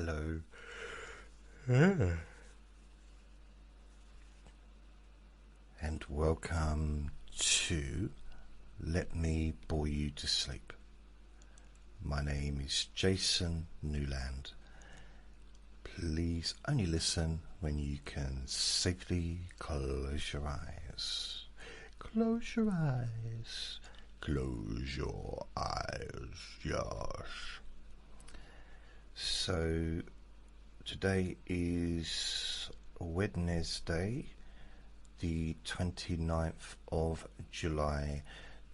Hello. And welcome to Let Me Bore You to Sleep. My name is Jason Newland. Please only listen when you can safely close your eyes. Close your eyes. Close your eyes. Yes. So today is Wednesday, the 29th of July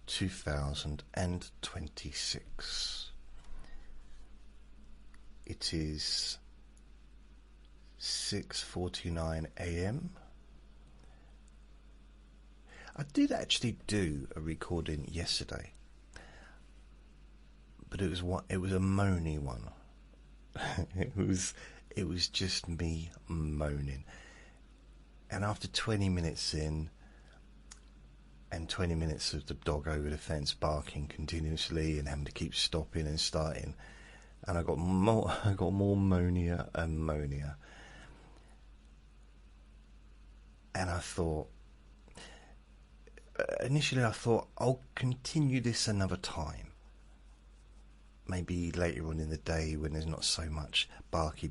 2026. It is 6:49 a.m. I did actually do a recording yesterday, but it was a moany one. it was just me moaning. And after 20 minutes in, and 20 minutes of the dog over the fence barking continuously and having to keep stopping and starting, and I got more moanier and moanier. And I thought, initially I'll continue this another time. Maybe later on in the day when there's not so much barky.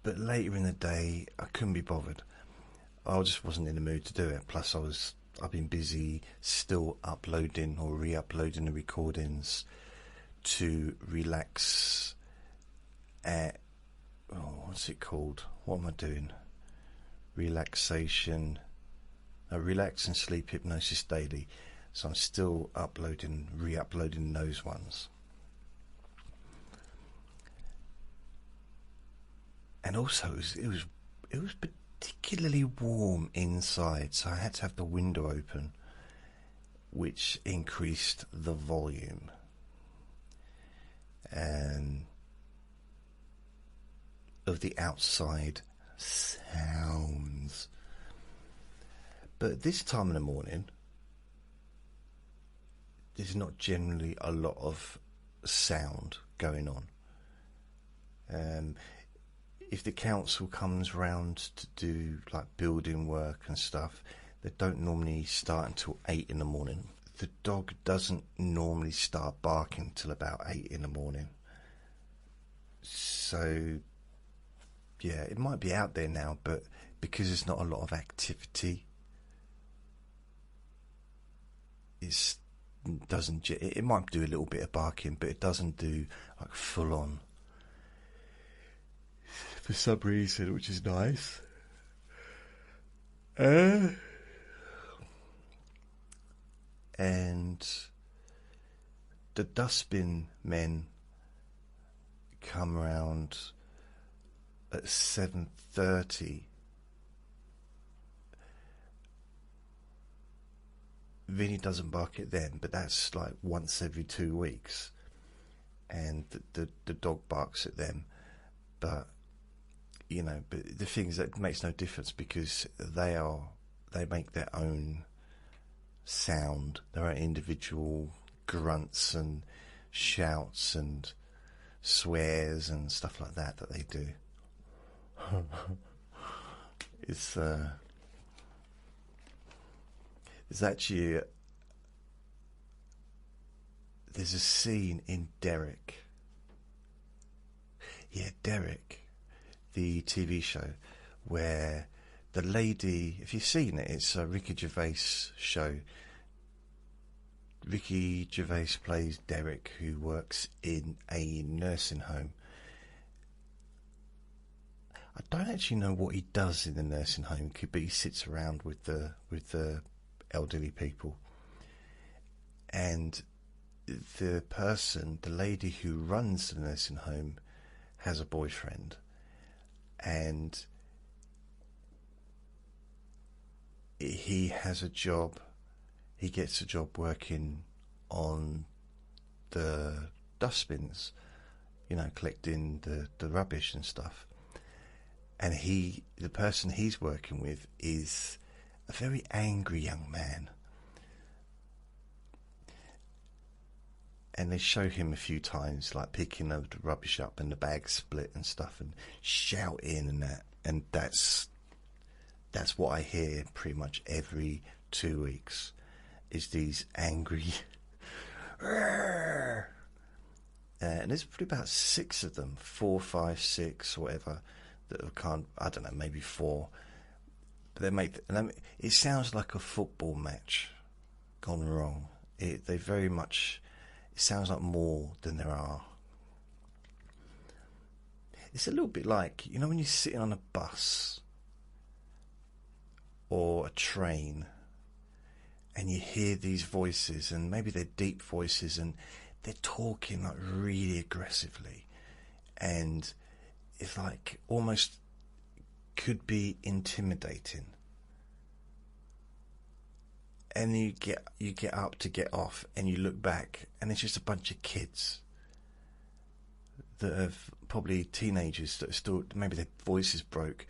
But later in the day, I couldn't be bothered. I just wasn't in the mood to do it. Plus, I've been busy still uploading or re-uploading the recordings to relax. What's it called? What am I doing? Relaxing Sleep Hypnosis Daily. So I'm still re-uploading those ones. And also, it was particularly warm inside, so I had to have the window open, which increased the volume. And of the outside sounds. But at this time in the morning, there's not generally a lot of sound going on. If the council comes round to do like building work and stuff, they don't normally start until 8 in the morning. The dog doesn't normally start barking till about 8 in the morning. So, yeah, it might be out there now, but because there's not a lot of activity, it might do a little bit of barking, but it doesn't do like full on. For some reason, which is nice. And the dustbin men come round at 7:30. Vinny doesn't bark at them, but that's like once every 2 weeks. And the dog barks at them. But but the thing is that it makes no difference because they make their own sound, their own individual grunts and shouts and swears and stuff like that they do. It's actually there's a scene in Derek. Yeah, Derek, the TV show, where the lady, if you've seen it, it's a Ricky Gervais show. Ricky Gervais plays Derek, who works in a nursing home. I don't actually know what he does in the nursing home, but he sits around with the elderly people. And the lady who runs the nursing home has a boyfriend, and he has a job. He gets a job working on the dustbins, collecting the rubbish and stuff. And the person he's working with is a very angry young man. and they show him a few times, like picking the rubbish up and the bag split and stuff, and shouting and that, and that's what I hear pretty much every 2 weeks, is these angry and there's probably about 6 of them, 4, 5, 6, whatever, that can't, I don't know, maybe 4, but they make, it sounds like a football match gone wrong. They very much, it sounds like more than there are. It's a little bit like, you know, when you're sitting on a bus or a train and you hear these voices, and maybe they're deep voices, and they're talking like really aggressively, and it's like almost could be intimidating. And you get up to get off, and you look back, and it's just a bunch of kids that have probably teenagers that are still, maybe their voices broke.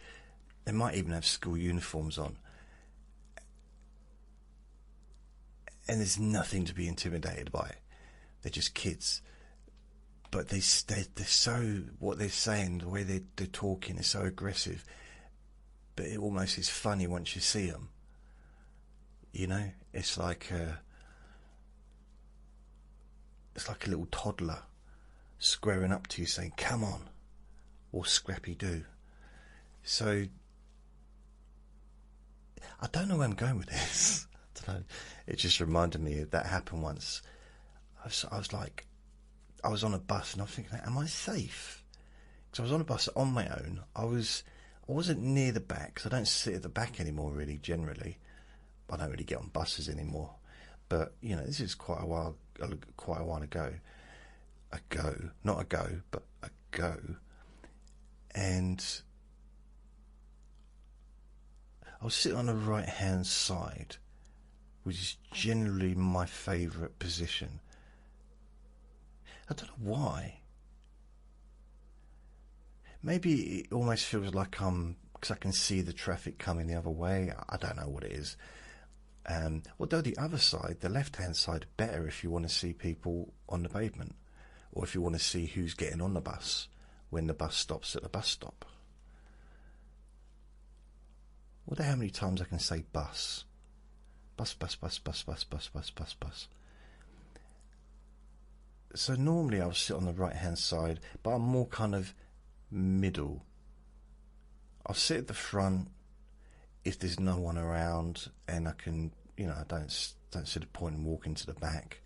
They might even have school uniforms on, and there's nothing to be intimidated by. They're just kids, but they're so, what they're saying, the way they're talking is so aggressive, but it almost is funny once you see them. You know, it's like a little toddler squaring up to you saying, "Come on," or "Scrappy do." So I don't know where I'm going with this. I don't know. It just reminded me that happened once. I was on a bus, and I was thinking, am I safe? Because I was on a bus on my own. I wasn't near the back, because I don't sit at the back anymore, really, generally. I don't really get on buses anymore. But, you know, this is quite a while ago. But ago. And I was sitting on the right-hand side, which is generally my favourite position. I don't know why. Maybe it almost feels like because I can see the traffic coming the other way. I don't know what it is. Although the other side, the left-hand side, better if you want to see people on the pavement, or if you want to see who's getting on the bus when the bus stops at the bus stop. I wonder how many times I can say bus. Bus, bus, bus, bus, bus, bus, bus, bus, bus. So normally I'll sit on the right-hand side, but I'm more kind of middle. I'll sit at the front if there's no one around, and I can, you know, I don't see the point in walking to the back.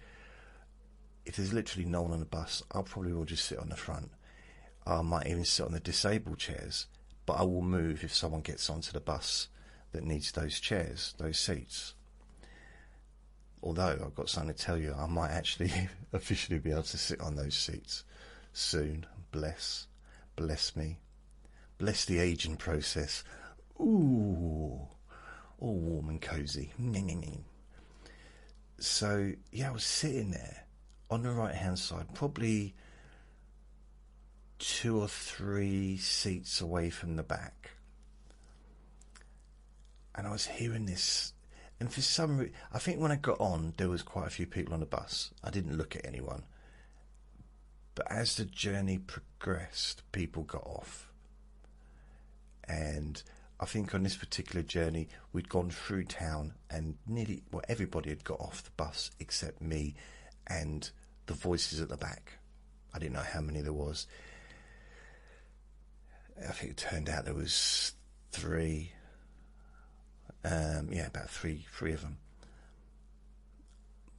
If there's literally no one on the bus, I'll probably will just sit on the front. I might even sit on the disabled chairs, but I will move if someone gets onto the bus that needs those chairs, those seats. Although I've got something to tell you, I might actually officially be able to sit on those seats soon. Bless me. Bless the aging process. Ooh, all warm and cosy. So yeah, I was sitting there on the right hand side, probably 2 or 3 seats away from the back, and I was hearing this. And for some reason, I think when I got on, there was quite a few people on the bus. I didn't look at anyone. But as the journey progressed, people got off. And I think on this particular journey, we'd gone through town, and everybody had got off the bus except me and the voices at the back. I didn't know how many there was. I think it turned out there was 3. About three of them.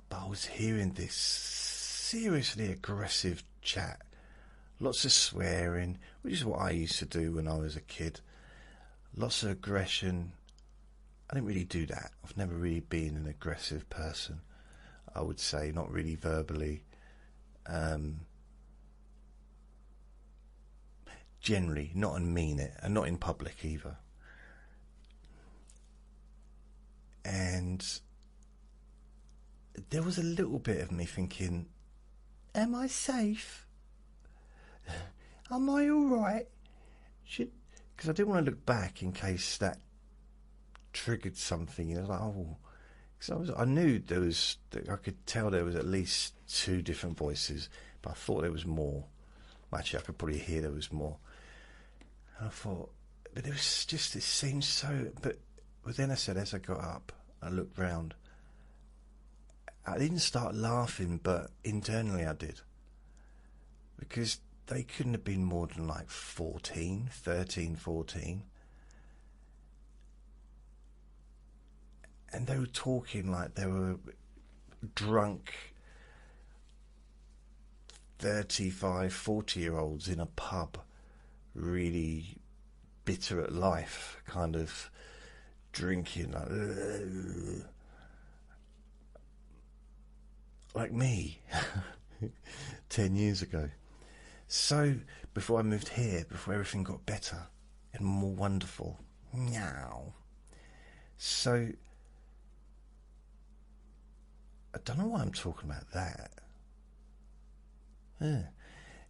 But I was hearing this seriously aggressive chat, lots of swearing, which is what I used to do when I was a kid. Lots of aggression. I didn't really do that. I've never really been an aggressive person, I would say, not really verbally. Generally, not and mean it, and not in public either. And there was a little bit of me thinking, am I safe? Am I alright? Because I didn't want to look back in case that triggered something. You know, like, oh, Because I knew I could tell there was at least 2 different voices, but I thought there was more. Well, actually, I could probably hear there was more. And I thought, but it seemed so. But then I said, as I got up, I looked round. I didn't start laughing, but internally I did. Because they couldn't have been more than like 13, 14. And they were talking like they were drunk 35, 40-year-olds in a pub, really bitter at life, kind of drinking like me 10 years ago. So before I moved here, before everything got better and more wonderful, so I don't know why I'm talking about that.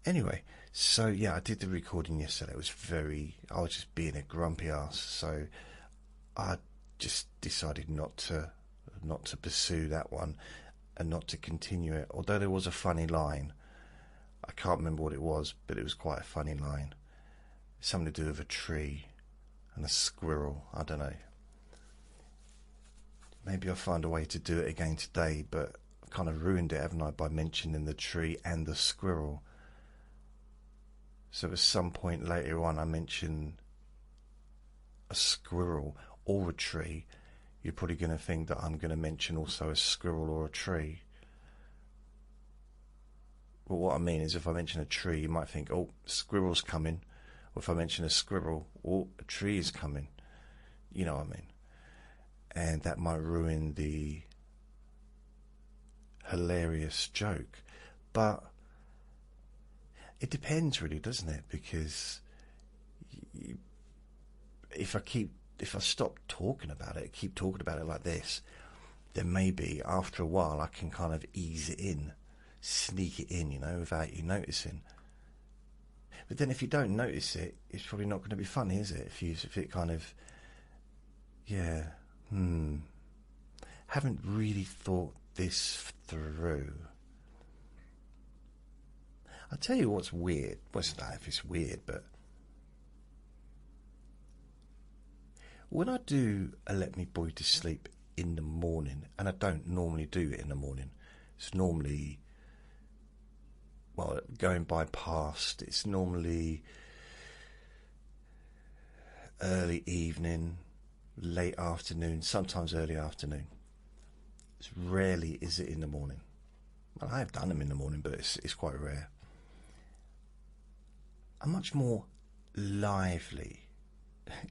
Anyway, so yeah, I did the recording yesterday. I was just being a grumpy ass, so I just decided not to pursue that one and not to continue it. Although there was a funny line, I can't remember what it was, but it was quite a funny line. Something to do with a tree and a squirrel. I don't know. Maybe I'll find a way to do it again today, but I kind of ruined it, haven't I, by mentioning the tree and the squirrel. So at some point later on I mention a squirrel or a tree, you're probably going to think that I'm going to mention also a squirrel or a tree. Well, what I mean is, if I mention a tree, you might think, oh, squirrel's coming. Or if I mention a squirrel, oh, a tree is coming. You know what I mean? And that might ruin the hilarious joke. But it depends really, doesn't it? Because if I stop talking about it, keep talking about it like this, then maybe after a while I can kind of ease it in, sneak it in, without you noticing. But then if you don't notice it, it's probably not going to be funny, is it? If it kind of, haven't really thought this through. I'll tell you what's weird. Well, it's not if it's weird, but when I do a Let Me Bore You to Sleep in the morning, and I don't normally do it in the morning, it's normally, well, going by past, it's normally early evening, late afternoon, sometimes early afternoon. It's rarely is it in the morning. Well, I have done them in the morning, but it's quite rare. I'm much more lively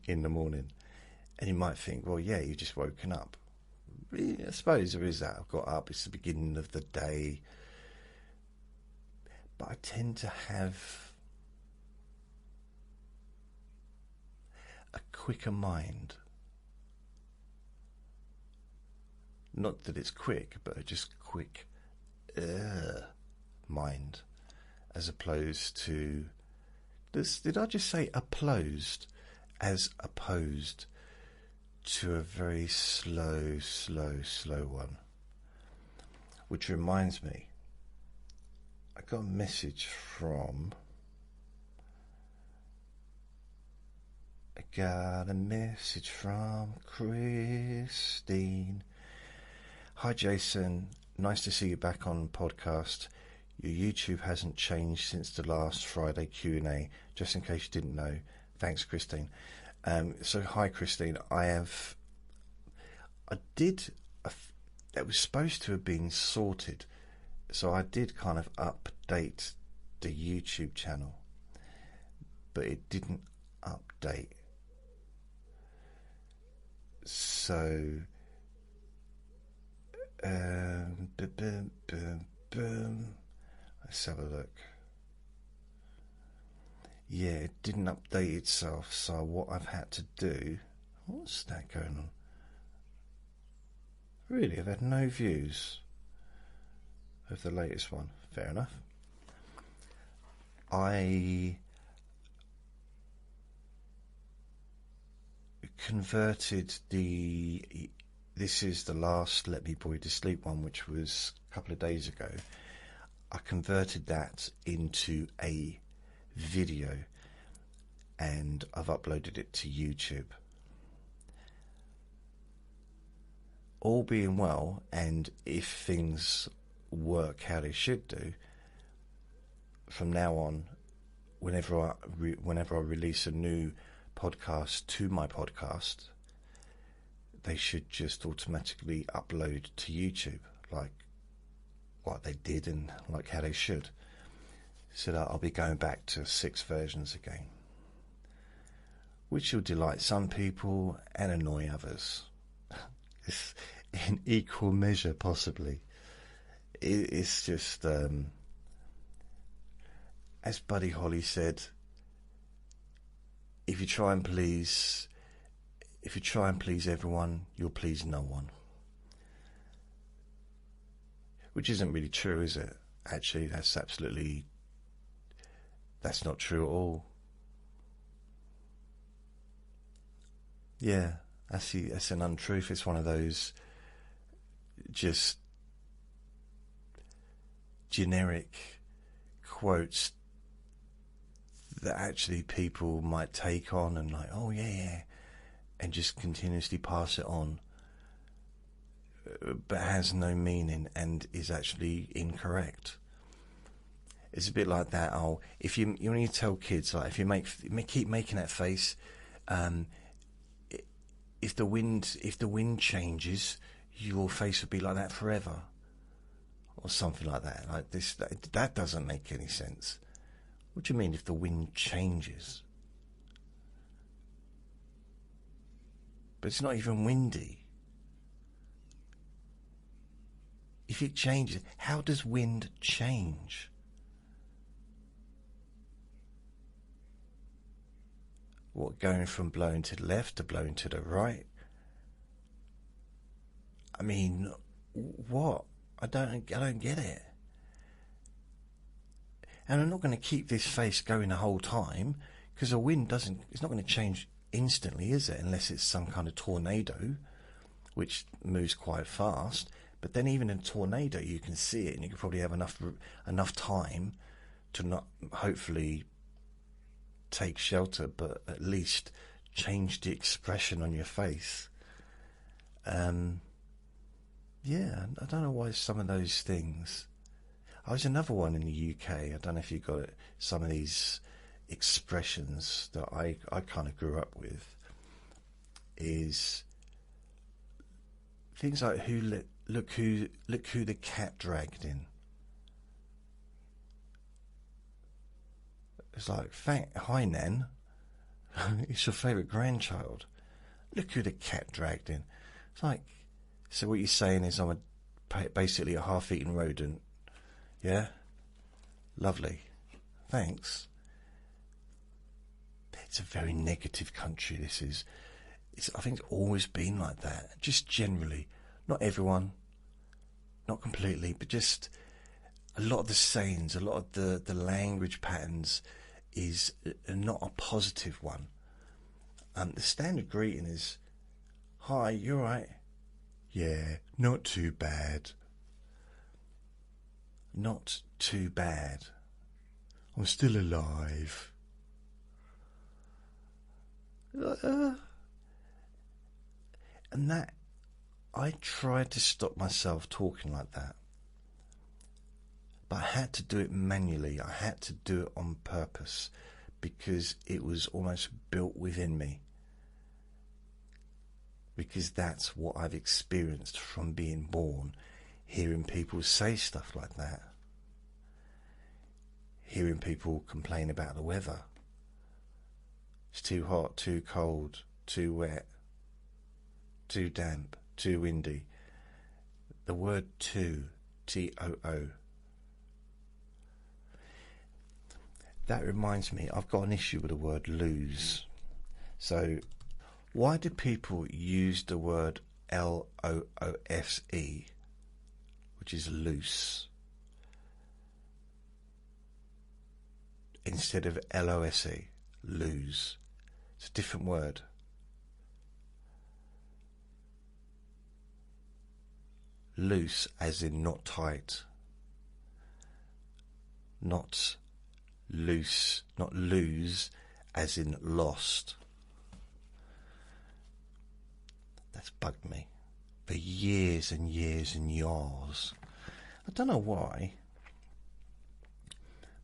in the morning. And you might think, well, yeah, you've just woken up. I suppose there is that. I've got up, it's the beginning of the day. But I tend to have a quicker mind. Not that it's quick, but a just quick mind. As opposed to... Did I just say opposed? As opposed to a very slow one. Which reminds me, I got a message from... Christine. Hi Jason, nice to see you back on podcast. Your YouTube hasn't changed since the last Friday Q&A, just in case you didn't know. Thanks, Christine. So hi Christine, that was supposed to have been sorted, so I did kind of update the YouTube channel, but it didn't update. So let's have a look. Yeah, it didn't update itself, so what I've had to do... What's that going on? Really, I've had no views of the latest one. Fair enough. I converted the this is the last Let Me Bore You to Sleep one, which was a couple of days ago. I converted that into a video and I've uploaded it to YouTube. All being well, and if things work how they should do, from now on, whenever I release a new podcast to my podcast, they should just automatically upload to YouTube, like what they did and like how they should. So that I'll be going back to 6 versions again, which will delight some people and annoy others. It's in equal measure, possibly. It's just, as Buddy Holly said, if you try and please everyone, you'll please no one. Which isn't really true, is it? Actually, that's not true at all. Yeah, that's an untruth. It's one of those just generic quotes that actually people might take on and like, oh yeah, and just continuously pass it on, but has no meaning and is actually incorrect. It's a bit like that. Oh, if you when you tell kids, like, if you keep making that face, if the wind changes, your face will be like that forever, or something like that. Like this, that doesn't make any sense. What do you mean if the wind changes? But it's not even windy. If it changes, how does wind change? What, going from blowing to the left to blowing to the right? I mean, what? I don't get it. And I'm not going to keep this face going the whole time, because the wind it's not going to change instantly, is it? Unless it's some kind of tornado, which moves quite fast. But then even in a tornado, you can see it, and you can probably have enough time to not, hopefully, take shelter, but at least change the expression on your face. Yeah, I don't know why some of those things. There's another one in the UK. I don't know if you got it. Some of these expressions that I kind of grew up with is things like look who the cat dragged in. It's like, hi Nan, it's your favourite grandchild. Look who the cat dragged in. It's like, so what you're saying is I'm basically a half-eaten rodent. Yeah? Lovely. Thanks. It's a very negative country, this is. I think it's always been like that. Just generally. Not everyone. Not completely. But just a lot of the sayings, a lot of the language patterns is not a positive one. The standard greeting is, hi, you alright? Yeah, not too bad. Not too bad. I'm still alive. And that, I tried to stop myself talking like that. But I had to do it manually. I had to do it on purpose, because it was almost built within me. Because that's what I've experienced from being born, hearing people say stuff like that. Hearing people complain about the weather. It's too hot, too cold, too wet, too damp, too windy. The word too, T-O-O. That reminds me, I've got an issue with the word lose. So, why do people use the word L-O-O-S-E, which is loose, instead of L-O-S-E, lose? It's a different word. loose as in not tight. Not loose, not lose as in lost. That's bugged me for years and years and years. I don't know why,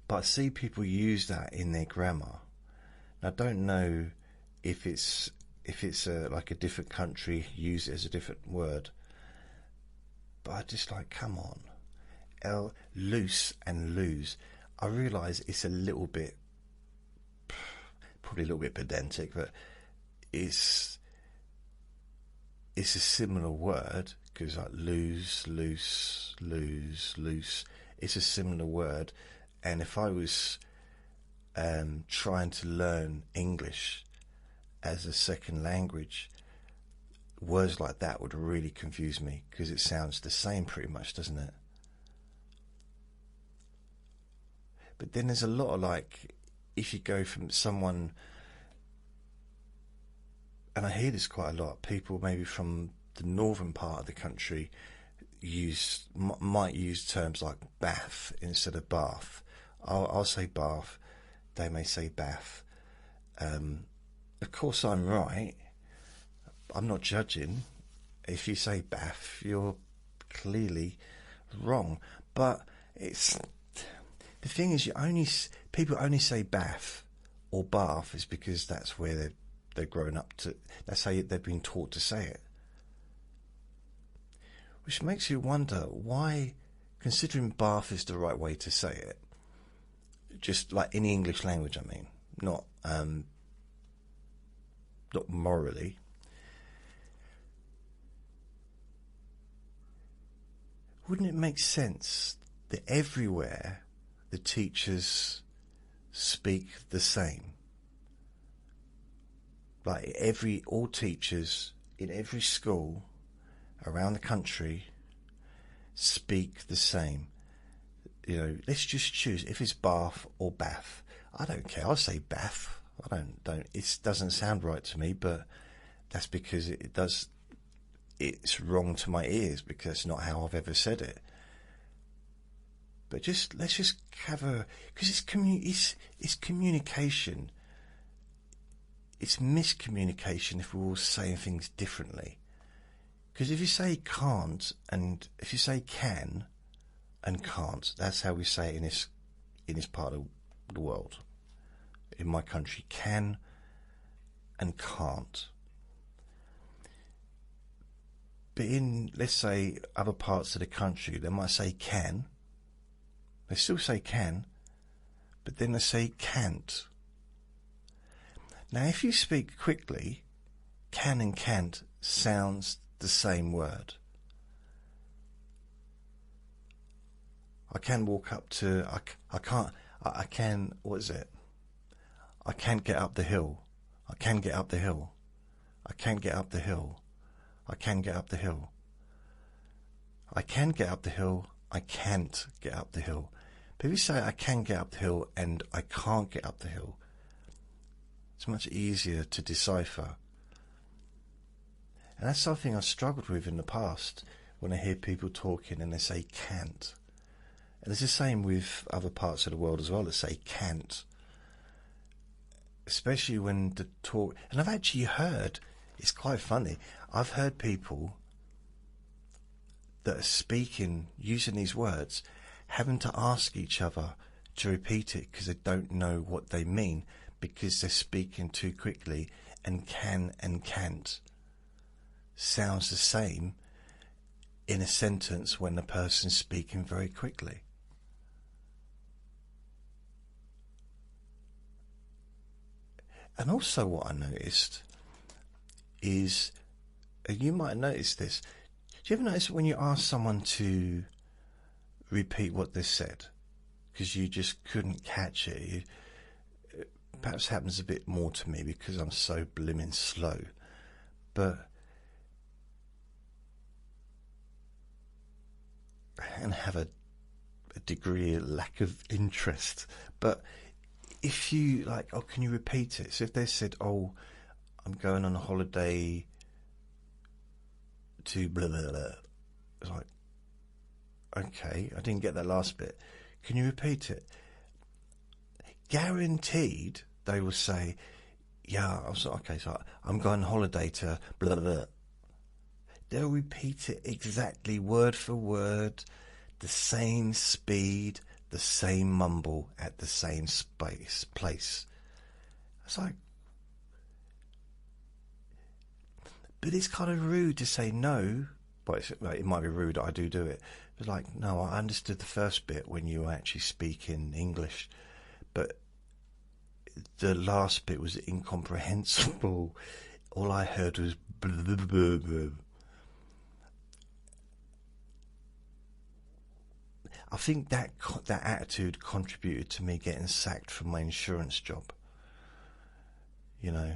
but I see people use that in their grammar. I don't know if it's like a different country use it as a different word, but I just like, come on, loose and lose. I realise it's a little bit, probably a little bit pedantic, but it's a similar word, because like lose, loose, lose, loose. It's a similar word, and if I was trying to learn English as a second language, words like that would really confuse me, because it sounds the same pretty much, doesn't it? But then there's a lot of, like, if you go from someone, and I hear this quite a lot, people maybe from the northern part of the country might use terms like bath instead of bath. I'll say bath, they may say bath. Of course I'm right, I'm not judging. If you say bath, you're clearly wrong. But it's, the thing is, people only say bath or bath is because that's where they're grown up to. That's how they've been taught to say it. Which makes you wonder why, considering bath is the right way to say it, just like in the English language, I mean, not morally. Wouldn't it make sense that everywhere the teachers speak the same? Like all teachers in every school around the country speak the same. You know, let's just choose if it's bath or bath. I don't care. I'll say bath. I don't. It doesn't sound right to me, but that's because it does. It's wrong to my ears because it's not how I've ever said it. But let's just have because it's communication. It's miscommunication if we're all saying things differently. Because if you say can't and if you say can and can't, that's how we say it in this part of the world. In my country, can and can't. But in, let's say, other parts of the country, they might say can. They still say can, but then they say can't. Now, if you speak quickly, can and can't sounds the same word. I can walk up to, I can, what is it? I can't get up the hill. I can get up the hill. I can't get up the hill. I can get up the hill. I can get up the hill. I can't get up the hill. But if you say I can get up the hill and I can't get up the hill, it's much easier to decipher. And that's something I've struggled with in the past when I hear people talking and they say can't. And it's the same with other parts of the world as well that say can't. Especially when the talk... And I've actually heard... It's quite funny. I've heard people that are speaking, using these words, having to ask each other to repeat it because they don't know what they mean because they're speaking too quickly, and can and can't sounds the same in a sentence when the person's speaking very quickly. And also what I noticed is, you might notice this, do you ever notice when you ask someone to repeat what they said because you just couldn't catch it? Perhaps happens a bit more to me because I'm so blimmin' slow, but and have a degree of lack of interest. But if you like, oh, can you repeat it? So if they said, oh, I'm going on a holiday to blah, blah, blah. It's like, okay, I didn't get that last bit. Can you repeat it? Guaranteed they will say, yeah, I was okay, so I'm going on holiday to blah, blah, blah. They'll repeat it exactly word for word, the same speed, the same mumble at the same place. It's like, but it's kind of rude to say no. But it might be rude that I do it. But like, no, I understood the first bit when you were actually speaking English, but the last bit was incomprehensible. All I heard was blah, blah, blah, blah. I think that attitude contributed to me getting sacked from my insurance job. You know,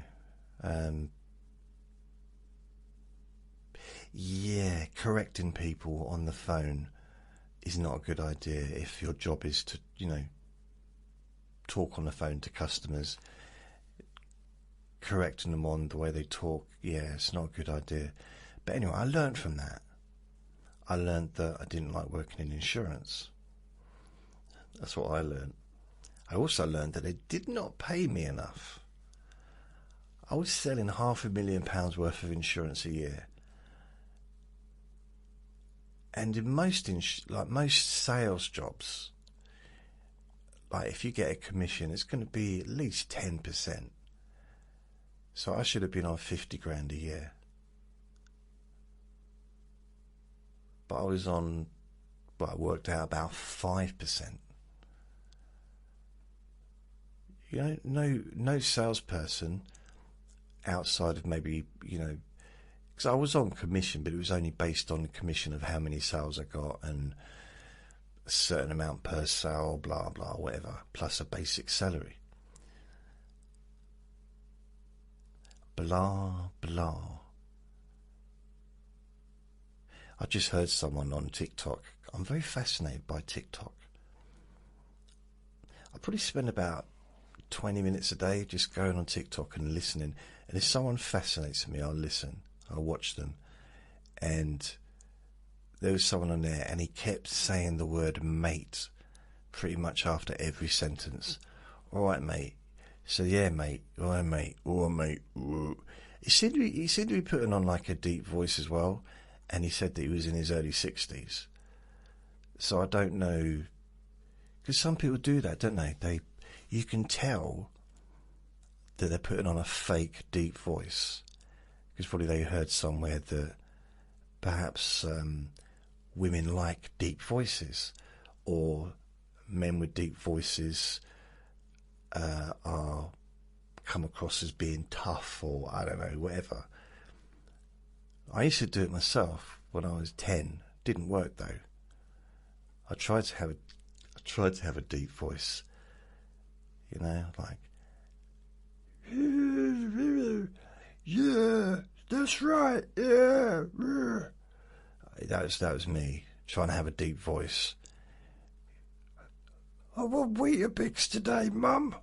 yeah, correcting people on the phone is not a good idea if your job is to, you know, talk on the phone to customers. Correcting them on the way they talk, yeah, it's not a good idea. But anyway, I learned from that. I learned that I didn't like working in insurance. That's what I learned. I also learned that they did not pay me enough. I was selling £500,000 worth of insurance a year. And in most sales jobs, like if you get a commission, it's going to be at least 10%. So I should have been on 50 grand a year. But I was on, well, I worked out about 5%. You know, no salesperson outside of maybe, you know, because I was on commission, but it was only based on the commission of how many sales I got and a certain amount per sale, blah, blah, whatever, plus a basic salary. Blah, blah. I just heard someone on TikTok. I'm very fascinated by TikTok. I probably spend about 20 minutes a day just going on TikTok and listening. And if someone fascinates me, I'll listen. I'll watch them. And there was someone on there and he kept saying the word mate pretty much after every sentence. All right, mate. So, yeah, mate. All right, mate. All right, mate. He seemed to be putting on like a deep voice as well. And he said that he was in his early 60s. So I don't know. Because some people do that, don't they? You can tell that they're putting on a fake deep voice. Because probably they heard somewhere that perhaps women like deep voices, or men with deep voices are come across as being tough, or I don't know, whatever. I used to do it myself when I was 10. Didn't work though. I tried to have a deep voice, you know, like, yeah, that's right, yeah. That was me trying to have a deep voice. I want Weetabix today, Mum.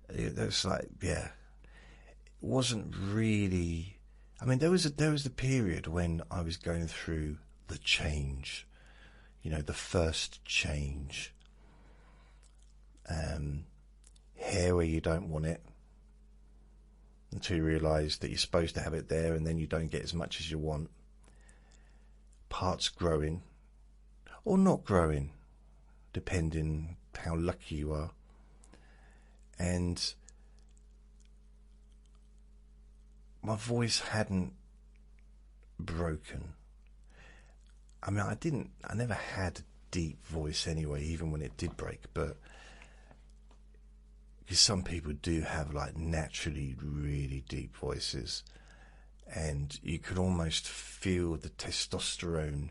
That's like, yeah, it wasn't really. I mean, there was a period when I was going through the change, you know, the first change. Hair where you don't want it, until you realise that you're supposed to have it there, and then you don't get as much as you want. Parts growing, or not growing, depending how lucky you are. And my voice hadn't broken. I mean, I never had a deep voice anyway, even when it did break, but because some people do have like naturally really deep voices, and you could almost feel the testosterone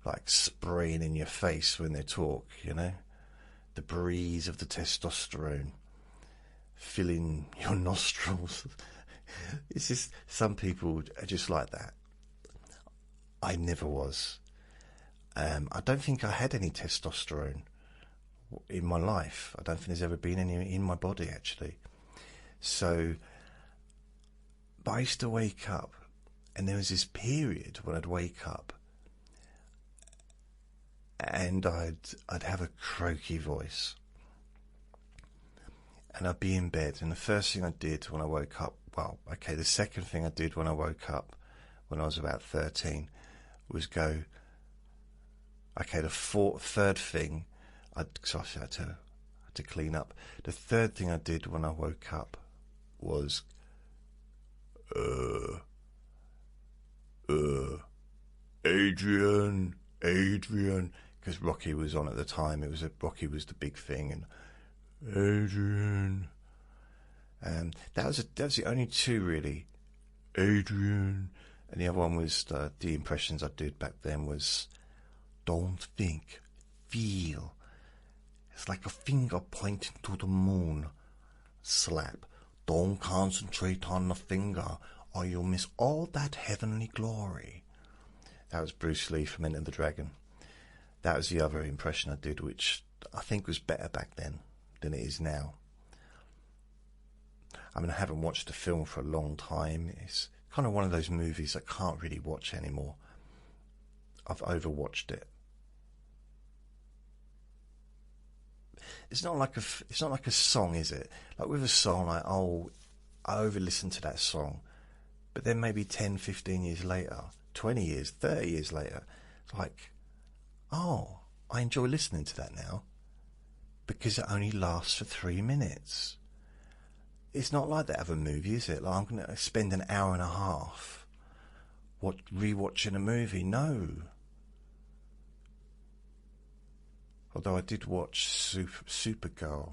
like spraying in your face when they talk, you know, the breeze of the testosterone filling your nostrils. It's just, some people are just like that. I never was. I don't think I had any testosterone in my life. I don't think there's ever been any in my body, actually. So, but I used to wake up, and there was this period when I'd wake up and I'd have a croaky voice, and I'd be in bed, and the first thing I did when I woke up, the second thing I did when I woke up when I was about 13 was go, the third thing, because I had to clean up. The third thing I did when I woke up was, Adrian, because Rocky was on at the time. Rocky was the big thing, and Adrian, and that was the only two really, Adrian, and the other one was the impressions I did back then was, don't think, feel. It's like a finger pointing to the moon. Slap. Don't concentrate on the finger, or you'll miss all that heavenly glory. That was Bruce Lee from Enter the Dragon. That was the other impression I did, which I think was better back then than it is now. I mean, I haven't watched the film for a long time. It's kind of one of those movies I can't really watch anymore. I've overwatched it. It's not like a song, is it? Like with a song, I over-listen to that song, but then maybe 10, 15 years later, 20 years, 30 years later, it's like, I enjoy listening to that now because it only lasts for 3 minutes. It's not like that other movie, is it? Like I'm going to spend an hour and a half rewatching a movie. No. Although I did watch Supergirl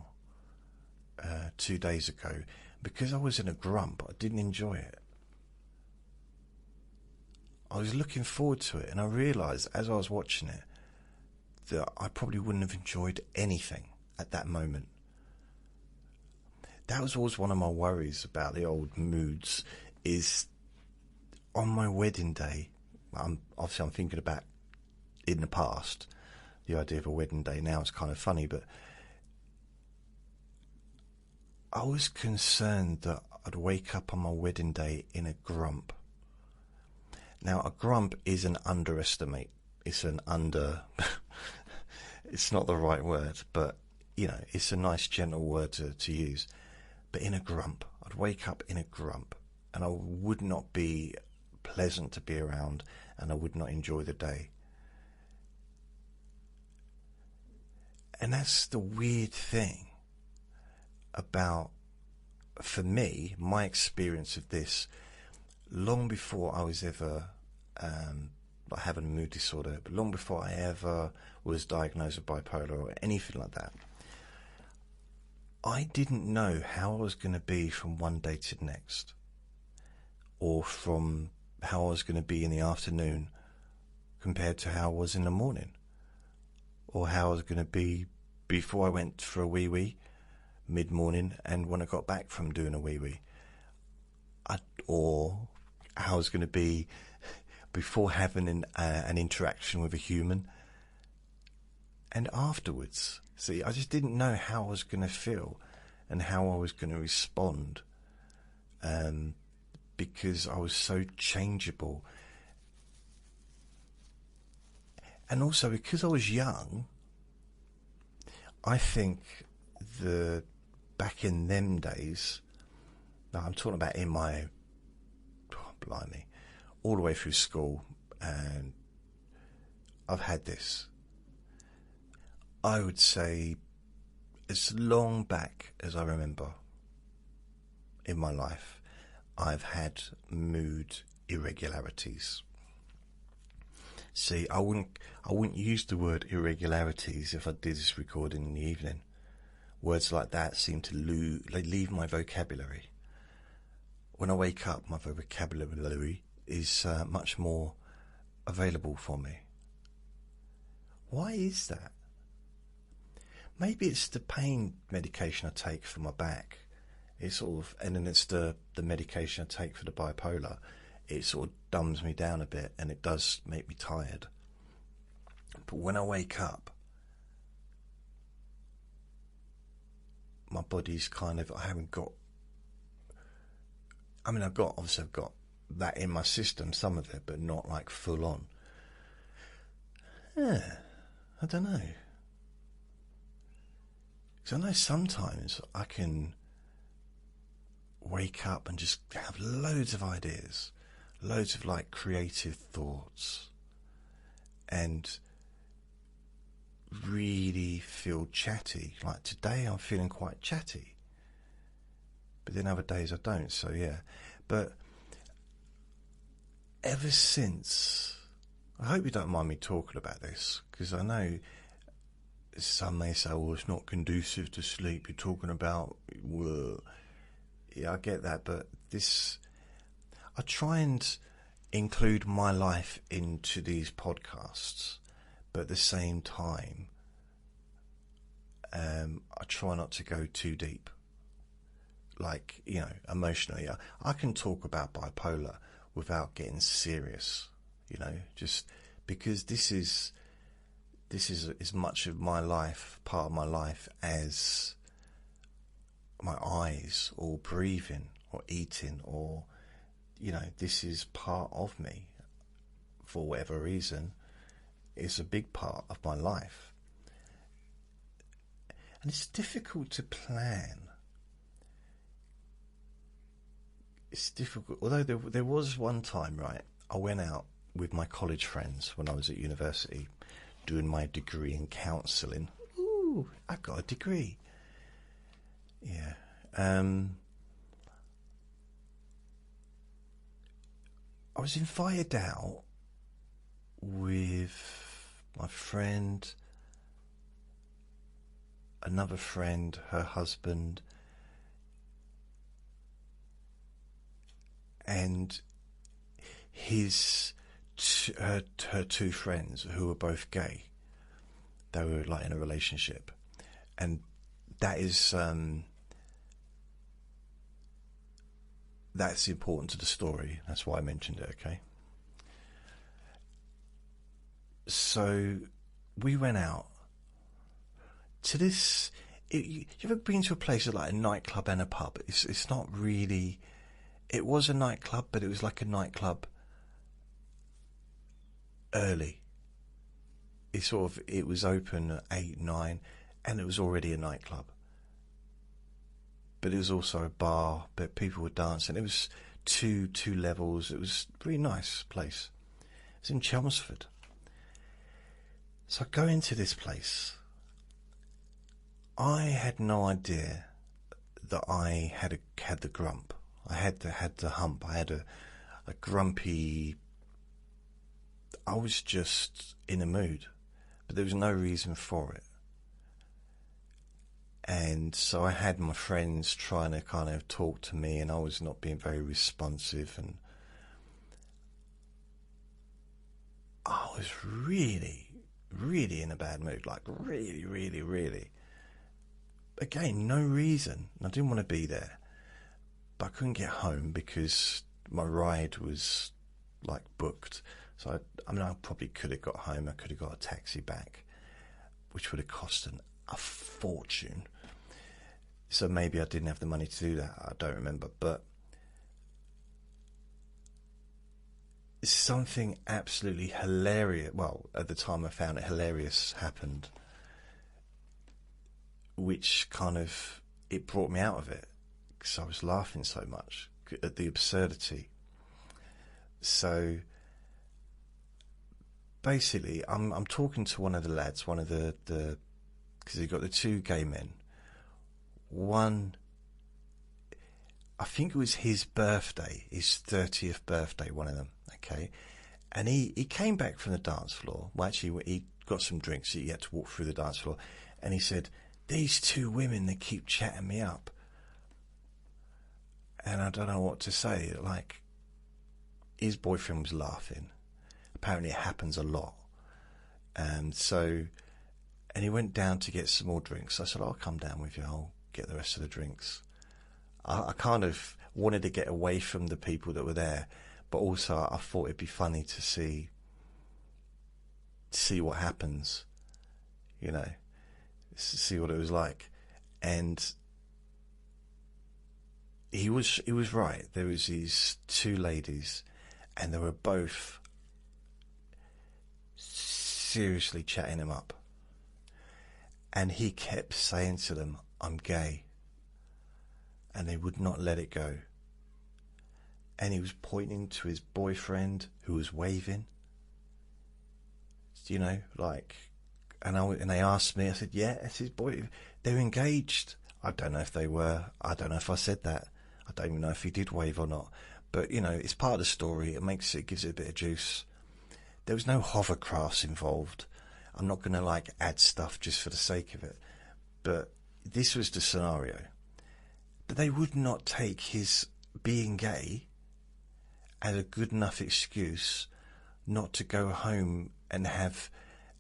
2 days ago. Because I was in a grump, I didn't enjoy it. I was looking forward to it, and I realised as I was watching it that I probably wouldn't have enjoyed anything at that moment. That was always one of my worries about the old moods, is on my wedding day, I'm thinking about in the past, the idea of a wedding day now is kind of funny, but I was concerned that I'd wake up on my wedding day in a grump. Now, a grump is an underestimate. It's it's not the right word, but, it's a nice, gentle word to use. But in a grump, I'd wake up in a grump, and I would not be pleasant to be around, and I would not enjoy the day. And that's the weird thing about, for me, my experience of this, long before I was ever having a mood disorder, but long before I ever was diagnosed with bipolar or anything like that, I didn't know how I was going to be from one day to the next, or from how I was going to be in the afternoon compared to how I was in the morning, or how I was going to be before I went for a wee-wee mid-morning and when I got back from doing a wee-wee, or how I was going to be before having an interaction with a human and afterwards. See, I just didn't know how I was going to feel and how I was going to respond, because I was so changeable. And also because I was young, I think back in them days, now I'm talking about in my, blimey, all the way through school, and I've had this. I would say as long back as I remember in my life, I've had mood irregularities. See, I wouldn't use the word irregularities if I did this recording in the evening. Words like that seem to leave my vocabulary. When I wake up, my vocabulary is much more available for me. Why is that? Maybe it's the pain medication I take for my back. And then it's the medication I take for the bipolar. It sort of dumbs me down a bit, and it does make me tired. But when I wake up, my body's kind of, I've got that in my system, some of it, but not like full on. I don't know. Because I know sometimes I can wake up and just have loads of ideas, loads of like creative thoughts, and really feel chatty. Like today I'm feeling quite chatty, but then other days I don't, so yeah. But ever since, I hope you don't mind me talking about this, because I know some may say, well, it's not conducive to sleep, you're talking about, well, yeah, I get that, but I try and include my life into these podcasts, but at the same time, I try not to go too deep. Like, you know, emotionally, I can talk about bipolar without getting serious, you know, just because this is as much of my life, part of my life, as my eyes or breathing or eating, or, you know, this is part of me. For whatever reason, it's a big part of my life. And it's difficult to plan. It's difficult, although there was one time, right, I went out with my college friends when I was at university doing my degree in counselling. Ooh, I got a degree. Yeah. I was invited out with my friend, another friend, her husband, and her two friends who were both gay. They were like in a relationship, and that is that's important to the story. That's why I mentioned it. Okay. So we went out to this. You ever been to a place like a nightclub and a pub? It's not really. It was a nightclub, but it was like a nightclub early. It was open at 8, 9, and it was already a nightclub. But it was also a bar, but people were dancing. It was two levels. It was a really nice place. It was in Chelmsford. So I go into this place. I had no idea that I had the grump. I had the hump. I had a grumpy. I was just in a mood, but there was no reason for it. And so I had my friends trying to kind of talk to me, and I was not being very responsive, and I was really, really in a bad mood, like really, really, really. Again, no reason. I didn't want to be there, but I couldn't get home because my ride was like booked. So I probably could have got home. I could have got a taxi back, which would have cost a fortune. So maybe I didn't have the money to do that. I don't remember. But something absolutely hilarious, well, at the time I found it hilarious, happened, which kind of, it brought me out of it, because I was laughing so much at the absurdity. So basically, I'm talking to one of the lads, one of the because you've got the two gay men. One, I think it was his birthday, his 30th birthday, one of them, okay? And he came back from the dance floor. Well, actually, he got some drinks, so he had to walk through the dance floor. And he said, these two women, they keep chatting me up. And I don't know what to say. Like, his boyfriend was laughing. Apparently it happens a lot. And he went down to get some more drinks. I said, I'll come down with you. I'll get the rest of the drinks. I kind of wanted to get away from the people that were there, but also I thought it'd be funny to see what happens, you know, see what it was like. And he was right. There was these two ladies, and they were both seriously chatting him up. And he kept saying to them, I'm gay. And they would not let it go. And he was pointing to his boyfriend who was waving. You know, like, and they asked me, I said, yeah, it's his boy. They're engaged. I don't know if they were. I don't know if I said that. I don't even know if he did wave or not. But, you know, it's part of the story. It gives it a bit of juice. There was no hovercrafts involved. I'm not going to, like, add stuff just for the sake of it. But this was the scenario. But they would not take his being gay as a good enough excuse not to go home and have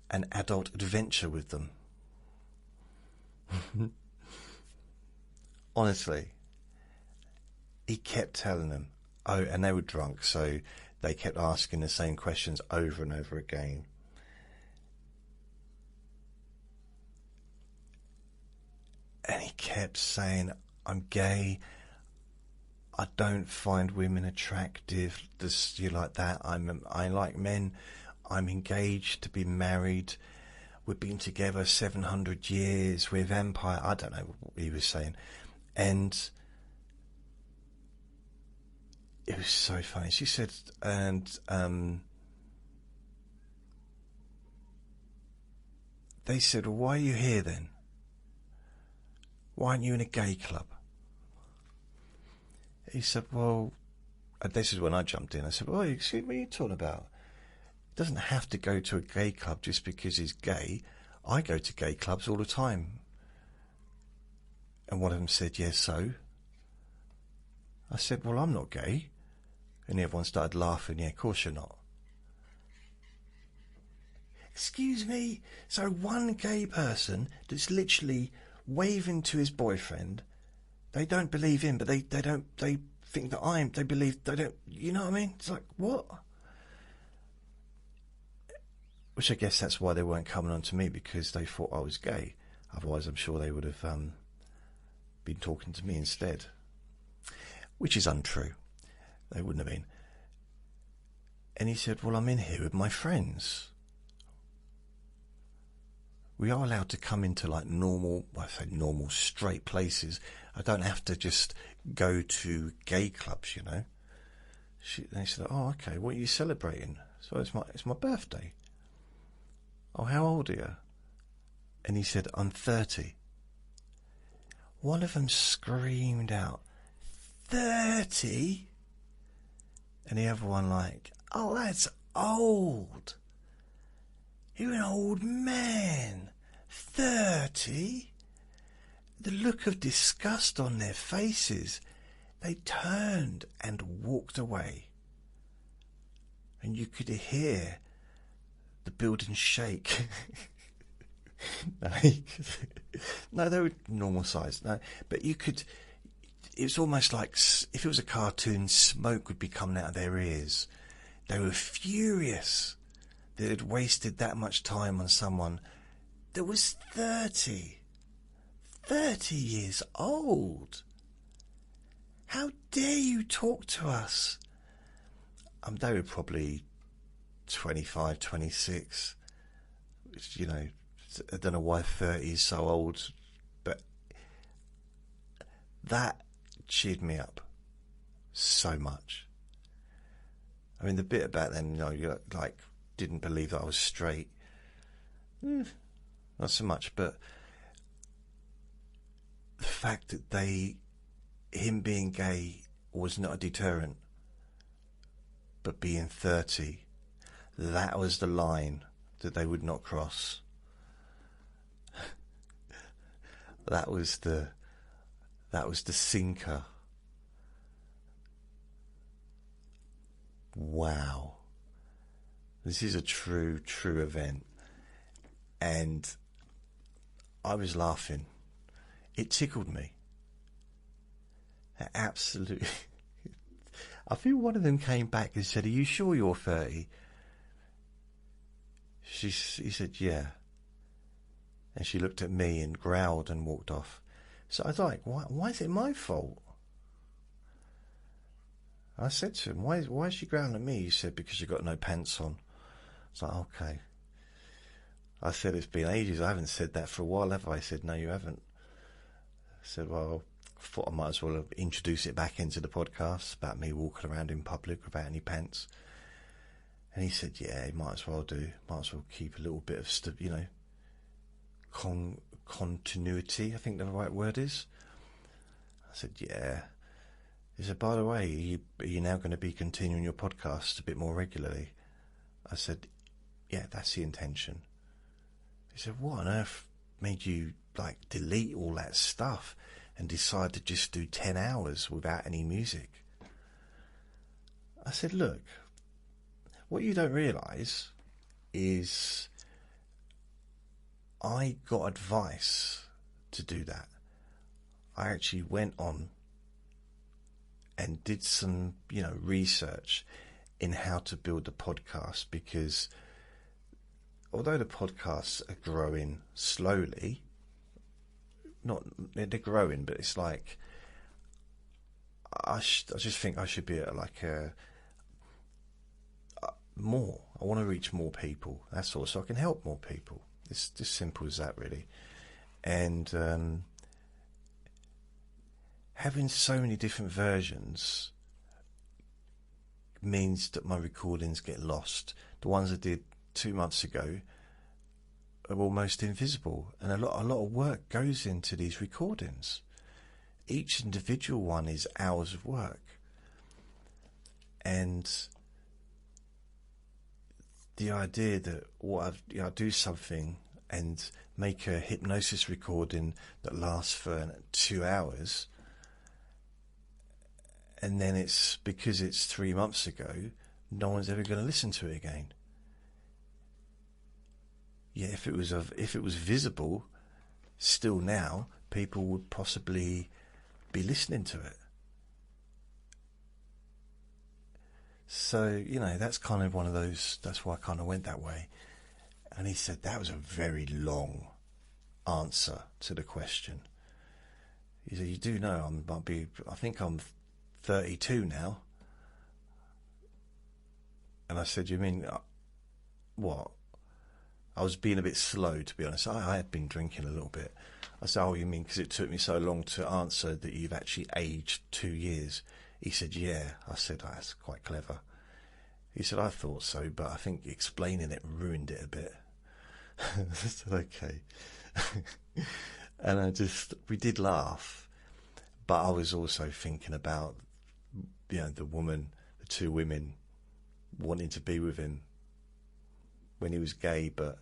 an adult adventure with them. Honestly. He kept telling them. Oh, and they were drunk, so they kept asking the same questions over and over again. And he kept saying, I'm gay. I don't find women attractive. You like that. I like men. I'm engaged to be married. We've been together 700 years. We're vampire. I don't know what he was saying. And it was so funny. She said, and they said, well, why are you here then? Why aren't you in a gay club? He said, well, and this is when I jumped in. I said, well, excuse me, what are you talking about? He doesn't have to go to a gay club just because he's gay. I go to gay clubs all the time. And one of them said, yes, so? I said, well, I'm not gay. And everyone started laughing. Yeah, of course you're not. Excuse me? So one gay person that's literally waving to his boyfriend, they don't believe him, but they think that they believe, they don't, you know what I mean? It's like, what? Which I guess that's why they weren't coming on to me, because they thought I was gay. Otherwise, I'm sure they would have been talking to me instead. Which is untrue. They wouldn't have been. And he said, well, I'm in here with my friends. We are allowed to come into like normal, well, I say normal, straight places. I don't have to just go to gay clubs, you know. They said, oh, okay, what are you celebrating? So it's my birthday. Oh, how old are you? And he said, I'm 30. One of them screamed out, 30? And the other one like, oh, that's old. You're an old man. 30? The look of disgust on their faces. They turned and walked away. And you could hear the building shake. No, they were normal size. No, but you could... It was almost like, if it was a cartoon, smoke would be coming out of their ears. They were furious that had wasted that much time on someone that was 30 years old. How dare you talk to us? They were probably 25, 26. You know, I don't know why 30 is so old, but that cheered me up so much. I mean, the bit about them, you know, you like didn't believe that I was straight. Not so much, but the fact that him being gay was not a deterrent, but being 30, that was the line that they would not cross. That was the sinker. Wow. This is a true event. And I was laughing. It tickled me. Absolutely. I feel one of them came back and said, are you sure you're 30? He said, yeah. And she looked at me and growled and walked off. So I was like, why is it my fault? I said to him, why is she growling at me? He said, because you've got no pants on. I was like, okay. I said, it's been ages. I haven't said that for a while, have I? He said, no, you haven't. I said, well, I thought I might as well introduce it back into the podcast about me walking around in public without any pants. And he said, yeah, you might as well do. Might as well keep a little bit of, continuity, I think the right word is. I said, yeah. He said, by the way, are you now going to be continuing your podcast a bit more regularly? I said, yeah, that's the intention. He said, what on earth made you delete all that stuff and decide to just do 10 hours without any music? I said, look, what you don't realise is I got advice to do that. I actually went on and did some, research in how to build a podcast, because although the podcasts are growing slowly, they're growing, but it's like I just think I should be at more. I want to reach more people. That's all, so I can help more people. It's just simple as that, really. And having so many different versions means that my recordings get lost. The ones I did 2 months ago are almost invisible, and a lot of work goes into these recordings. Each individual one is hours of work, and the idea that I do something and make a hypnosis recording that lasts for 2 hours, and then it's because it's 3 months ago, no one's ever going to listen to it again. Yeah, if it was visible, still now, people would possibly be listening to it. So, that's kind of one of those, that's why I kind of went that way. And he said, that was a very long answer to the question. He said, you do know I think I'm 32 now. And I said, you mean, what? I was being a bit slow, to be honest. I had been drinking a little bit. I said, oh, you mean because it took me so long to answer that you've actually aged 2 years? He said, yeah. I said, oh, that's quite clever. He said, I thought so, but I think explaining it ruined it a bit. I said, okay. And we did laugh, but I was also thinking about, the two women wanting to be with him when he was gay, but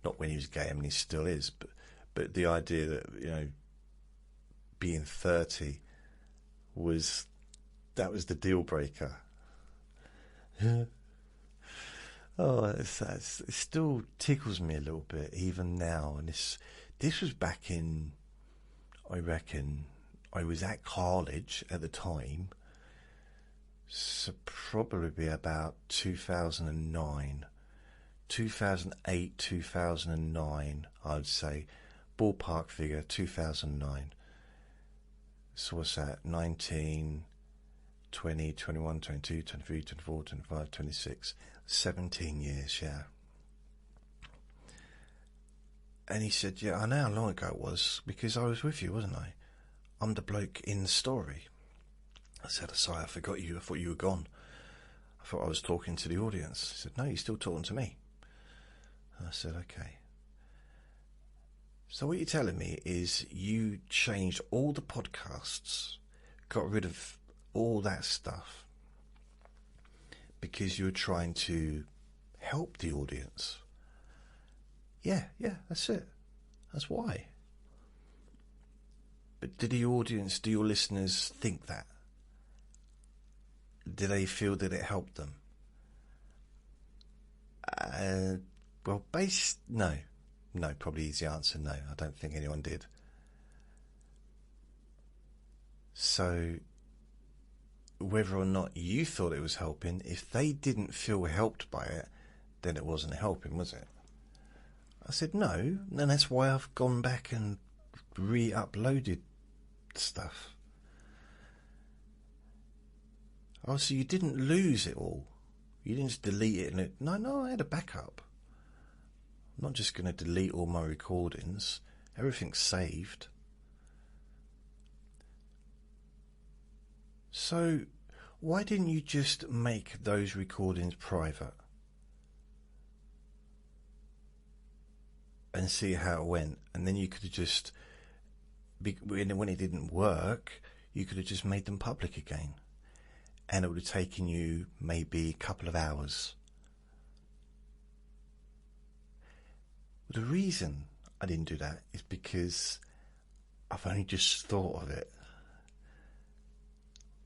not when he was gay. I mean, he still is, but the idea that, being 30 was the deal breaker. Oh, it still tickles me a little bit even now. And this was back in, I reckon, I was at college at the time, so probably about 2009, 2008, 2009, I'd say, ballpark figure, 2009. So what's that? 19, 20, 21, 22, 23, 24, 25, 26, 17 years, yeah. And he said, yeah, I know how long ago it was, because I was with you, wasn't I? I'm the bloke in the story. I said, sorry, I forgot you. I thought you were gone. I thought I was talking to the audience. He said, no, you're still talking to me. I said, okay. So what you're telling me is you changed all the podcasts, got rid of all that stuff, because you were trying to help the audience. Yeah, that's it. That's why. But do your listeners think that? Do they feel that it helped them? No, probably is the answer. No, I don't think anyone did. So, whether or not you thought it was helping, if they didn't feel helped by it, then it wasn't helping, was it? I said, no, and that's why I've gone back and re-uploaded stuff. Oh, so you didn't lose it all? You didn't just delete it? No, I had a backup. I'm not just going to delete all my recordings. Everything's saved. So why didn't you just make those recordings private and see how it went? And then you could have just, when it didn't work, you could have just made them public again. And it would have taken you maybe a couple of hours. The reason I didn't do that is because I've only just thought of it.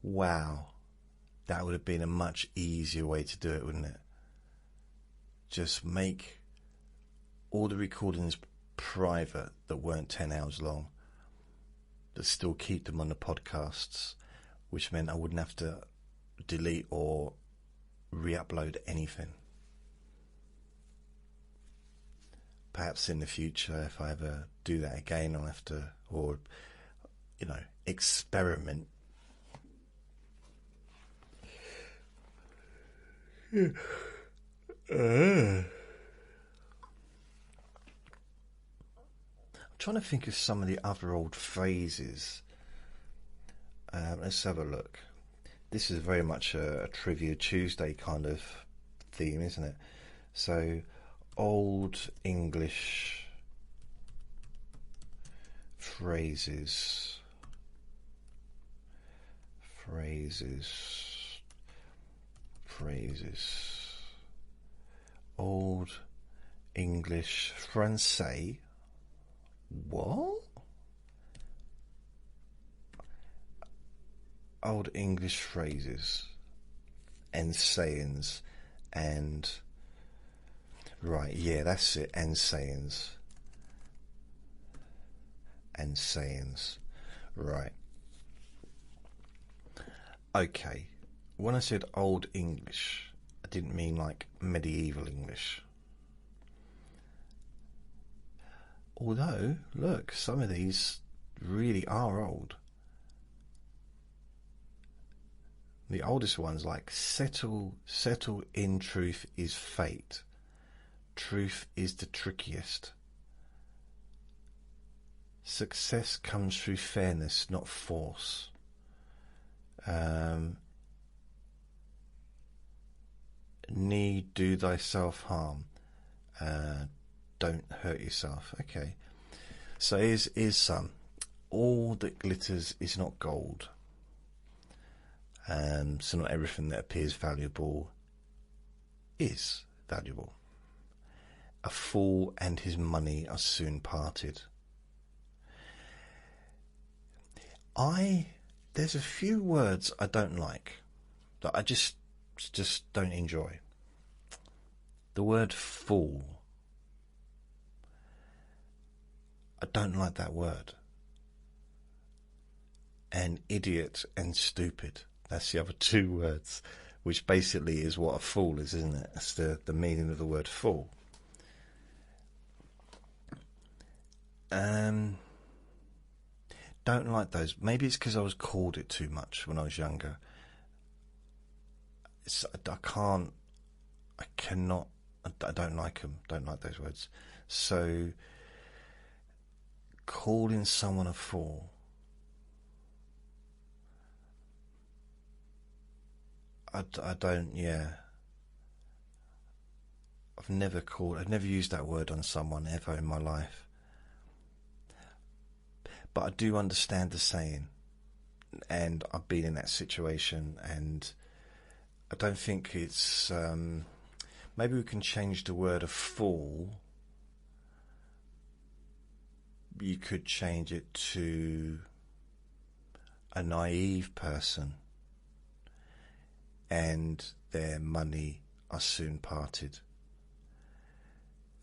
Wow, that would have been a much easier way to do it, wouldn't it? Just make all the recordings private that weren't 10 hours long, but still keep them on the podcasts, which meant I wouldn't have to delete or re-upload anything. Perhaps in the future, if I ever do that again, I'll have to, or, experiment. I'm trying to think of some of the other old phrases. Let's have a look. This is very much a Trivia Tuesday kind of theme, isn't it? So, old English phrases. Old English Francais. What? Old English phrases and sayings and... Right, yeah, that's it, and sayings. Right. Okay. When I said Old English, I didn't mean like medieval English. Although, look, some of these really are old. The oldest ones, like settle in truth is fate. Truth is the trickiest. Success comes through fairness, not force. Need do thyself harm. Don't hurt yourself. Okay. So here's some. All that glitters is not gold. So not everything that appears valuable is valuable. A fool and his money are soon parted. There's a few words I don't like, that I just don't enjoy. The word fool. I don't like that word. And idiot and stupid. That's the other two words, which basically is what a fool is, isn't it? That's the meaning of the word fool. Don't like those. Maybe it's because I was called it too much when I was younger. I don't like them. Don't like those words. So, calling someone a fool. I don't, yeah. I've never used that word on someone ever in my life. But I do understand the saying, and I've been in that situation, and I don't think it's... maybe we can change the word of fool. You could change it to a naive person, and their money are soon parted.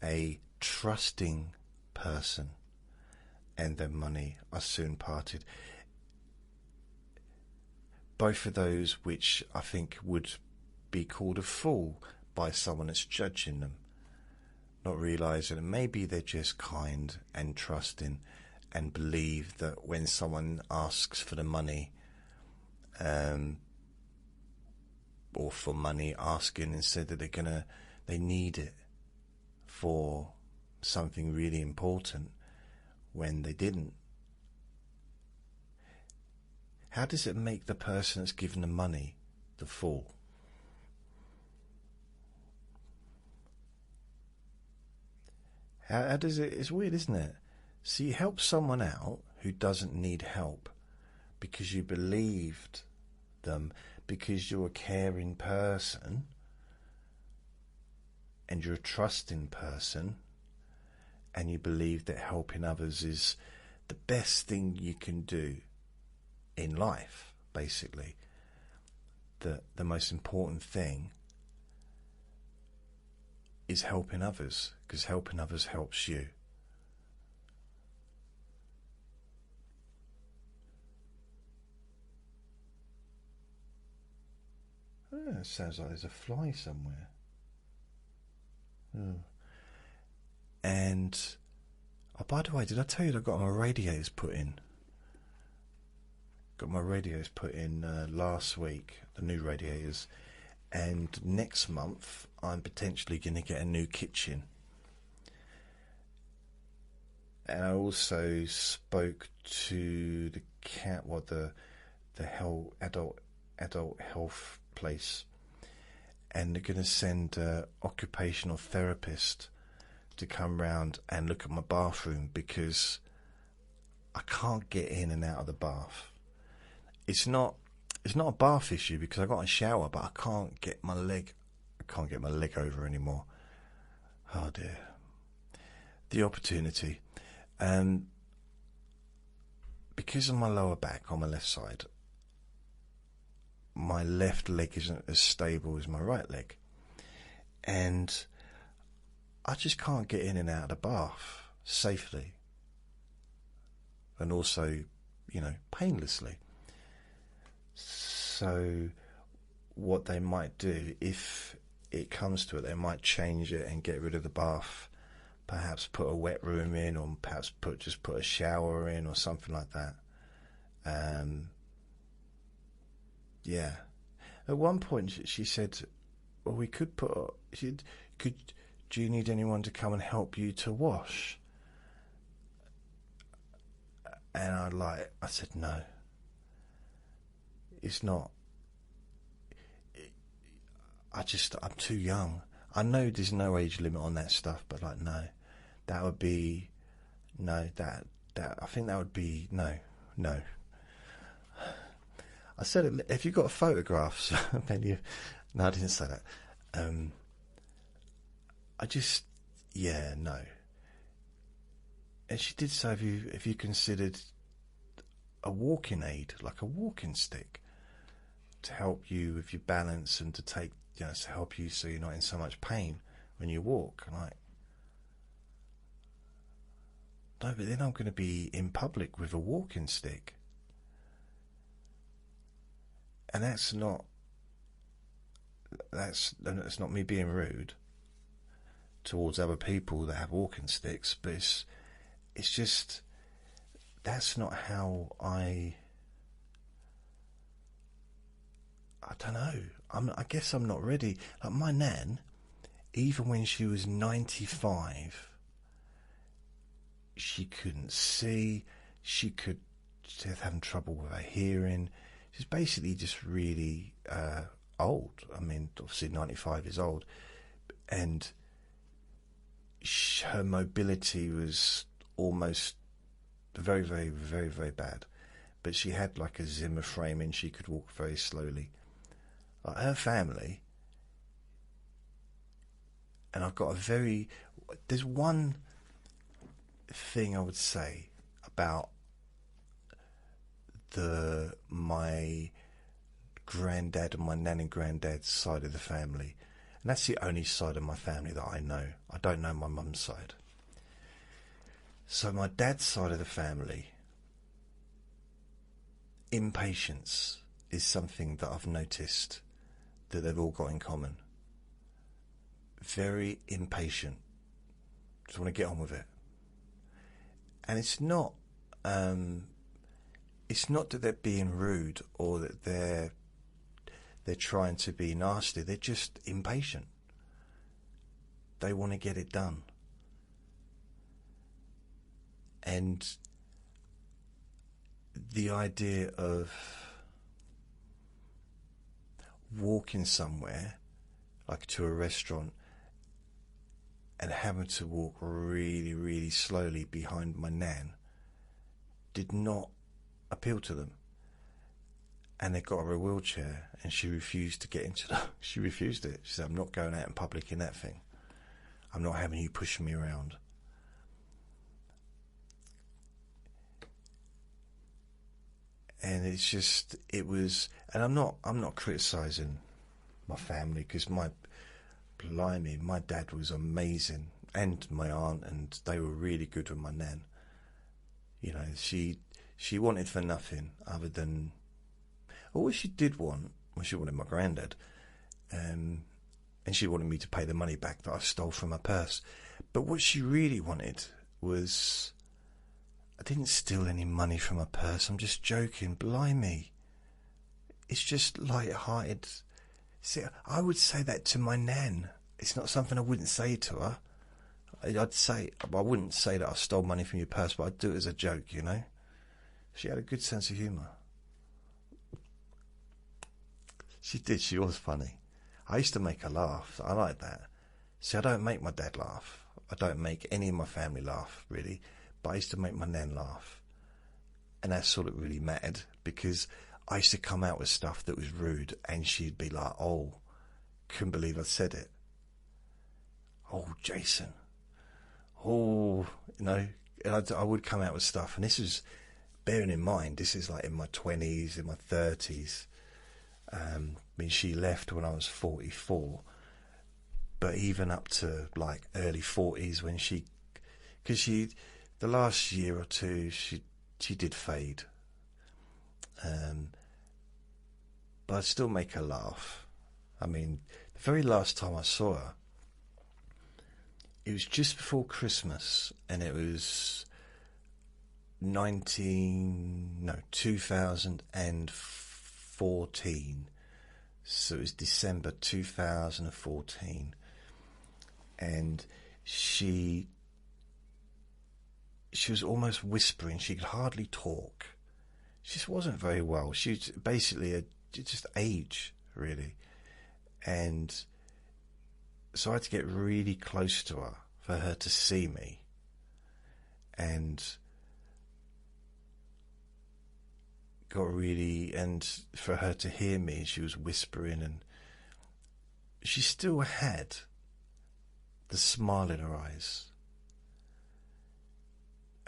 A trusting person, and their money are soon parted. Both of those which I think would be called a fool by someone that's judging them, not realising that maybe they're just kind and trusting and believe that when someone asks for the money, or for money, asking instead that they need it for something really important when they didn't? How does it make the person that's given the money the fool? How does it? It's weird, isn't it? So you help someone out who doesn't need help because you believed them, because you're a caring person and you're a trusting person, and you believe that helping others is the best thing you can do in life, basically. The most important thing is helping others, because helping others helps you. Oh, it sounds like there's a fly somewhere. Oh. And, oh, by the way, did I tell you that I got my radiators put in? Got my radiators put in last week, the new radiators. And next month, I'm potentially going to get a new kitchen. And I also spoke to the adult health place, and they're going to send an occupational therapist to come round and look at my bathroom, because I can't get in and out of the bath. It's not a bath issue, because I got a shower, but I can't get my leg over anymore. Oh dear. The opportunity. Because of my lower back on my left side, my left leg isn't as stable as my right leg. And I just can't get in and out of the bath safely. And also, painlessly. So what they might do, if it comes to it, they might change it and get rid of the bath, perhaps put a wet room in, or perhaps put a shower in, or something like that. Yeah. At one point she said, well, we could do you need anyone to come and help you to wash? And I said, no. It's not. I'm too young. I know there's no age limit on that stuff, but no. That would be, no, I think that would be, no. I said, if you've got photographs, then no, I didn't say that. No. And she did say, if you considered a walking aid, like a walking stick, to help you with your balance and to take, to help you so you're not in so much pain when you walk. No, but then I'm going to be in public with a walking stick. And that's not me being rude towards other people that have walking sticks, but it's just, that's not how I don't know. I guess I'm not ready. Like my nan, even when she was 95, she couldn't see. She was having trouble with her hearing. She's basically just really old. I mean, obviously 95 is old, and her mobility was almost very, very, very, very bad. But she had like a Zimmer frame, and she could walk very slowly. Her family, and there's one thing I would say about my granddad and my nan and granddad's side of the family, and that's the only side of my family that I know. I don't know my mum's side. So my dad's side of the family, impatience is something that I've noticed that they've all got in common. Very impatient. Just want to get on with it. And it's not that they're being rude or that they're trying to be nasty. They're just impatient. They want to get it done. And the idea of walking somewhere, like to a restaurant, and having to walk really, really slowly behind my nan did not appeal to them. And they got her a wheelchair, and she refused to get into the... She refused it. She said, I'm not going out in public in that thing. I'm not having you pushing me around. And it's just, it was... And I'm not criticising my family, because blimey, my dad was amazing, and my aunt, and they were really good with my nan. You know, she wanted for nothing other than... All she did want, well, she wanted my granddad, and she wanted me to pay the money back that I stole from her purse. But what she really wanted was... I didn't steal any money from her purse, I'm just joking, blimey. It's just light-hearted. See, I would say that to my nan. It's not something I wouldn't say to her. I wouldn't say that I stole money from your purse, but I'd do it as a joke, you know. She had a good sense of humour. She did, she was funny. I used to make her laugh, I like that. See, I don't make my dad laugh. I don't make any of my family laugh, really. But I used to make my nan laugh. And that's all that really mattered, because I used to come out with stuff that was rude, and she'd be like, oh, couldn't believe I said it. Oh, Jason. Oh, you know, and I would come out with stuff. And this is, bearing in mind, this is like in my 20s, in my 30s. I mean, she left when I was 44. But even up to like early 40s when because the last year or two, she did fade. But I'd still make her laugh. I mean, the very last time I saw her, it was just before Christmas, and it was 2014. So it was December 2014, and she was almost whispering. She could hardly talk. She just wasn't very well. She was basically just age, really. And so I had to get really close to her for her to see me. And and for her to hear me, she was whispering, and she still had the smile in her eyes.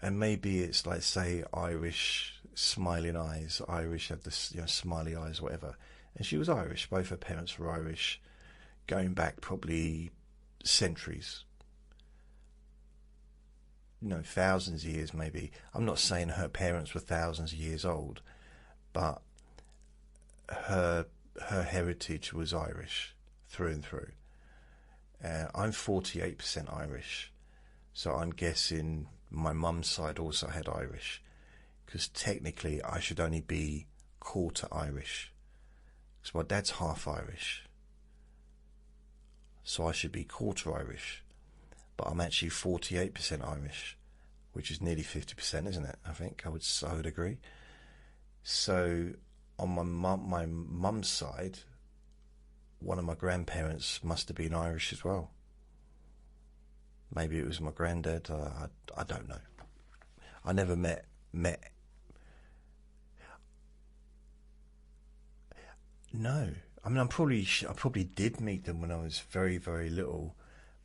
And maybe it's like, say, Irish smiling eyes. Irish have this, smiley eyes, whatever. And she was Irish. Both her parents were Irish, going back probably centuries. Thousands of years maybe. I'm not saying her parents were thousands of years old, but her heritage was Irish through and through. I'm 48% Irish, so I'm guessing my mum's side also had Irish, because technically I should only be quarter Irish, because my dad's half Irish, so I should be quarter Irish, but I'm actually 48% Irish, which is nearly 50%, isn't it? I think I would agree. So on my mum's side, one of my grandparents must have been Irish as well. Maybe it was my granddad. I don't know. I never met. No, I mean I probably did meet them when I was very, very little,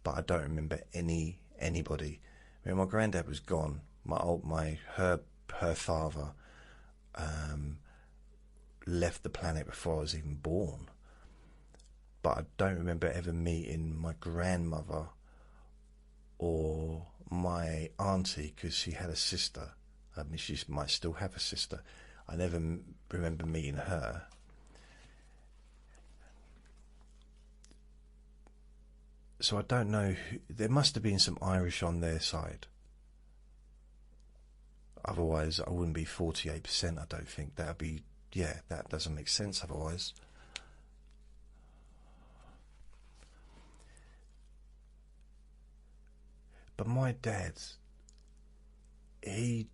but I don't remember anybody. I mean, my granddad was gone. Her father left the planet before I was even born. But I don't remember ever meeting my grandmother or my auntie, because she had a sister. I mean, she might still have a sister. I never remember meeting her. So I don't know. There must have been some Irish on their side. Otherwise, I wouldn't be 48%. I don't think that'd be. Yeah, that doesn't make sense otherwise. But my dad, he,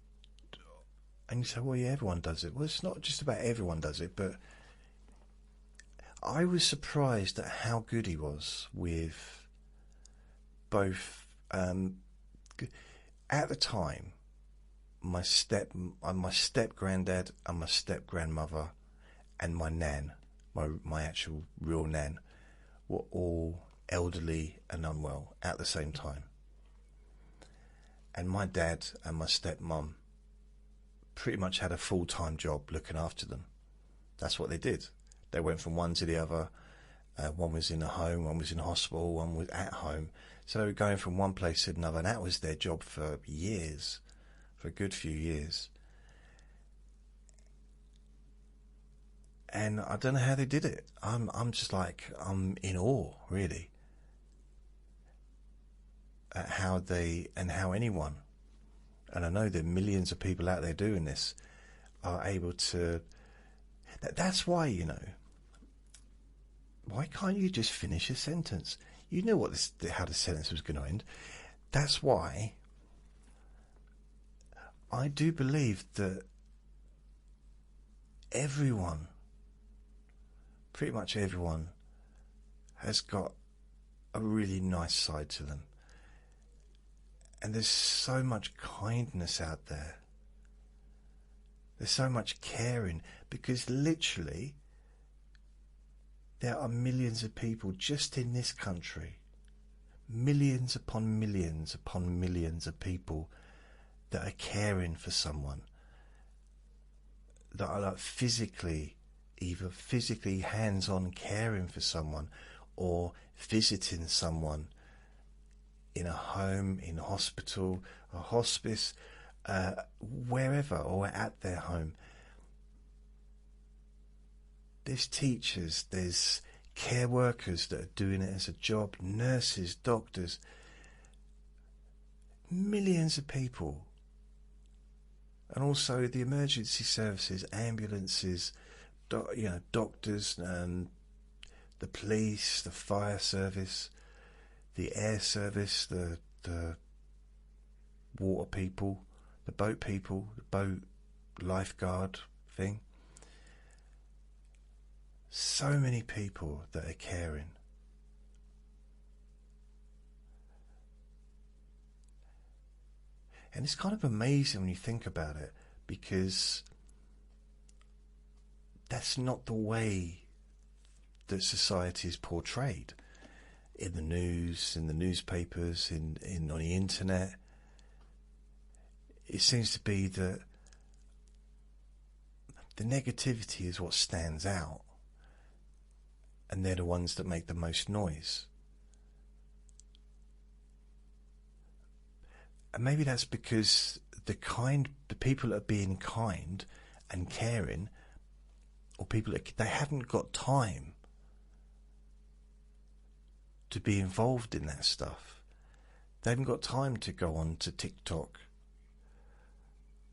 and you say, well, yeah, everyone does it. Well, it's not just about everyone does it, but I was surprised at how good he was with both. At the time, my step granddad and my step grandmother and my nan, my actual real nan, were all elderly and unwell at the same time. And my dad and my stepmom pretty much had a full-time job looking after them. That's what they did. They went from one to the other. One was in a home, one was in a hospital, one was at home. So they were going from one place to another, and that was their job for years, for a good few years. And I don't know how they did it. I'm just like, I'm in awe, really, at how they, and how anyone, and I know there are millions of people out there doing this, are able to. That's why, you know, why can't you just finish a sentence? You knew how the sentence was going to end. That's why I do believe that everyone, pretty much everyone, has got a really nice side to them. And there's so much kindness out there. There's so much caring, because literally there are millions of people just in this country, millions upon millions of people that are caring for someone, that are like either physically hands-on caring for someone, or visiting someone in a home, in a hospital, a hospice, wherever, or at their home. There's teachers, there's care workers that are doing it as a job, nurses, doctors, millions of people. And also the emergency services, ambulances, doctors, and the police, the fire service, the air service, the water people, the boat lifeguard thing. So many people that are caring. And it's kind of amazing when you think about it, because that's not the way that society is portrayed in the news, in the newspapers, on the internet. It seems to be that the negativity is what stands out, and they're the ones that make the most noise. And maybe that's because the people that are being kind and caring, or people that they haven't got time to be involved in that stuff. They haven't got time to go on to TikTok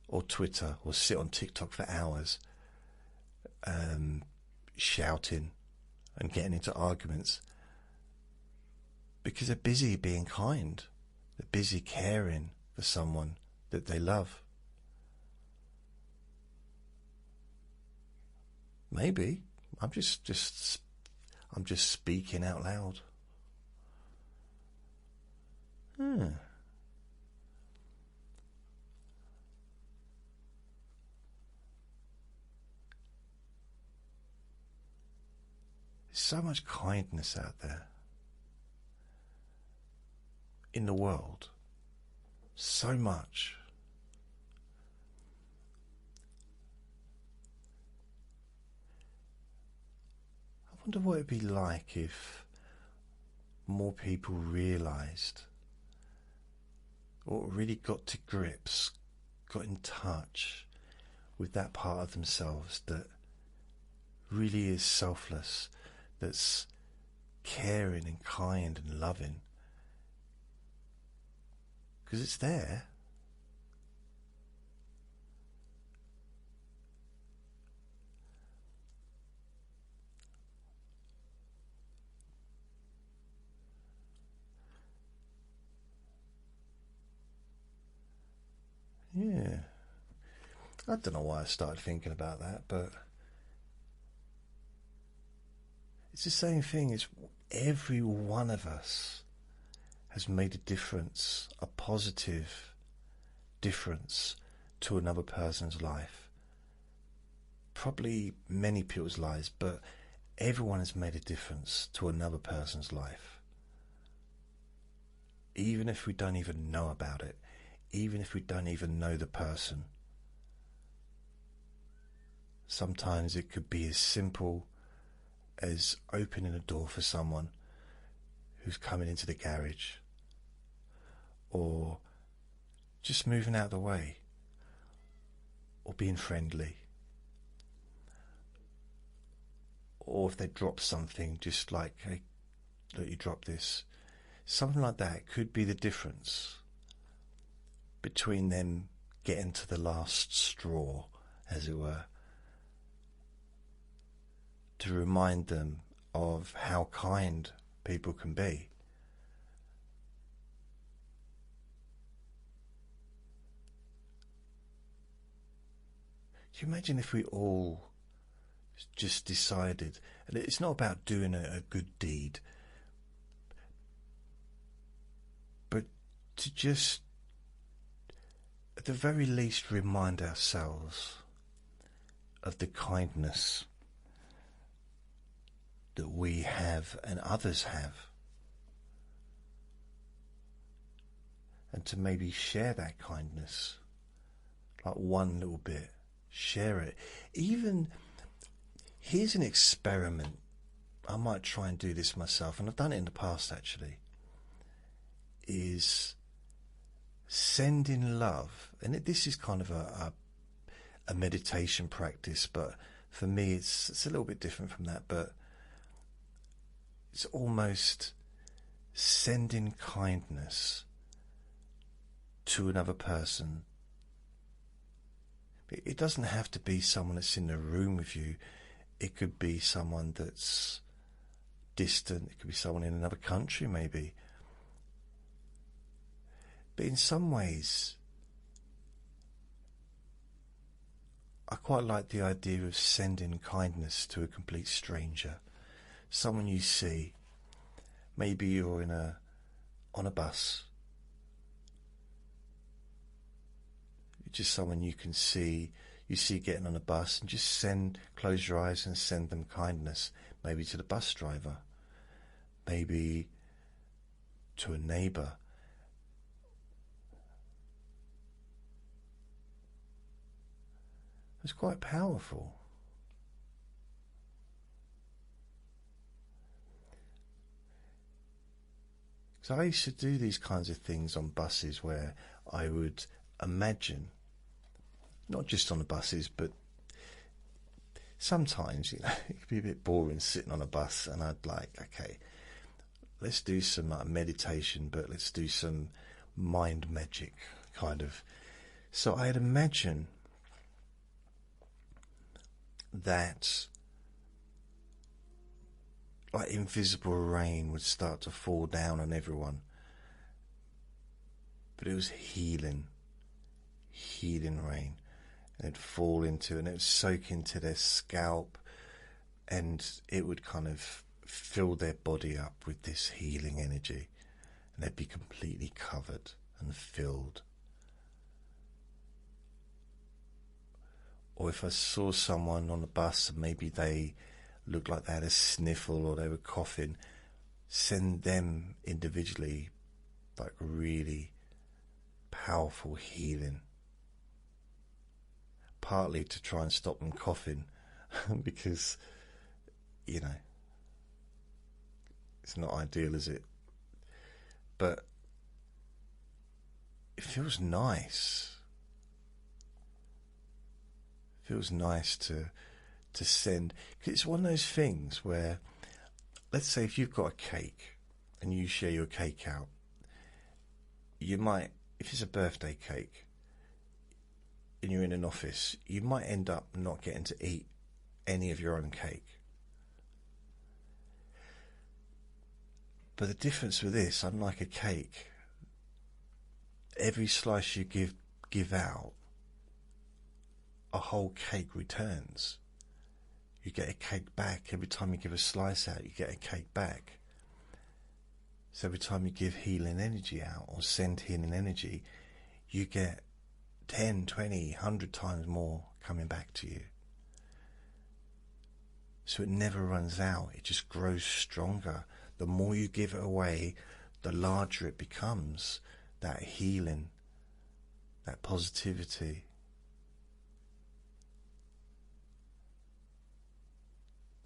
or Twitter, or sit on TikTok for hours, shouting and getting into arguments, because they're busy being kind. They're busy caring for someone that they love. Maybe I'm just speaking out loud. There's so much kindness out there in the world. So much. I wonder what it'd be like if more people realised, or really got to grips, got in touch with that part of themselves that really is selfless, that's caring and kind and loving. Because it's there. Yeah. I don't know why I started thinking about that, but it's the same thing. It's every one of us has made a difference, a positive difference to another person's life. Probably many people's lives, but everyone has made a difference to another person's life. Even if we don't even know about it, even if we don't even know the person. Sometimes it could be as simple as opening a door for someone who's coming into the garage, or just moving out of the way, or being friendly, or if they drop something, just like, hey, look, you dropped this. Something like that could be the difference between them getting to the last straw, as it were, to remind them of how kind people can be. Can you imagine if we all just decided, and it's not about doing a good deed, but to just, at the very least, remind ourselves of the kindness that we have and others have, and to maybe share that kindness, like one little bit, share it. Even, here's an experiment. I might try and do this myself, and I've done it in the past actually, is sending love. And this is kind of a meditation practice, but for me it's a little bit different from that, but it's almost sending kindness to another person. It doesn't have to be someone that's in the room with you. It could be someone that's distant. It could be someone in another country maybe. But in some ways, I quite like the idea of sending kindness to a complete stranger. Someone you see. Maybe you're on a bus. Just someone you can see, you see getting on a bus, and just close your eyes and send them kindness. Maybe to the bus driver, maybe to a neighbour. It's quite powerful. So I used to do these kinds of things on buses where I would imagine, not just on the buses, but sometimes, it could be a bit boring sitting on a bus, and I'd like, okay, let's do some meditation, but let's do some mind magic kind of. So I'd imagine that like invisible rain would start to fall down on everyone, but it was healing rain, and it'd fall into, and it would soak into their scalp, and it would kind of fill their body up with this healing energy, and they'd be completely covered and filled. Or if I saw someone on the bus and maybe they looked like they had a sniffle or they were coughing, send them individually like really powerful healing. Partly to try and stop them coughing because, you know, it's not ideal, is it? But it feels nice. It feels nice to send. 'Cause it's one of those things where, let's say if you've got a cake and you share your cake out, you might, if it's a birthday cake and you're in an office, you might end up not getting to eat any of your own cake. But the difference with this, unlike a cake, every slice you give out a whole cake returns. You get a cake back. Every time you give a slice out, you get a cake back. So every time you give healing energy out or send healing energy, you get 10, 20, 100 times more coming back to you. So it never runs out. It just grows stronger. The more you give it away, the larger it becomes. That healing, that positivity.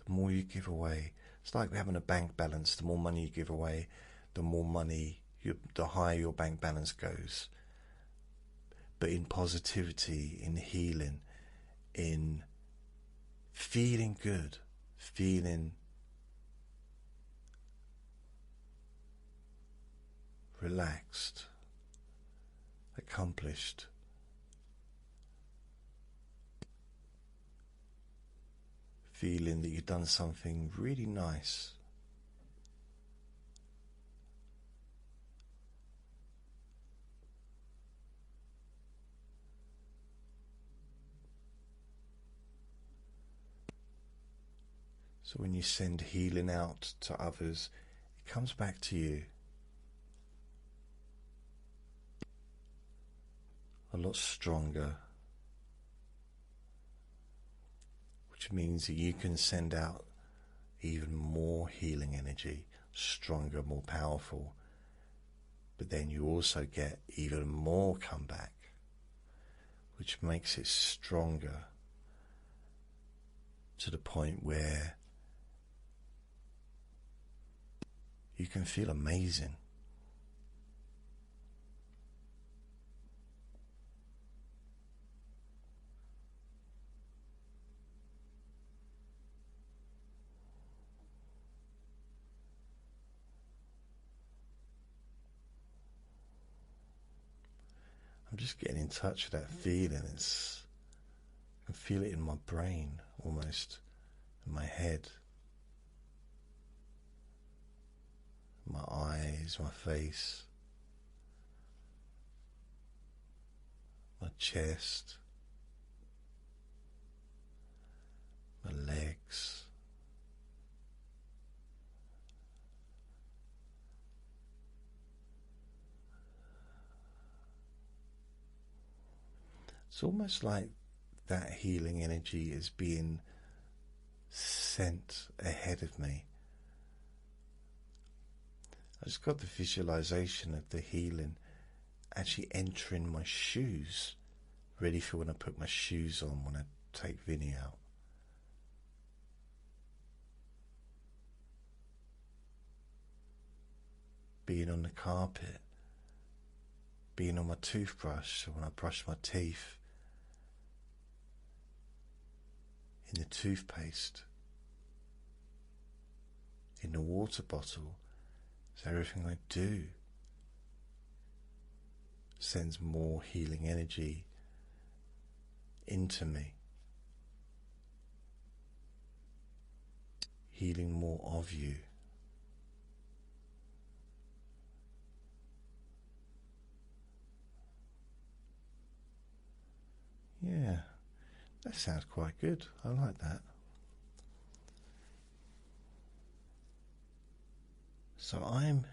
The more you give away, it's like having a bank balance. The more money you give away, the more money, the higher your bank balance goes. But in positivity, in healing, in feeling good, feeling relaxed, accomplished, feeling that you've done something really nice. So when you send healing out to others, it comes back to you a lot stronger, which means that you can send out even more healing energy, stronger, more powerful, but then you also get even more comeback, which makes it stronger to the point where you can feel amazing. I'm just getting in touch with that feeling. I can feel it in my brain, almost in my head, my eyes, my face, my chest, my legs. It's almost like that healing energy is being sent ahead of me. I just got the visualization of the healing actually entering my shoes, ready for when I put my shoes on, when I take Vinny out. Being on the carpet, being on my toothbrush, so when I brush my teeth, in the toothpaste, in the water bottle. So everything I do sends more healing energy into me, healing more of you. Yeah, that sounds quite good. I like that. So I'm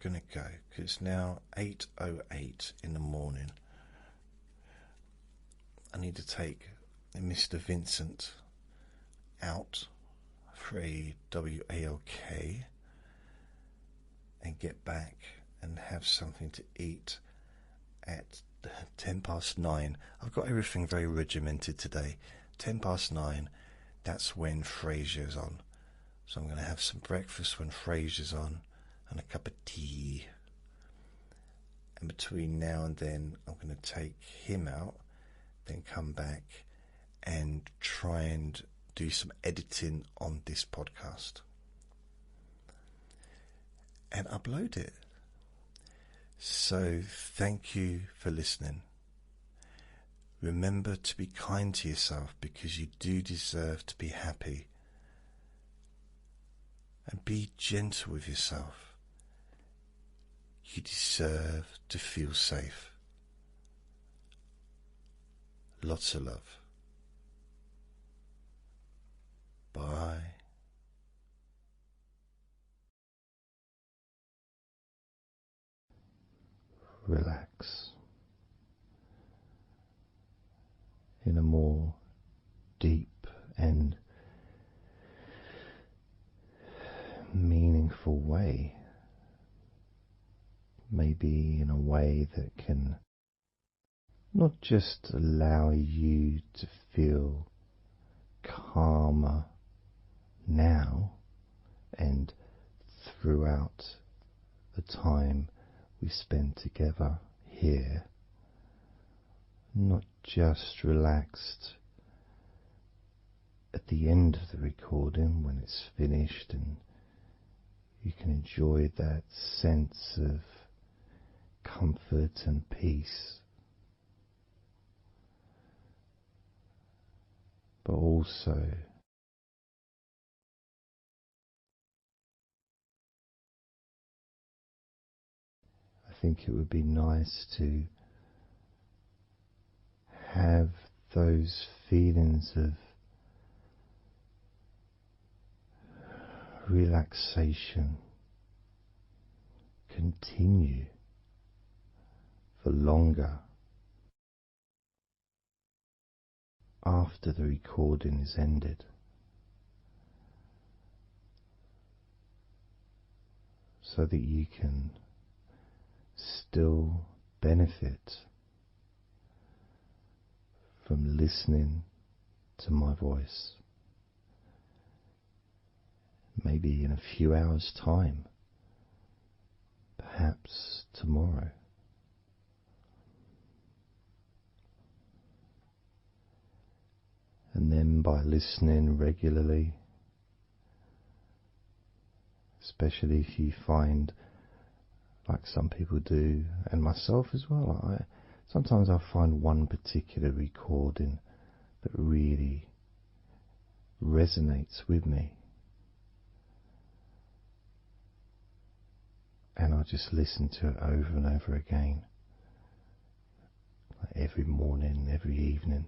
going to go, because it's now 8:08 in the morning. I need to take Mr. Vincent out for a WALK and get back and have something to eat at 9:10. I've got everything very regimented today. 9:10, that's when Frasier's on. So I'm going to have some breakfast when Frasier's on and a cup of tea. And between now and then, I'm going to take him out, then come back and try and do some editing on this podcast and upload it. So thank you for listening. Remember to be kind to yourself, because you do deserve to be happy. And be gentle with yourself. You deserve to feel safe. Lots of love. Bye. Relax in a more deep and meaningful way, maybe in a way that can not just allow you to feel calmer now and throughout the time we spend together here, not just relaxed at the end of the recording when it's finished and you can enjoy that sense of comfort and peace, but also I think it would be nice to have those feelings of relaxation continue for longer after the recording is ended, so that you can still benefit from listening to my voice, maybe in a few hours' time, perhaps tomorrow. And then by listening regularly, especially if you find, like some people do, and myself as well, sometimes I find one particular recording that really resonates with me, and I just listen to it over and over again, like every morning, every evening.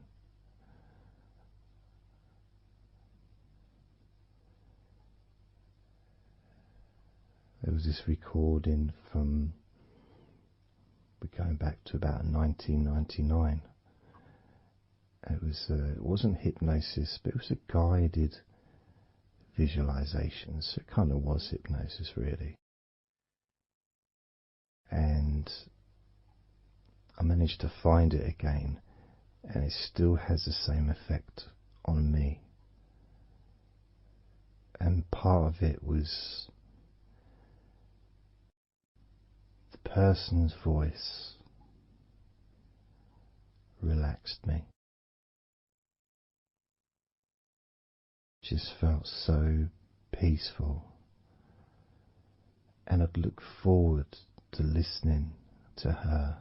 There was this recording from, we're going back to about 1999. It wasn't hypnosis, but it was a guided visualization, so it kind of was hypnosis really. And I managed to find it again, and it still has the same effect on me. And part of it was the person's voice relaxed me. Just felt so peaceful, and I'd look forward to listening to her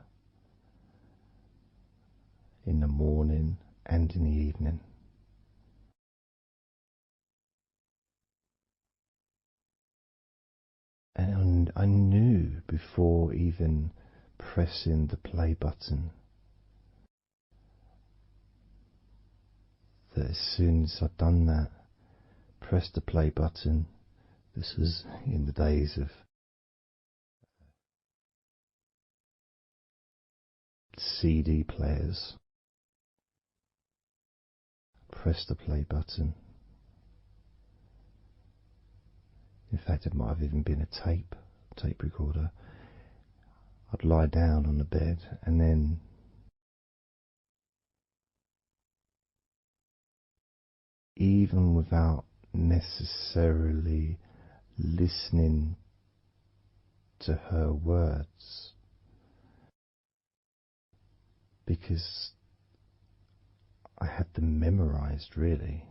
in the morning and in the evening. And I knew before even pressing the play button that as soon as I'd done that, pressed the play button, this was in the days of CD players, press the play button. In fact, it might have even been a tape recorder. I'd lie down on the bed, and then even without necessarily listening to her words, because I had them memorized really,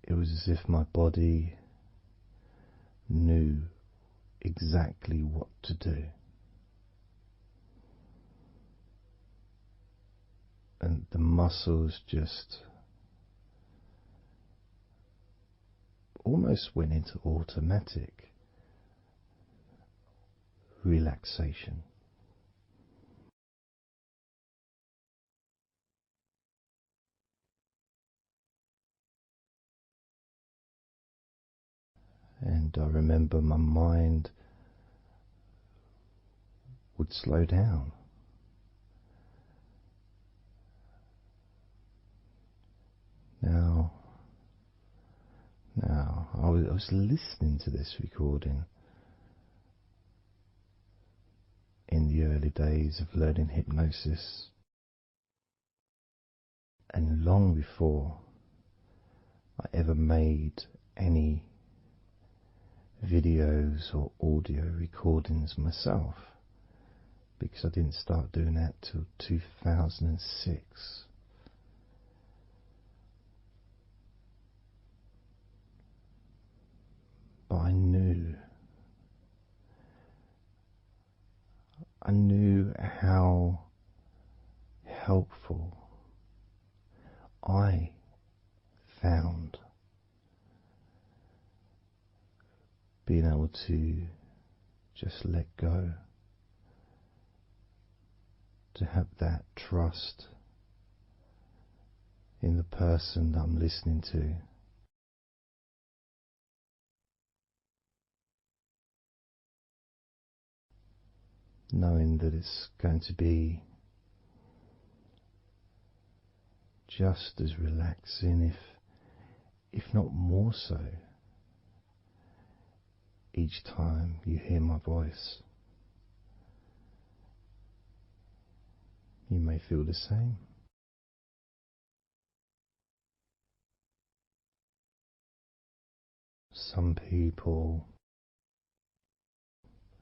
it was as if my body knew exactly what to do. And the muscles just almost went into automatic relaxation. And I remember my mind would slow down. Now, I was listening to this recording in the early days of learning hypnosis, and long before I ever made any videos or audio recordings myself, because I didn't start doing that till 2006. But I knew how helpful I found being able to just let go, to have that trust in the person that I'm listening to. Knowing that it's going to be just as relaxing, if not more so, each time you hear my voice. You may feel the same. Some people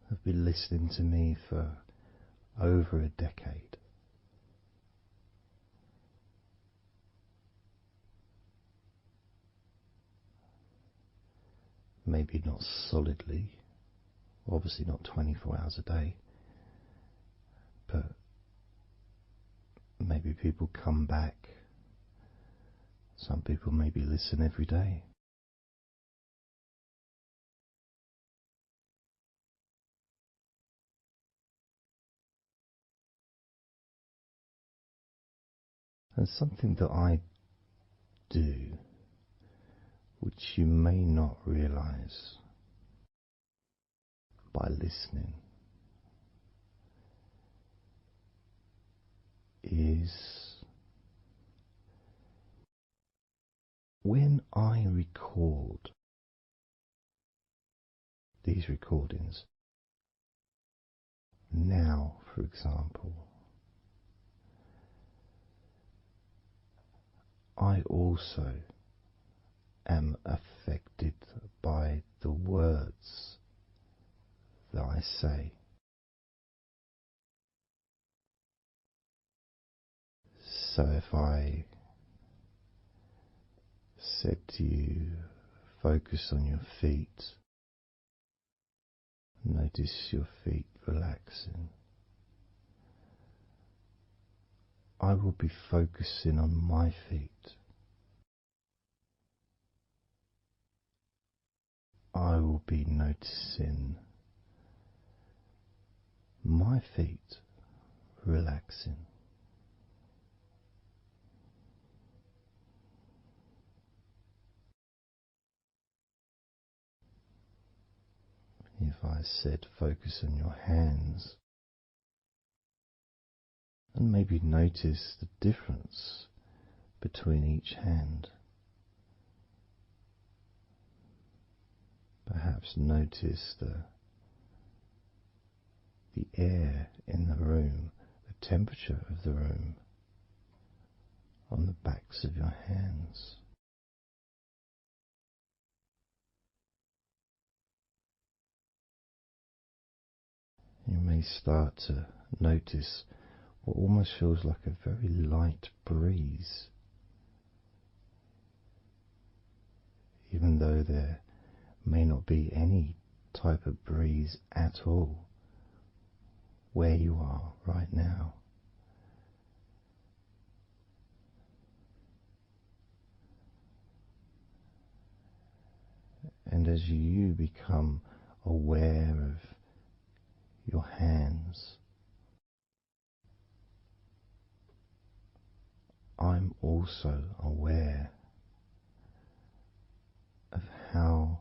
have been listening to me for over a decade. Maybe not solidly, obviously not 24 hours a day, but maybe people come back. Some people maybe listen every day. And something that I do, which you may not realize by listening, is when I record these recordings, now for example, I also am affected by the words that I say. So if I said to you, focus on your feet, notice your feet relaxing, I will be focusing on my feet. I will be noticing my feet relaxing. If I said focus on your hands, and maybe notice the difference between each hand. Perhaps notice the air in the room, the temperature of the room on the backs of your hands. You may start to notice what almost feels like a very light breeze, even though there may not be any type of breeze at all where you are right now. And as you become aware of your hands, I'm also aware of how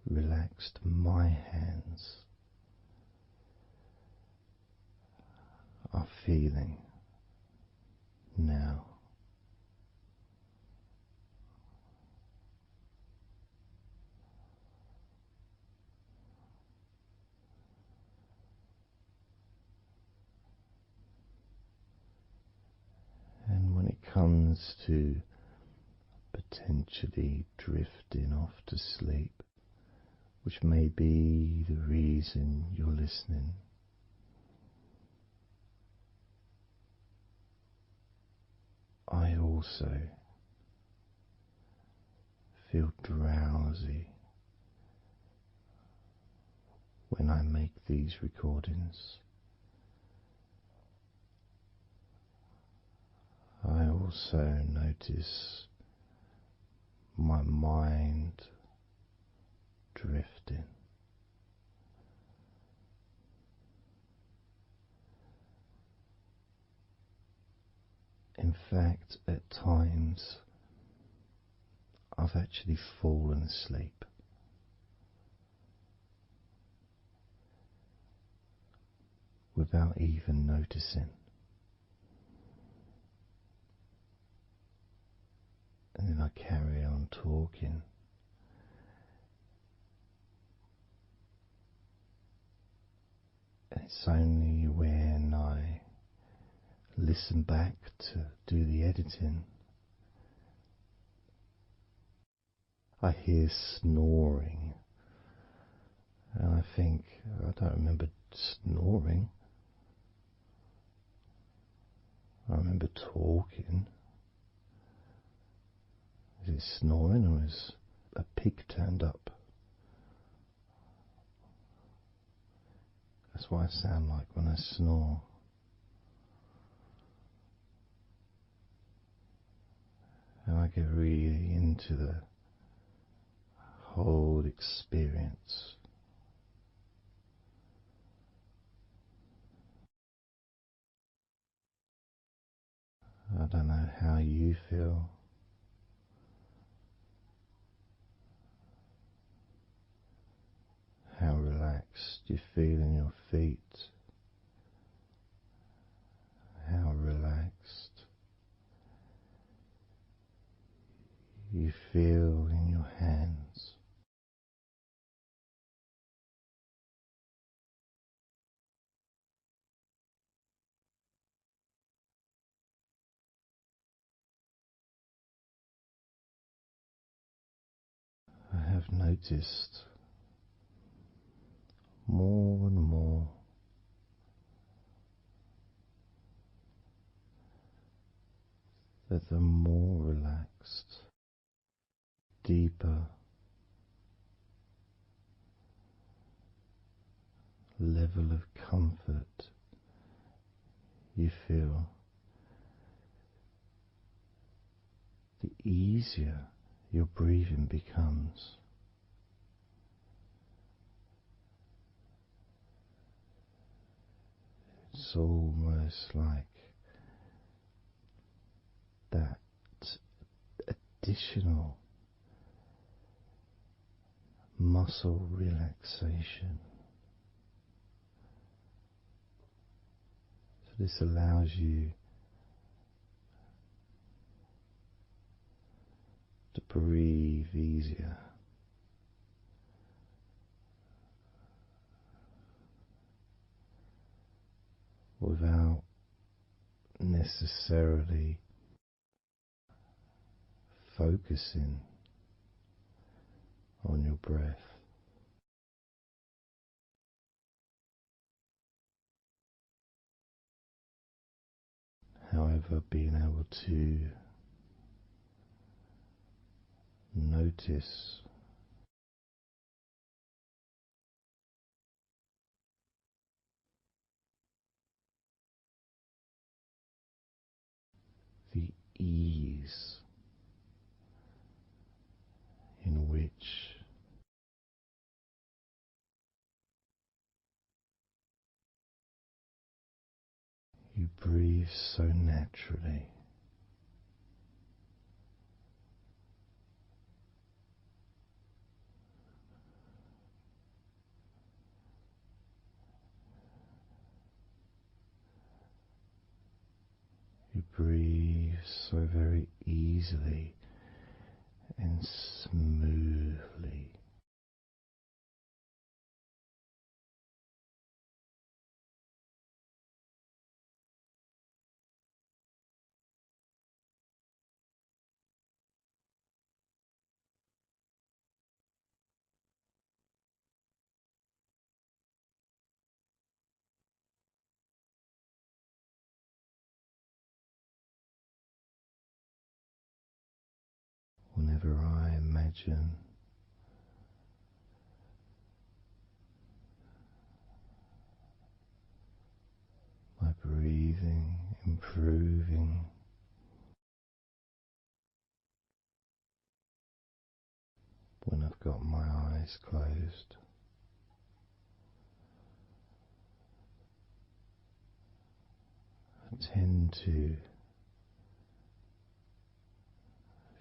relaxed my hands are feeling now. And when it comes to potentially drifting off to sleep, which may be the reason you're listening, I also feel drowsy when I make these recordings. I also notice my mind drifting. In fact, at times I've actually fallen asleep without even noticing. And then I carry on talking. And it's only when I listen back to do the editing, I hear snoring. And I think, I don't remember snoring. I remember talking. Is it snoring or is a pig turned up? That's what I sound like when I snore. And I get really into the whole experience. I don't know how you feel. How relaxed you feel in your feet. How relaxed you feel in your hands. I have noticed more and more that the more relaxed, deeper level of comfort you feel, the easier your breathing becomes. It's almost like that additional muscle relaxation. So this allows you to breathe easier. Without necessarily focusing on your breath. However, being able to notice the ease in which you breathe so naturally. You breathe so very easily and smoothly. Whenever I imagine my breathing improving, when I've got my eyes closed, I tend to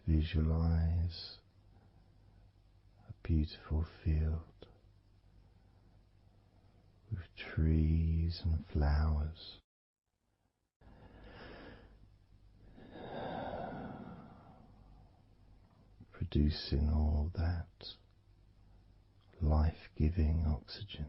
visualize a beautiful field with trees and flowers, producing all that life-giving oxygen.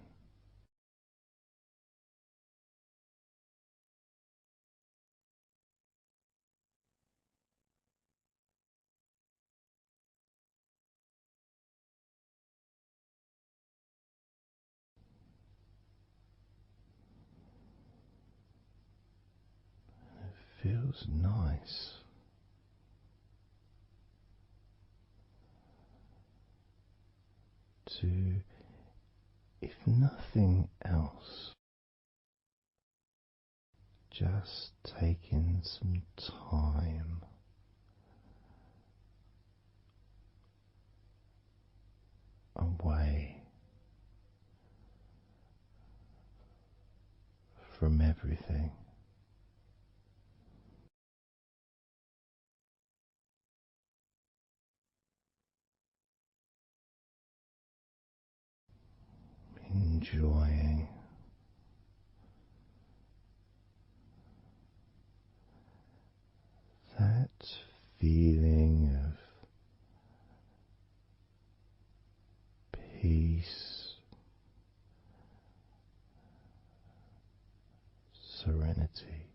It feels nice to, if nothing else, just taking some time away from everything. Enjoying that feeling of peace, serenity,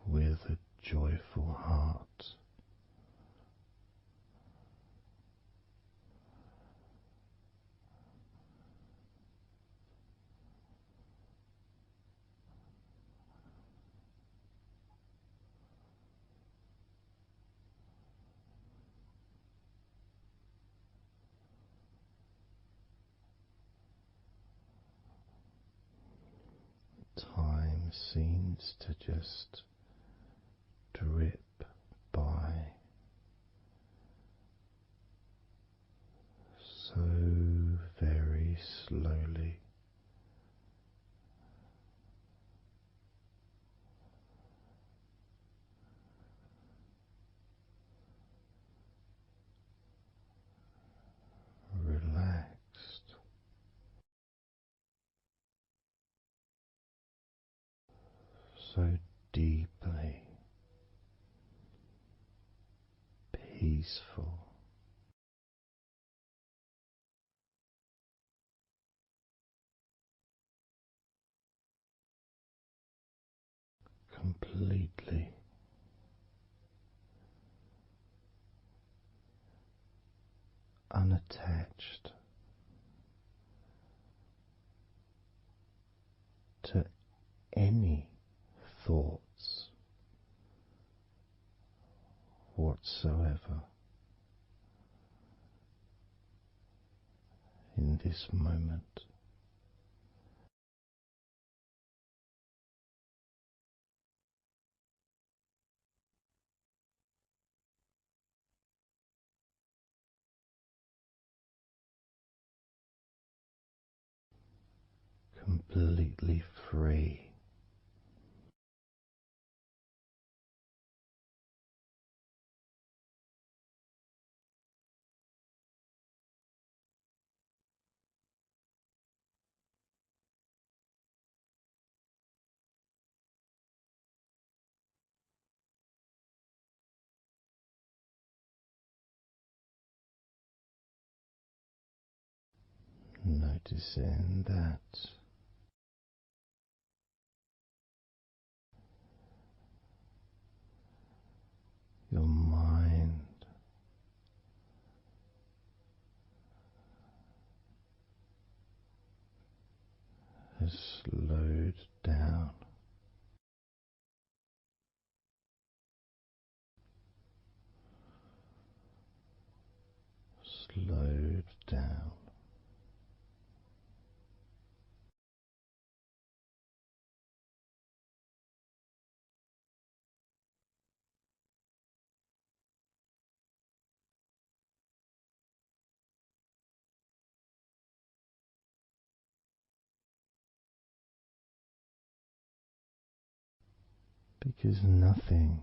with a joyful heart. Time seems to just drip by so very slowly. Relaxed, so deeply peaceful, completely unattached to any thoughts whatsoever in this moment. Completely free. noticing that your mind has slowed down, slowed down. Because nothing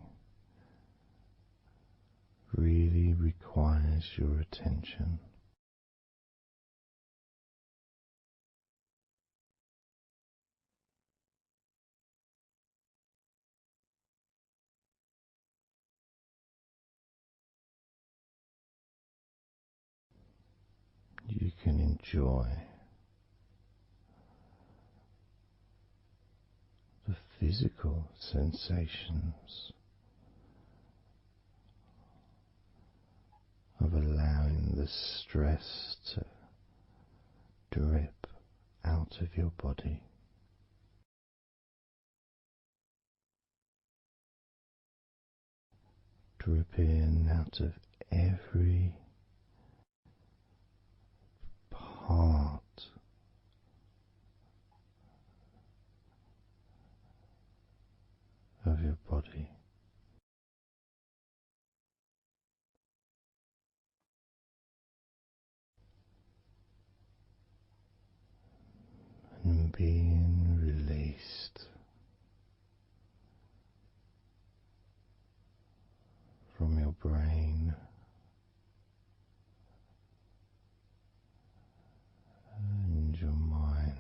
really requires your attention. You can enjoy the physical sensations of allowing the stress to drip out of your body. Dripping out of every part of your body. And being released from your brain and your mind.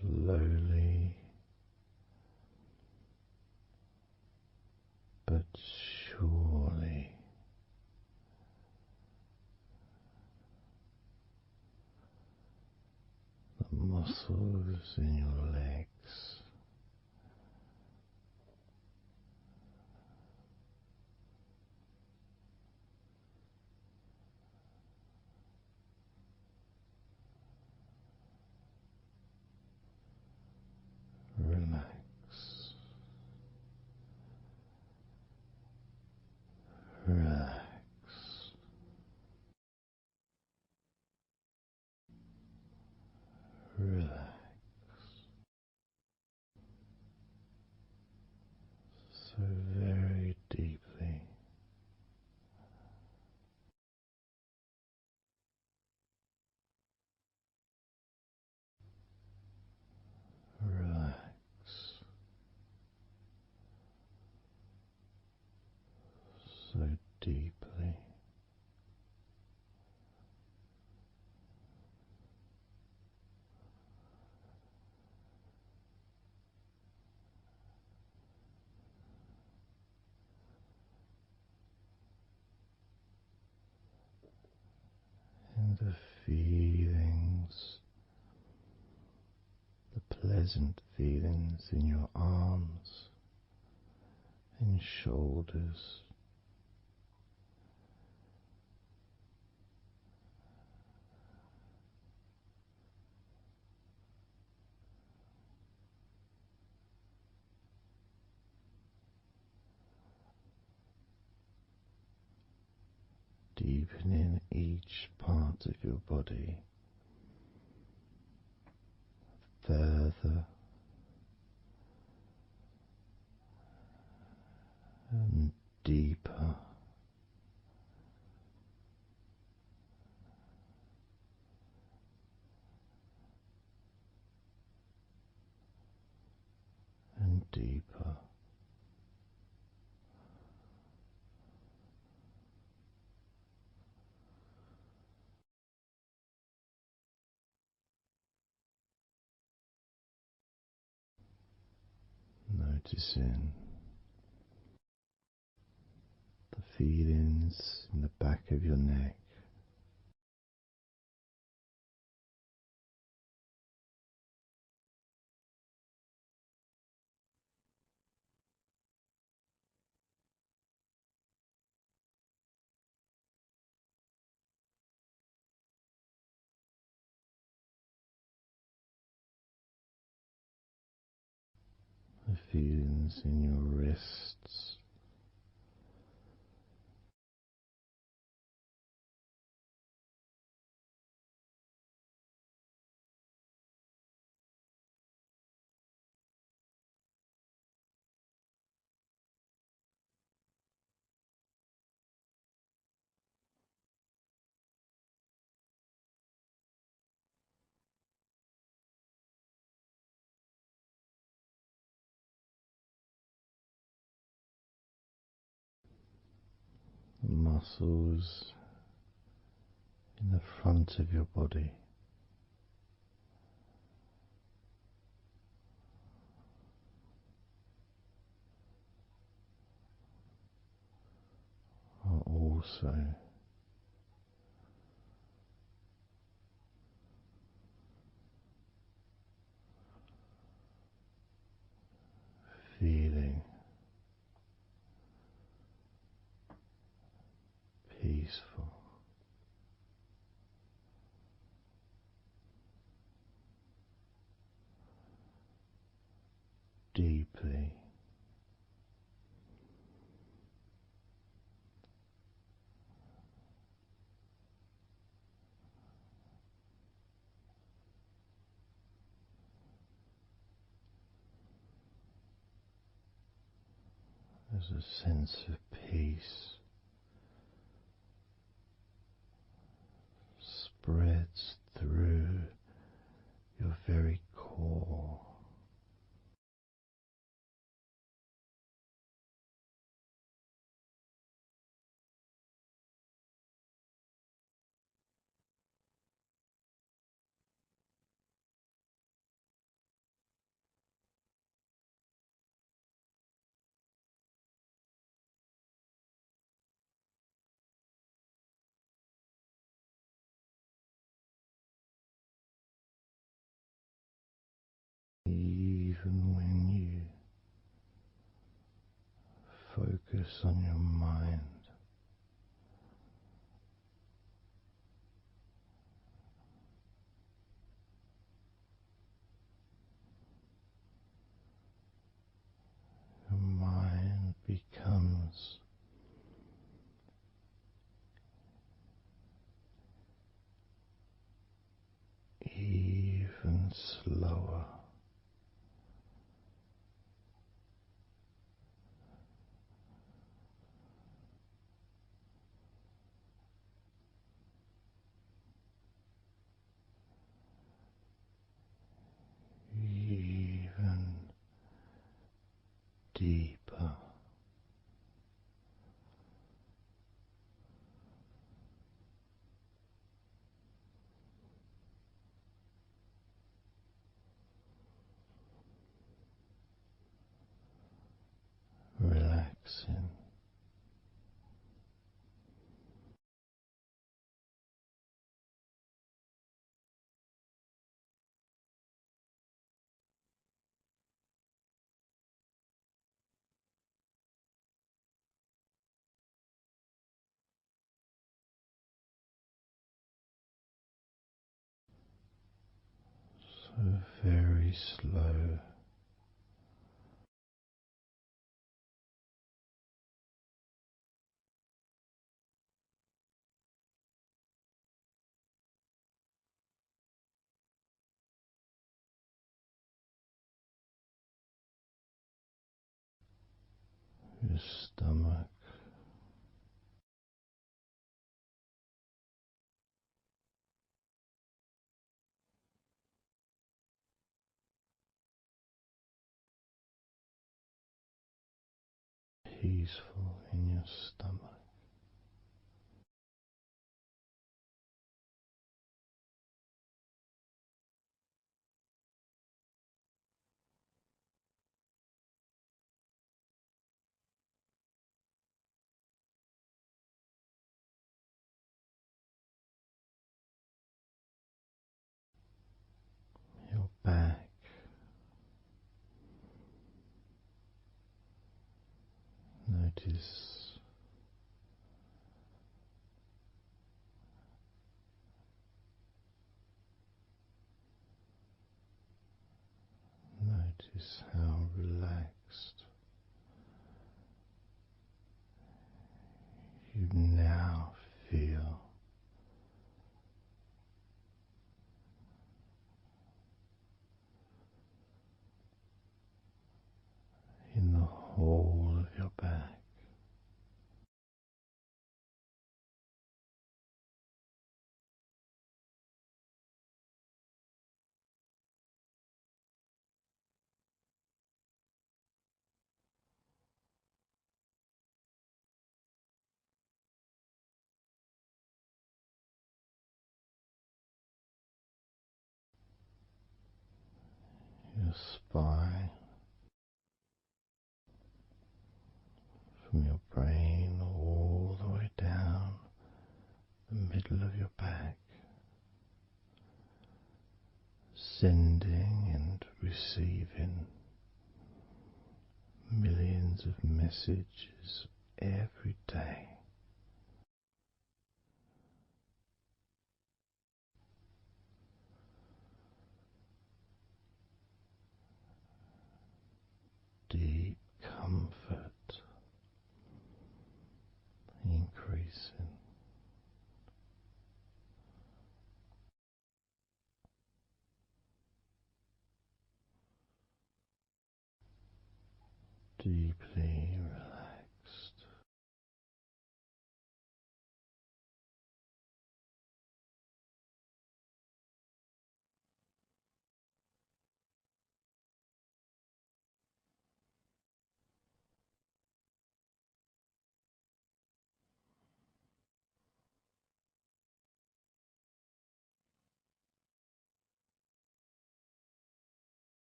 Slowly but surely the muscles in your legs relax, relax, relax so very deeply. Relax so deeply. And the feelings, the pleasant feelings in your arms and shoulders, deepening each part of your body further and deeper and deeper. noticing the feelings in the back of your neck. The feelings in your wrists, the muscles in the front of your body. Are also feeling peaceful, deeply there's a sense of peace spreads through your very core. Even when you focus on your mind, your mind becomes even slower. Even deeper. Relaxing. So very slow. Your stomach, peaceful in your stomach. Notice how relaxed you now feel in the whole of your back. Your spine, from your brain all the way down the middle of your back, sending and receiving millions of messages every day. Deep comfort increasing. Deeply relaxed.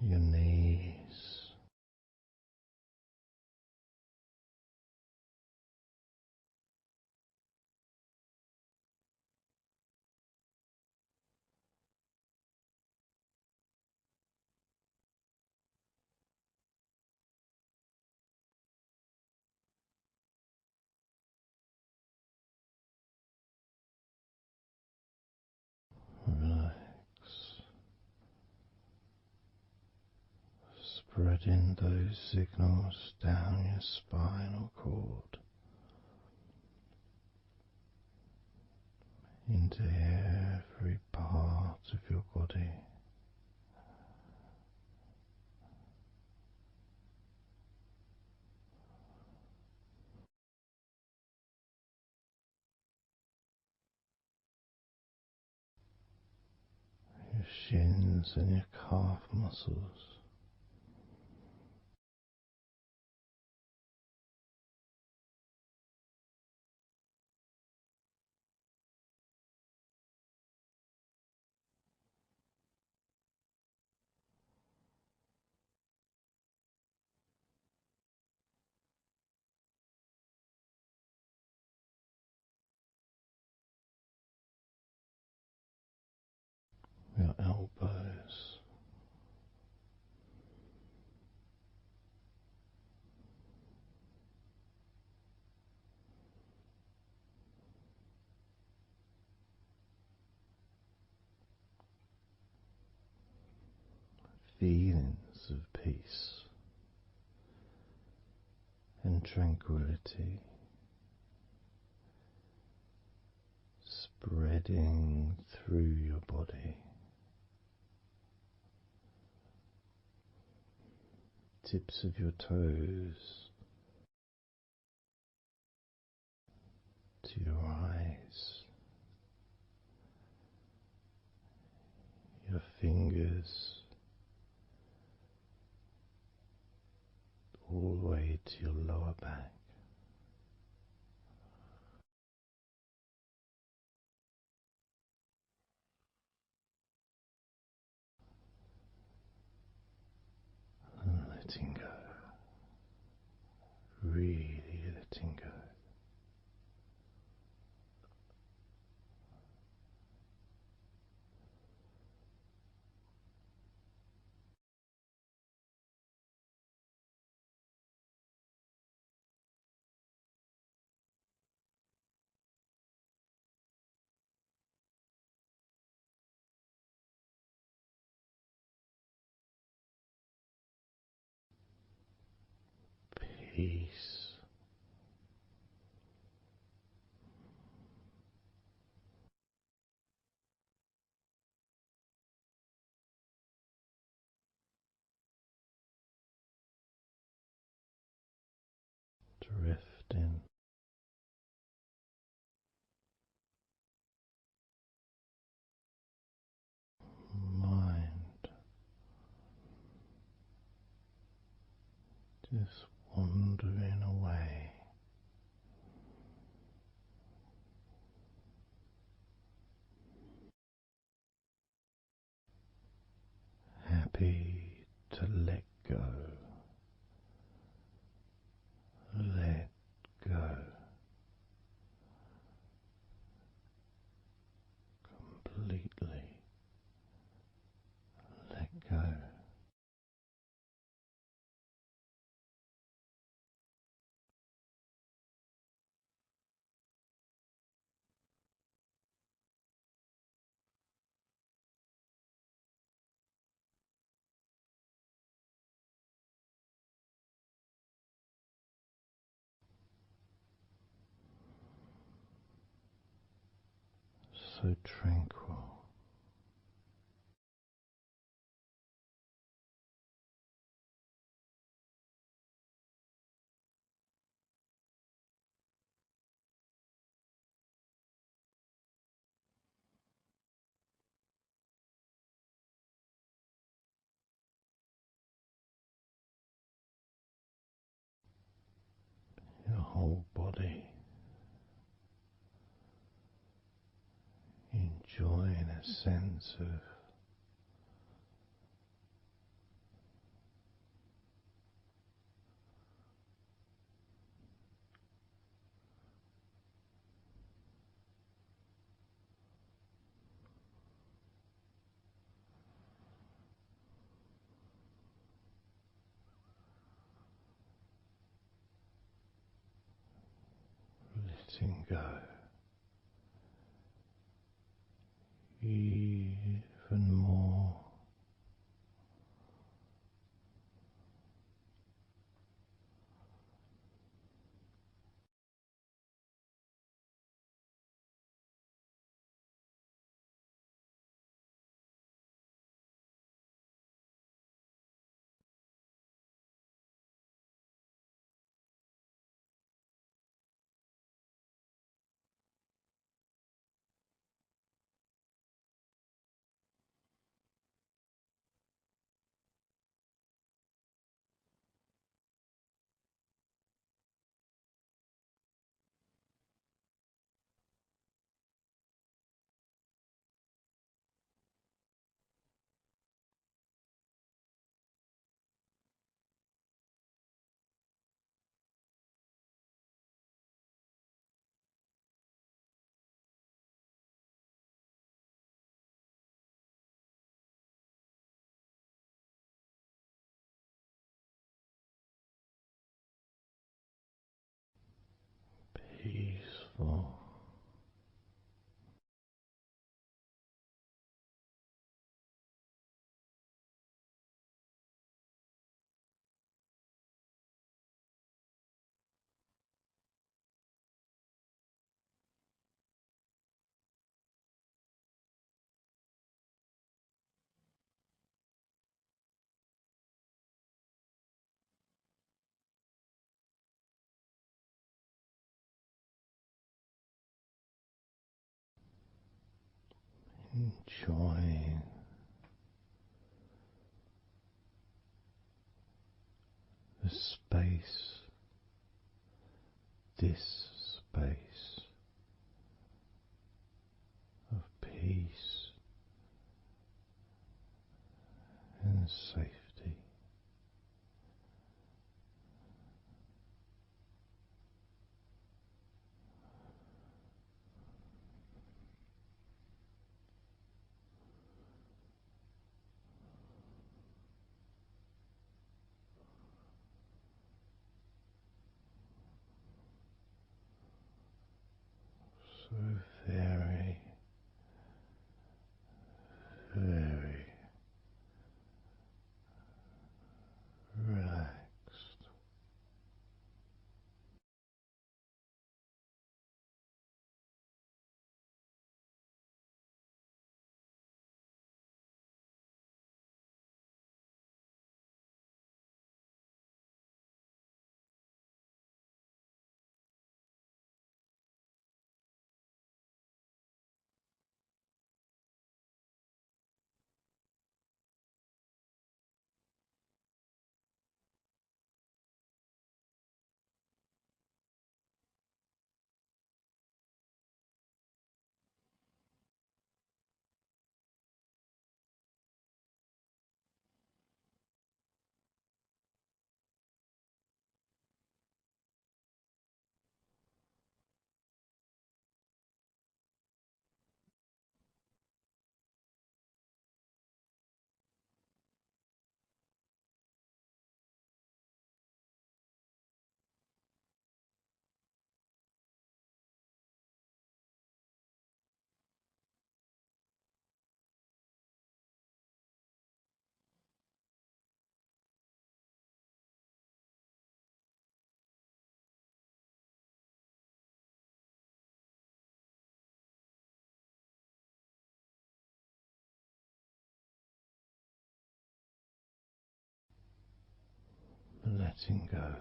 Your knees, relax, spreading those signals down your spinal cord into every part of your body. Your shins and your calf muscles, your elbows, feelings of peace and tranquility spreading through your body, tips of your toes to your eyes, your fingers all the way to your lower back. And letting go, really letting go. peace. Drifting, mind just wandering away, happy to let go, let go, completely let go. So tranquil. Your whole body enjoying a sense of letting go, even more. Peaceful, enjoying the space, this space of peace and safety. So very, very relaxed. letting go.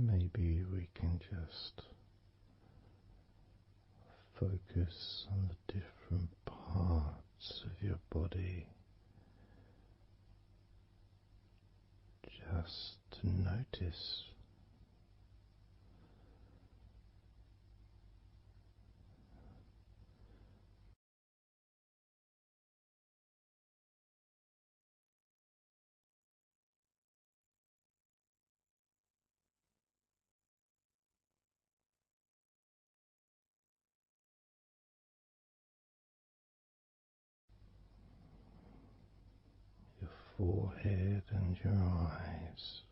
Maybe we can just focus on the different parts of your body, just to notice your forehead and your eyes.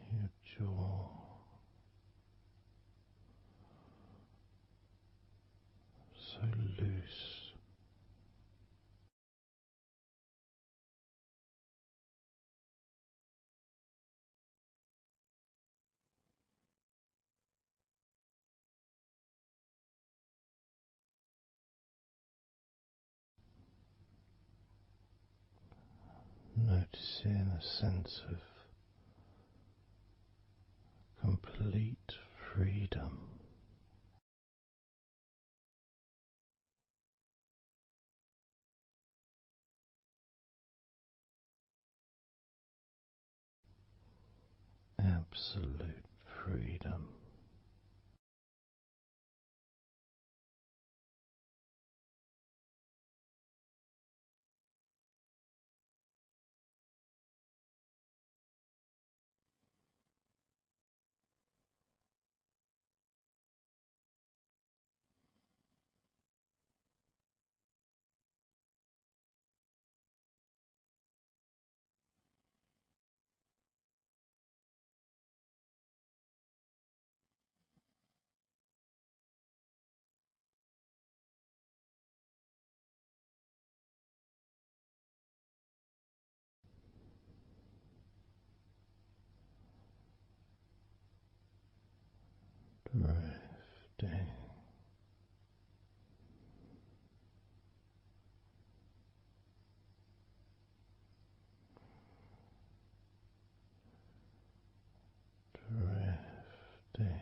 Your jaw, so loose. Noticing a sense of complete freedom. Absolute freedom. Drifting. Drifting.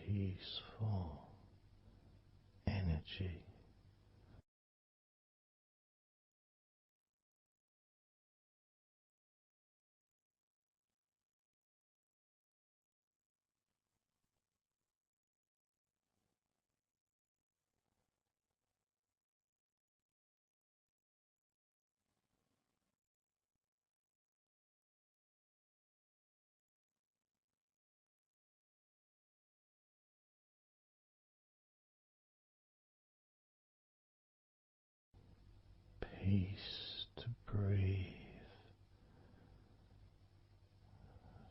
Peaceful energy. Peace to breathe.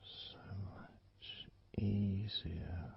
So much easier.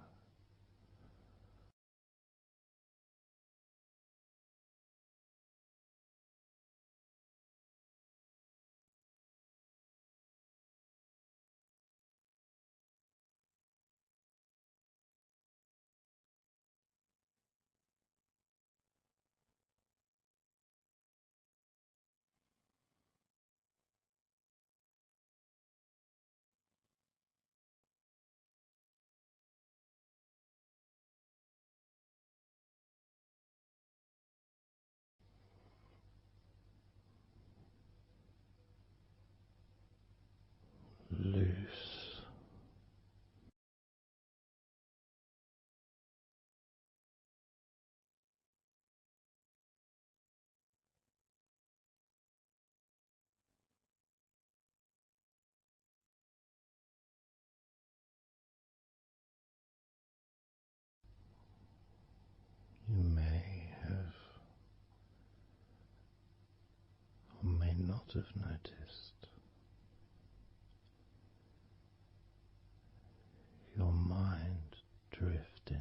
have noticed your mind drifting.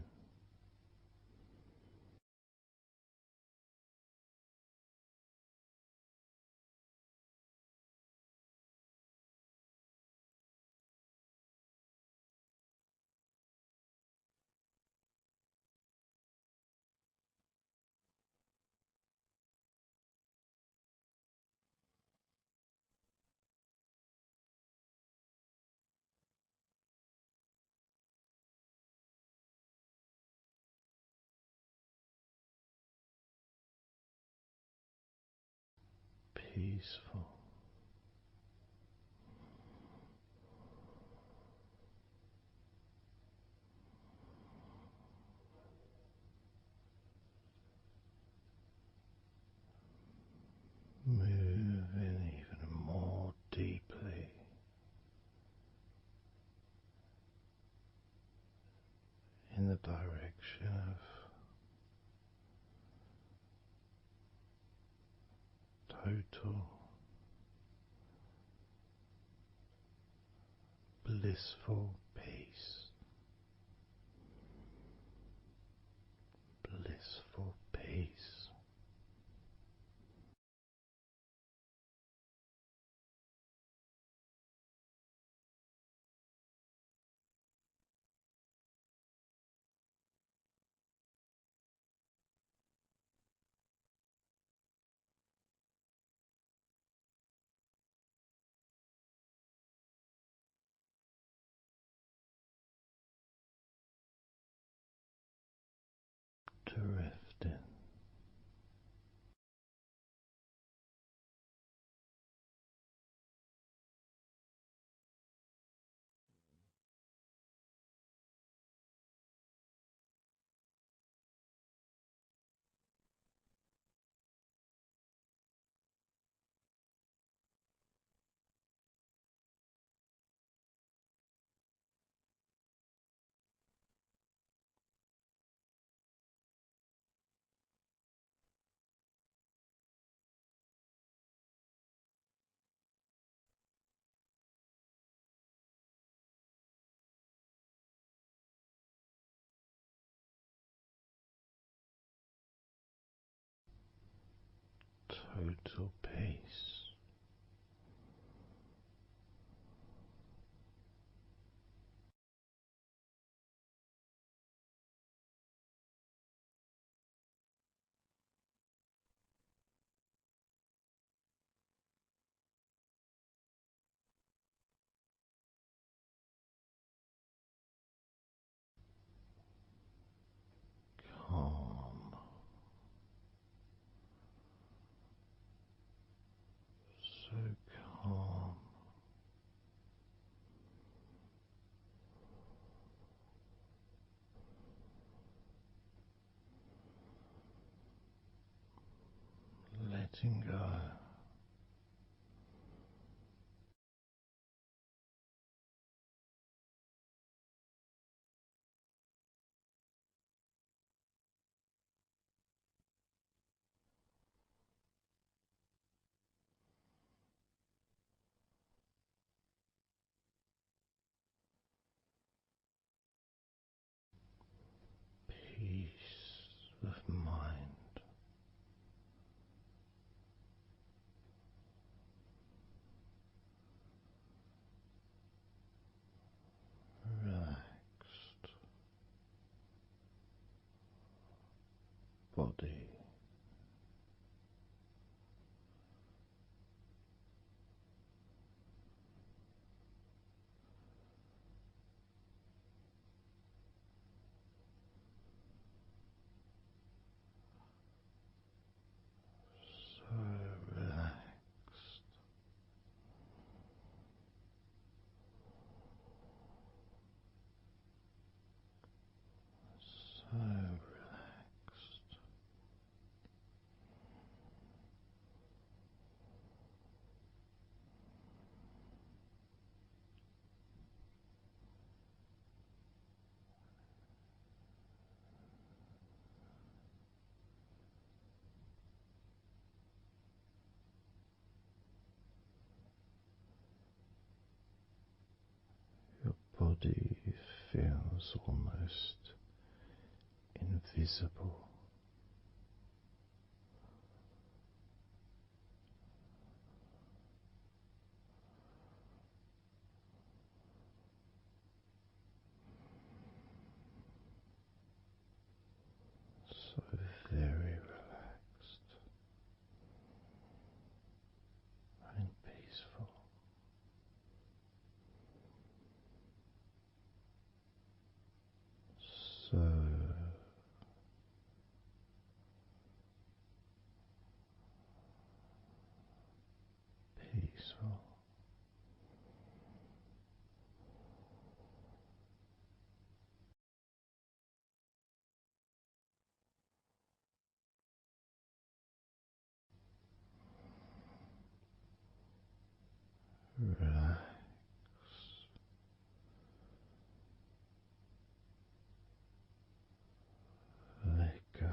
Peaceful. Moving even more deeply in the direction of total blissful peace. Blissful peace. Drifting. Total peace. Calm. So calm. Letting go. Peace of mind. Relaxed body. So relaxed. So relaxed. body feels almost invisible. So very relaxed and peaceful. So peaceful. Relax. Let go.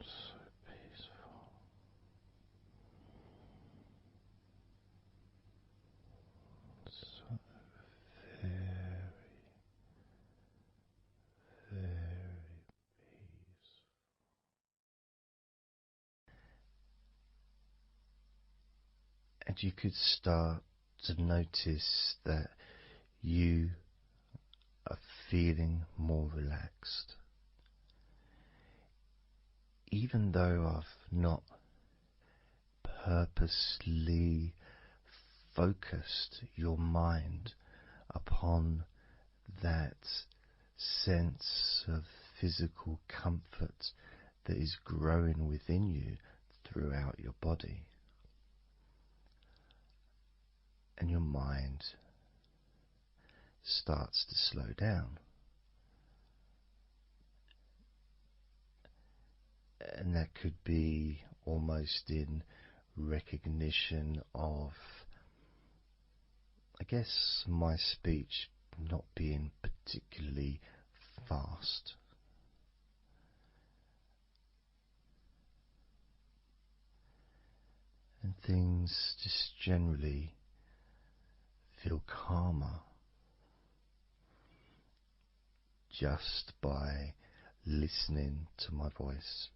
So peaceful. So very, very peaceful. And you could start to notice that you are feeling more relaxed. Even though I've not purposely focused your mind upon that sense of physical comfort that is growing within you throughout your body. And your mind starts to slow down. And that could be almost in recognition of, I guess, my speech not being particularly fast. And things just generally feel calmer just by listening to my voice.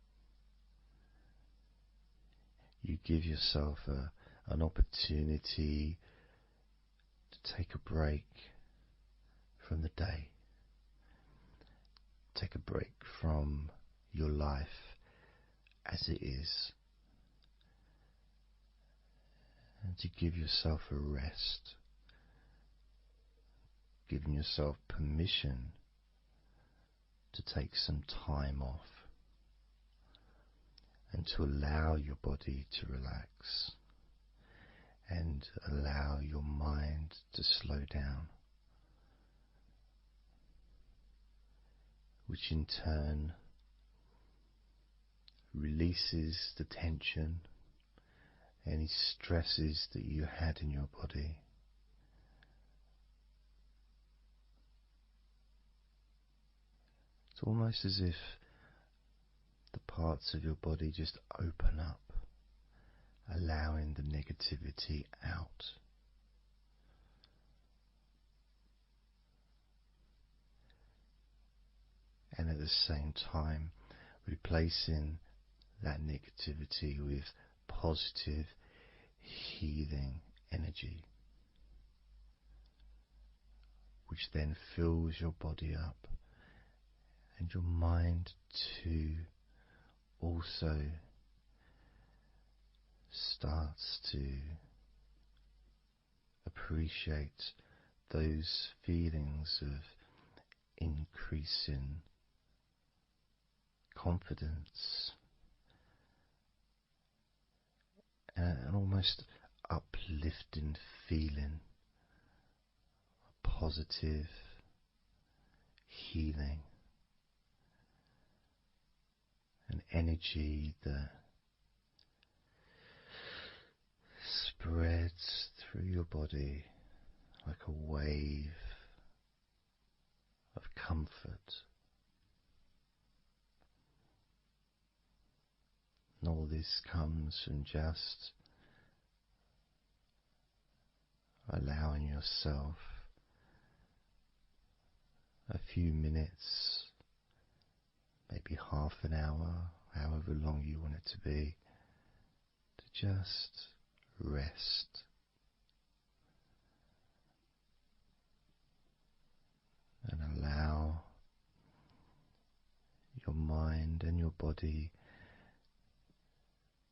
You give yourself an opportunity to take a break from the day, take a break from your life as it is, and to give yourself a rest, giving yourself permission to take some time off and to allow your body to relax and allow your mind to slow down, which in turn releases the tension, any stresses that you had in your body. It's almost as if the parts of your body just open up, allowing the negativity out. And at the same time, replacing that negativity with positive, healing energy, which then fills your body up, and your mind too also starts to appreciate those feelings of increasing confidence and an almost uplifting feeling, a positive healing, an energy that spreads through your body like a wave comfort. And all this comes from just allowing yourself a few minutes, maybe half an hour, however long you want it to be, to just rest. And allow your mind and your body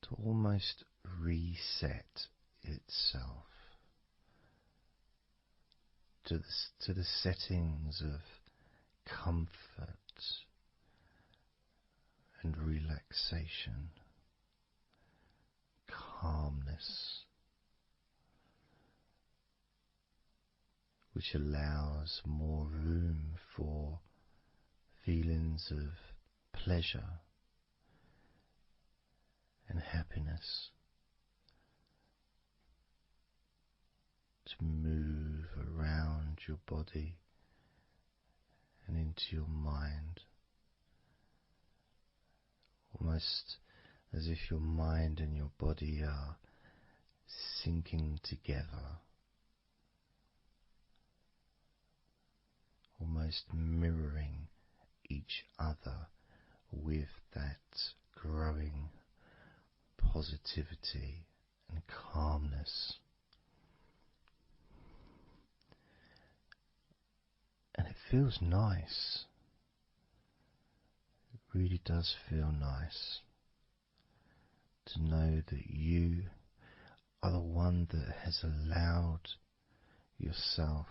to almost reset itself to the settings of comfort and relaxation, calmness, which allows more room for feelings of pleasure and happiness to move around your body and into your mind, almost as if your mind and your body are sinking together, almost mirroring each other with that growing positivity and calmness. And it feels nice. It really does feel nice to know that you are the one that has allowed yourself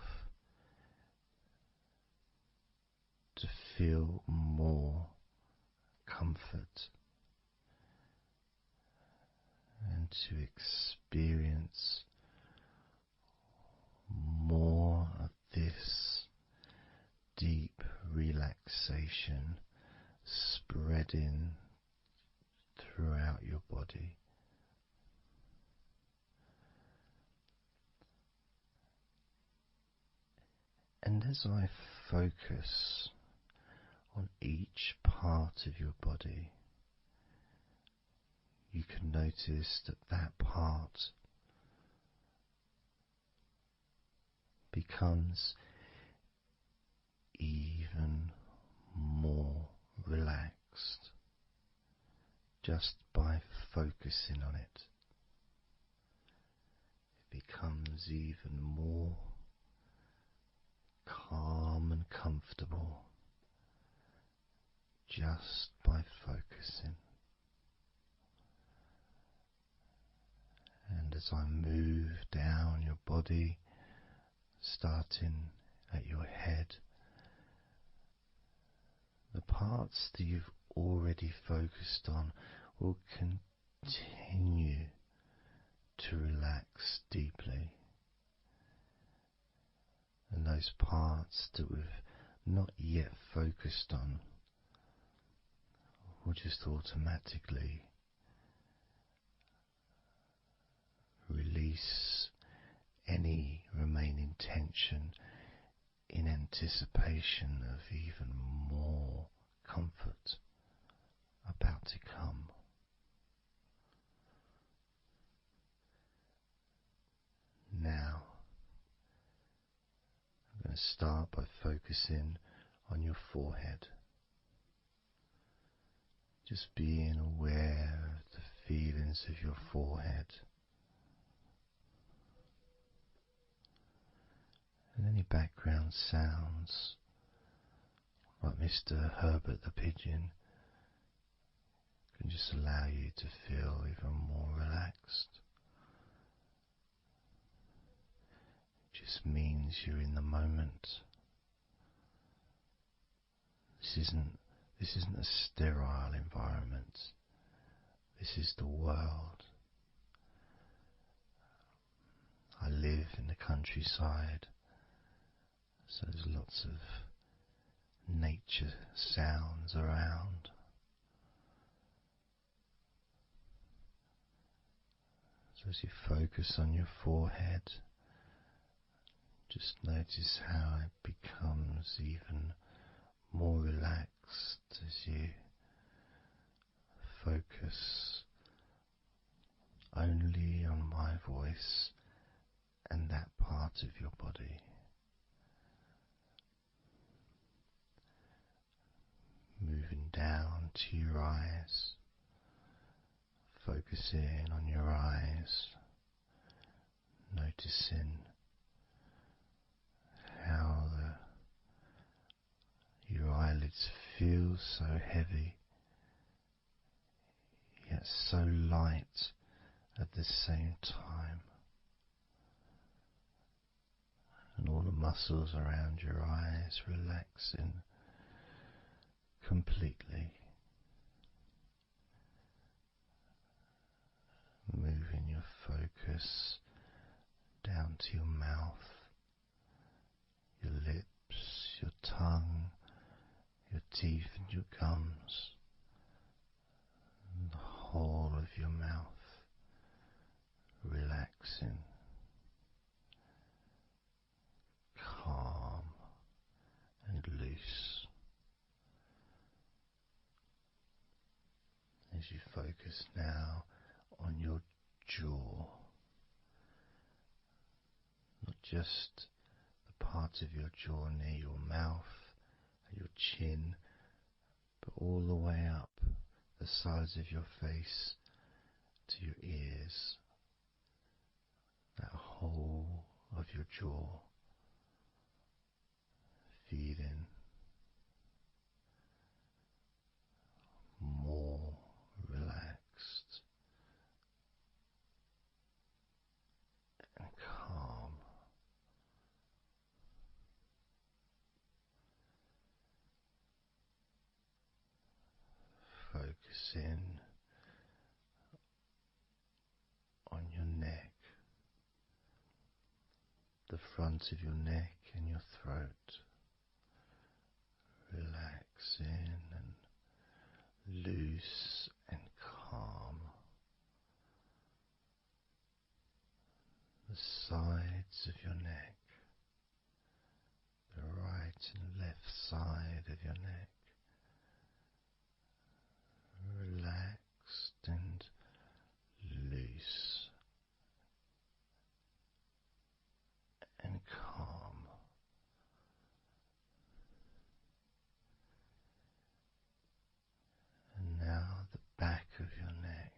to feel more comfort and to experience more of this deep relaxation spreading throughout your body. And as I focus on each part of your body, you can notice that that part becomes even more relaxed just by focusing on it. It becomes even more calm and comfortable just by focusing. And as I move down your body, starting at your head, the parts that you've already focused on will continue to relax deeply. And those parts that we've not yet focused on will just automatically release any remaining tension in anticipation of even more comfort about to come. Now, I'm going to start by focusing on your forehead. Just being aware of the feelings of your forehead. And any background sounds, like Mr. Herbert the pigeon, can just allow you to feel even more relaxed. It just means you're in the moment. This isn't a sterile environment. This is the world. I live in the countryside, so there's lots of nature sounds around. So as you focus on your forehead, just notice how it becomes even more relaxed as you focus only on my voice and that part of your body. Moving down to your eyes, focusing on your eyes, noticing how your eyelids feel so heavy, yet so light at the same time, and all the muscles around your eyes relaxing completely, moving your focus down to your mouth, your lips, your tongue, your teeth and your gums, and the whole of your mouth relaxing, calm and loose. As you focus now on your jaw, not just the part of your jaw near your mouth, your chin, but all the way up the sides of your face to your ears, that whole of your jaw, feeling more relaxed and calm. Focusing on your neck, the front of your neck and your throat, relaxing and loose and calm. The sides of your neck, the right and left side of your neck, relaxed and loose and calm. And now the back of your neck,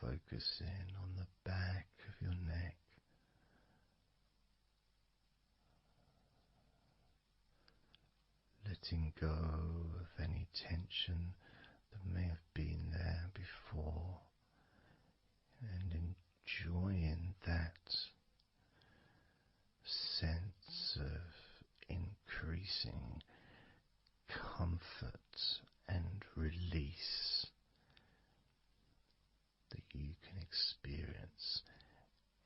focusing on the back of your neck, letting go of any tension that may have been there before, and enjoying that sense of increasing comfort and release that you can experience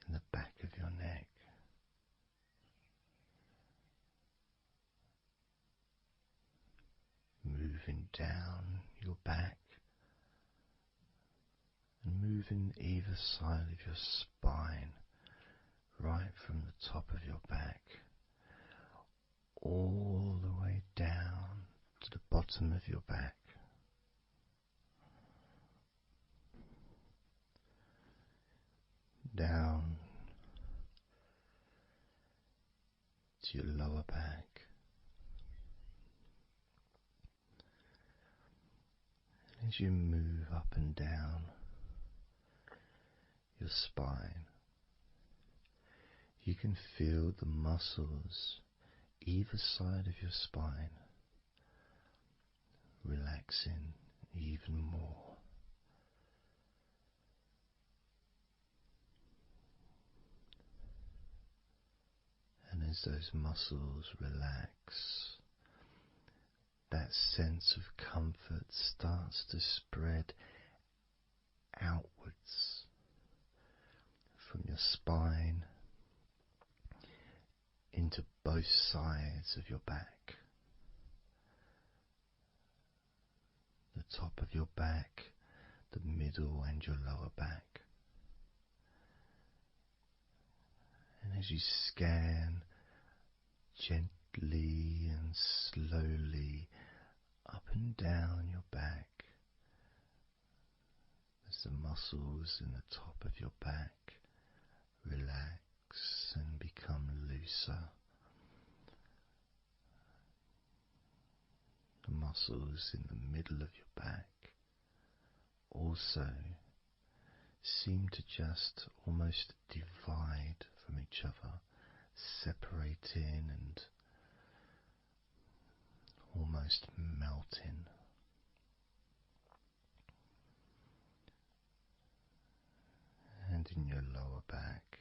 in the back of your neck. Moving down your back and moving either side of your spine, right from the top of your back all the way down to the bottom of your back. Down to your lower back. As you move up and down your spine, you can feel the muscles either side of your spine relaxing even more. And as those muscles relax, that sense of comfort starts to spread outwards from your spine into both sides of your back, the top of your back, the middle and your lower back. And as you scan softly and slowly up and down your back as the muscles in the top of your back relax and become looser. The muscles in the middle of your back also seem to just almost divide from each other, separating and almost melting. And in your lower back,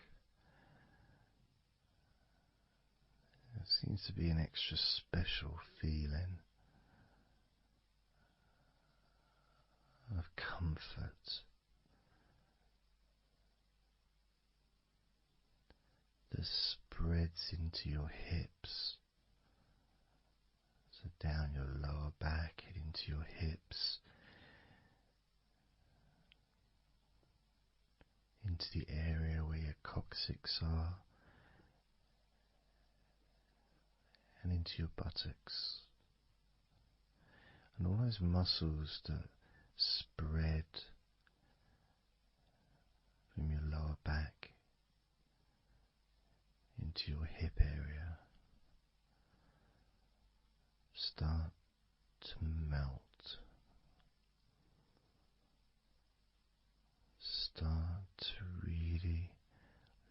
there seems to be an extra special feeling of comfort that spreads into your hips, so down your lower back and into your hips, into the area where your coccyx are, and into your buttocks, and all those muscles that spread from your lower back into your hip area start to melt, start to really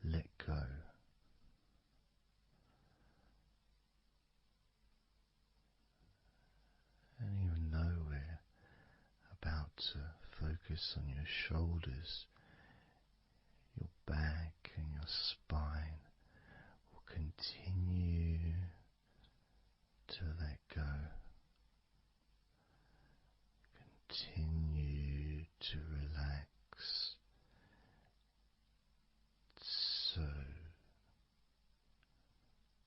let go. And even though we're about to focus on your shoulders, your back and your spine will continue to let go. Continue to relax so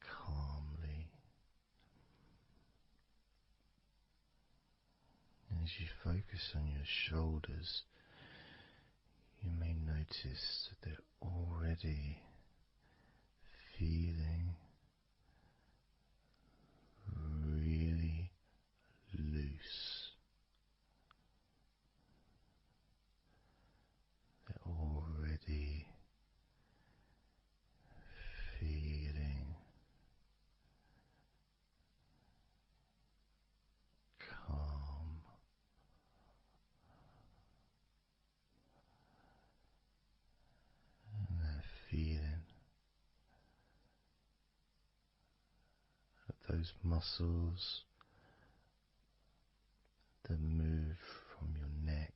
calmly. As you focus on your shoulders, you may notice that they're already feeling really loose. They're already feeling calm. And that feeling of those muscles that move from your neck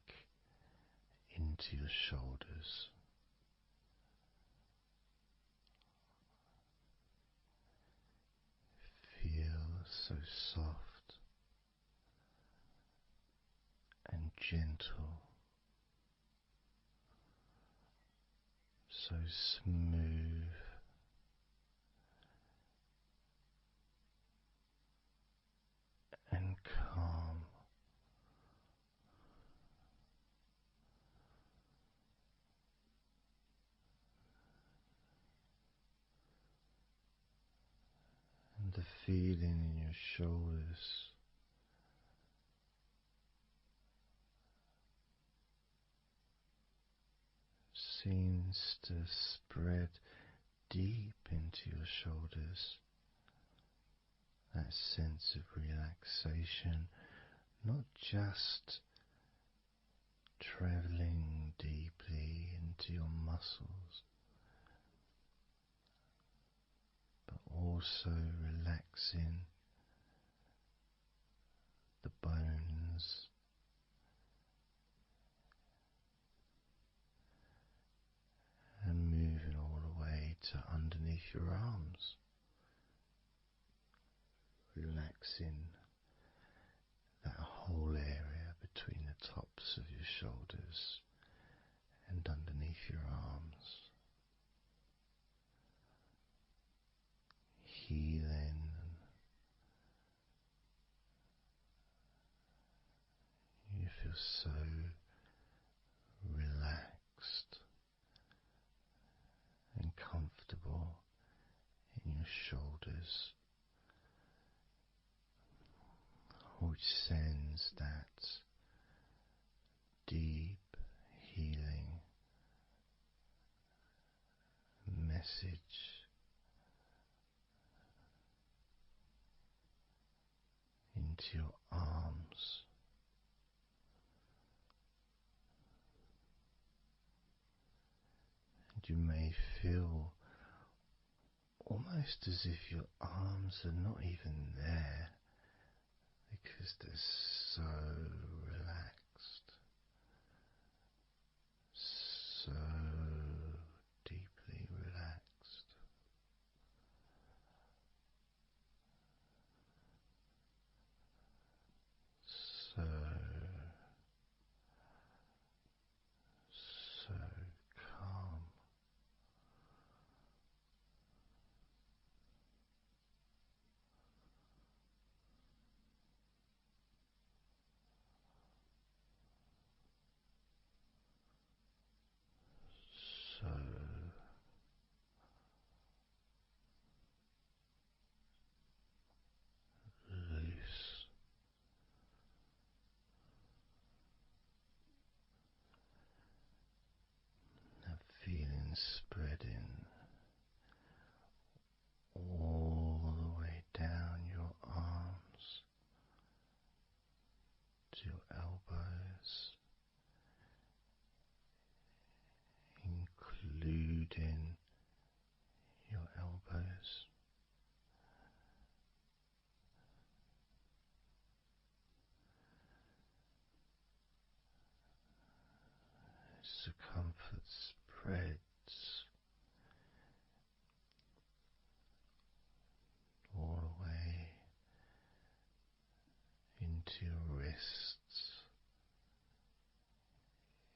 into your shoulders. Feel so soft and gentle, so smooth and calm. And the feeling in your shoulders seems to spread deep into your shoulders. That sense of relaxation, not just traveling deeply into your muscles, but also relaxing the bones and moving all the way to underneath your arms, relaxing that whole area between the tops of your shoulders and underneath your arms, healing. You feel so relaxed and comfortable in your shoulders which sends that deep healing message into your arms. And you may feel almost as if your arms are not even there because they're so relaxed, so deeply relaxed. So calm. So loose. That feeling spreading all the way down your arms to your elbows, including your elbows. Circumference spreads all the way into your wrists,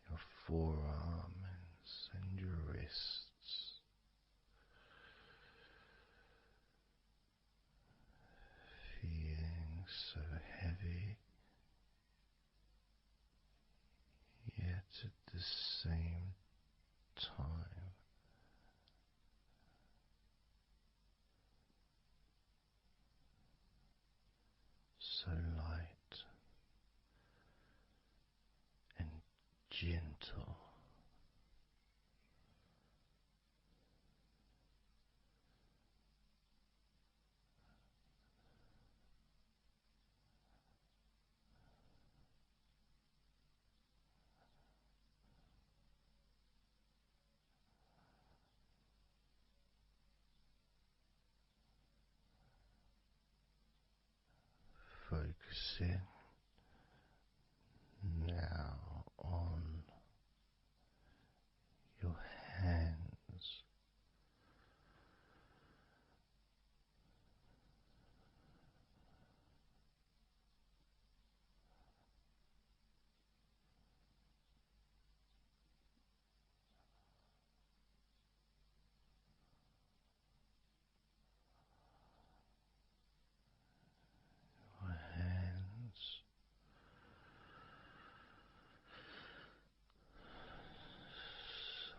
your forearms and your wrists, feeling so heavy, yet at the same time so light and gentle. Focusing now on your hands. Your hands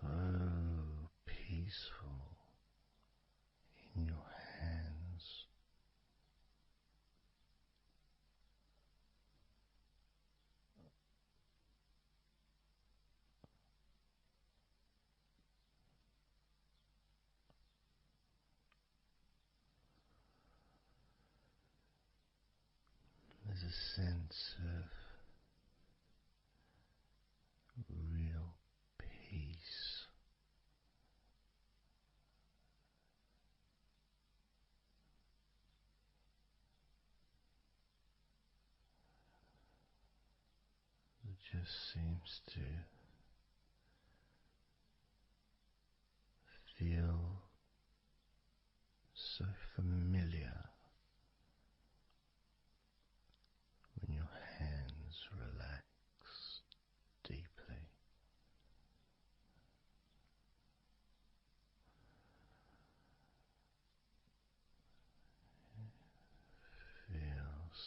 so peaceful in your hands. There's a sense of real peace that just seems to feel so familiar when your hands relax deeply. Feels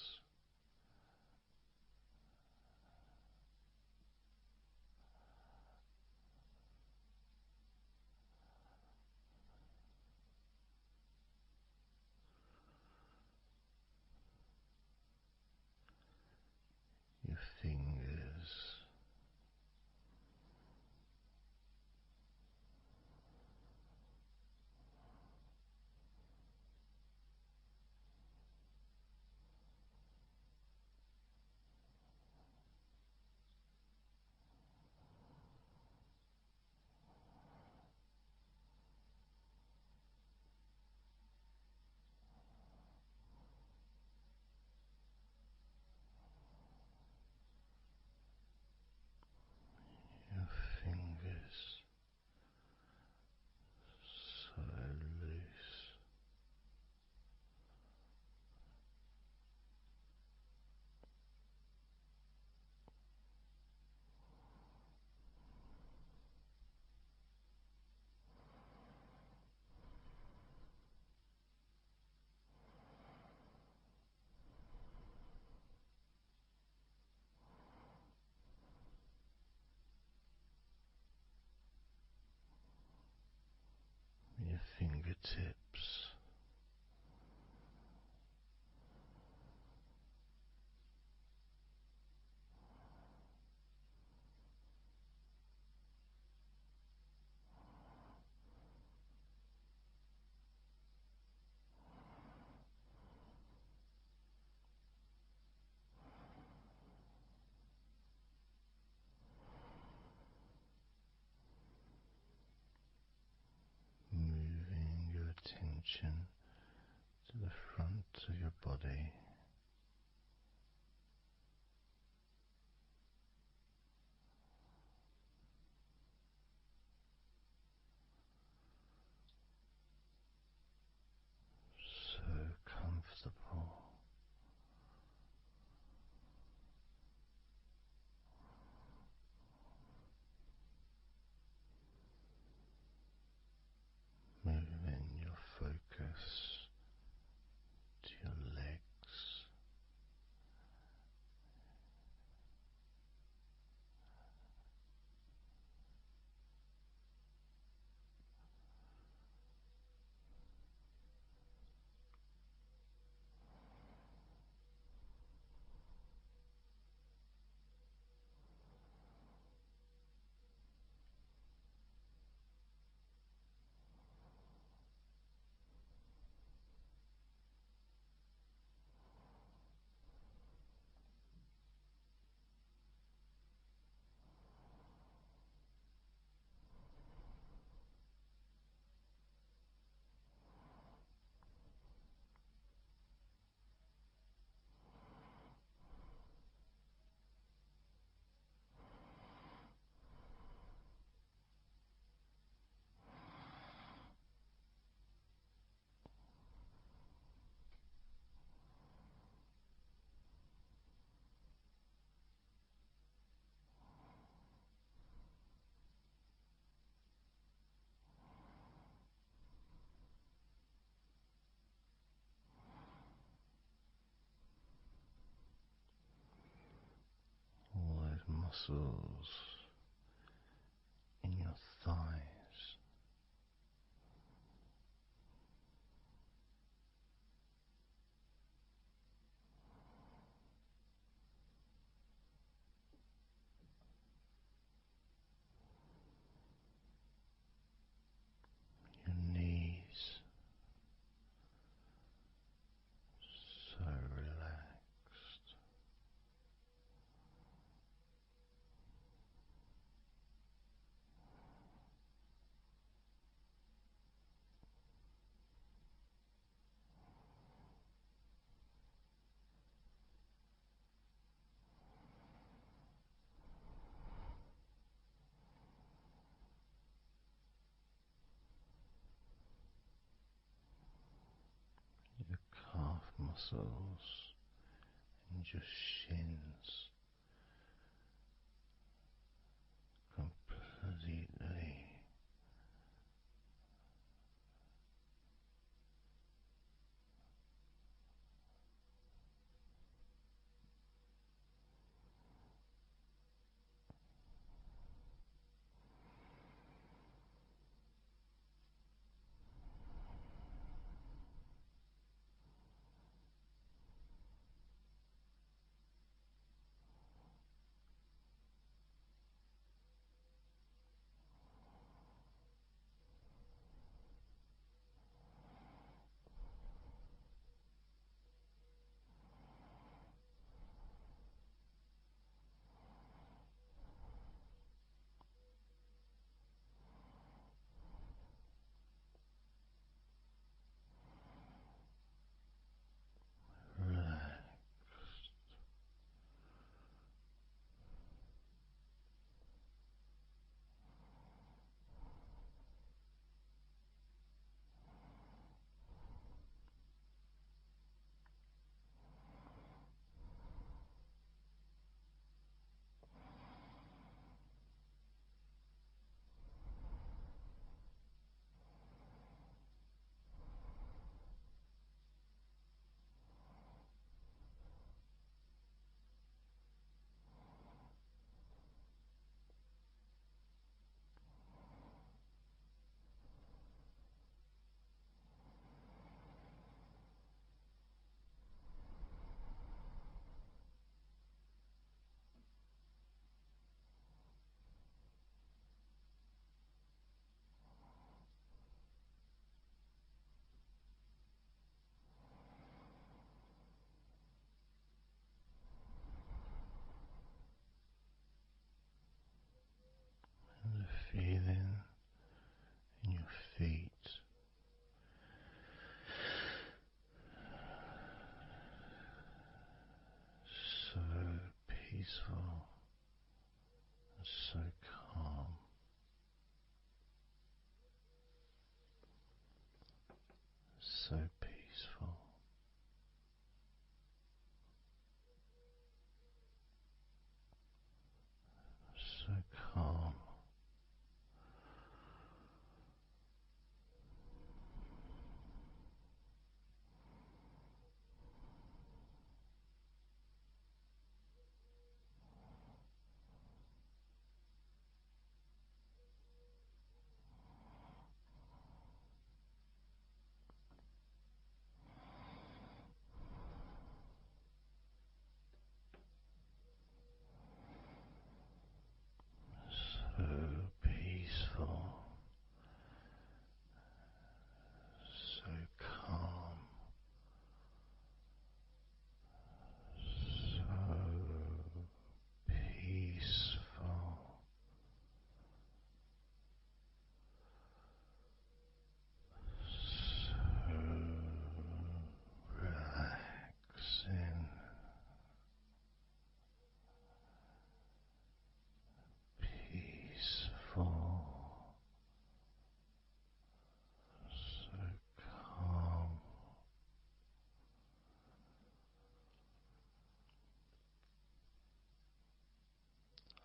fingertips. Moving your attention to the front of your body, so comfortable. Moving your focus to your legs, all those muscles in your thighs, your knees, so relaxed. Your calf muscles and your shins completely so peaceful, so calm. So peaceful, so calm, so peaceful, so relaxing, peaceful, so calm.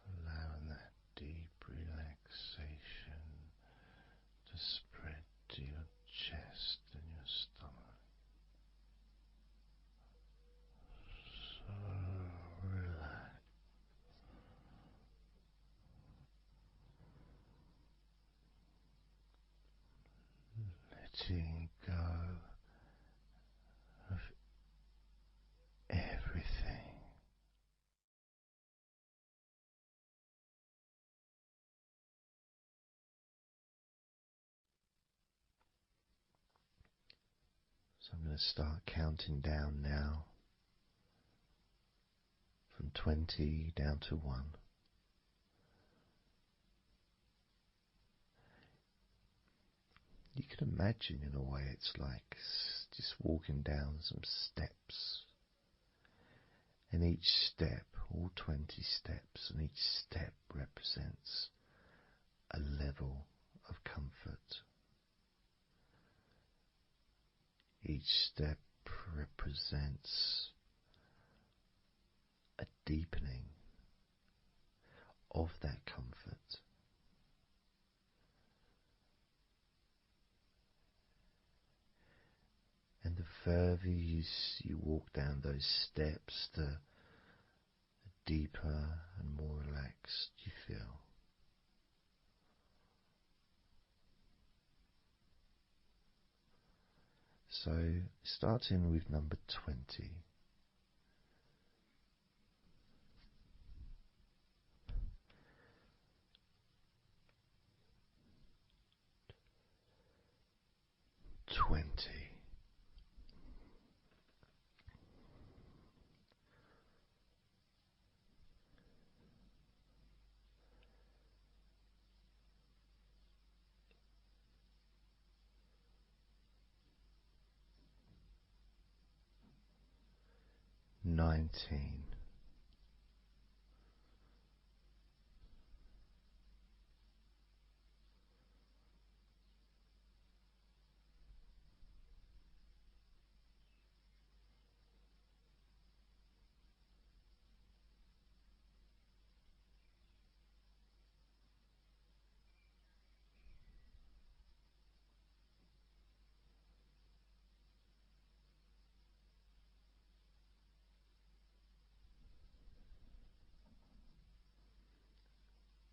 Allowing that deep relaxation to spread to your chest and your stomach. So relaxed. Letting go of everything. So I'm going to start counting down now from 20 down to 1. You can imagine, in a way, it's like just walking down some steps. And each step, all 20 steps, and each step represents a level of comfort. Each step represents a deepening of that comfort. And the further you walk down those steps, the deeper and more relaxed you feel. So, starting with number 20. Twenty. 19.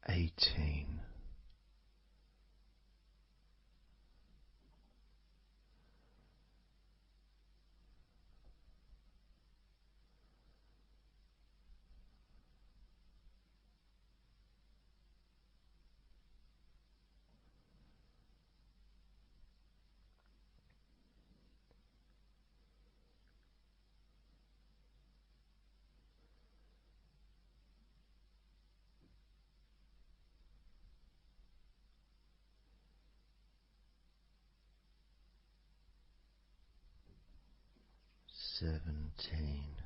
18. 17.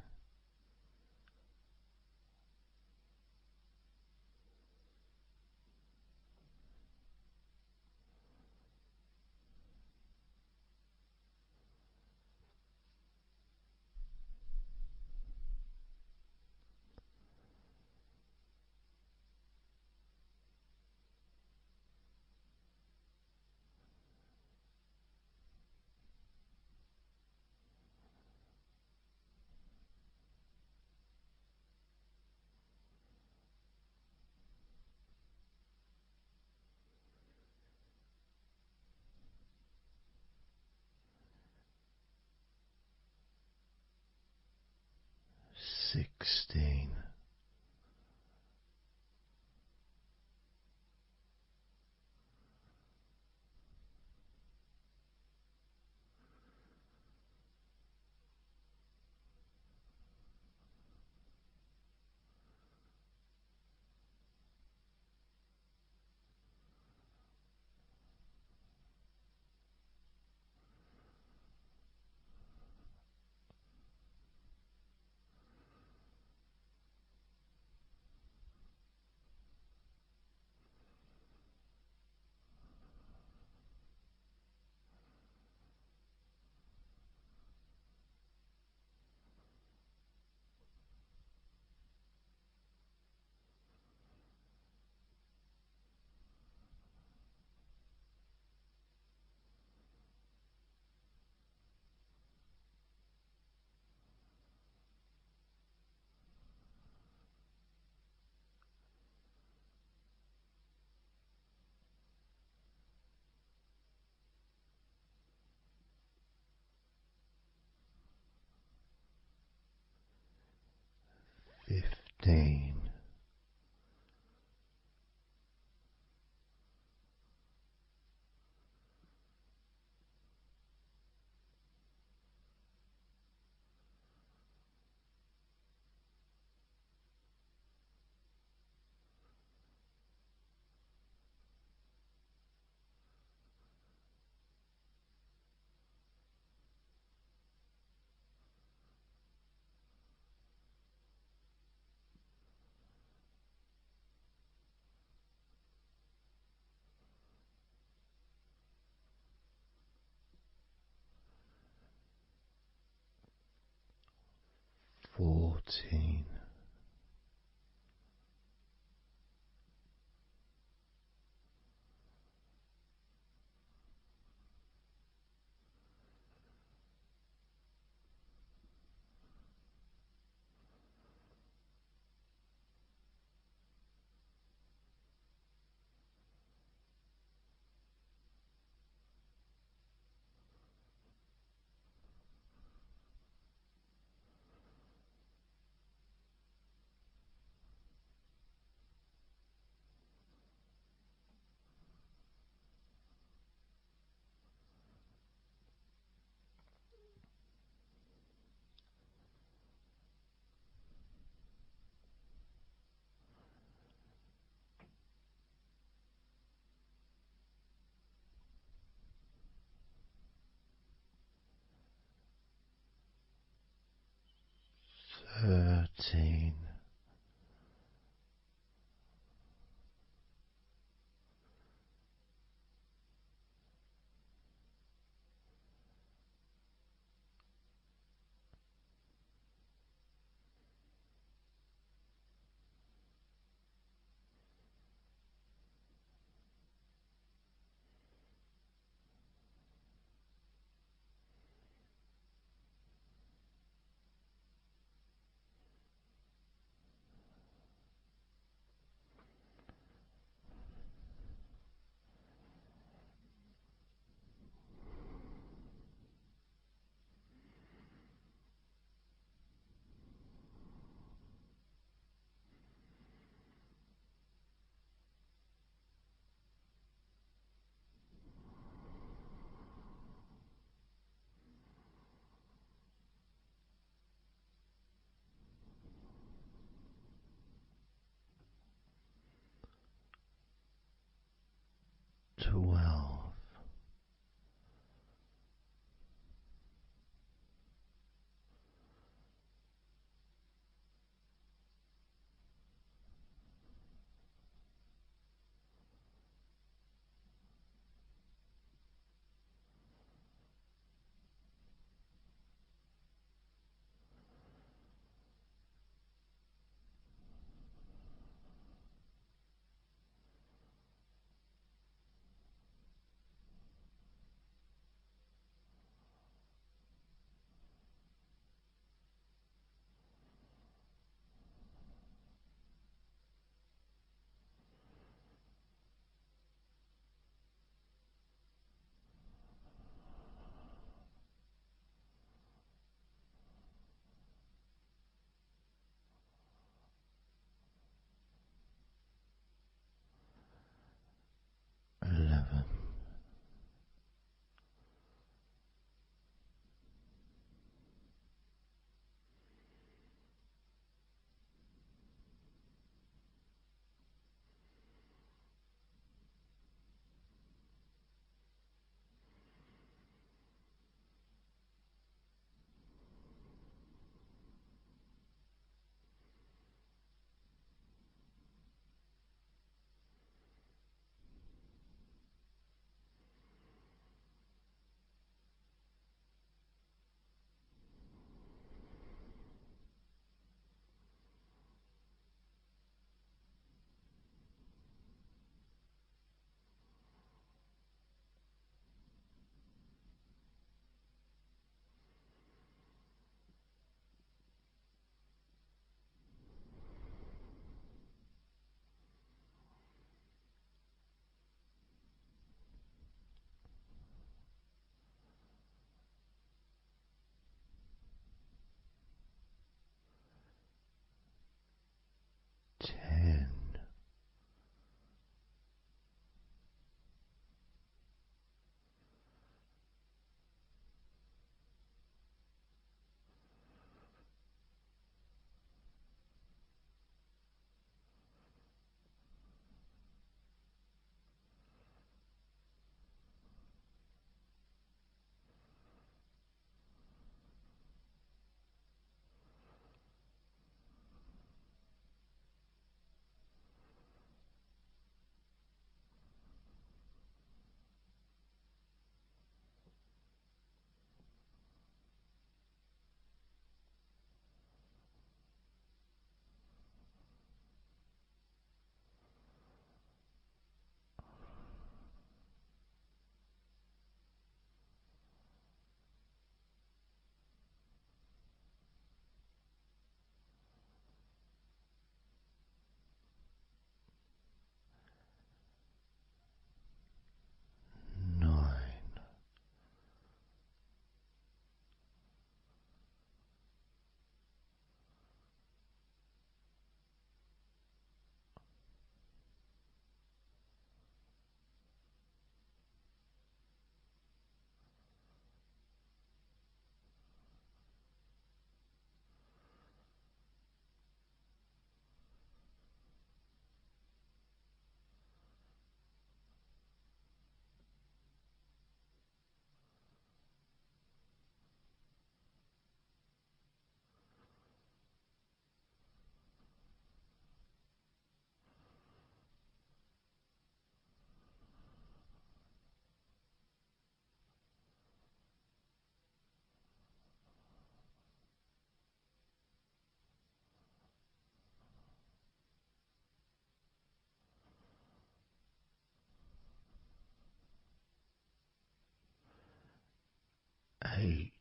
16. 15. 14. 13. 12. 11. 8.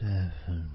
Seven,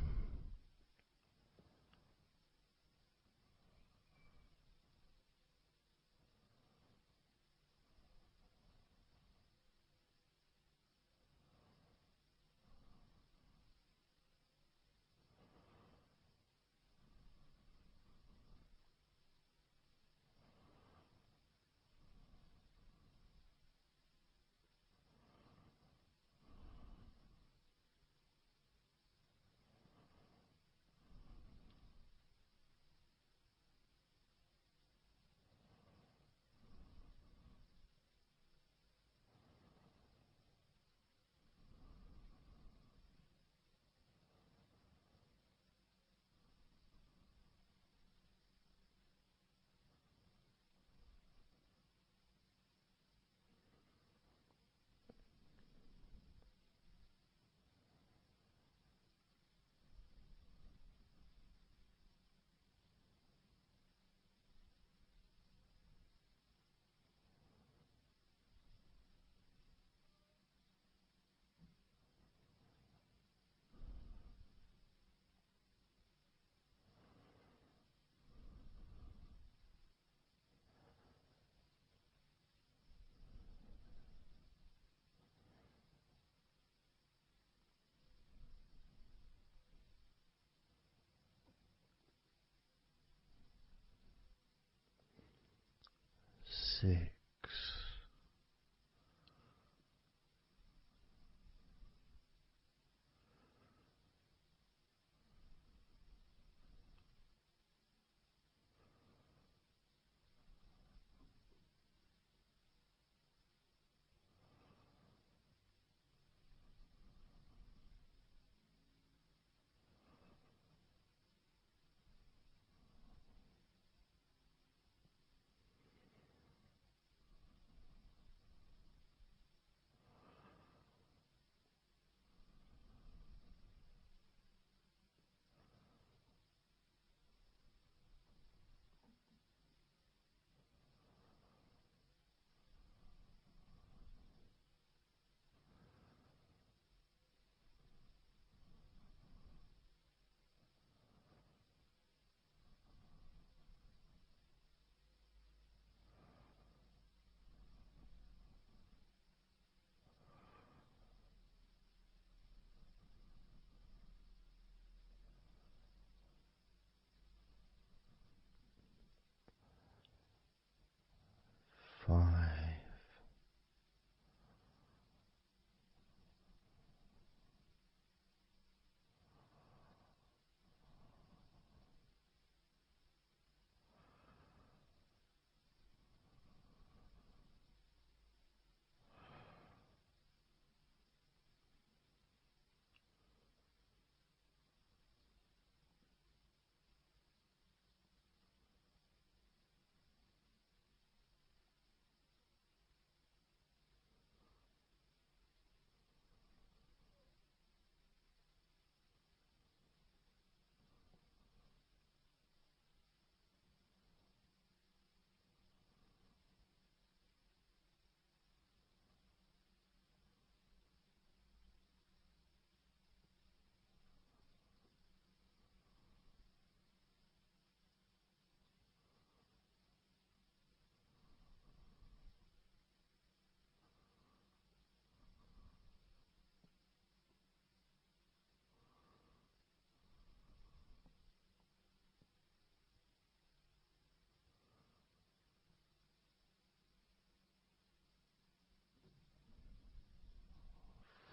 6.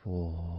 4.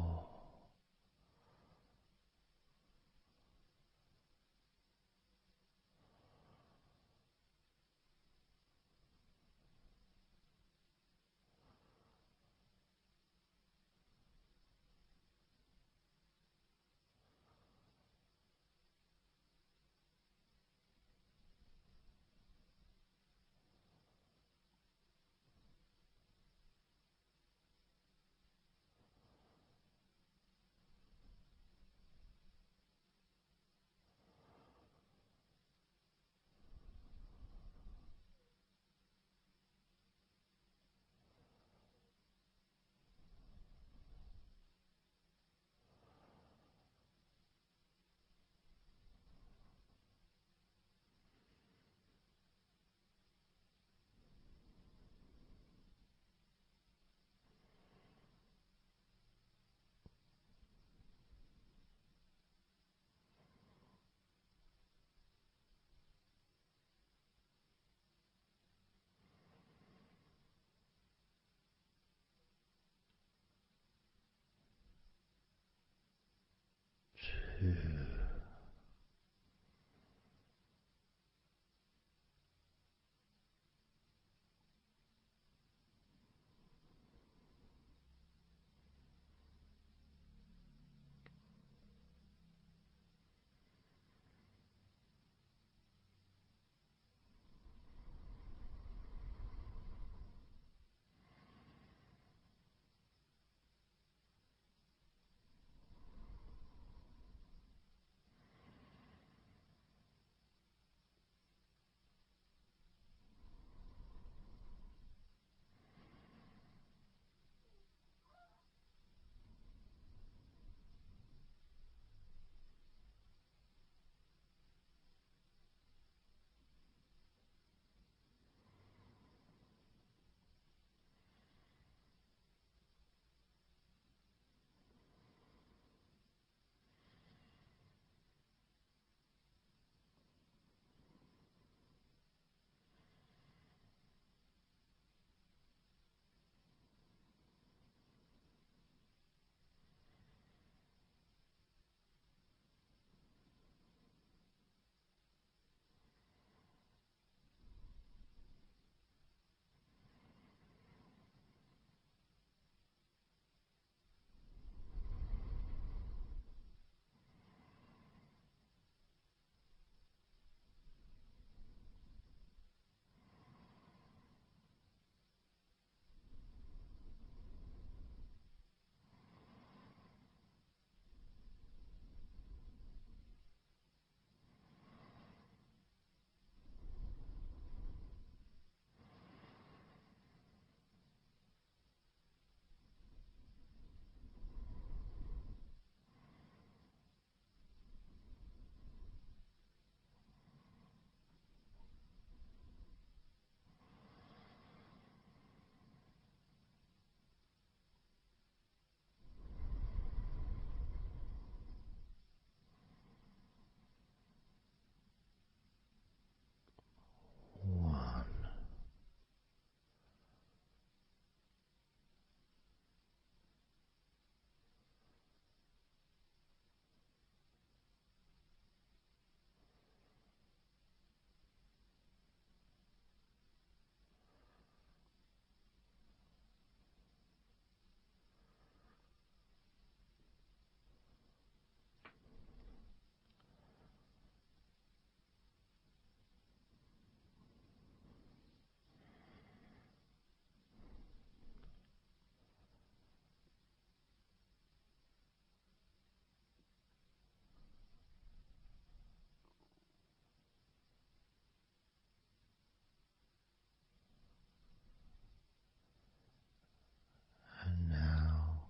And now,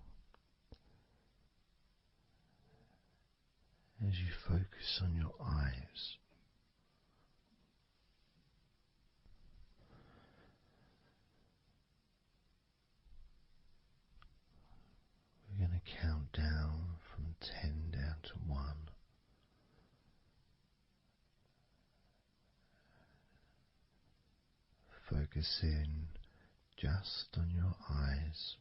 as you focus on your eyes, we're going to count down from 10 down to 1. Focus in just on your eyes.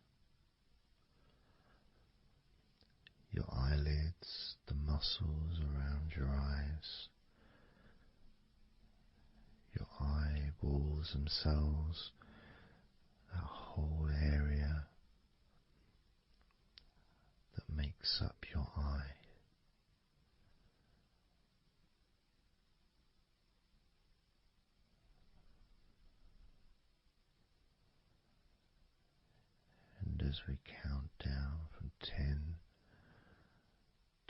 your eyelids, the muscles around your eyes, your eyeballs themselves, that whole area that makes up your eye. And as we count down from 10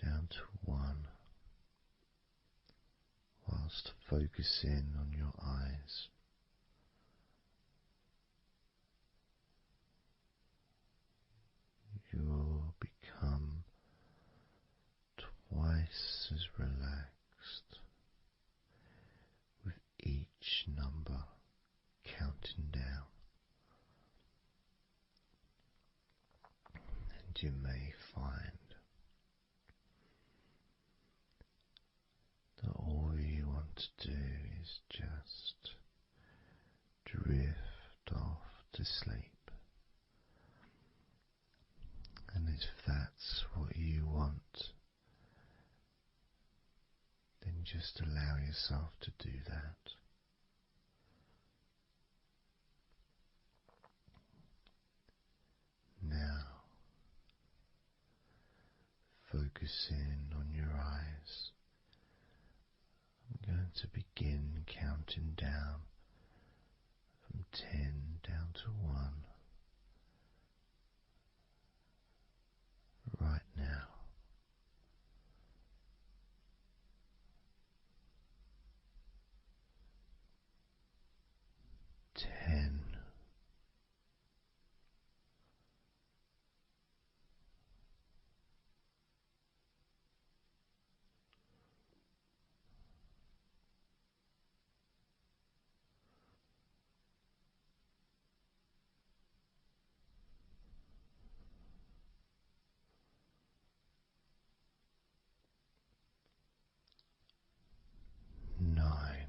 down to 1, whilst focusing on your eyes, you will become twice as relaxed with each number counting down. And you may find that all you want to do is just drift off to sleep. And if that's what you want, then just allow yourself to do that. Now, focusing on your eyes, I'm going to begin counting down from 10 down to 1 right now. 10. 9.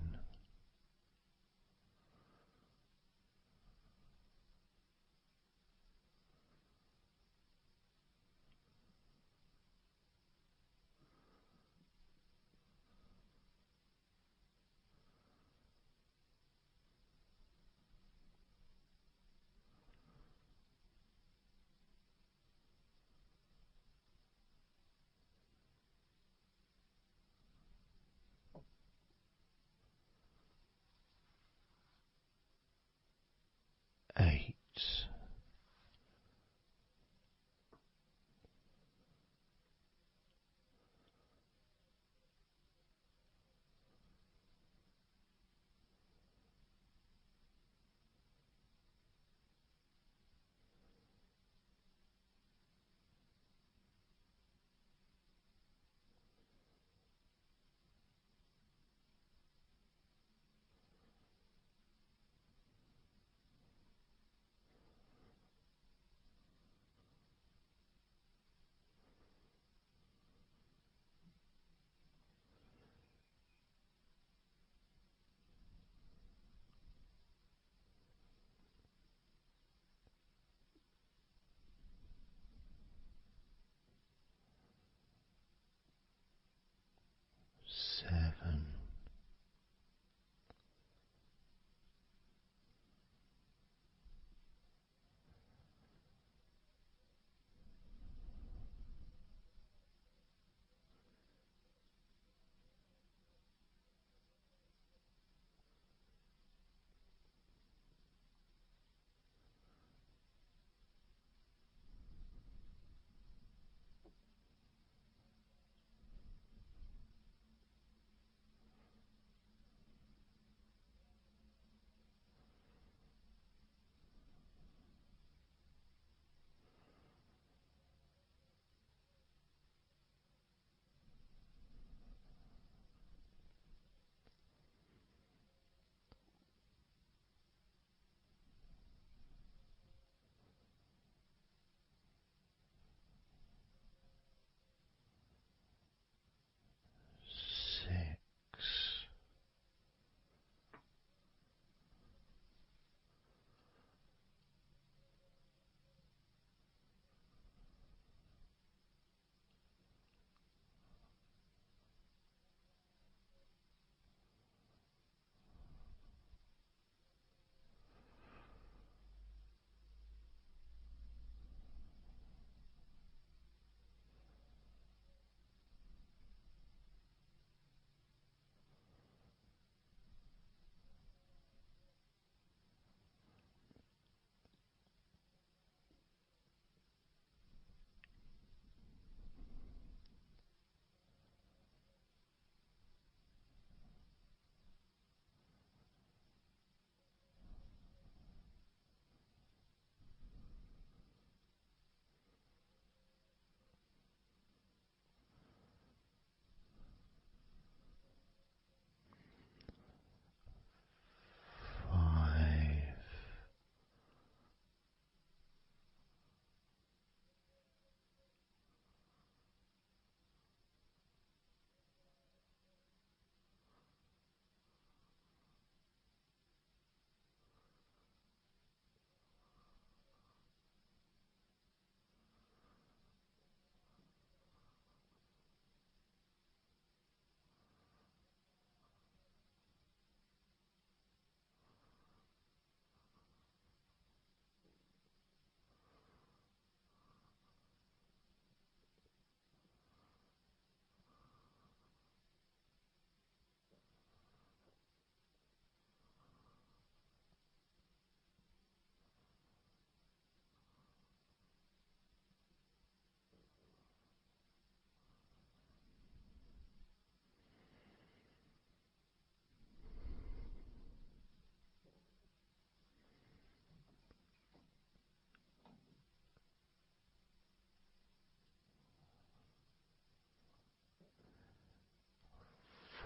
8.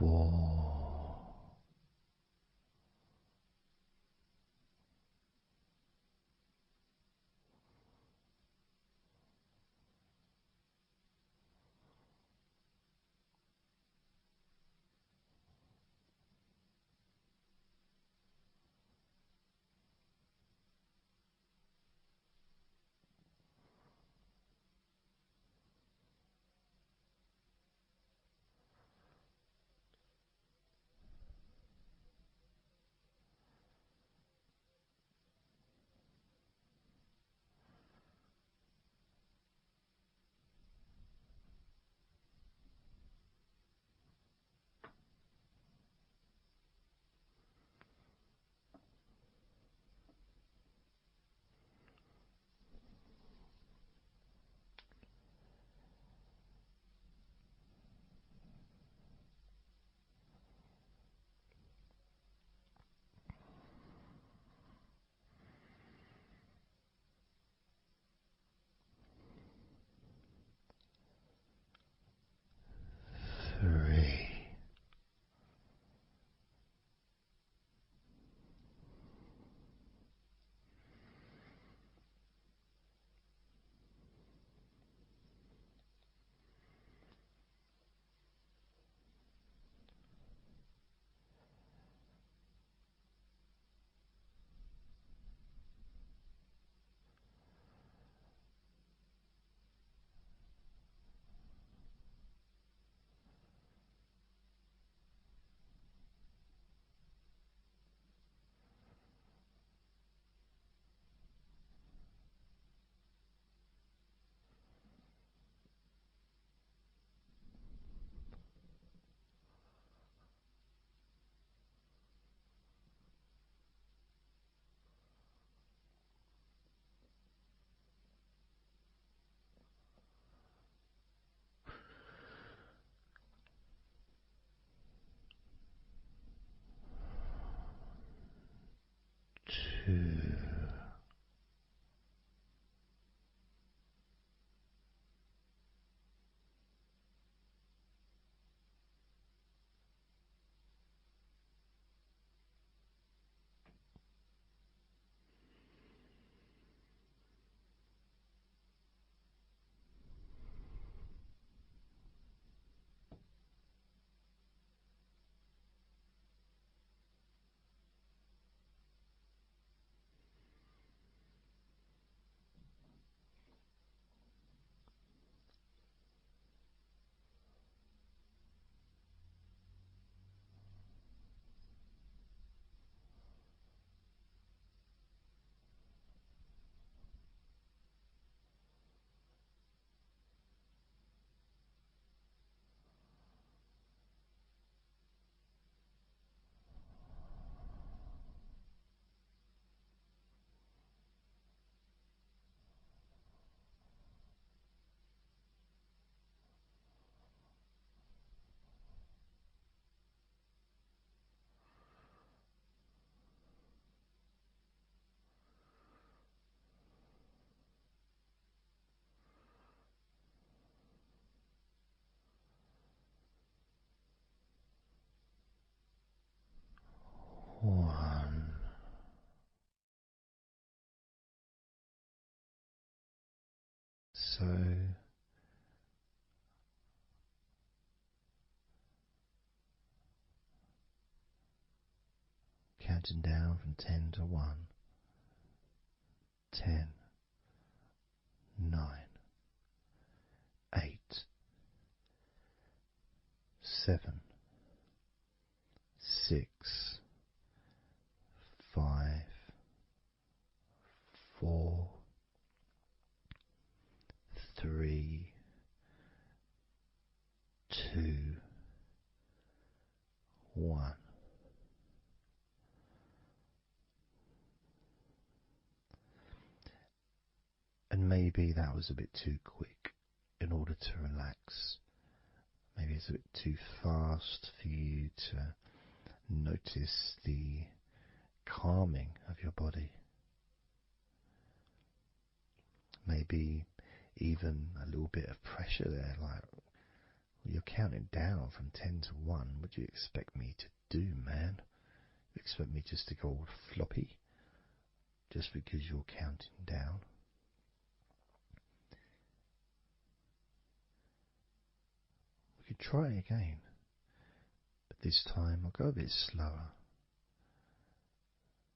4, 3. Two, 1. So counting down from 10 to 1. 10, 9, 8, 7, 6, 5, 4, 3, 2, 1. And maybe that was a bit too quick in order to relax. Maybe it's a bit too fast for you to notice the calming of your body. Maybe even a little bit of pressure there, like you're counting down from 10 to 1, what do you expect me to do, man? You expect me just to go all floppy just because you're counting down? We could try again, but this time I'll go a bit slower.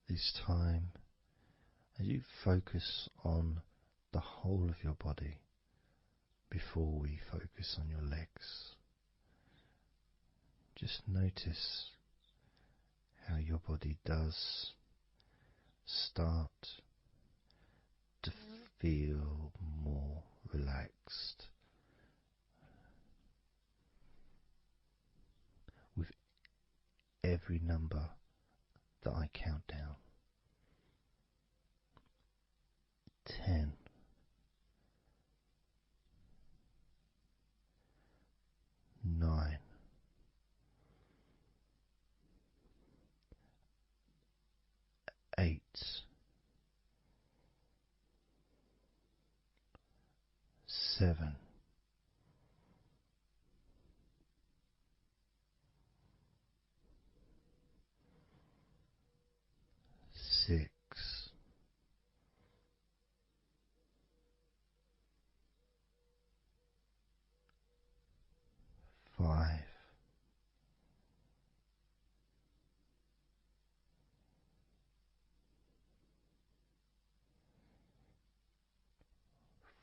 This time, as you focus on the whole of your body before we focus on your legs, just notice how your body does start to feel more relaxed with every number that I count down. 10. 9. 8. 7. 6. 5.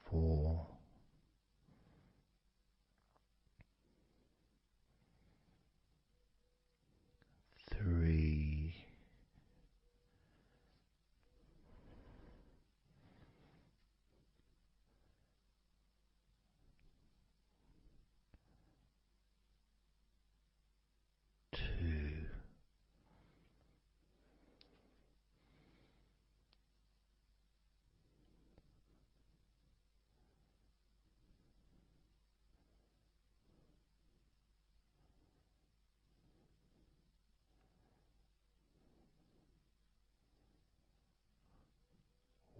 4. 3. 2.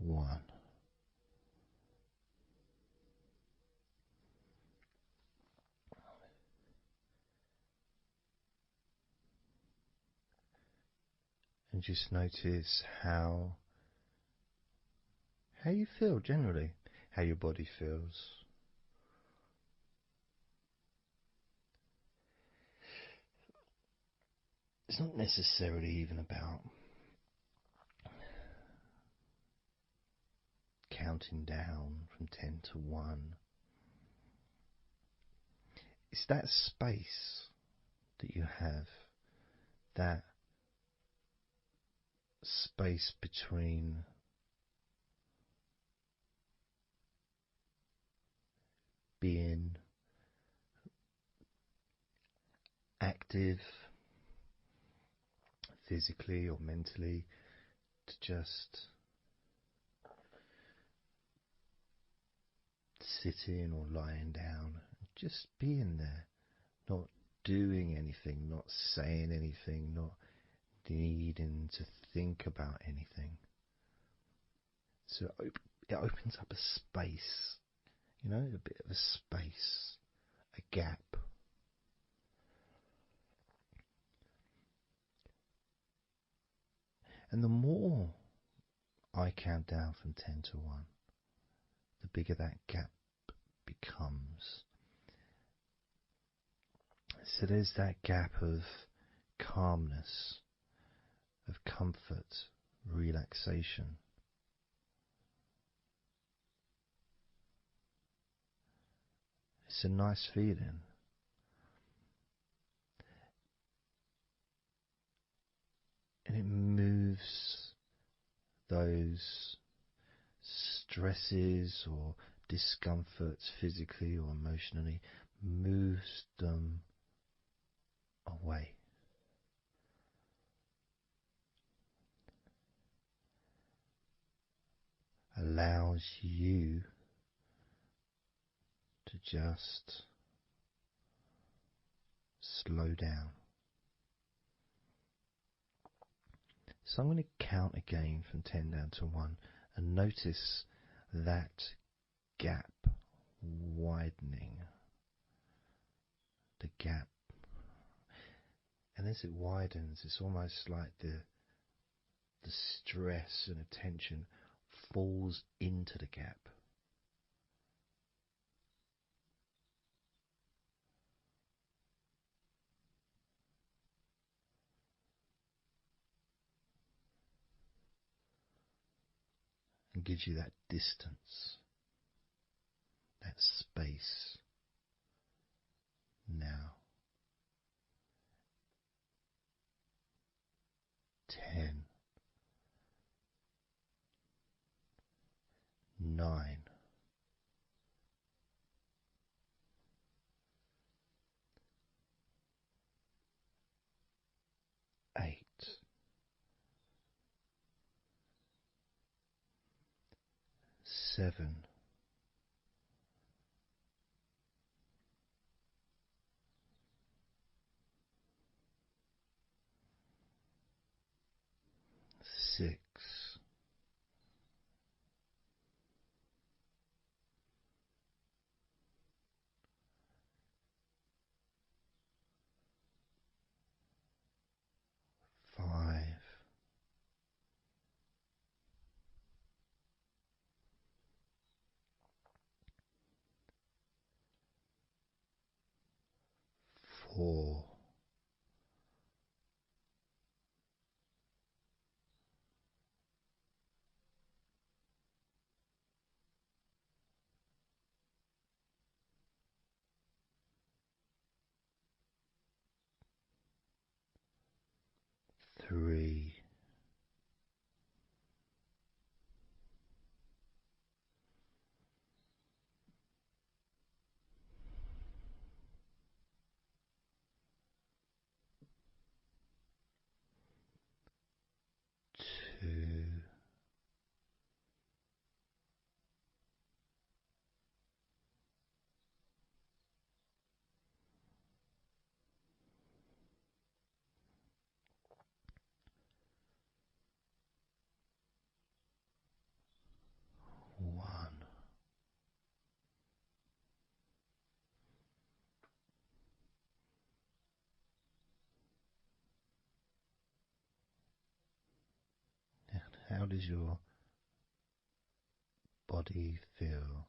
1. And just notice how you feel generally, how your body feels. It's not necessarily even about counting down from 10 to 1. It's that space that you have, that space between being active physically or mentally to just sitting or lying down, just being there, not doing anything, not saying anything, not needing to think about anything. So it opens up a space, a bit of a space, a gap. And the more I count down from 10 to 1, the bigger that gap becomes. So there's that gap of calmness, of comfort, relaxation. It's a nice feeling. And it moves those stresses or discomforts physically or emotionally, moves them away. Allows you to just slow down. So I'm going to count again from 10 down to 1 and notice that gap widening. The gap. And as it widens, it's almost like the stress and attention falls into the gap. And gives you that distance, that space. Now, 10, 9, 8, 7, 6, 5, 4, 3, 2, 1. How does your body feel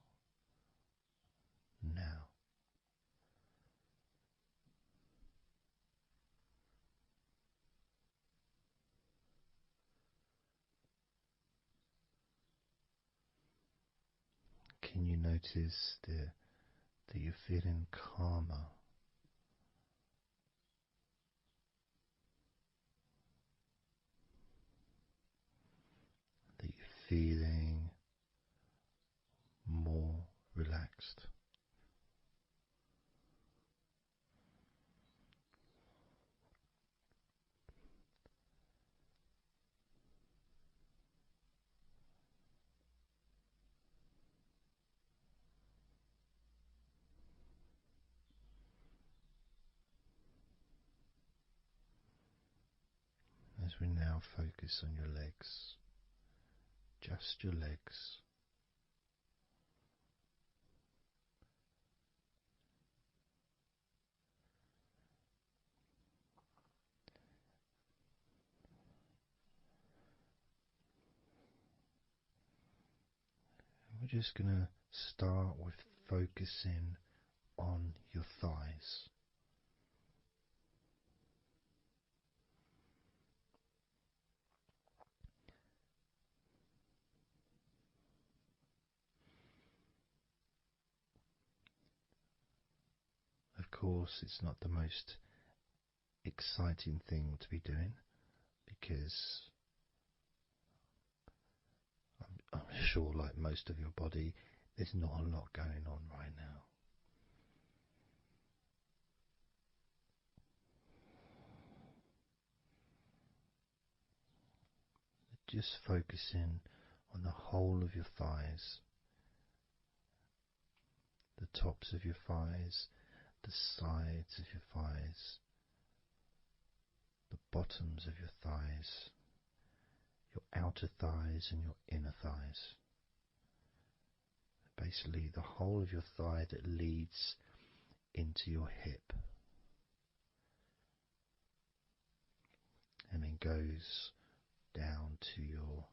now? Can you notice that you're feeling calmer? That you're feeling more relaxed? As we now focus on your legs, just your legs. We're just going to start with focusing on your thighs. Of course, it's not the most exciting thing to be doing because I'm sure, like most of your body, there's not a lot going on right now. Just focusing on the whole of your thighs, the tops of your thighs, the sides of your thighs, the bottoms of your thighs, your outer thighs and your inner thighs. Basically, the whole of your thigh that leads into your hip. goes down to your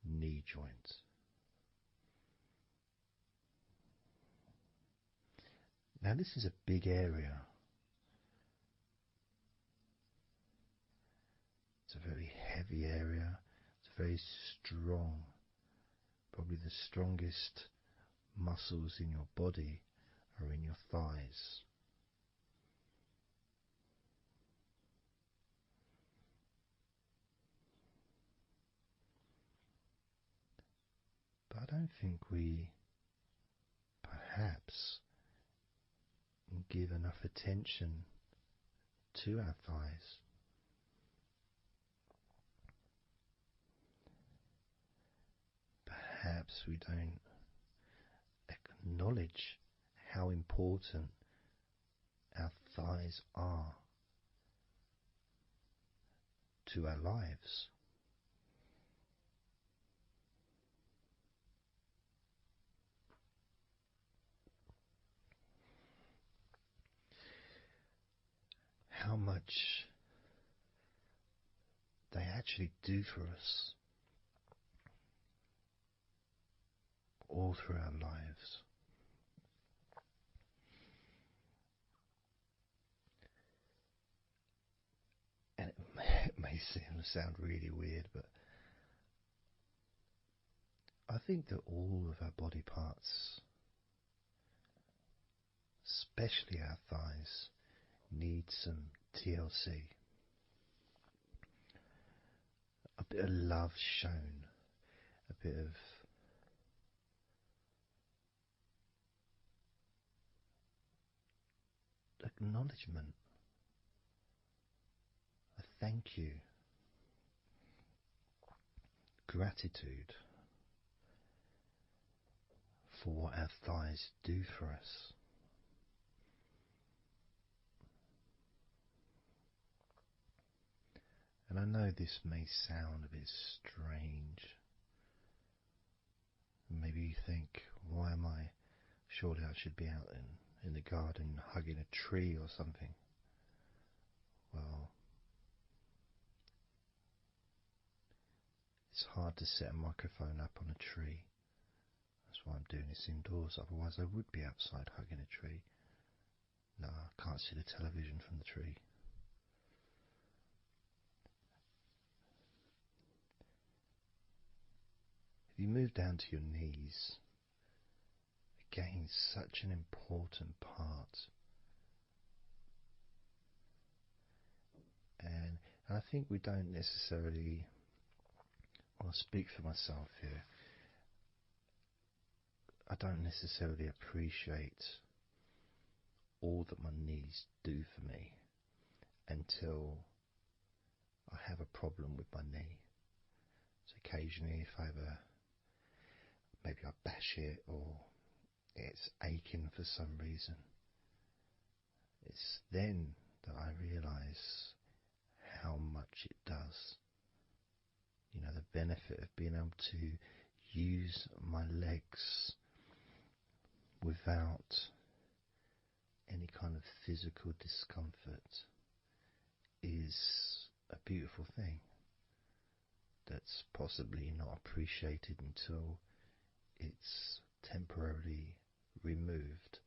knee joint. Now this is a big area. It's a very heavy area. It's very strong. Probably the strongest muscles in your body are in your thighs. But I don't think we perhaps give enough attention to our thighs. Perhaps we don't acknowledge how important our thighs are to our lives. How much they actually do for us all through our lives. And it may sound really weird, but I think that all of our body parts, especially our thighs, need some TLC. A bit of love shown, a bit of acknowledgement, a thank you, gratitude for what our thighs do for us. And I know this may sound a bit strange. Maybe you think, why am I? Surely I should be out in the garden hugging a tree or something. Well, it's hard to set a microphone up on a tree. That's why I'm doing this indoors. Otherwise I would be outside hugging a tree. No, I can't see the television from the tree. If you move down to your knees, again, such an important part. And I think we don't necessarily, I'll speak for myself here, I don't necessarily appreciate all that my knees do for me until I have a problem with my knee. So occasionally if I have maybe I bash it or it's aching for some reason, it's then that I realise how much it does. You know, the benefit of being able to use my legs without any kind of physical discomfort is a beautiful thing that's possibly not appreciated until it's temporarily removed,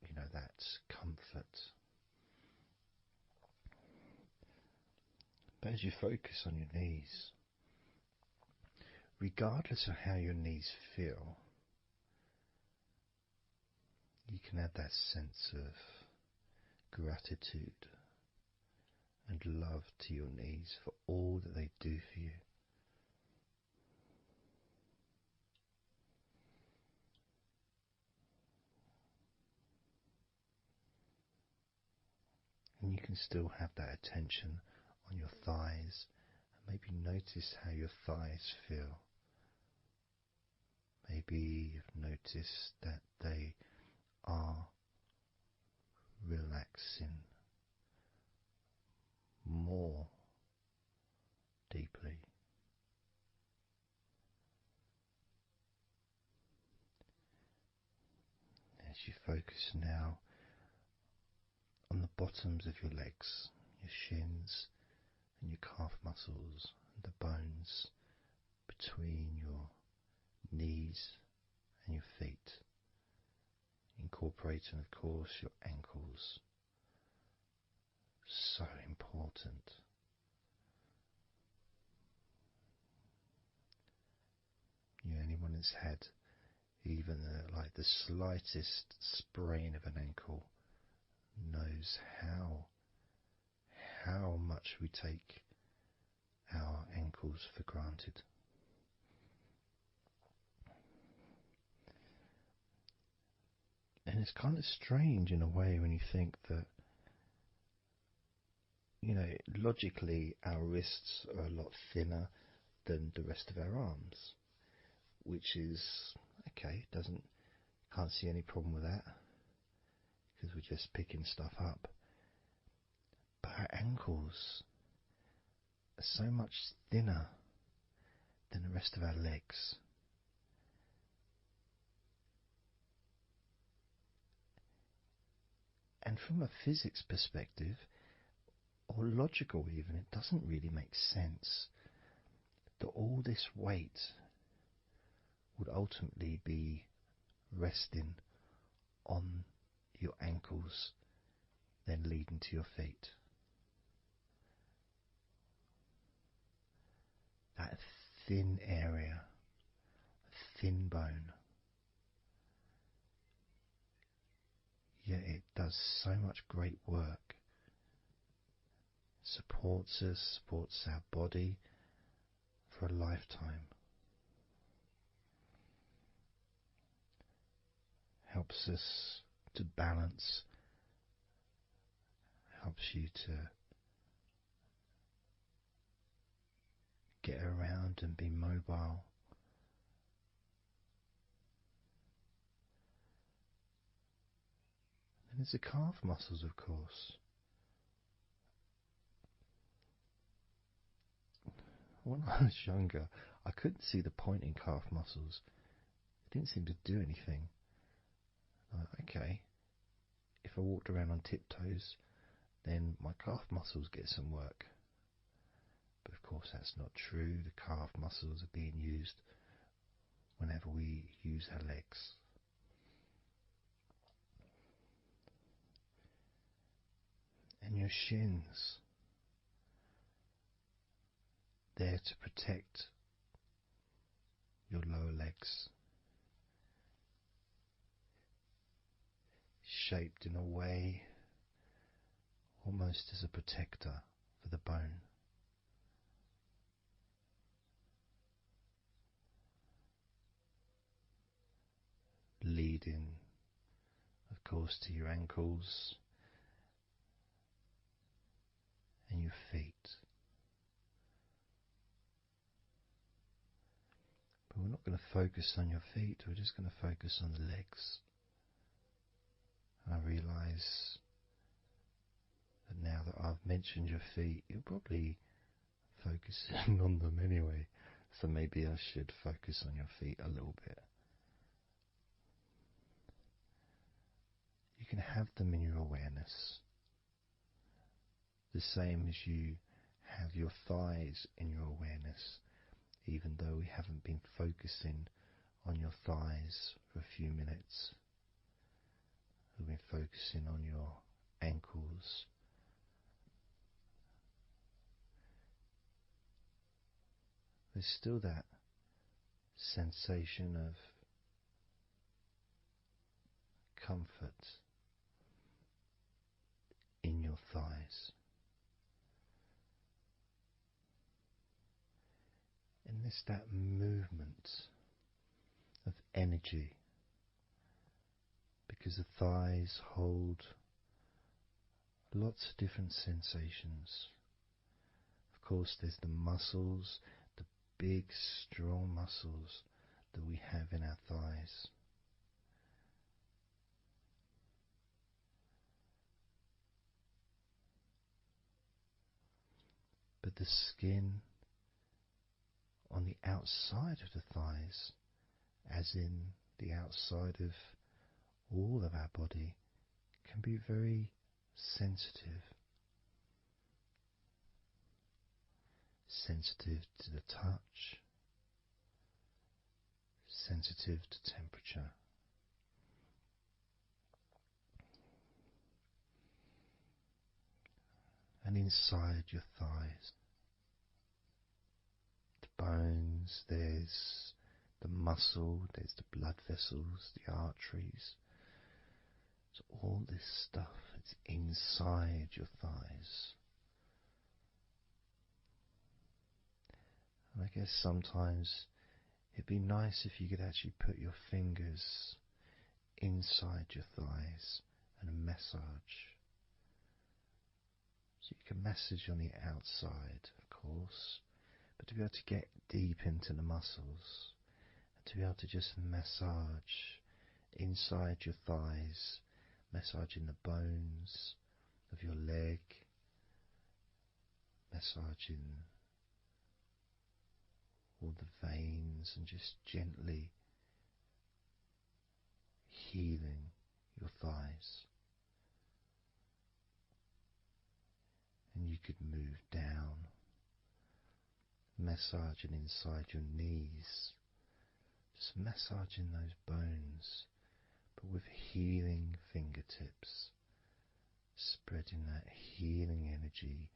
you know, that comfort. But as you focus on your knees, regardless of how your knees feel, you can add that sense of gratitude and love to your knees for all that they do for you. And you can still have that attention on your thighs and maybe notice how your thighs feel. Maybe you've noticed that they are relaxing more deeply. As you focus now on the bottoms of your legs, your shins, and your calf muscles, and the bones between your knees and your feet, incorporating, of course, your ankles. So important. Anyone that's had even like the slightest sprain of an ankle knows how much we take our ankles for granted. And it's kind of strange in a way when you think that, logically our wrists are a lot thinner than the rest of our arms, which is okay. Can't see any problem with that because we're just picking stuff up. But our ankles are so much thinner than the rest of our legs. And from a physics perspective, or logical even, it doesn't really make sense that all this weight would ultimately be resting on your ankles, then leading to your feet. That thin area, thin bone, yet it does so much great work. Supports us, supports our body for a lifetime. Helps us to balance, helps you to get around and be mobile. And there's the calf muscles, of course. When I was younger, I couldn't see the point in calf muscles. It didn't seem to do anything. Okay, if I walked around on tiptoes, then my calf muscles get some work. But of course that's not true. The calf muscles are being used whenever we use our legs. And your shins, there to protect your lower legs, shaped in a way almost as a protector for the bone. Leading, of course, to your ankles and your feet. But we're not going to focus on your feet, we're just going to focus on the legs. I realise that now that I've mentioned your feet, you're probably focusing on them anyway, so maybe I should focus on your feet a little bit. You can have them in your awareness, the same as you have your thighs in your awareness, even though we haven't been focusing on your thighs for a few minutes. We've been focusing on your ankles, there's still that sensation of comfort in your thighs. And there's that movement of energy, because the thighs hold lots of different sensations. Of course, there's the muscles, the big, strong muscles that we have in our thighs. But the skin on the outside of the thighs, as in the outside of all of our body, can be very sensitive. sensitive to the touch, sensitive to temperature. And inside your thighs, the bones, there's the muscle, there's the blood vessels, the arteries. So all this stuff, it's inside your thighs. And I guess sometimes it'd be nice if you could actually put your fingers inside your thighs and massage. So you can massage on the outside, of course, but to be able to get deep into the muscles, and to be able to just massage inside your thighs, massaging the bones of your leg, massaging all the veins, and just gently healing your thighs. And you could move down, massaging inside your knees, just massaging those bones, but with healing fingertips, spreading that healing energy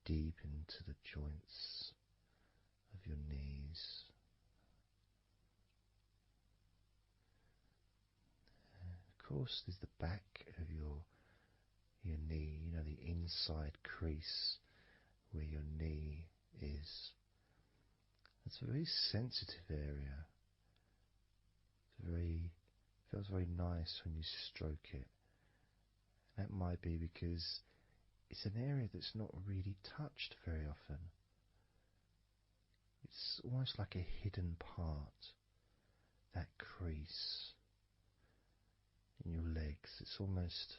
deep into the joints of your knees. Of course, there's the back of your knee, you know, the inside crease where your knee is. It's a very sensitive area. Feels very nice when you stroke it. That might be because it's an area that's not really touched very often. It's almost like a hidden part, that crease in your legs. It's almost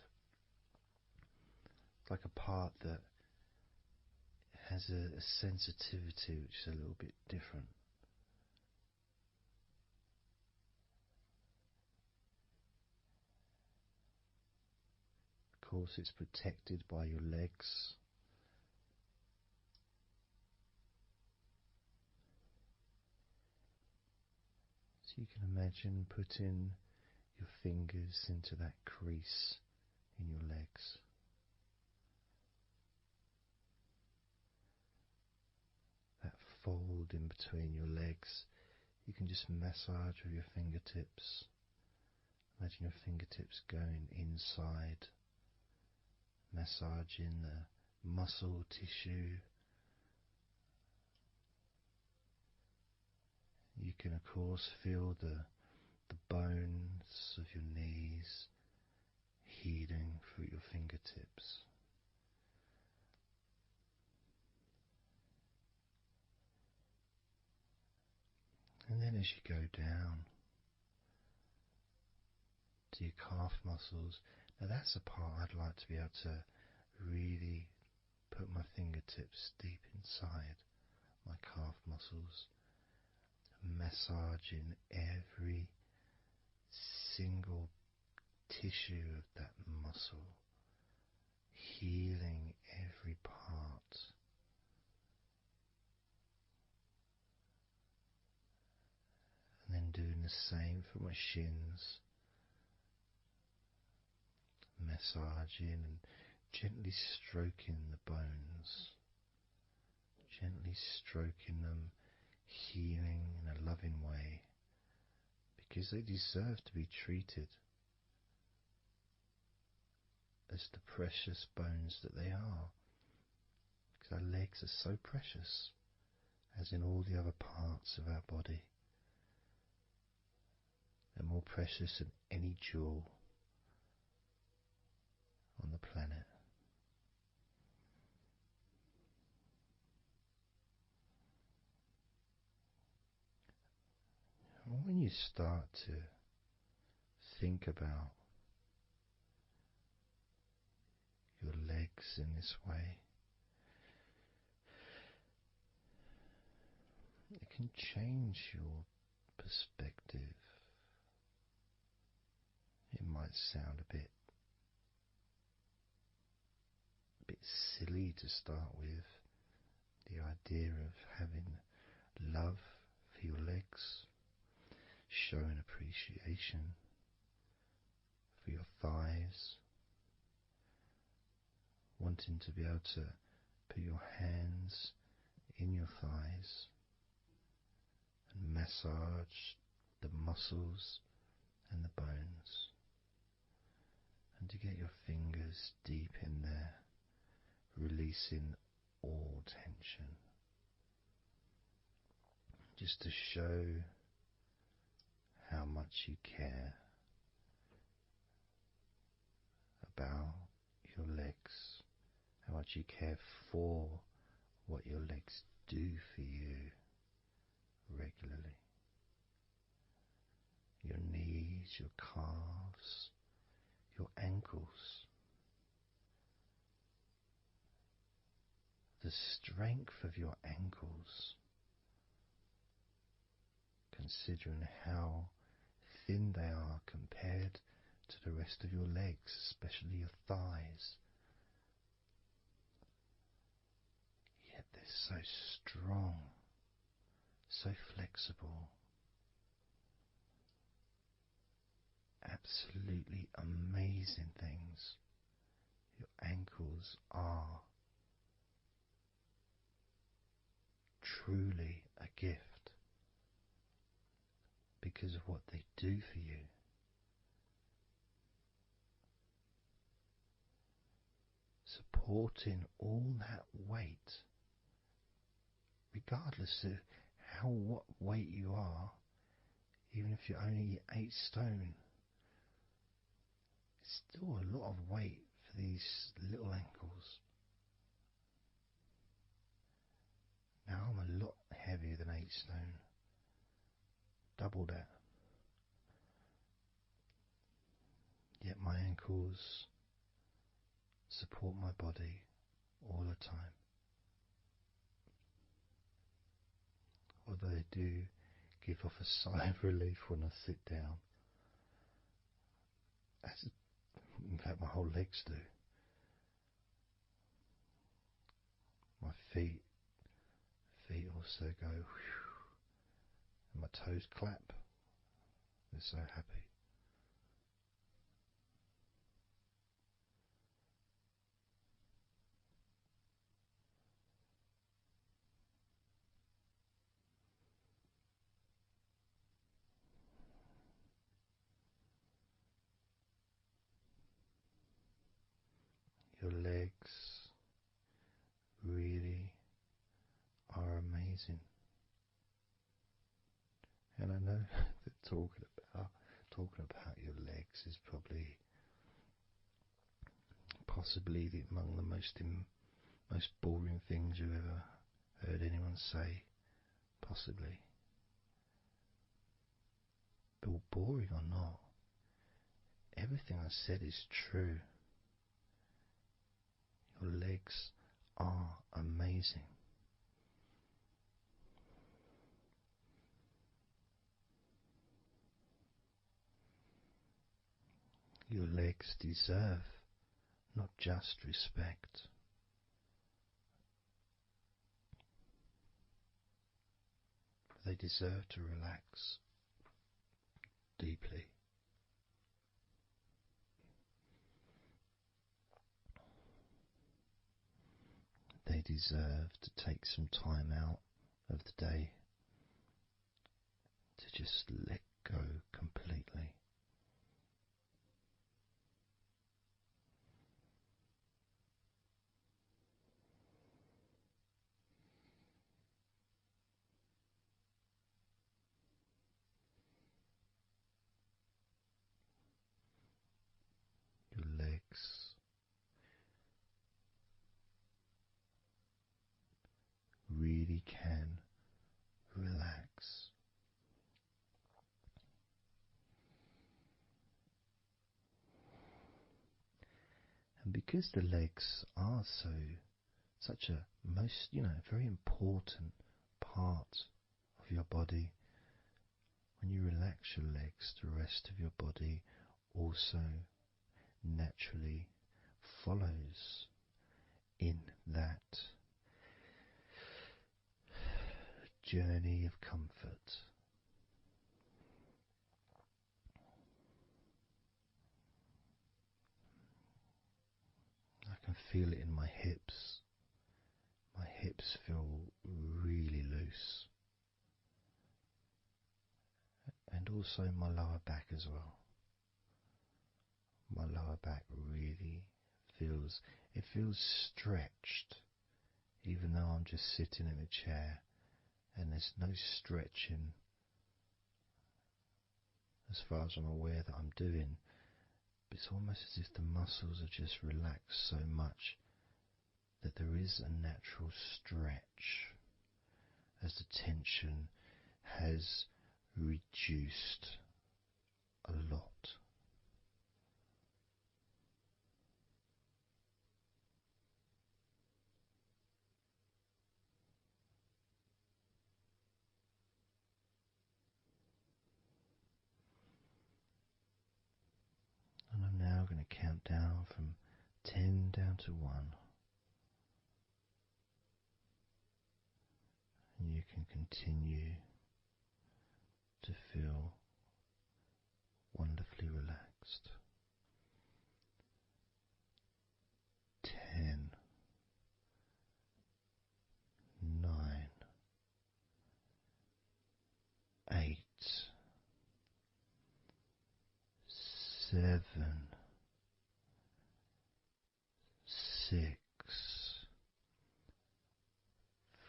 like a part that has a sensitivity which is a little bit different. Of course, it's protected by your legs. So you can imagine putting your fingers into that crease in your legs. That fold in between your legs, you can just massage with your fingertips. Imagine your fingertips going inside, massaging the muscle tissue. You can of course feel the bones of your knees healing through your fingertips. And then as you go down to your calf muscles, now that's a part I'd like to be able to really put my fingertips deep inside my calf muscles, massaging every single tissue of that muscle, healing every part. And then doing the same for my shins, massaging and gently stroking the bones, gently stroking them, healing in a loving way, because they deserve to be treated as the precious bones that they are, because our legs are so precious, as in all the other parts of our body. They're more precious than any jewel on the planet. And when you start to think about your legs in this way, it can change your perspective. It might sound a bit silly to start with, The idea of having love for your legs, showing appreciation for your thighs, wanting to be able to put your hands in your thighs and massage the muscles and the bones, and to get your fingers deep in there, releasing all tension, just to show how much you care about your legs, how much you care for what your legs do for you regularly. Your knees, your calves, your ankles. The strength of your ankles, considering how thin they are compared to the rest of your legs, especially your thighs. Yet they're so strong, so flexible. Absolutely amazing things. Your ankles are truly a gift because of what they do for you. Supporting all that weight, regardless of what weight you are, even if you're only 8 stone, it's still a lot of weight for these little ankles. Now I'm a lot heavier than 8 stone, double that. Yet my ankles support my body all the time. Although they do give off a sigh of relief when I sit down. In fact, my whole legs do. My feet also go whew, and my toes clap. They're so happy. Your legs really are amazing. And I know that talking about your legs is probably possibly among the most boring things you've ever heard anyone say, possibly. But boring or not, everything I said is true. Your legs are amazing. Your legs deserve not just respect, but they deserve to relax deeply. They deserve to take some time out of the day to just let go completely. Your legs really can relax. And because the legs are such a very important part of your body, when you relax your legs, the rest of your body also naturally follows in that journey of comfort. I can feel it in my hips. My hips feel really loose. And also my lower back as well. My lower back really feels stretched, even though I'm just sitting in a chair and there's no stretching as far as I'm aware that I'm doing. But it's almost as if the muscles are just relaxed so much that there is a natural stretch as the tension has reduced a lot. And I'm now going to count down from 10 down to 1. And you can continue to feel wonderfully relaxed. 10, 9, 8, 7, 6,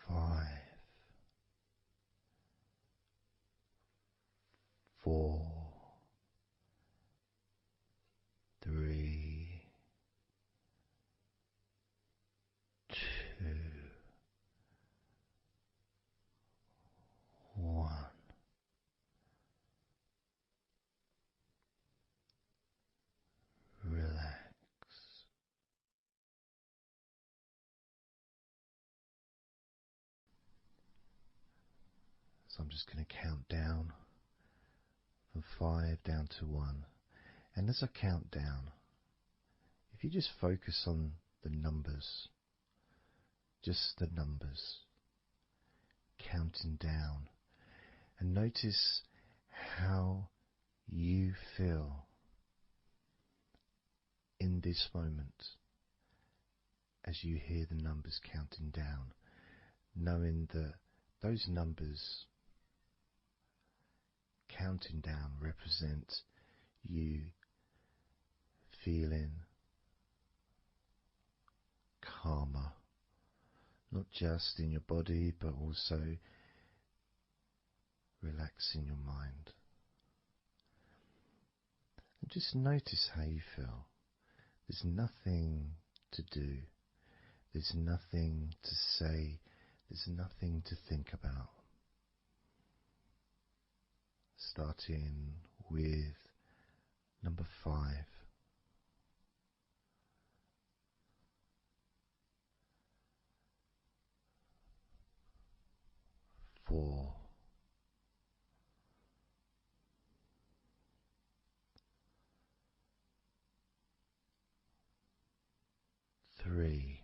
5, 4, 3, 2, 1. Relax. So I'm just going to count down from 5 down to 1. And as I count down, if you just focus on the numbers, just the numbers, counting down, and notice how you feel in this moment as you hear the numbers counting down, knowing that those numbers counting down represent you feeling calmer, not just in your body but also relaxing your mind. And just notice how you feel. There's nothing to do, there's nothing to say, there's nothing to think about. Starting with number 5. 4. 3.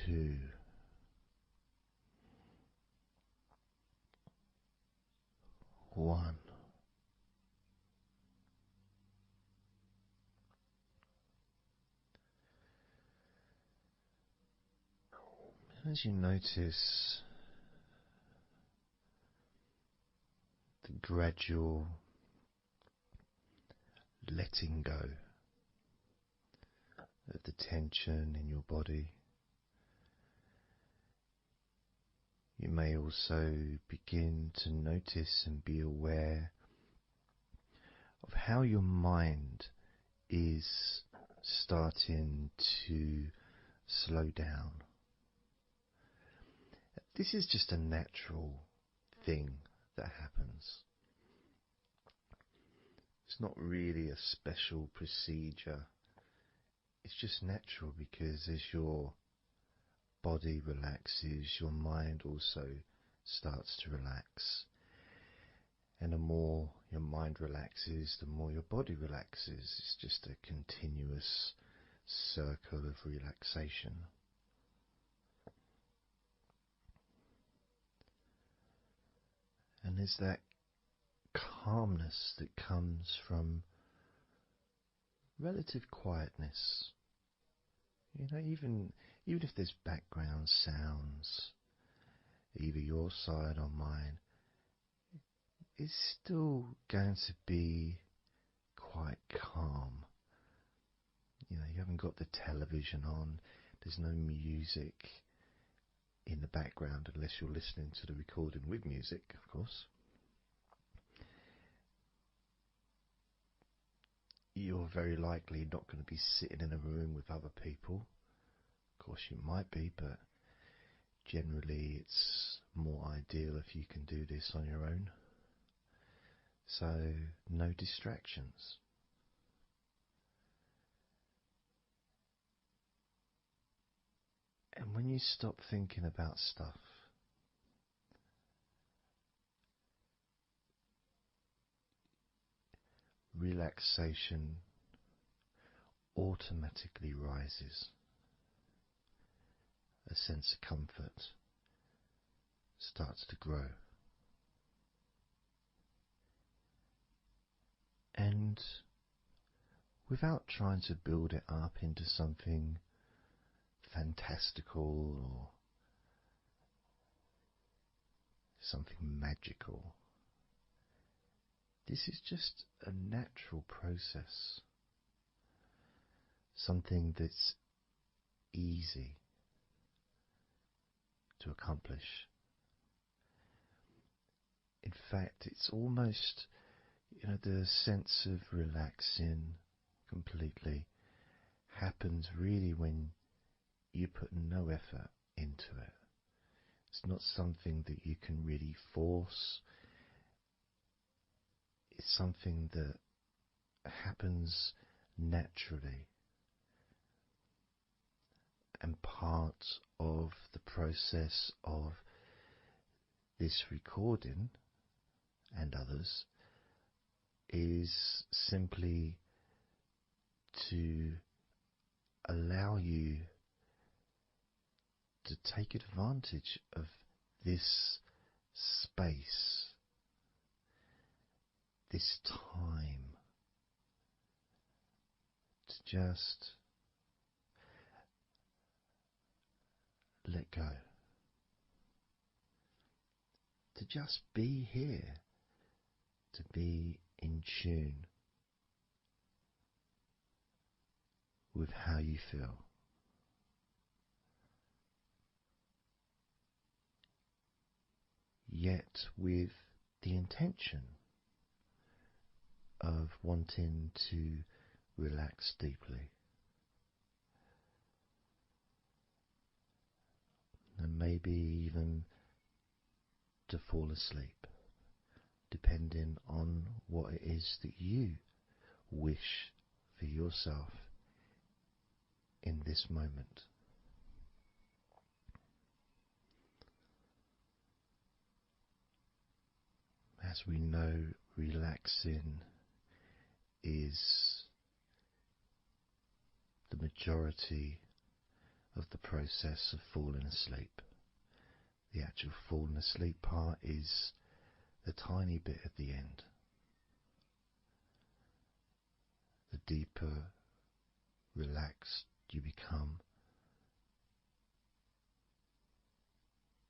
2. 1. As you notice the gradual letting go of the tension in your body, you may also begin to notice and be aware of how your mind is starting to slow down. This is just a natural thing that happens. It's not really a special procedure. It's just natural because as your body relaxes, your mind also starts to relax. And the more your mind relaxes, the more your body relaxes. It's just a continuous circle of relaxation. And there's that calmness that comes from relative quietness. You know, even if there's background sounds, either your side or mine, it's still going to be quite calm. You know, you haven't got the television on, there's no music in the background unless you're listening to the recording with music, of course. You're very likely not going to be sitting in a room with other people. Of course you might be, but generally it's more ideal if you can do this on your own. So no distractions. And when you stop thinking about stuff, relaxation automatically rises. A sense of comfort starts to grow. And without trying to build it up into something fantastical or something magical, this is just a natural process, something that's easy to accomplish. In fact, it's almost, the sense of relaxing completely happens really when you put no effort into it. It's not something that you can really force. It's something that happens naturally. And part of the process of this recording and others is simply to allow you to take advantage of this space, this time, to just let go, to just be here, to be in tune with how you feel. Yet with the intention of wanting to relax deeply. And maybe even to fall asleep, depending on what it is that you wish for yourself in this moment. As we know, relaxing is the majority of the process of falling asleep. The actual falling asleep part is the tiny bit at the end. The deeper relaxed you become,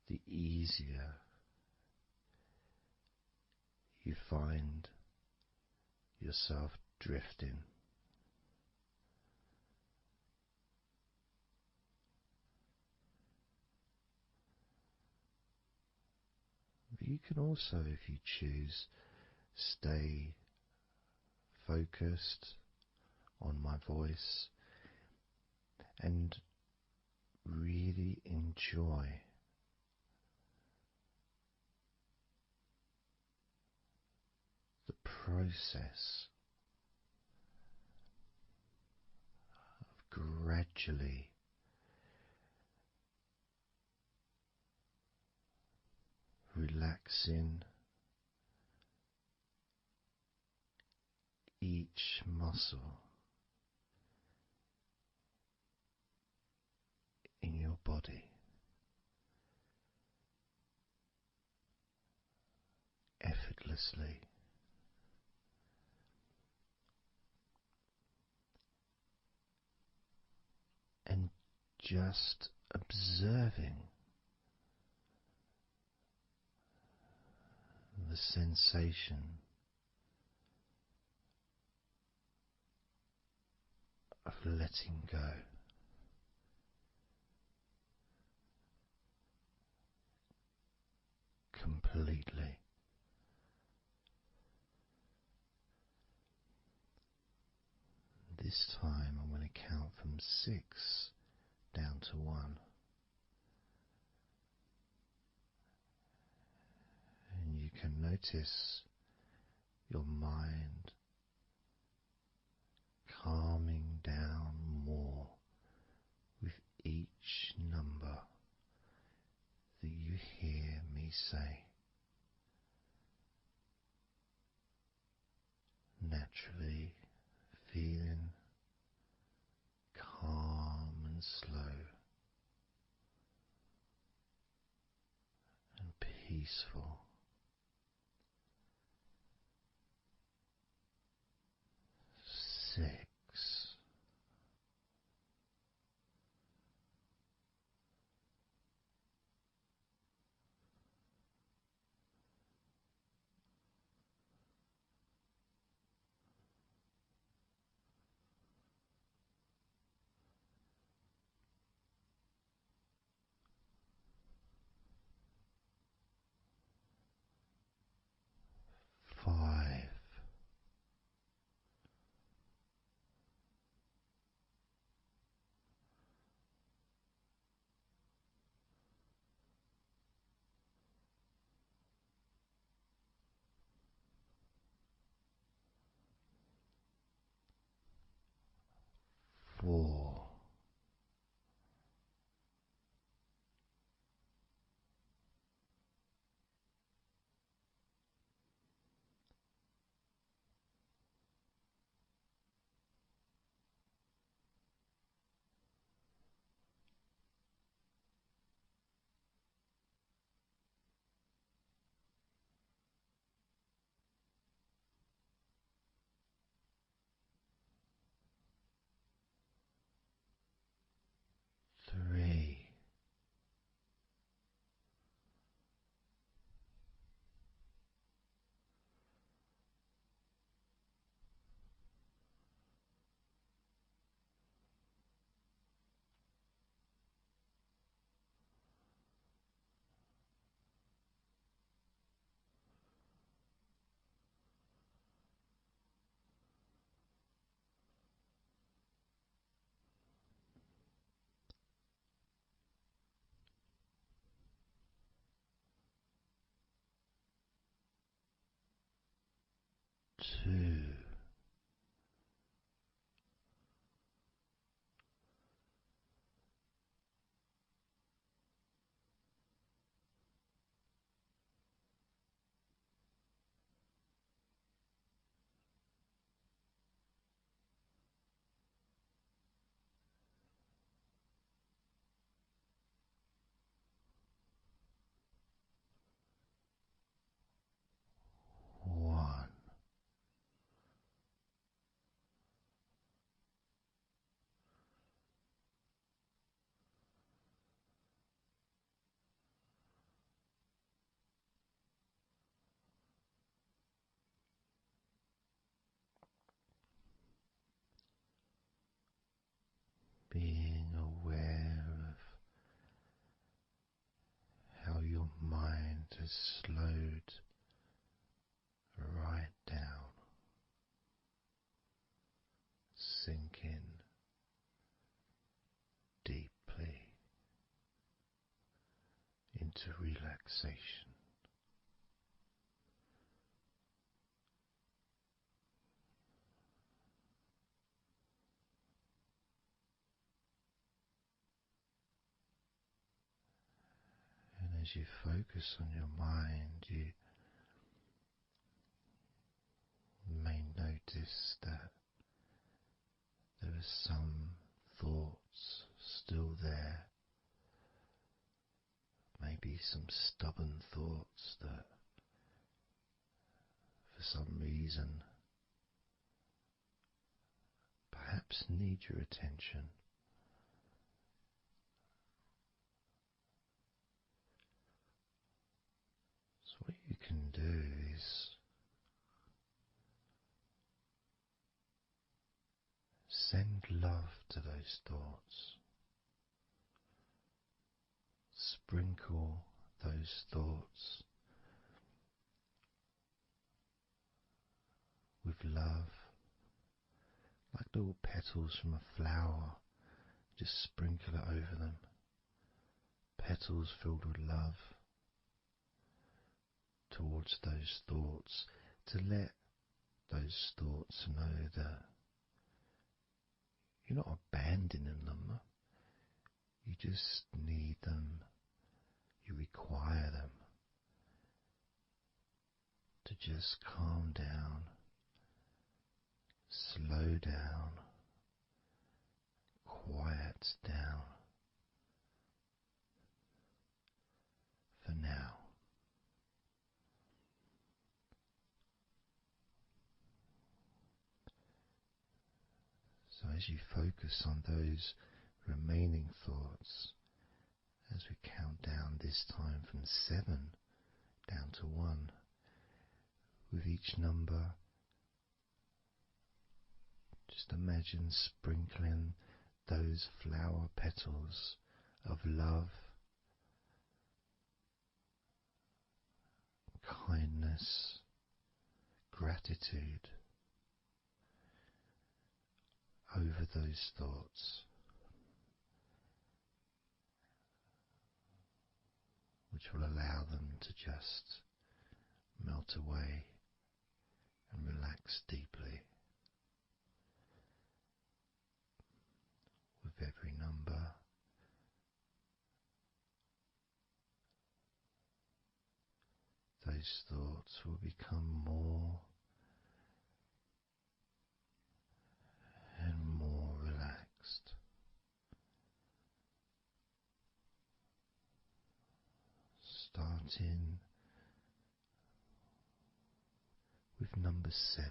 the easier you find yourself drifting. But you can also, if you choose, stay focused on my voice and really enjoy the process of gradually relaxing muscle in your body effortlessly, and just observing the sensation of letting go. Completely. This time I'm going to count from 6 down to 1. And you can notice your mind calming down more with each number that you hear me say. Naturally feeling calm and slow and peaceful. 6. 5. 4. 3. 2. 1. Being aware of how your mind has slowed right down, sinking deeply into relaxation. And as you focus on your mind, you may notice that are some thoughts still there, maybe some stubborn thoughts that for some reason perhaps need your attention. So what you can do is send love to those thoughts. Sprinkle those thoughts with love, like little petals from a flower. Just sprinkle it over them. Petals filled with love towards those thoughts, to let those thoughts know that you're not abandoning them. You just need them. You require them to just calm down, slow down, quiet down for now. So as you focus on those remaining thoughts, as we count down this time from 7 down to 1, with each number, just imagine sprinkling those flower petals of love, kindness, gratitude over those thoughts, which will allow them to just melt away and relax deeply. With every number, those thoughts will become more and more relaxed. Starting with number 7.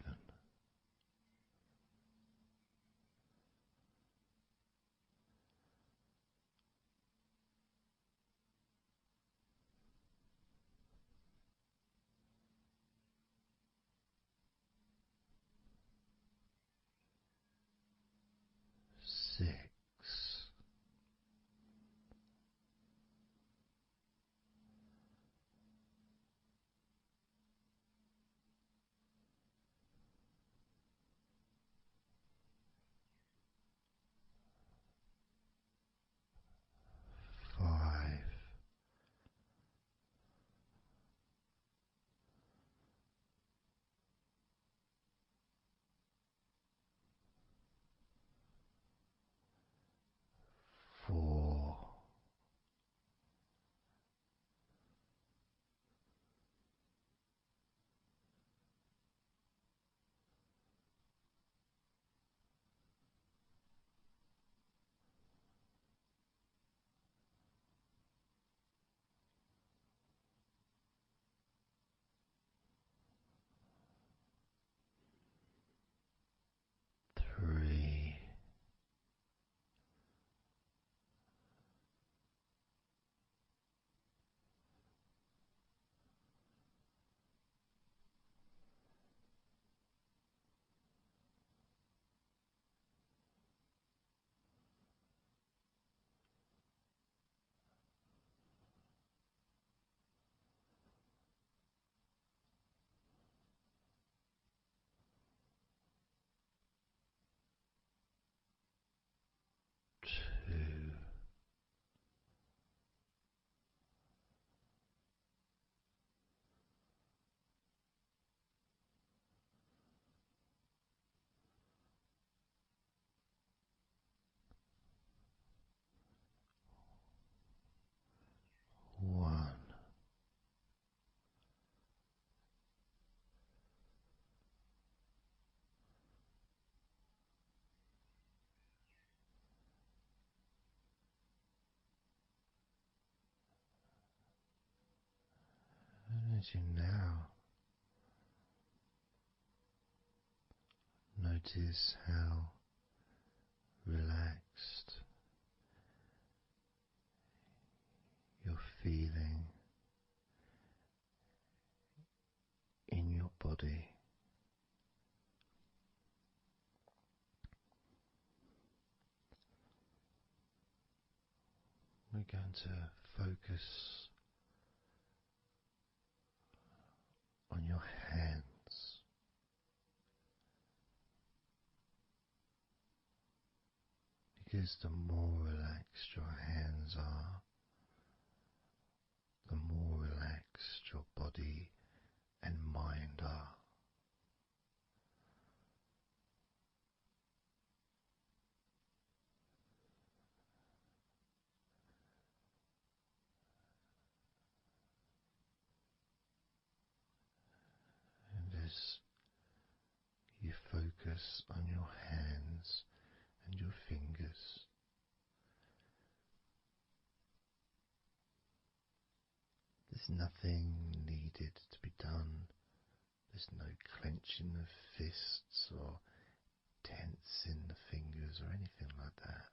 6. 5. as you now notice how relaxed you're feeling in your body, we're going to focus on your hands. Because the more relaxed your hands are, the more relaxed your body and mind are. And as you focus on your hands and your fingers, there's nothing needed to be done. There's no clenching of fists or tensing the fingers or anything like that.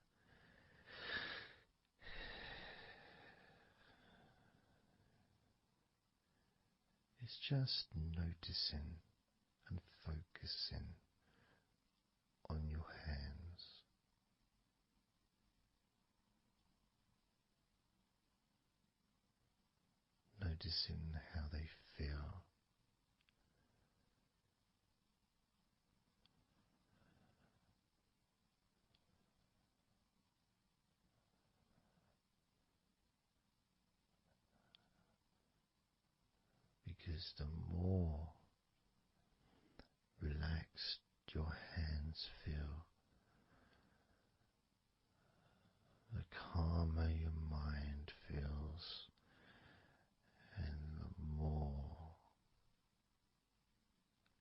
It's just noticing and focusing on your hands. Noticing how they feel. Because the more relaxed your hands feel, the calmer your mind feels, and the more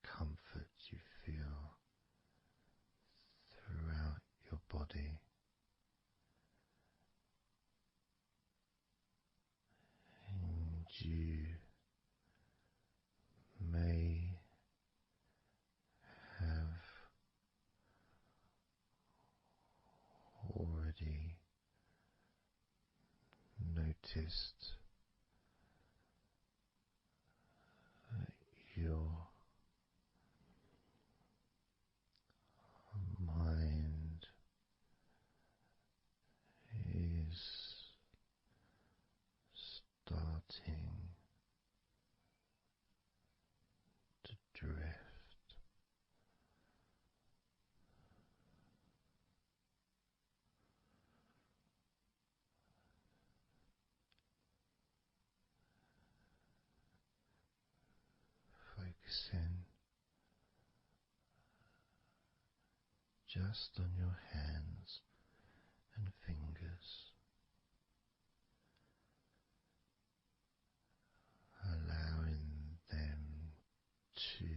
comfort you feel throughout your body. And you may have already noticed that your mind is starting to drift. Focusing just on your hands and fingers, allowing them to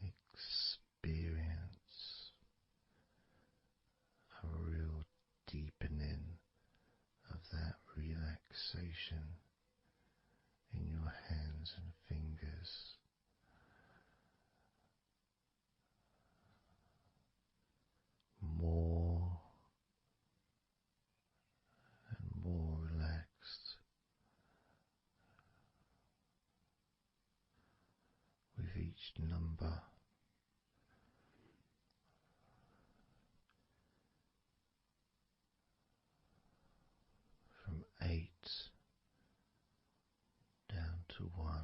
experience a real deepening of that relaxation in your hands and fingers. More and more relaxed with each number. From 8 down to 1.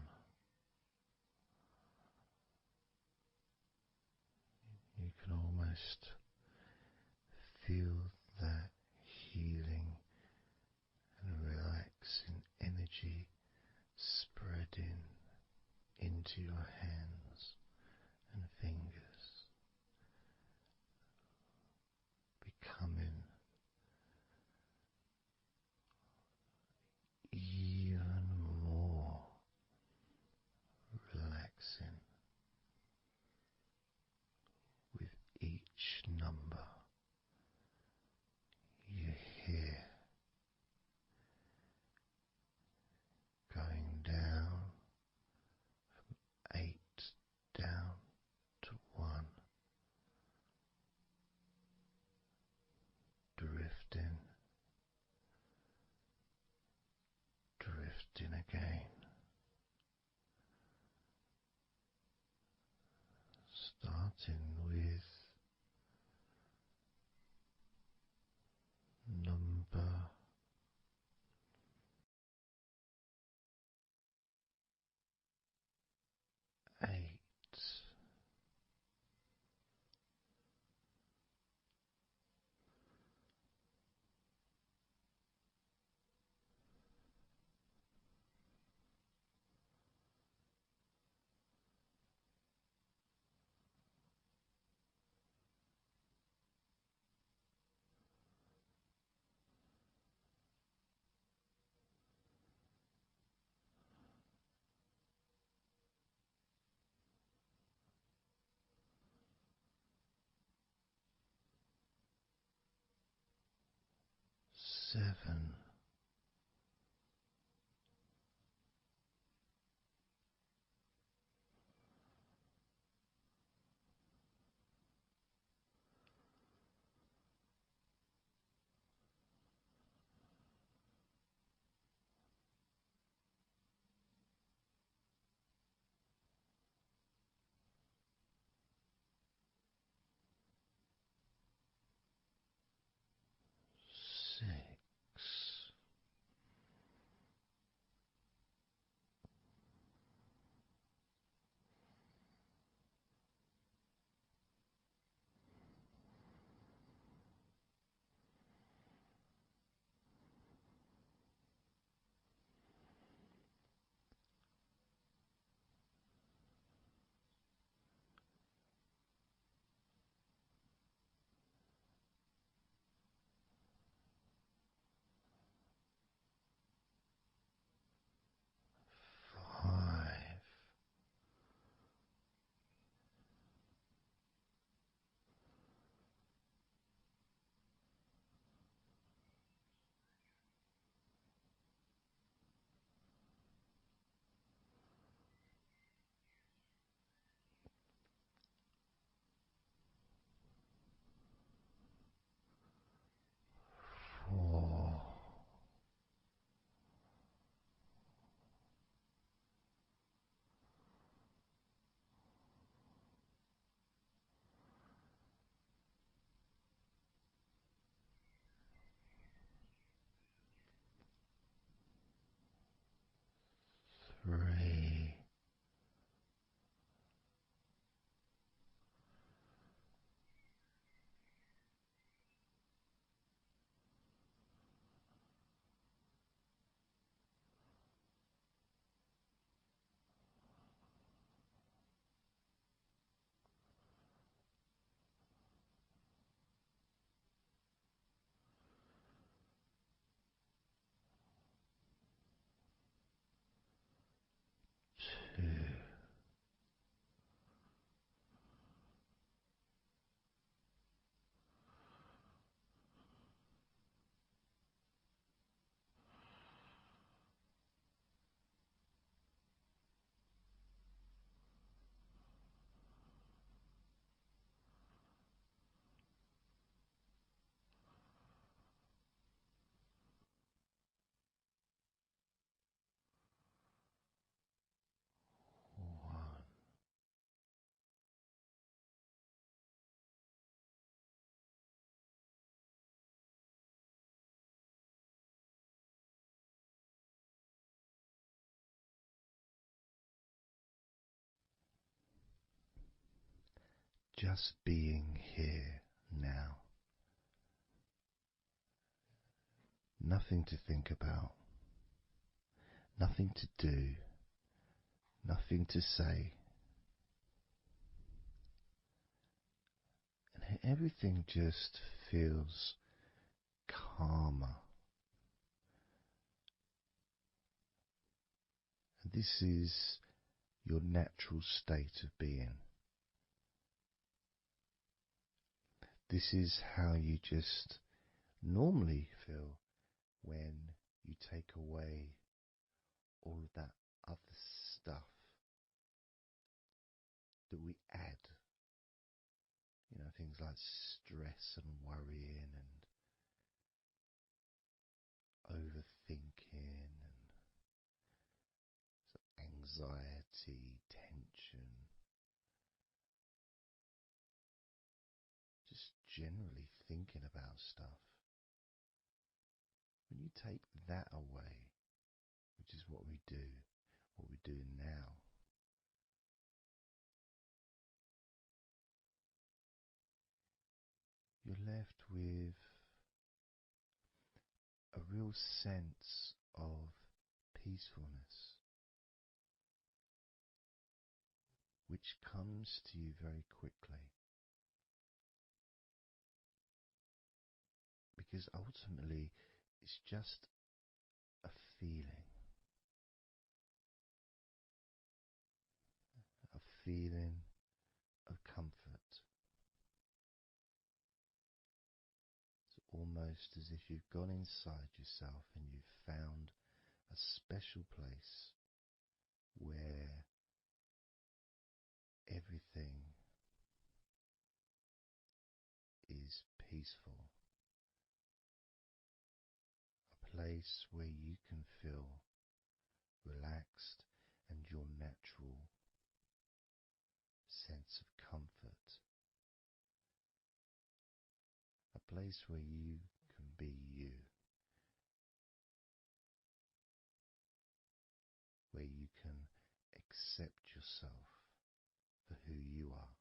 You can almost feel that healing and relaxing energy spreading into your hands and fingers, becoming even more relaxing with each number you hear going down starting with number 8. 7. 6. 5. 4. 3. 2. 1. Just being here now. Nothing to think about, nothing to do, nothing to say. And everything just feels calmer. And this is your natural state of being. This is how you just normally feel when you take away all of that other stuff that we add. You know, things like stress and worrying and overthinking and anxiety, tension. generally thinking about stuff. When you take that away, which is what we're doing now, you're left with a real sense of peacefulness, which comes to you very quickly. Because ultimately, it's just a feeling. A feeling of comfort. It's almost as if you've gone inside yourself and you've found a special place where everything is peaceful. A place where you can feel relaxed and your natural sense of comfort. A place where you can be you. Where you can accept yourself for who you are.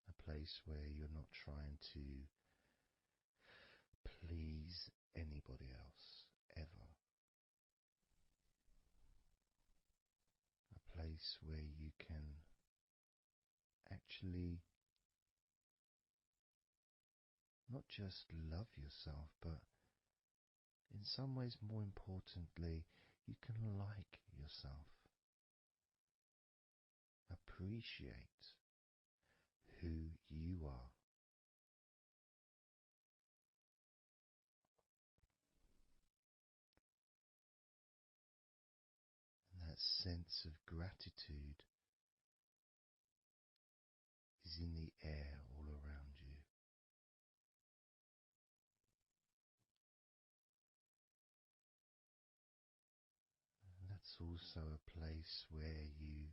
A place where you're not trying to please anybody else, ever. A place where you can actually not just love yourself, but in some ways, more importantly, you can like yourself. Appreciate who you are. And that sense of gratitude is in the air all around you. And that's also a place where you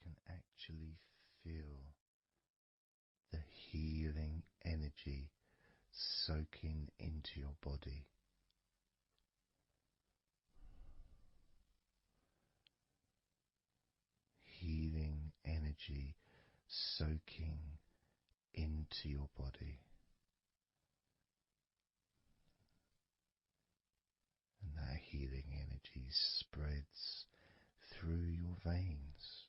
can actually feel the healing energy soaking into your body. Healing energy soaking into your body. And that healing energy spreads through your veins,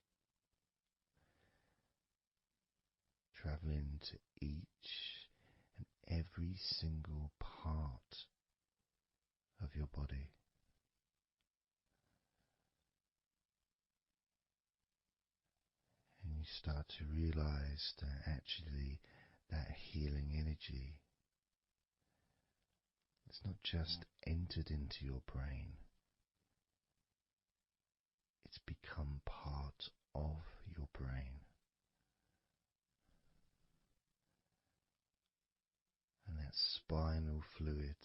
traveling to each and every single part of your body. And you start to realize that actually that healing energy has not just entered into your brain, it's become part of your brain. And that spinal fluid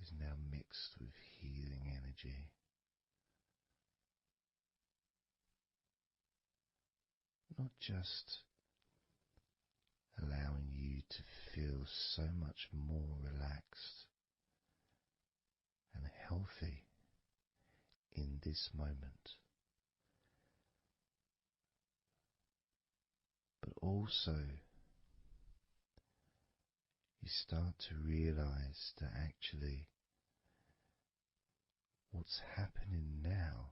is now mixed with healing energy. Not just allowing you to feel so much more relaxed and healthy in this moment, but also you start to realize that actually what's happening now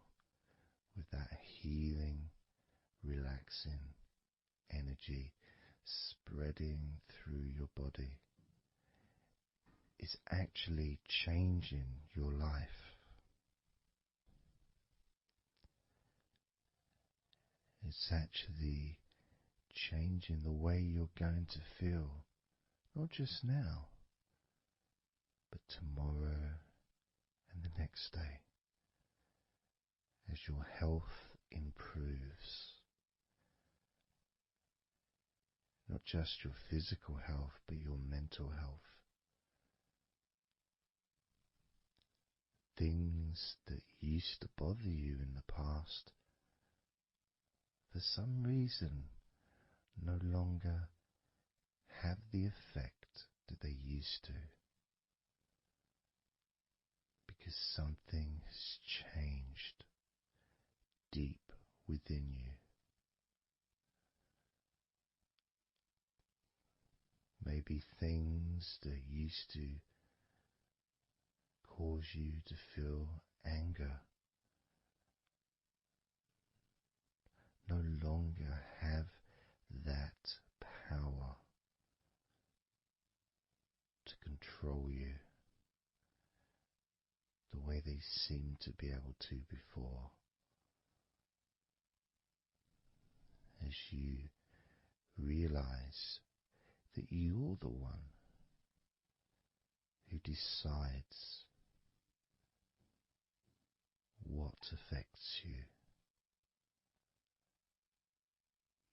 with that healing, relaxing energy spreading through your body is actually changing your life. It's actually changing the way you're going to feel, not just now, but tomorrow and the next day, as your health improves. Not just your physical health, but your mental health. Things that used to bother you in the past for some reason no longer have the effect that they used to, because something has changed deep within you. Maybe things that used to cause you to feel anger no longer have that power to control you the way they seemed to be able to before. As you realize that you're the one who decides what affects you.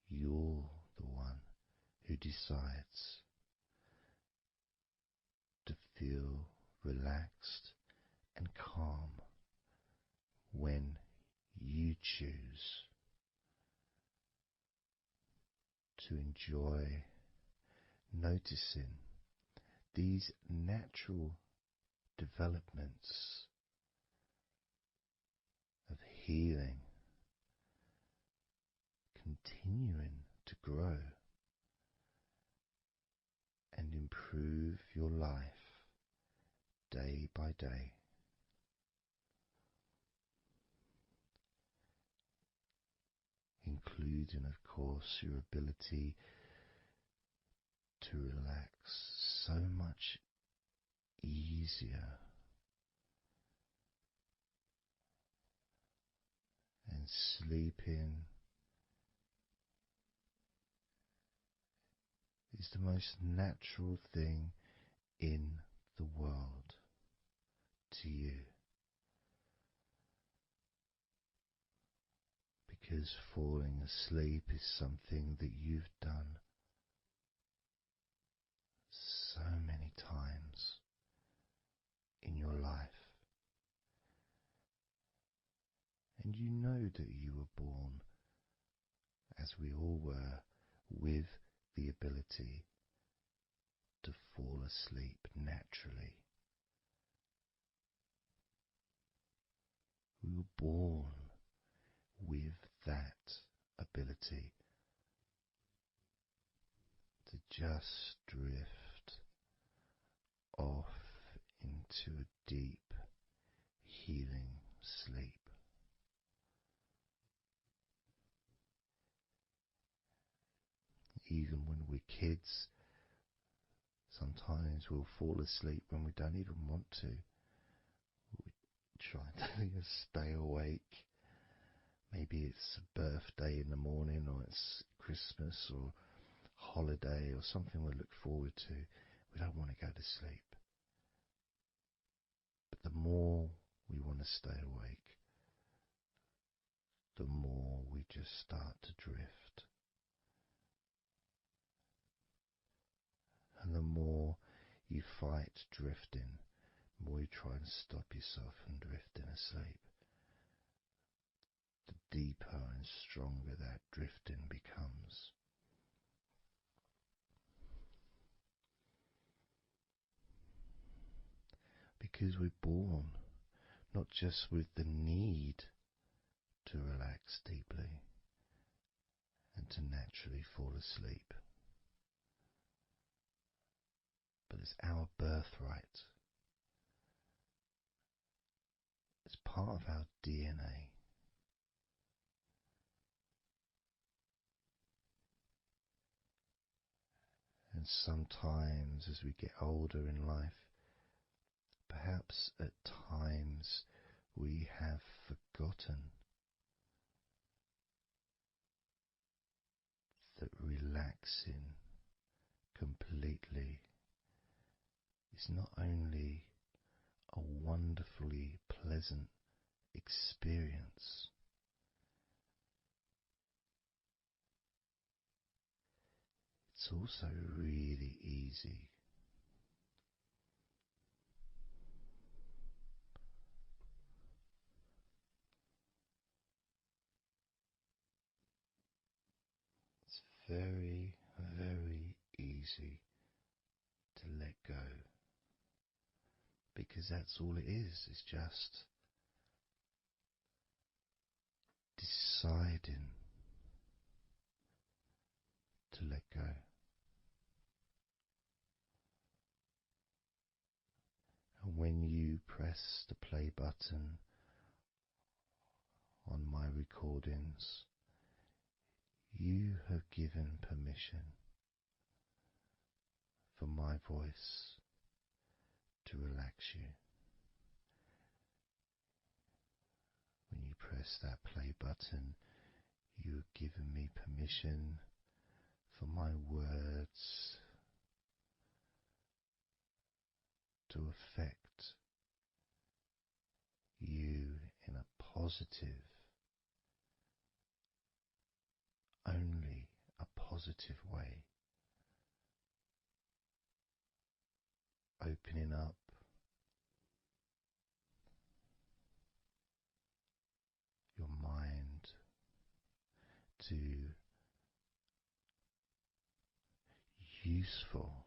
You're the one who decides to feel relaxed and calm when you choose to enjoy noticing these natural developments of healing continuing to grow and improve your life day by day. Including, of course, your ability to relax so much easier and sleeping is the most natural thing in the world to you, because falling asleep is something that you've done so many times in your life, and you know that you were born, as we all were, with the ability to fall asleep naturally. We were born with that ability to just drift off into a deep, healing sleep. Even when we're kids, sometimes we'll fall asleep when we don't even want to. We try to stay awake. Maybe it's a birthday in the morning, or it's Christmas or holiday or something we look forward to. We don't want to go to sleep. But the more we want to stay awake, the more we just start to drift. And the more you fight drifting, the more you try and stop yourself from drifting asleep, the deeper and stronger that drifting becomes. Because we're born not just with the need to relax deeply and to naturally fall asleep, but it's our birthright. It's part of our DNA. And sometimes as we get older in life, perhaps at times we have forgotten that relaxing completely is not only a wonderfully pleasant experience, it's also really easy. very, very easy to let go, because that's all it is. It's just deciding to let go. And when you press the play button on my recordings, you have given permission for my voice to relax you. When you press that play button, you have given me permission for my words to affect you in a positive, only a positive way, opening up your mind to useful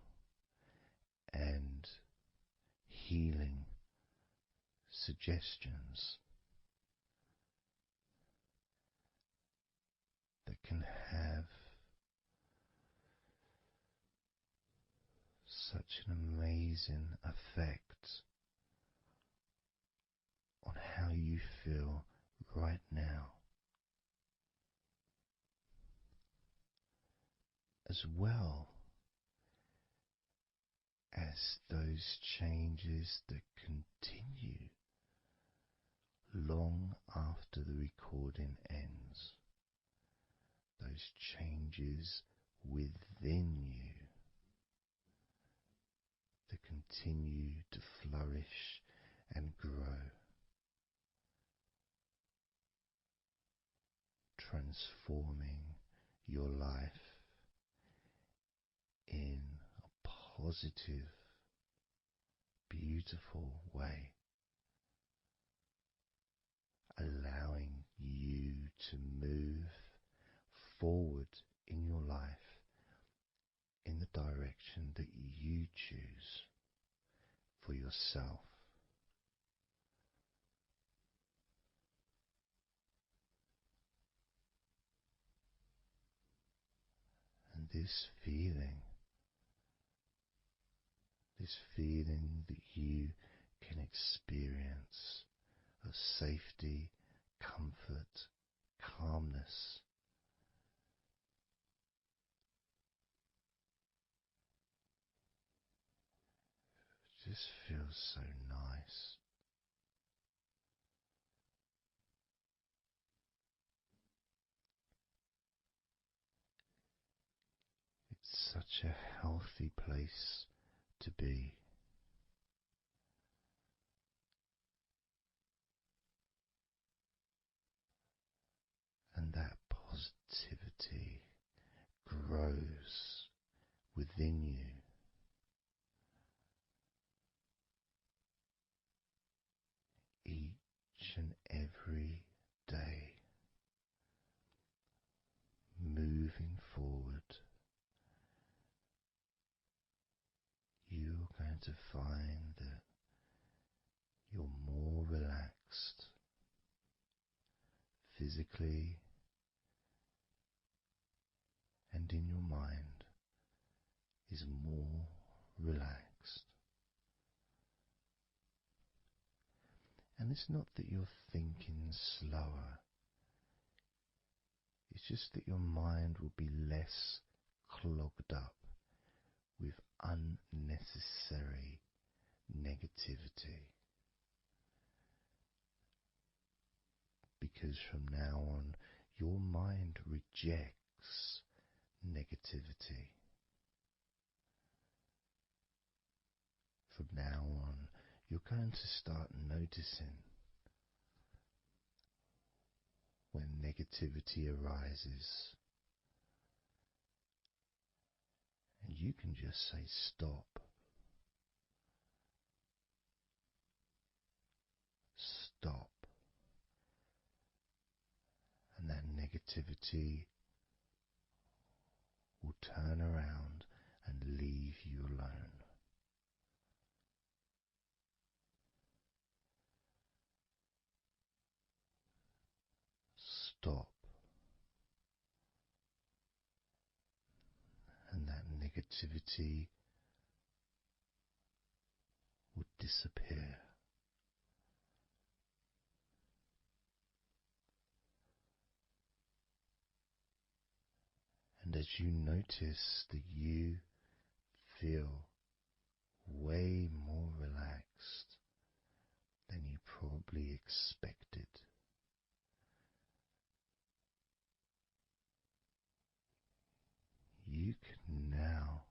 and healing suggestions that can have such an amazing effect on how you feel right now, as well as those changes that continue long after the recording ends, those changes within you that continue to flourish and grow, transforming your life in a positive, beautiful way, allowing you to move forward in your life in the direction that you choose for yourself. And this feeling that you can experience of safety, comfort, calmness, just feels so nice. It's such a healthy place to be. And that positivity grows within you. Each and every day, moving forward, you're going to find that you're more relaxed physically and in your mind is more relaxed. And it's not that you're thinking slower, it's just that your mind will be less clogged up with unnecessary negativity. Because from now on, your mind rejects negativity. From now on, you're going to start noticing when negativity arises, and you can just say stop. Stop. And that negativity turn around and leave you alone. Stop, and that negativity would disappear. And as you notice that you feel way more relaxed than you probably expected, you can now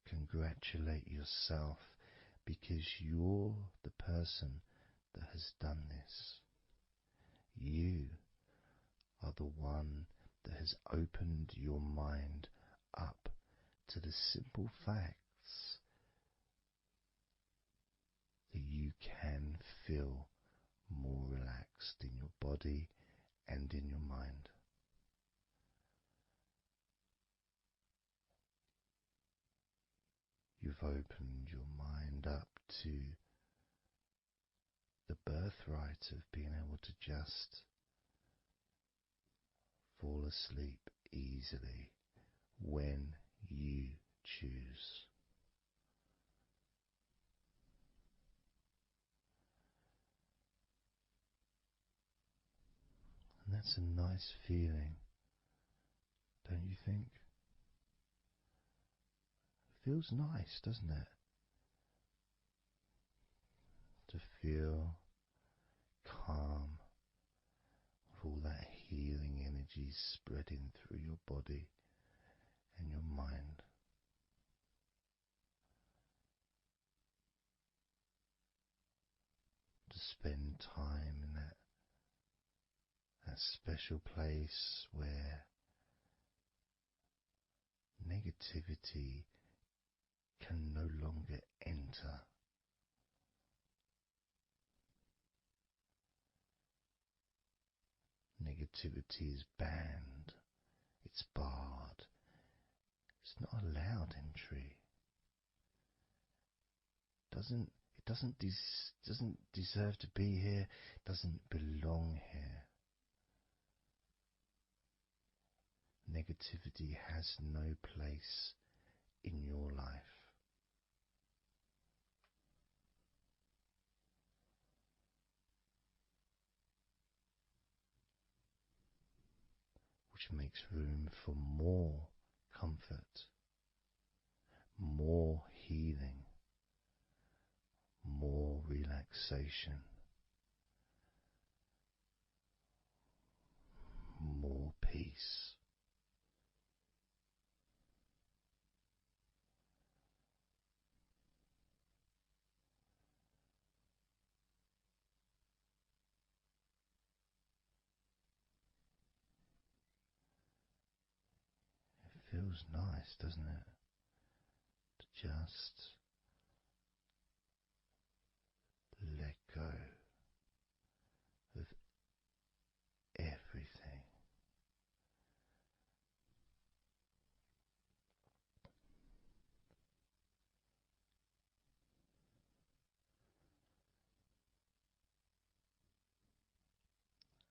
congratulate yourself because you're the person that has done this. You are the one that has opened your mind up to the simple facts that you can feel more relaxed in your body and in your mind. You've opened your mind up to the birthright of being able to just fall asleep easily when you choose. And that's a nice feeling, don't you think? It feels nice, doesn't it? To feel calm, with all that healing energy spreading through your body and your mind. To spend time in that special place where negativity can no longer enter. Negativity is banned, it's barred, it's not allowed entry. It doesn't deserve to be here, doesn't belong here. Negativity has no place in your life. Which makes room for more comfort, more healing, more relaxation, more peace. It feels nice, doesn't it? To just let go of everything.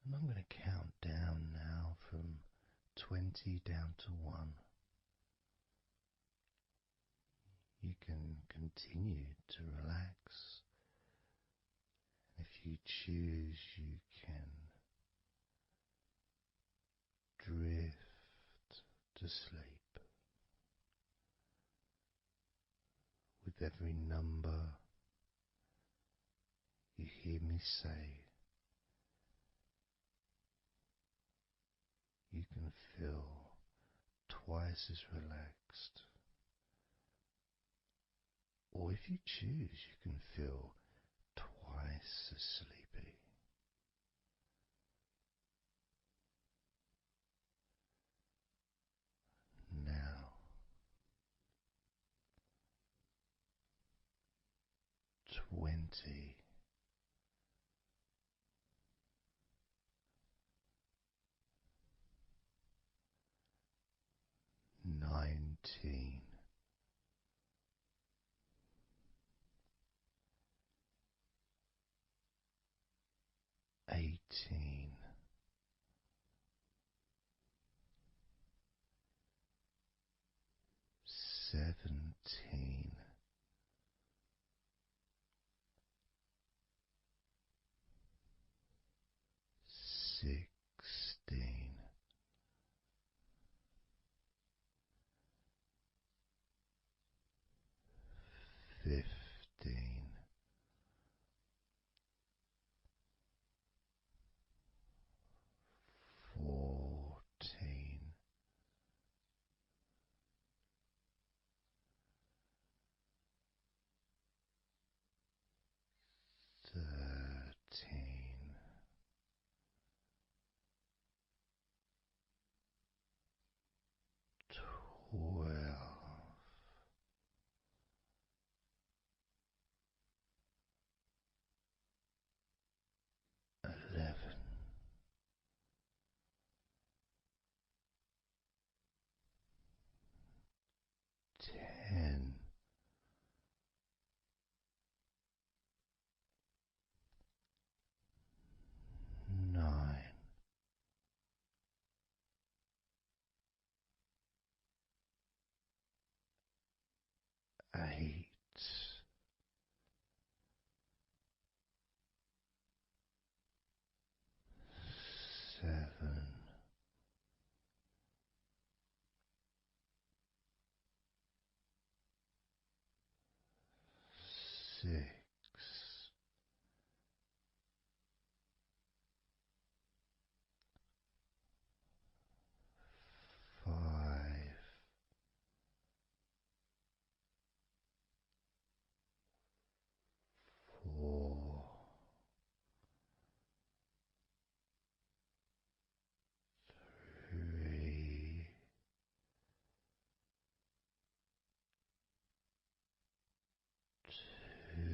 And I'm going to count down now from 20 down to 1. You can continue to relax. If you choose, you can drift to sleep. With every number you hear me say, you can feel twice as relaxed. Or if you choose, you can feel twice as sleepy. Now, 20. 18, 17, 16, 15, 14, 13, 12, 11, 10, 9, 8, 7, 6, 5, 4, 3, 2,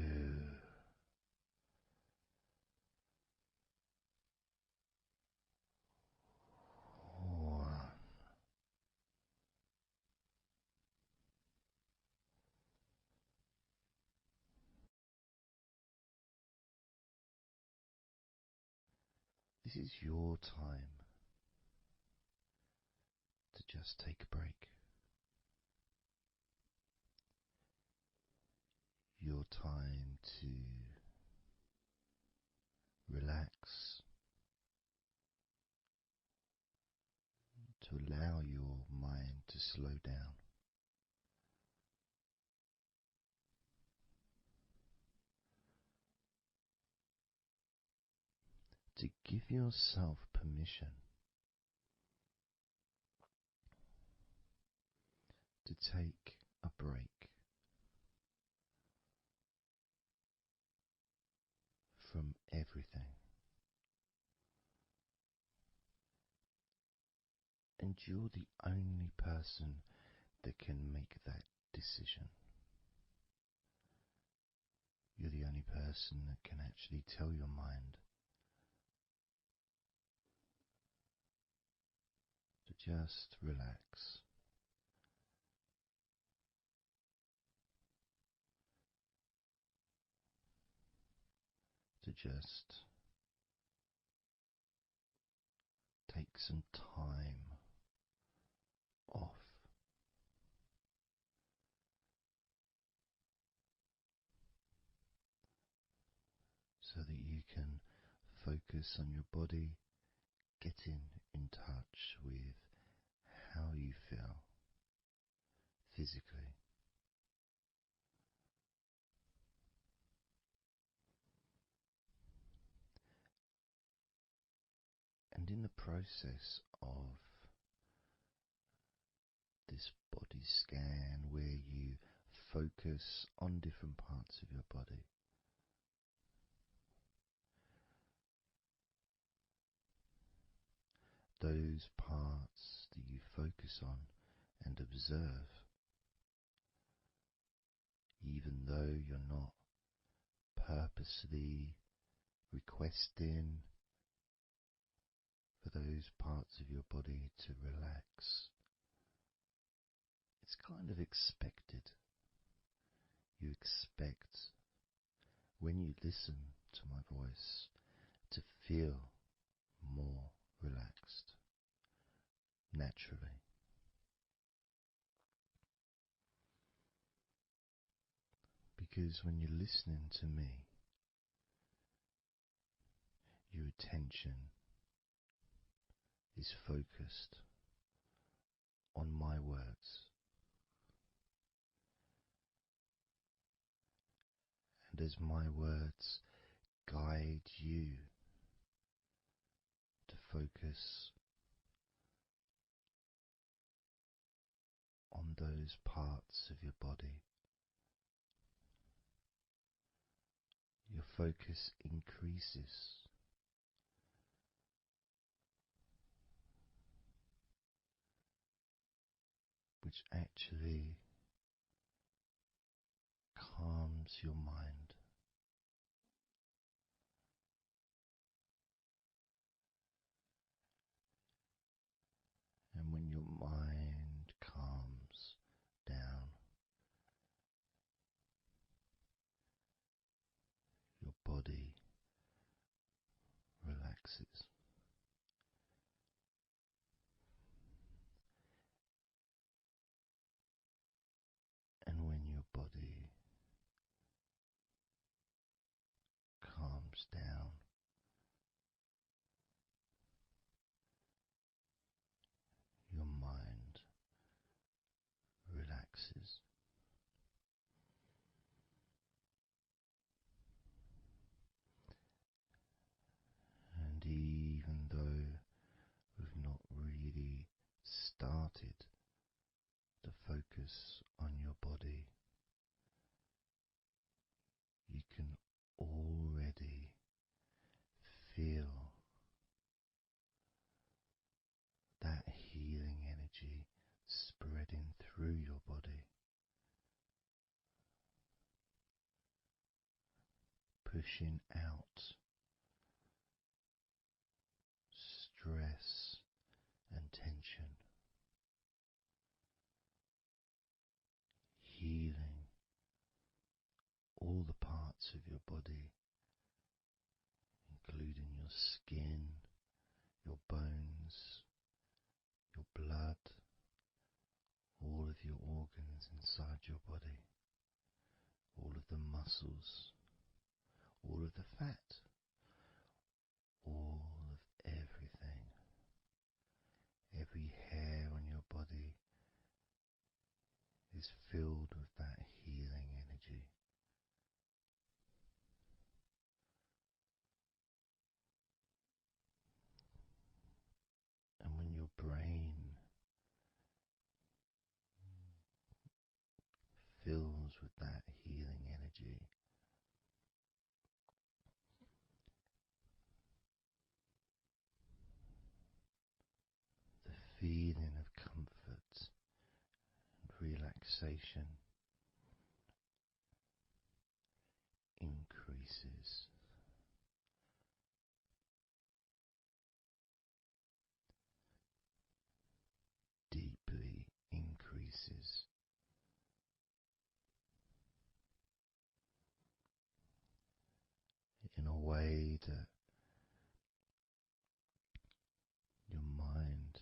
1. This is your time to just take a break. Your time to relax, to allow your mind to slow down. To give yourself permission to take a break from everything. And you're the only person that can make that decision. You're the only person that can actually tell your mind to just relax. To just take some time off. So that you can focus on your body, getting in touch with how you feel physically. And in the process of this body scan, where you focus on different parts of your body, those parts that you focus on and observe, even though you're not purposely requesting for those parts of your body to relax, it's kind of expected. You expect, when you listen to my voice, to feel more relaxed naturally. Because when you're listening to me, your attention is focused on my words, and as my words guide you to focus on those parts of your body, your focus increases. Which actually calms your mind. And when your mind calms down, your body relaxes. And when your body calms down, your mind relaxes. And even though we've not really started to focus on your body, you can already feel that healing energy spreading through your body, pushing out stress and tension, healing all the parts of your body, including your skin, your bones, your blood, all of your organs inside your body, all of the muscles, all of the fat, all of everything. Every hair on your body is filled with that healing energy. And when your brain fills with that healing energy, the feeling of comfort and relaxation increases. Deeply increases. In a way that your mind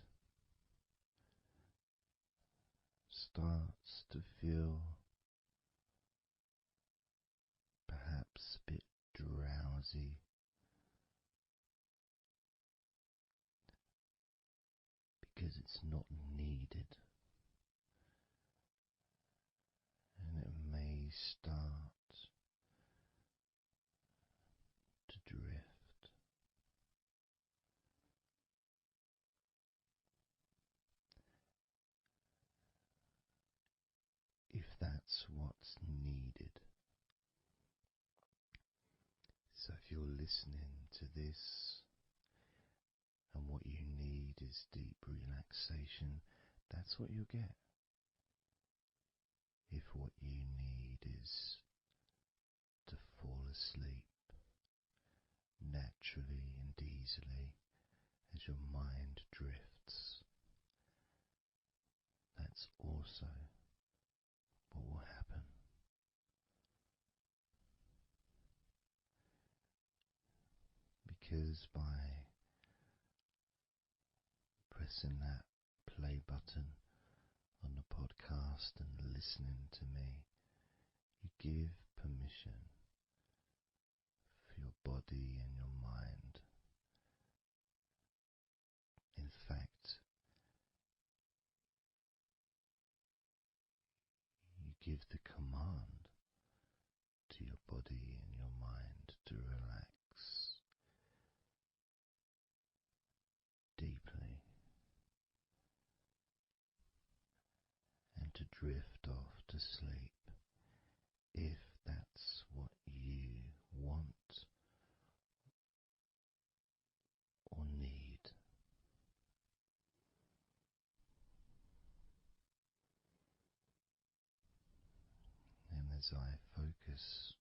starts to feel perhaps a bit drowsy, because it's not needed, and it may start to drift. If that's what's needed. So if you're listening to this and what you need is deep relaxation, that's what you'll get. If what you need is to fall asleep naturally and easily as your mind drifts, that's also because by pressing that play button on the podcast and listening to me, you give permission for your body and your mind. In fact, you give the command to your body and your mind to relax deeply and to drift off to sleep if that's what you want or need. And as I focus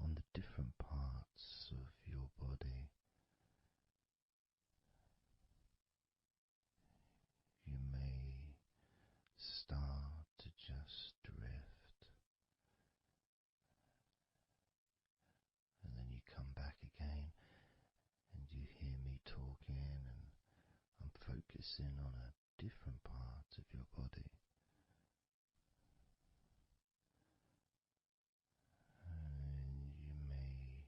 on the different parts of your body, you may start to just drift, and then you come back again and you hear me talking, and I'm focusing on a different part of your body. And you may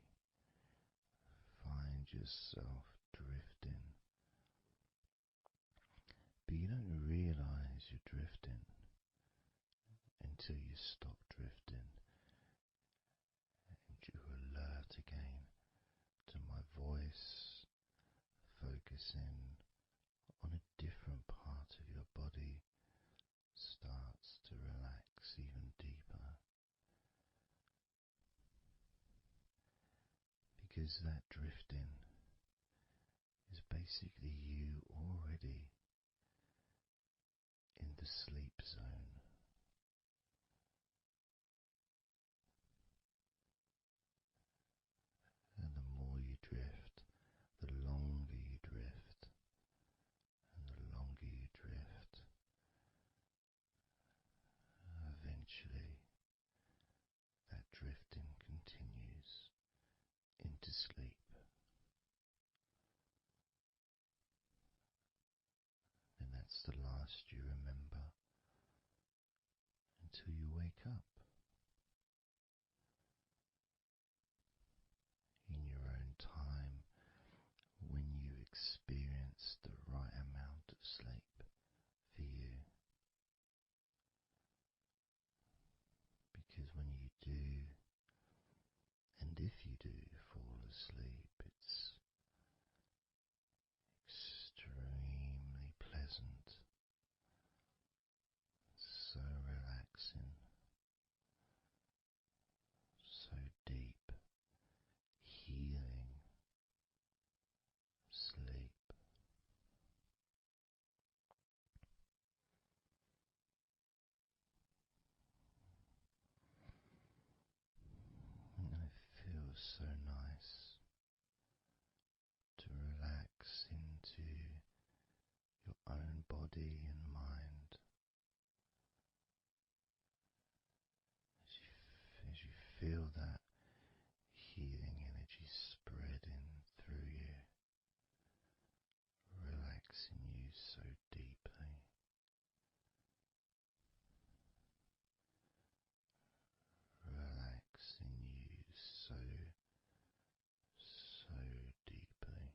find yourself drifting, but you don't realize you're drifting until you stop drifting and you're alert again to my voice, focusing on a different part of your body starts to relax even deeper, because that drifting is basically you already in the sleep zone. And the more you drift, the longer you drift, and the longer you drift, eventually that drifting continues into sleep. And that's the last you remember until you wake up in your own time, when you experience the right amount of sleep for you. Because when you do, and if you do fall asleep, it's extremely pleasant, so relaxing, so deep, healing sleep. And it feels so nice to relax into your own body and mind as you feel that healing energy spreading through you, relaxing you so deeply, relaxing you so deeply.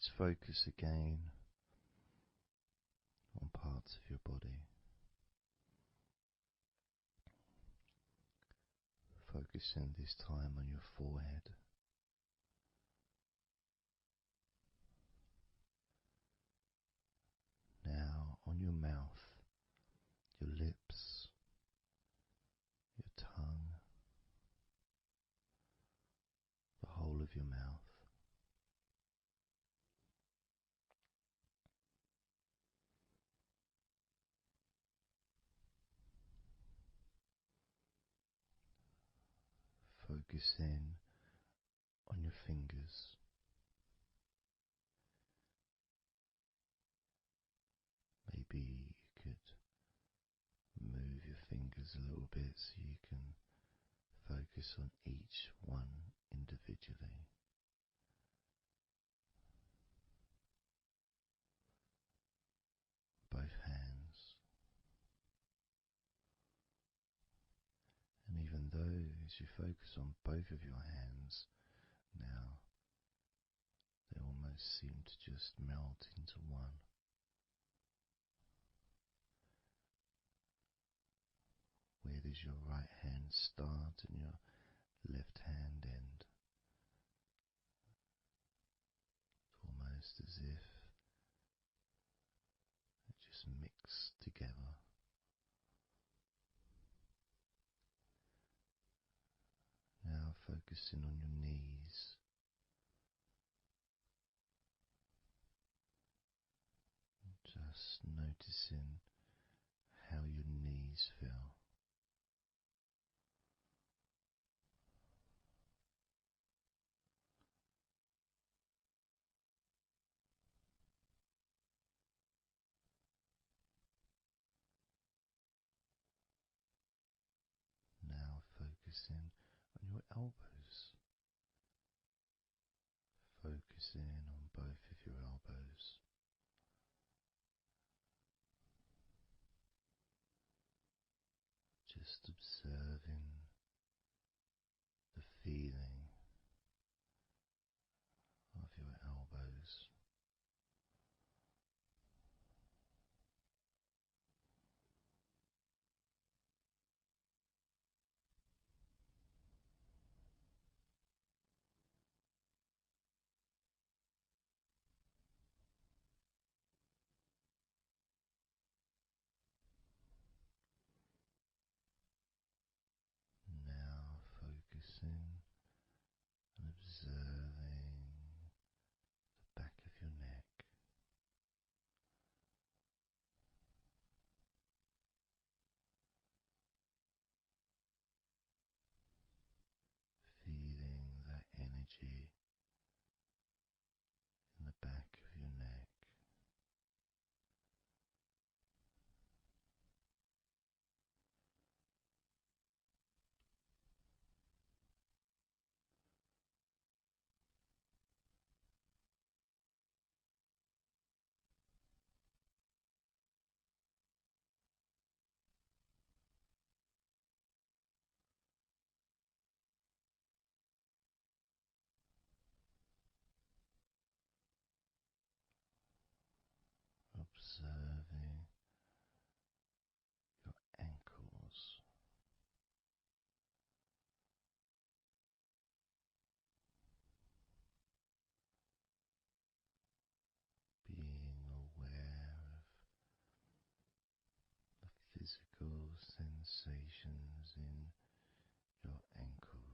Just focus again on parts of your body. Focusing this time on your forehead. Now on your mouth, your lips, your tongue, the whole of your mouth. Focus in on your fingers. Maybe you could move your fingers a little bit so you can focus on each one individually. Both hands. And even though as you focus on both of your hands now, they almost seem to just melt into one. Where does your right hand start and your left hand end? It's almost as if it just mix together. Now focusing on your knees. Just noticing how your knees feel. Now focusing on your elbows. Focusing on both of your elbows. Just observing the feeling of your elbows. Now focusing and observing the back of your neck. Feeling that energy in the back of your neck. Observing your ankles. Being aware of the physical sensations in your ankles.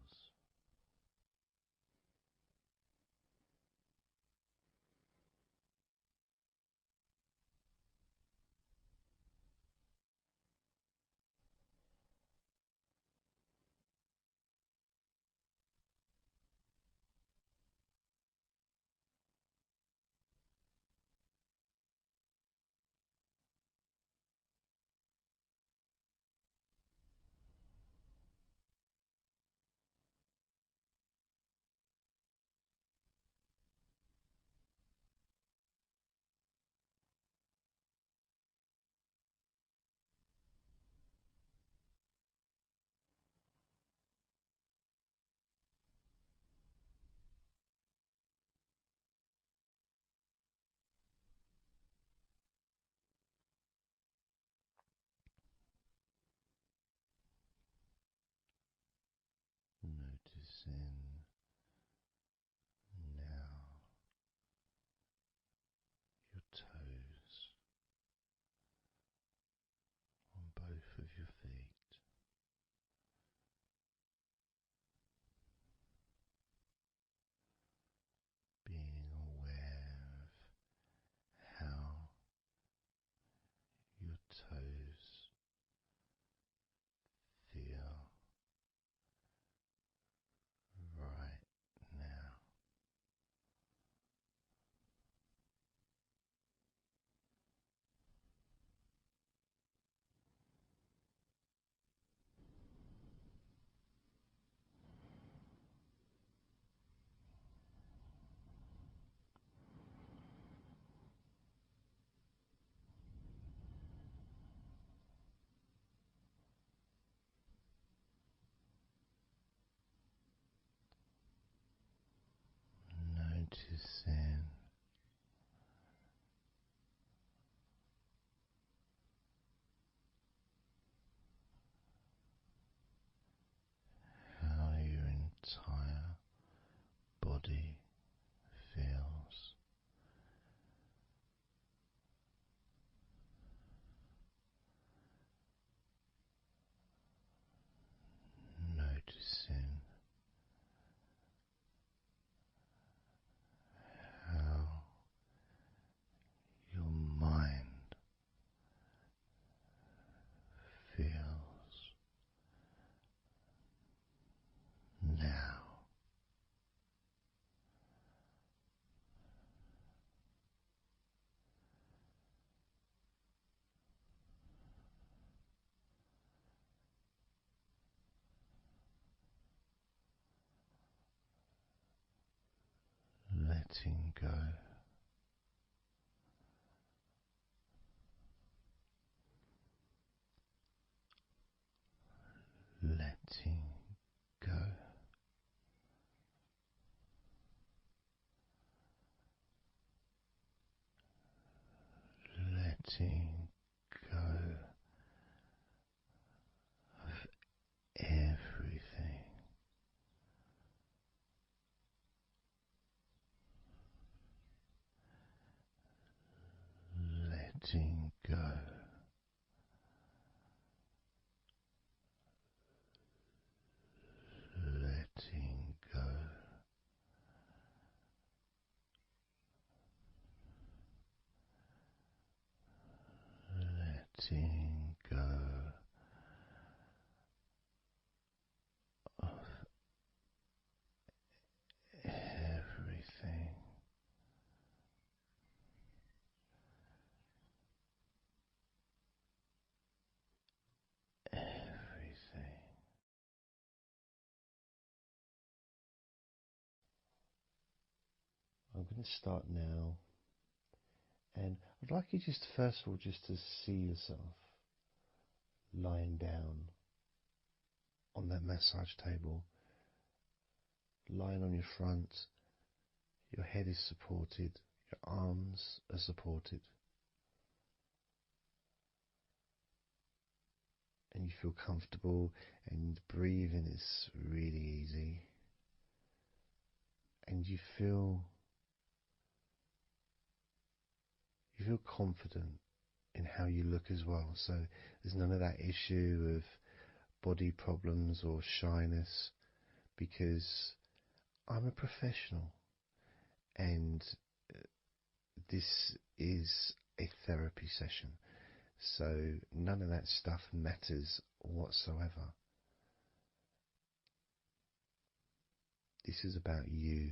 now your toes on both of your feet. Being aware of how your toes feel right now. Noticing how your entire body feels. Noticing how your mind feels now. Letting go. Letting go. Letting go of everything. Letting go. Letting go. Letting go of everything. Everything. I'm going to start now, and I'd like you just first of all just to see yourself lying down on that massage table, lying on your front, your head is supported, your arms are supported, and you feel comfortable, and breathing is really easy, and you feel confident in how you look as well. So there's none of that issue of body problems or shyness, because I'm a professional, and this is a therapy session, so none of that stuff matters whatsoever. This is about you.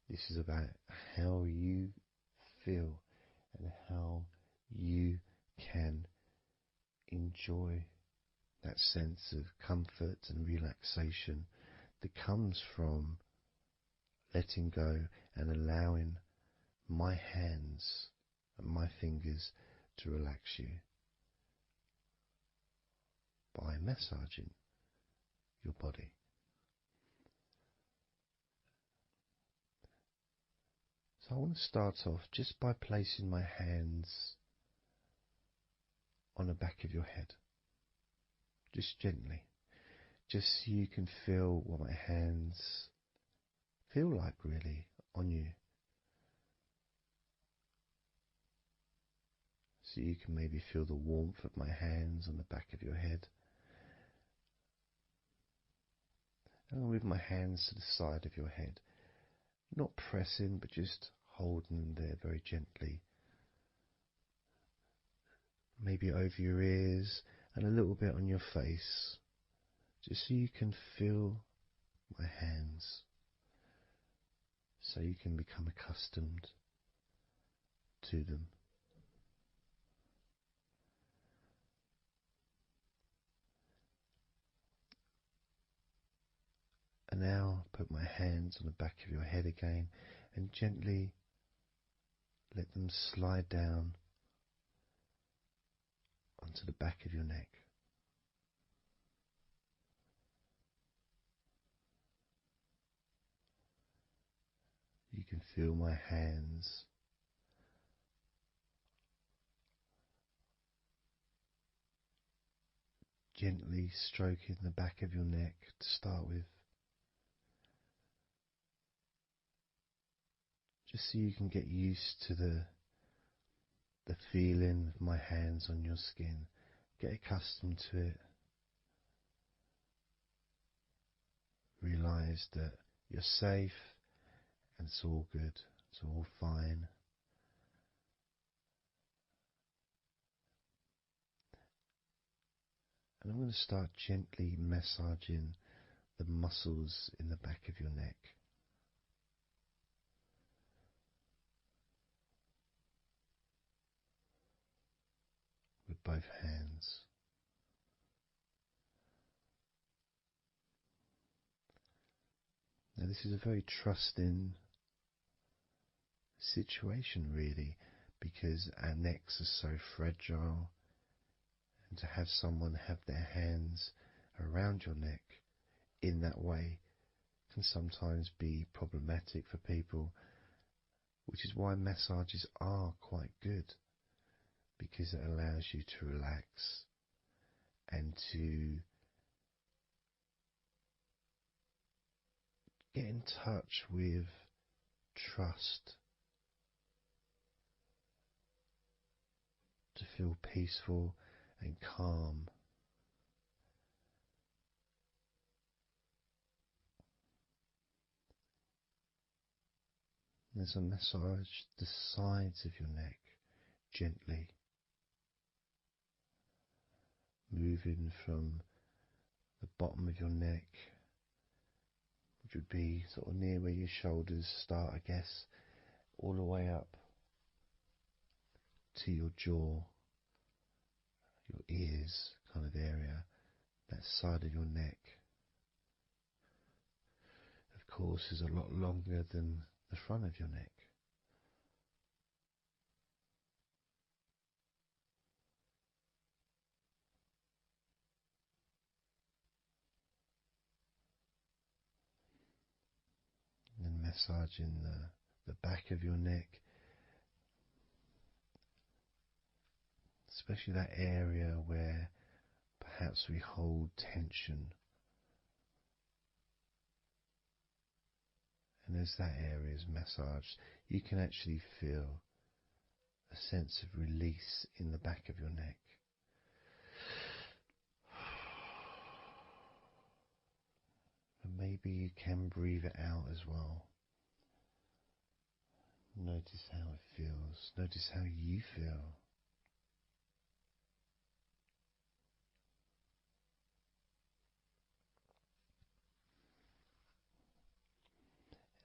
This is about how you feel and how you can enjoy that sense of comfort and relaxation that comes from letting go and allowing my hands and my fingers to relax you by massaging your body. So I want to start off just by placing my hands on the back of your head, just gently, just so you can feel what my hands feel like really on you. So you can maybe feel the warmth of my hands on the back of your head. And I'll move my hands to the side of your head. Not pressing, but just holding them there very gently. Maybe over your ears and a little bit on your face. Just so you can feel my hands. So you can become accustomed to them. And now put my hands on the back of your head again and gently let them slide down onto the back of your neck. You can feel my hands gently stroking the back of your neck to start with. Just so you can get used to the feeling of my hands on your skin. Get accustomed to it. Realize that you're safe and it's all good. It's all fine. And I'm going to start gently massaging the muscles in the back of your neck. With both hands. Now this is a very trusting situation really, because our necks are so fragile, and to have someone have their hands around your neck in that way can sometimes be problematic for people, which is why massages are quite good, because it allows you to relax and to get in touch with trust, to feel peaceful and calm. There's a massage the sides of your neck gently, moving from the bottom of your neck, which would be sort of near where your shoulders start, I guess, all the way up to your jaw, your ears kind of area, that side of your neck. Of course, is a lot longer than the front of your neck. And then massaging the back of your neck, especially that area where perhaps we hold tension. And as that area is massaged, you can actually feel a sense of release in the back of your neck. And maybe you can breathe it out as well. Notice how it feels. Notice how you feel.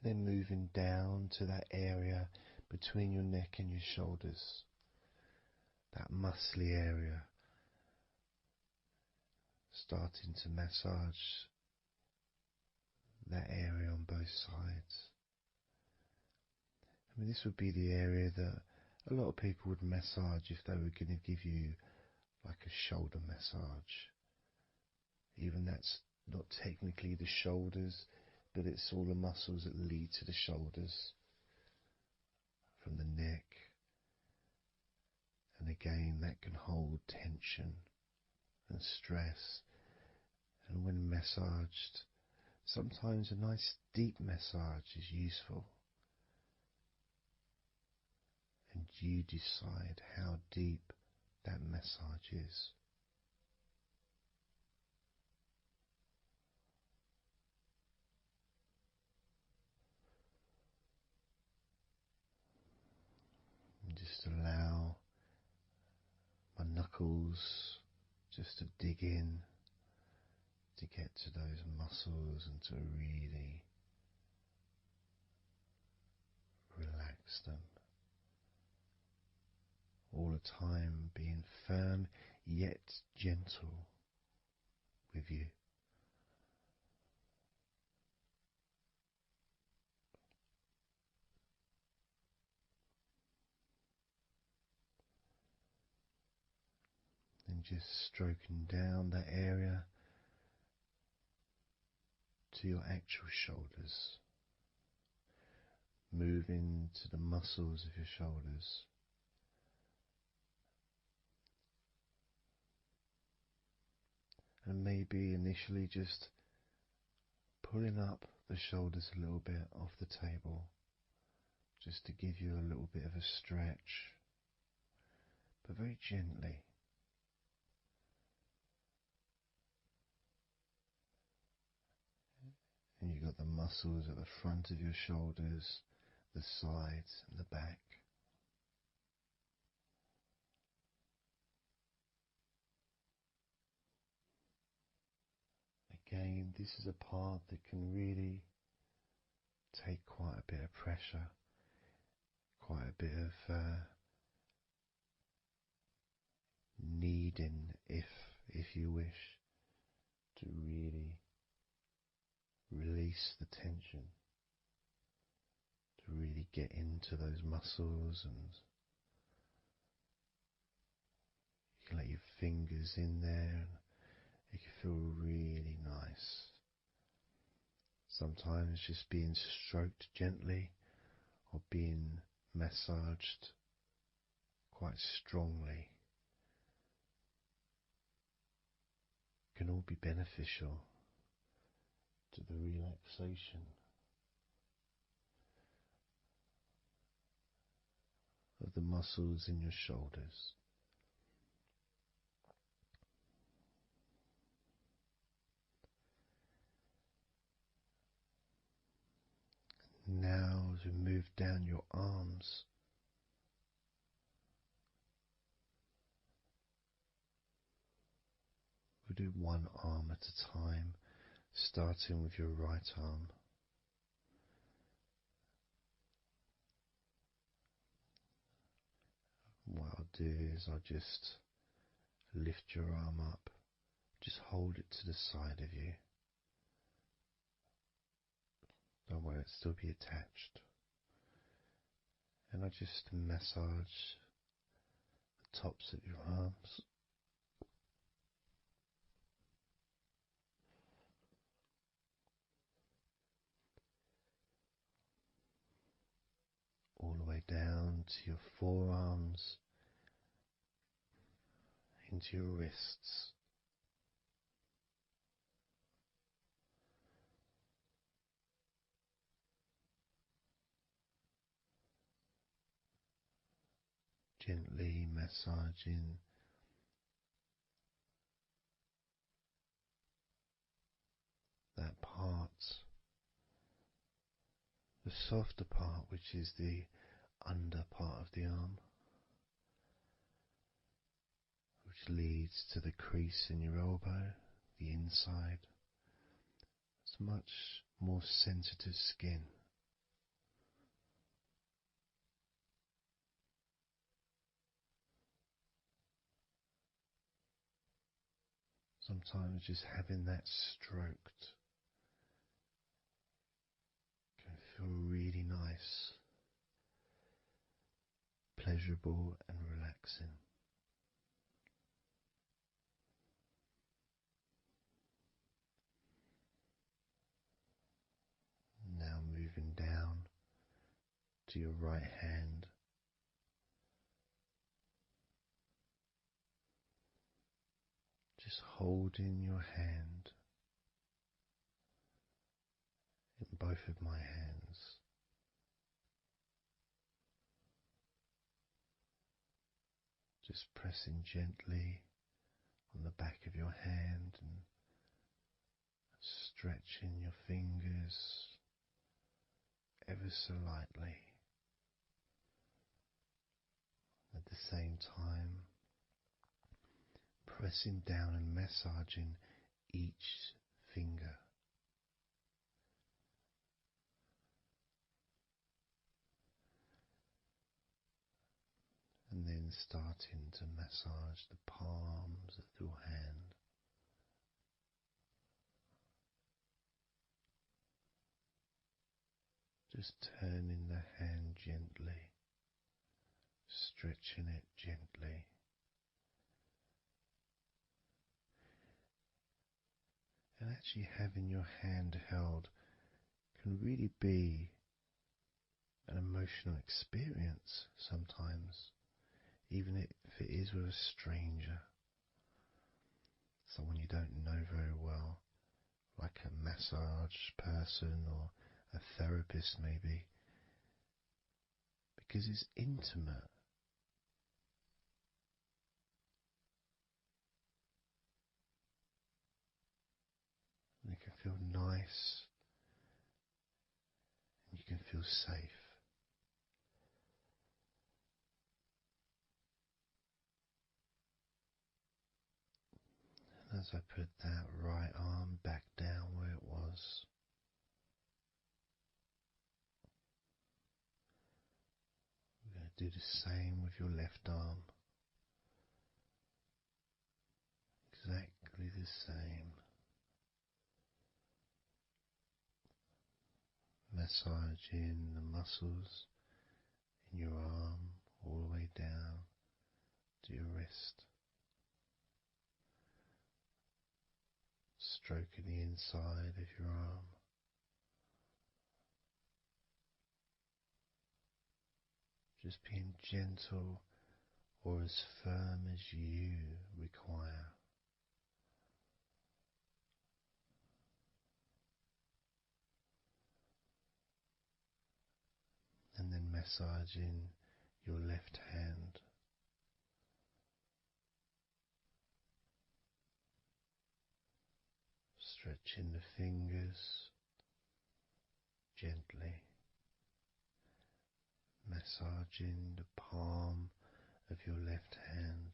Then moving down to that area between your neck and your shoulders, that muscly area, starting to massage that area on both sides. I mean, this would be the area that a lot of people would massage if they were going to give you like a shoulder massage. Even that's not technically the shoulders, but it's all the muscles that lead to the shoulders, from the neck. And again, that can hold tension and stress, And when massaged, sometimes a nice deep massage is useful. And you decide how deep that massage is. And just allow my knuckles just to dig in to get to those muscles and to really relax them. All the time being firm yet gentle with you. And just stroking down that area to your actual shoulders, moving to the muscles of your shoulders. And maybe initially just pulling up the shoulders a little bit off the table, just to give you a little bit of a stretch, but very gently. And you've got the muscles at the front of your shoulders, the sides and the back. Again, this is a part that can really take quite a bit of pressure, quite a bit of needing, if you wish, to really release the tension, to really get into those muscles, and you can let your fingers in there and it can feel really nice. Sometimes just being stroked gently or being massaged quite strongly can all be beneficial to the relaxation of the muscles in your shoulders. Now, as we move down your arms, we'll do one arm at a time, starting with your right arm. What I'll do is I'll just lift your arm up, just hold it to the side of you. Don't worry, it'll still be attached. And I just massage the tops of your arms. All the way down to your forearms, into your wrists. Gently massaging that part, the softer part, which is the under part of the arm, which leads to the crease in your elbow, the inside. It's much more sensitive skin. Sometimes just having that stroked can feel really nice, pleasurable and relaxing. Now moving down to your right hand. Just holding your hand both of my hands. Just pressing gently on the back of your hand and stretching your fingers ever so lightly. At the same time, pressing down and massaging each finger. And then starting to massage the palms of your hand. Just turning the hand gently, stretching it gently. And actually having your hand held can really be an emotional experience sometimes, even if it is with a stranger, someone you don't know very well, like a massage person or a therapist maybe, because it's intimate. And it can feel nice and you can feel safe. And as I put that right arm back down where it was, we're going to do the same with your left arm. Exactly the same. Massaging the muscles in your arm all the way down to your wrist. Stroking the inside of your arm. Just being gentle or as firm as you require. And then massaging your left hand. Stretching the fingers gently. Massaging the palm of your left hand.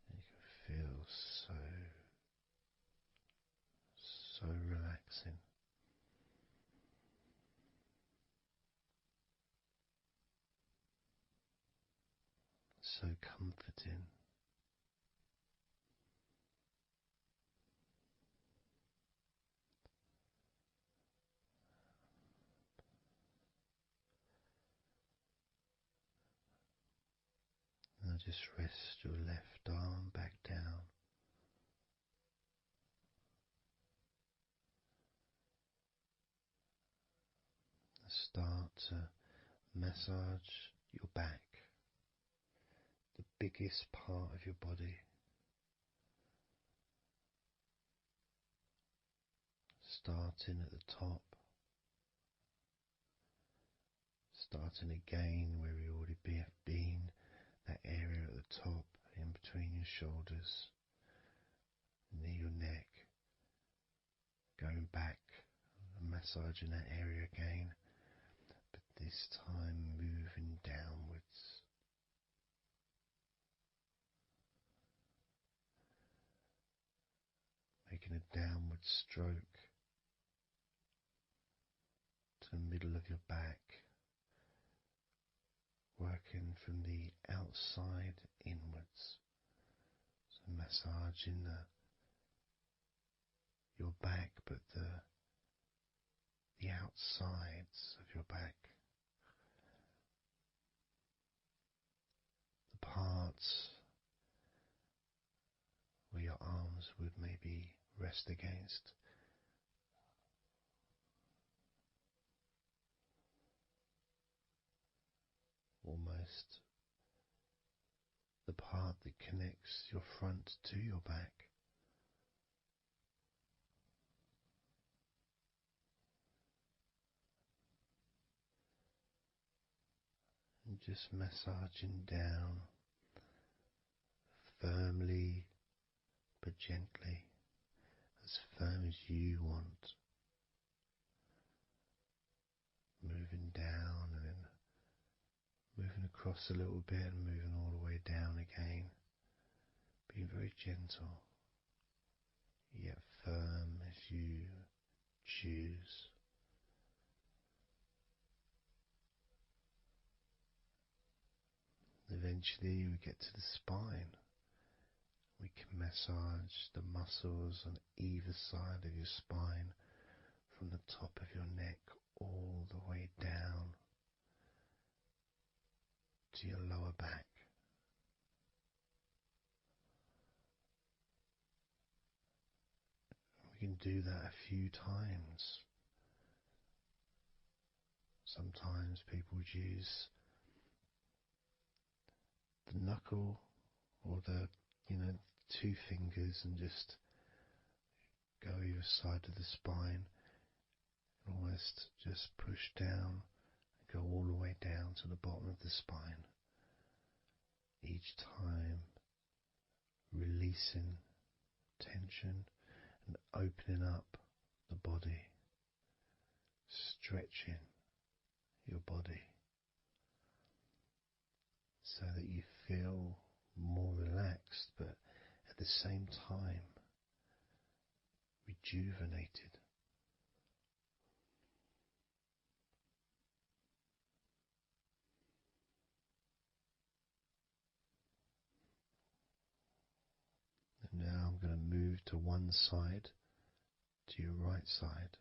You can feel so relaxing. So comforting. Now just rest your left arm back down. Start to massage your back, the biggest part of your body. Starting at the top, starting again where we already have been, that area at the top in between your shoulders, near your neck, going back and massaging that area again, but this time moving downwards. Making a downward stroke to the middle of your back, working from the outside inwards. So massaging your back, but the outsides of your back. The parts where your arms would maybe rest against. Almost almost the part that connects your front to your back. And just massaging down firmly but gently, as firm as you want, moving down and then moving across a little bit and moving all the way down again, being very gentle yet firm as you choose. Eventually we get to the spine. We can massage the muscles on either side of your spine, from the top of your neck all the way down to your lower back. We can do that a few times. Sometimes people would use the knuckle or the two fingers and just go either side of the spine and almost just push down and go all the way down to the bottom of the spine, each time releasing tension and opening up the body, stretching your body so that you feel more relaxed, but at the same time rejuvenated. And now I'm going to move to one side, to your right side,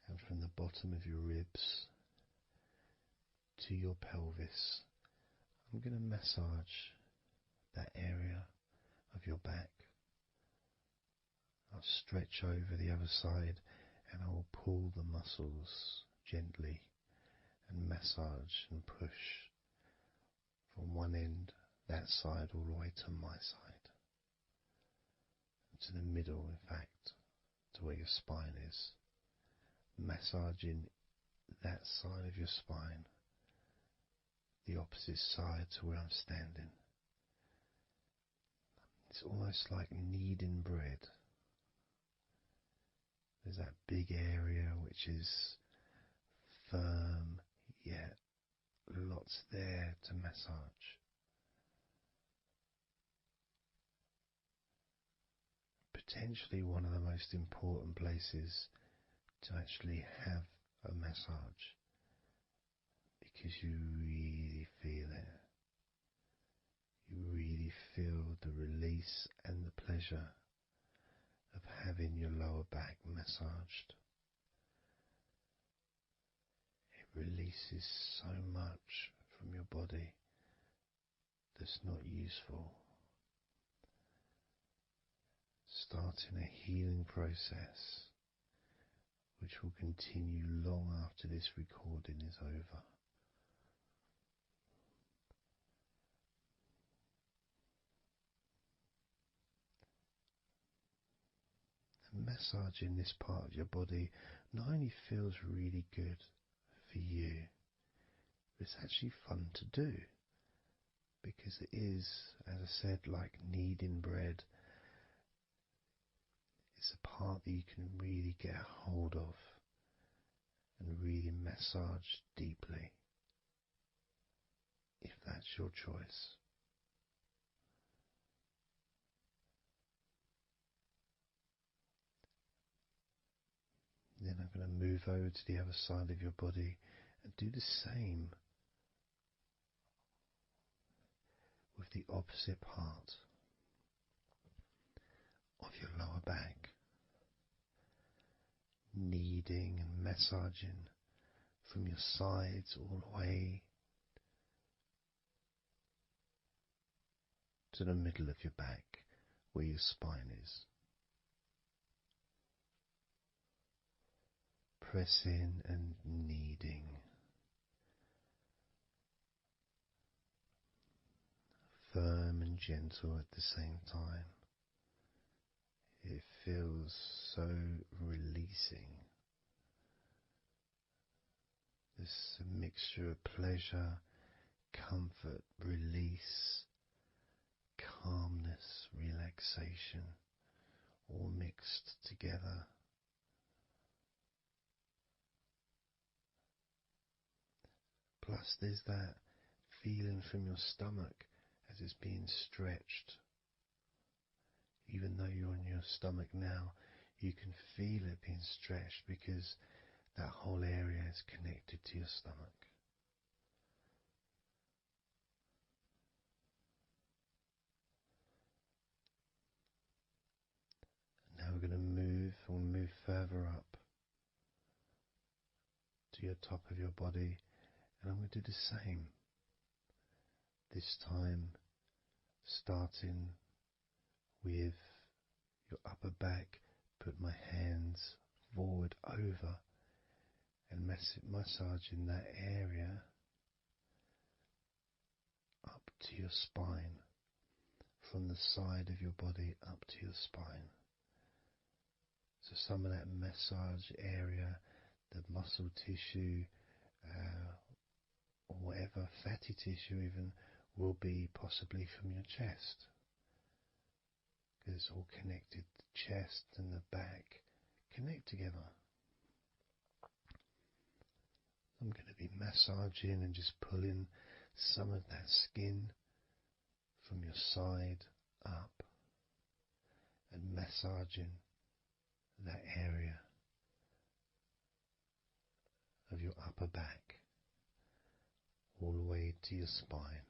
and from the bottom of your ribs to your pelvis, I'm going to massage that area of your back. I'll stretch over the other side and I will pull the muscles gently and massage and push from one end, that side, all the way to my side, to the middle, in fact, to where your spine is, massaging that side of your spine, the opposite side to where I'm standing. It's almost like kneading bread. There's that big area which is firm, yet lots there to massage. Potentially one of the most important places to actually have a massage, because you really feel it. You really feel the release and the pleasure of having your lower back massaged. It releases so much from your body that's not useful, starting a healing process which will continue long after this recording is over. And massaging this part of your body not only feels really good for you, but it's actually fun to do, because it is, as I said, like kneading bread. It's a part that you can really get a hold of and really massage deeply, if that's your choice. Then I'm going to move over to the other side of your body and do the same with the opposite part of your lower back, kneading and massaging from your sides all the way to the middle of your back where your spine is. pressing and kneading, firm and gentle at the same time. It feels so releasing. This mixture of pleasure, comfort, release, calmness, relaxation, all mixed together. Plus there's that feeling from your stomach as it's being stretched. Even though you're on your stomach now, you can feel it being stretched because that whole area is connected to your stomach. Now we're going to move further up to your top of your body, and I'm going to do the same. This time starting with your upper back, put my hands forward over and massaging that area up to your spine, from the side of your body up to your spine. So some of that massage area, the muscle tissue, or whatever, fatty tissue even, will be possibly from your chest. Because it's all connected, the chest and the back connect together. I'm going to be massaging and just pulling some of that skin from your side up and massaging that area of your upper back all the way to your spine.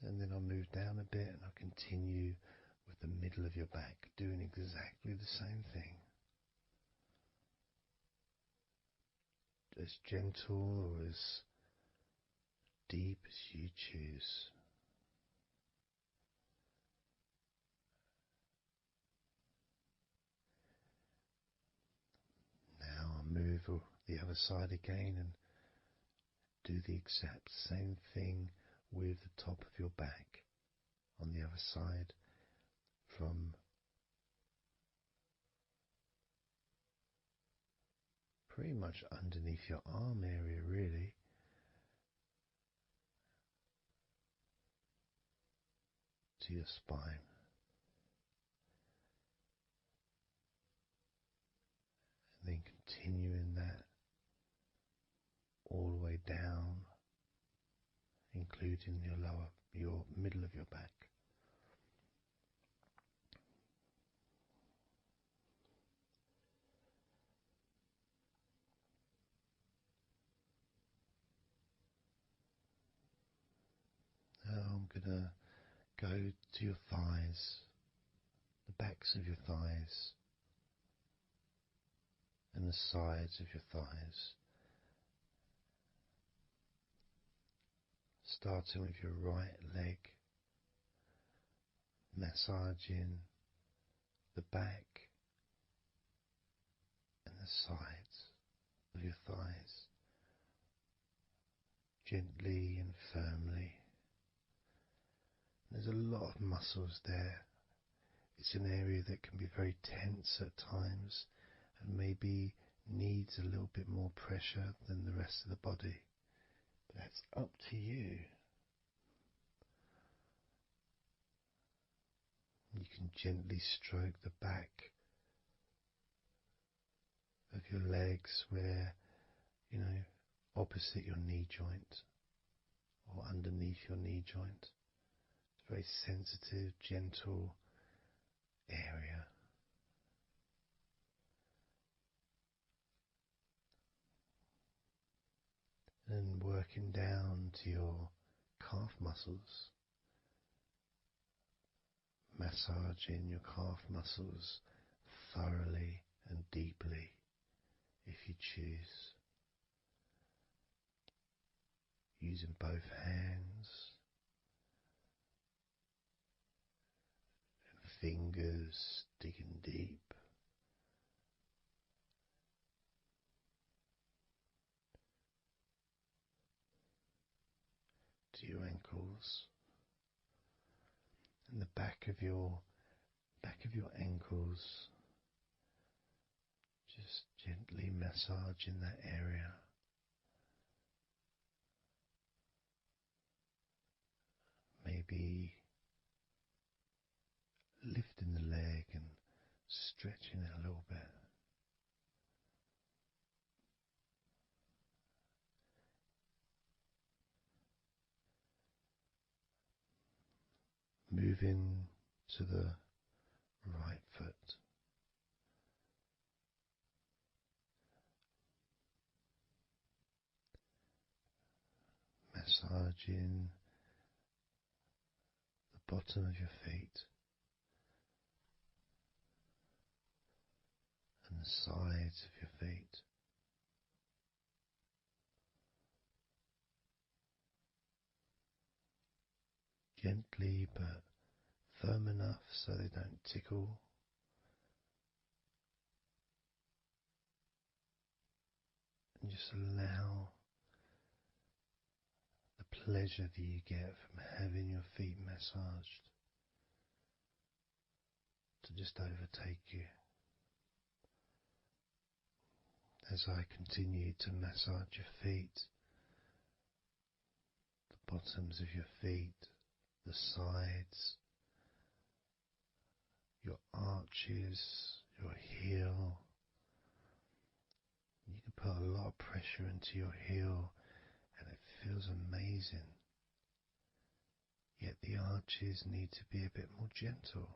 And then I'll move down a bit and I'll continue with the middle of your back, doing exactly the same thing. As gentle or as deep as you choose. Now I'll move the other side again and do the exact same thing with the top of your back on the other side, from pretty much underneath your arm area really, to your spine. And then continuing that all the way down, including your middle of your back. Now I'm gonna go to your thighs, the backs of your thighs, and the sides of your thighs. Starting with your right leg, massaging the back and the sides of your thighs, gently and firmly. There's a lot of muscles there. It's an area that can be very tense at times and maybe needs a little bit more pressure than the rest of the body. But that's up to you. You can gently stroke the back of your legs where, opposite your knee joint or underneath your knee joint. It's a very sensitive, gentle area. And working down to your calf muscles, massaging your calf muscles thoroughly and deeply if you choose, using both hands and fingers, digging deep. to your ankles and the back of your ankles, just gently massaging that area. Maybe lifting the leg and stretching it a little bit. Moving to the right foot. Massaging the bottom of your feet and the sides of your feet. Gently but firm enough so they don't tickle. And just allow the pleasure that you get from having your feet massaged to just overtake you. As I continue to massage your feet, the bottoms of your feet, the sides, your arches, your heel. You can put a lot of pressure into your heel and it feels amazing. Yet the arches need to be a bit more gentle.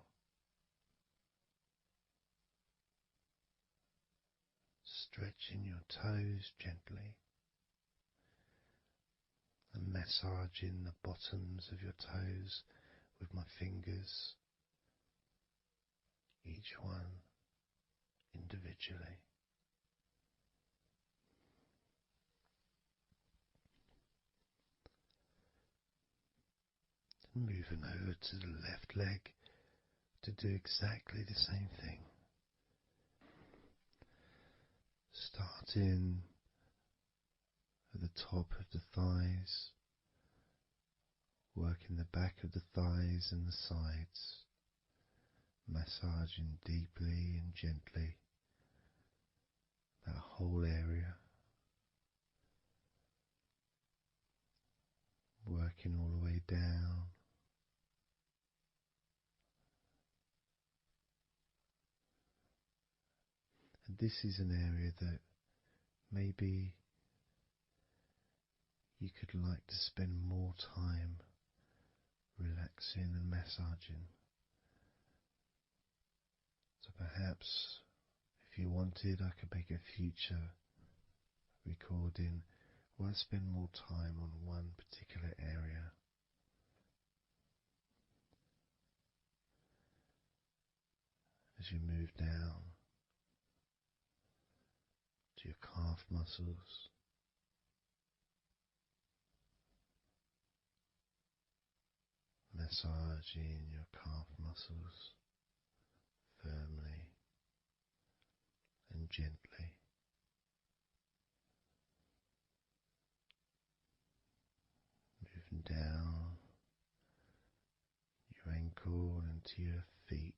Stretching your toes gently and massaging the bottoms of your toes with my fingers, each one individually. And moving over to the left leg to do exactly the same thing. Starting at the top of the thighs, working the back of the thighs and the sides, massaging deeply and gently that whole area, working all the way down. And this is an area that maybe you could like to spend more time relaxing and massaging. So perhaps if you wanted, I could make a future recording where I spend more time on one particular area. As you move down to your calf muscles, massaging your calf muscles firmly and gently. Moving down your ankle and to your feet,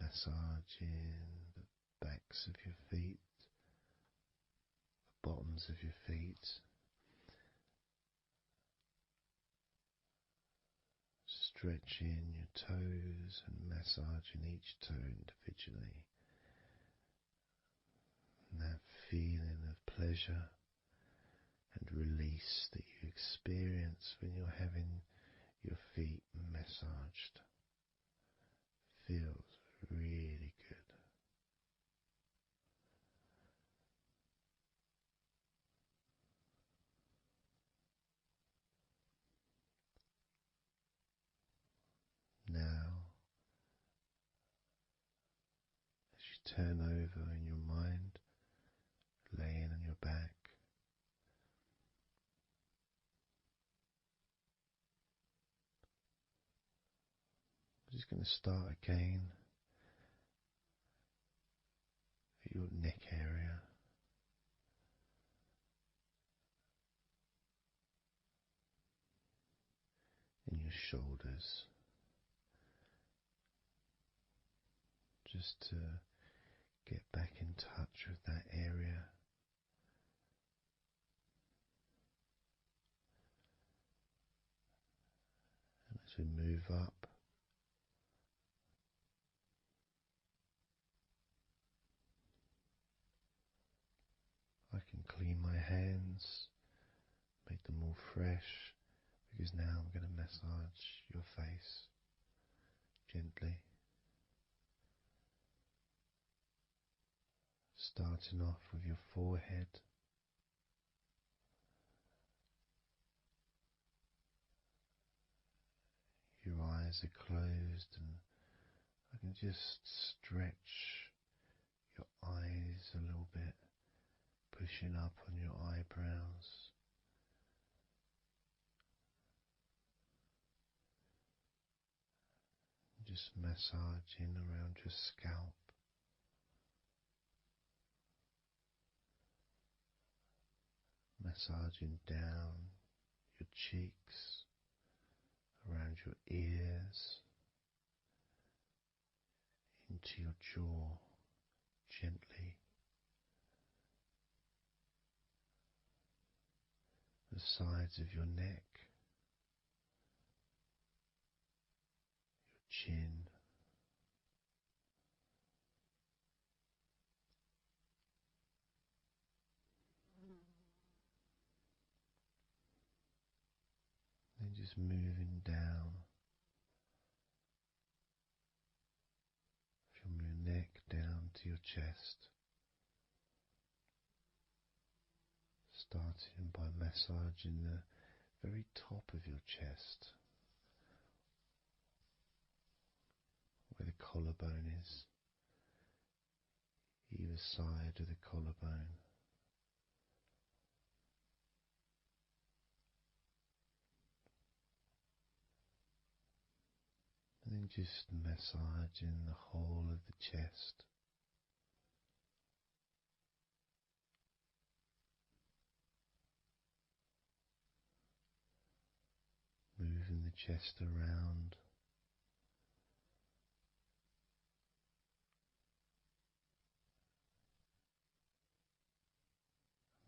massaging the backs of your feet, the bottoms of your feet, stretching your toes and massaging each toe individually. And that feeling of pleasure and release that you experience when you're having your feet massaged feels really good. Now, as you turn over in your mind, laying on your back, I'm just going to start again at your neck area. in your shoulders, just to get back in touch with that area. And as we move up, I can clean my hands, make them all fresh, because now I'm going to massage your face gently. Starting off with your forehead, your eyes are closed, and I can just stretch your eyes a little bit, pushing up on your eyebrows. Just massaging around your scalp. Massaging down your cheeks, around your ears, into your jaw, gently. The sides of your neck, your chin, then just moving down from your neck down to your chest, starting by massaging the very top of your chest, where the collarbone is, either side of the collarbone. And then just massaging the whole of the chest. Moving the chest around.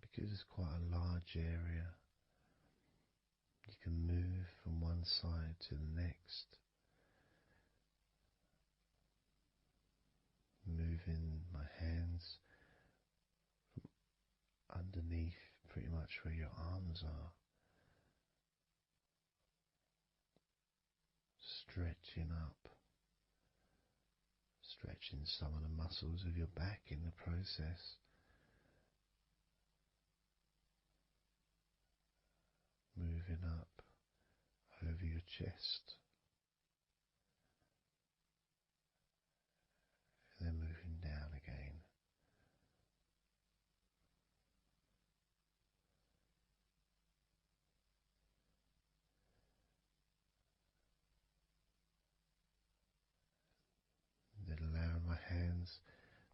Because it's quite a large area, you can move from one side to the next. Moving my hands from underneath pretty much where your arms are, stretching up, stretching some of the muscles of your back in the process. Moving up over your chest, and then moving down again. And then allowing my hands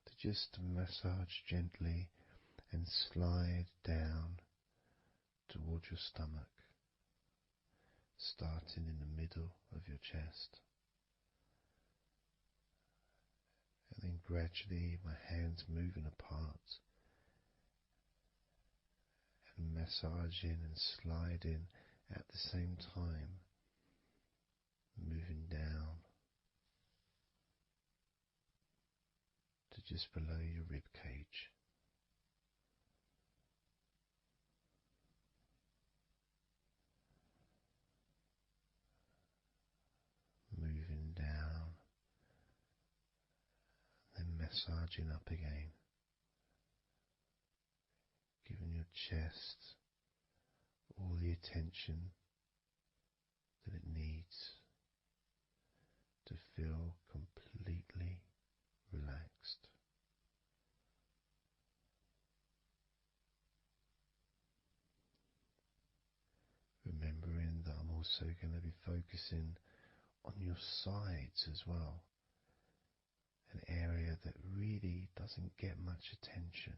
to just massage gently and slide down towards your stomach, starting in the middle of your chest. And then gradually my hands moving apart and massaging and sliding at the same time, moving down to just below your rib cage. Moving down, then massaging up again, giving your chest all the attention that it needs to feel completely relaxed. Remembering that I'm also going to be focusing on your sides as well, an area that really doesn't get much attention,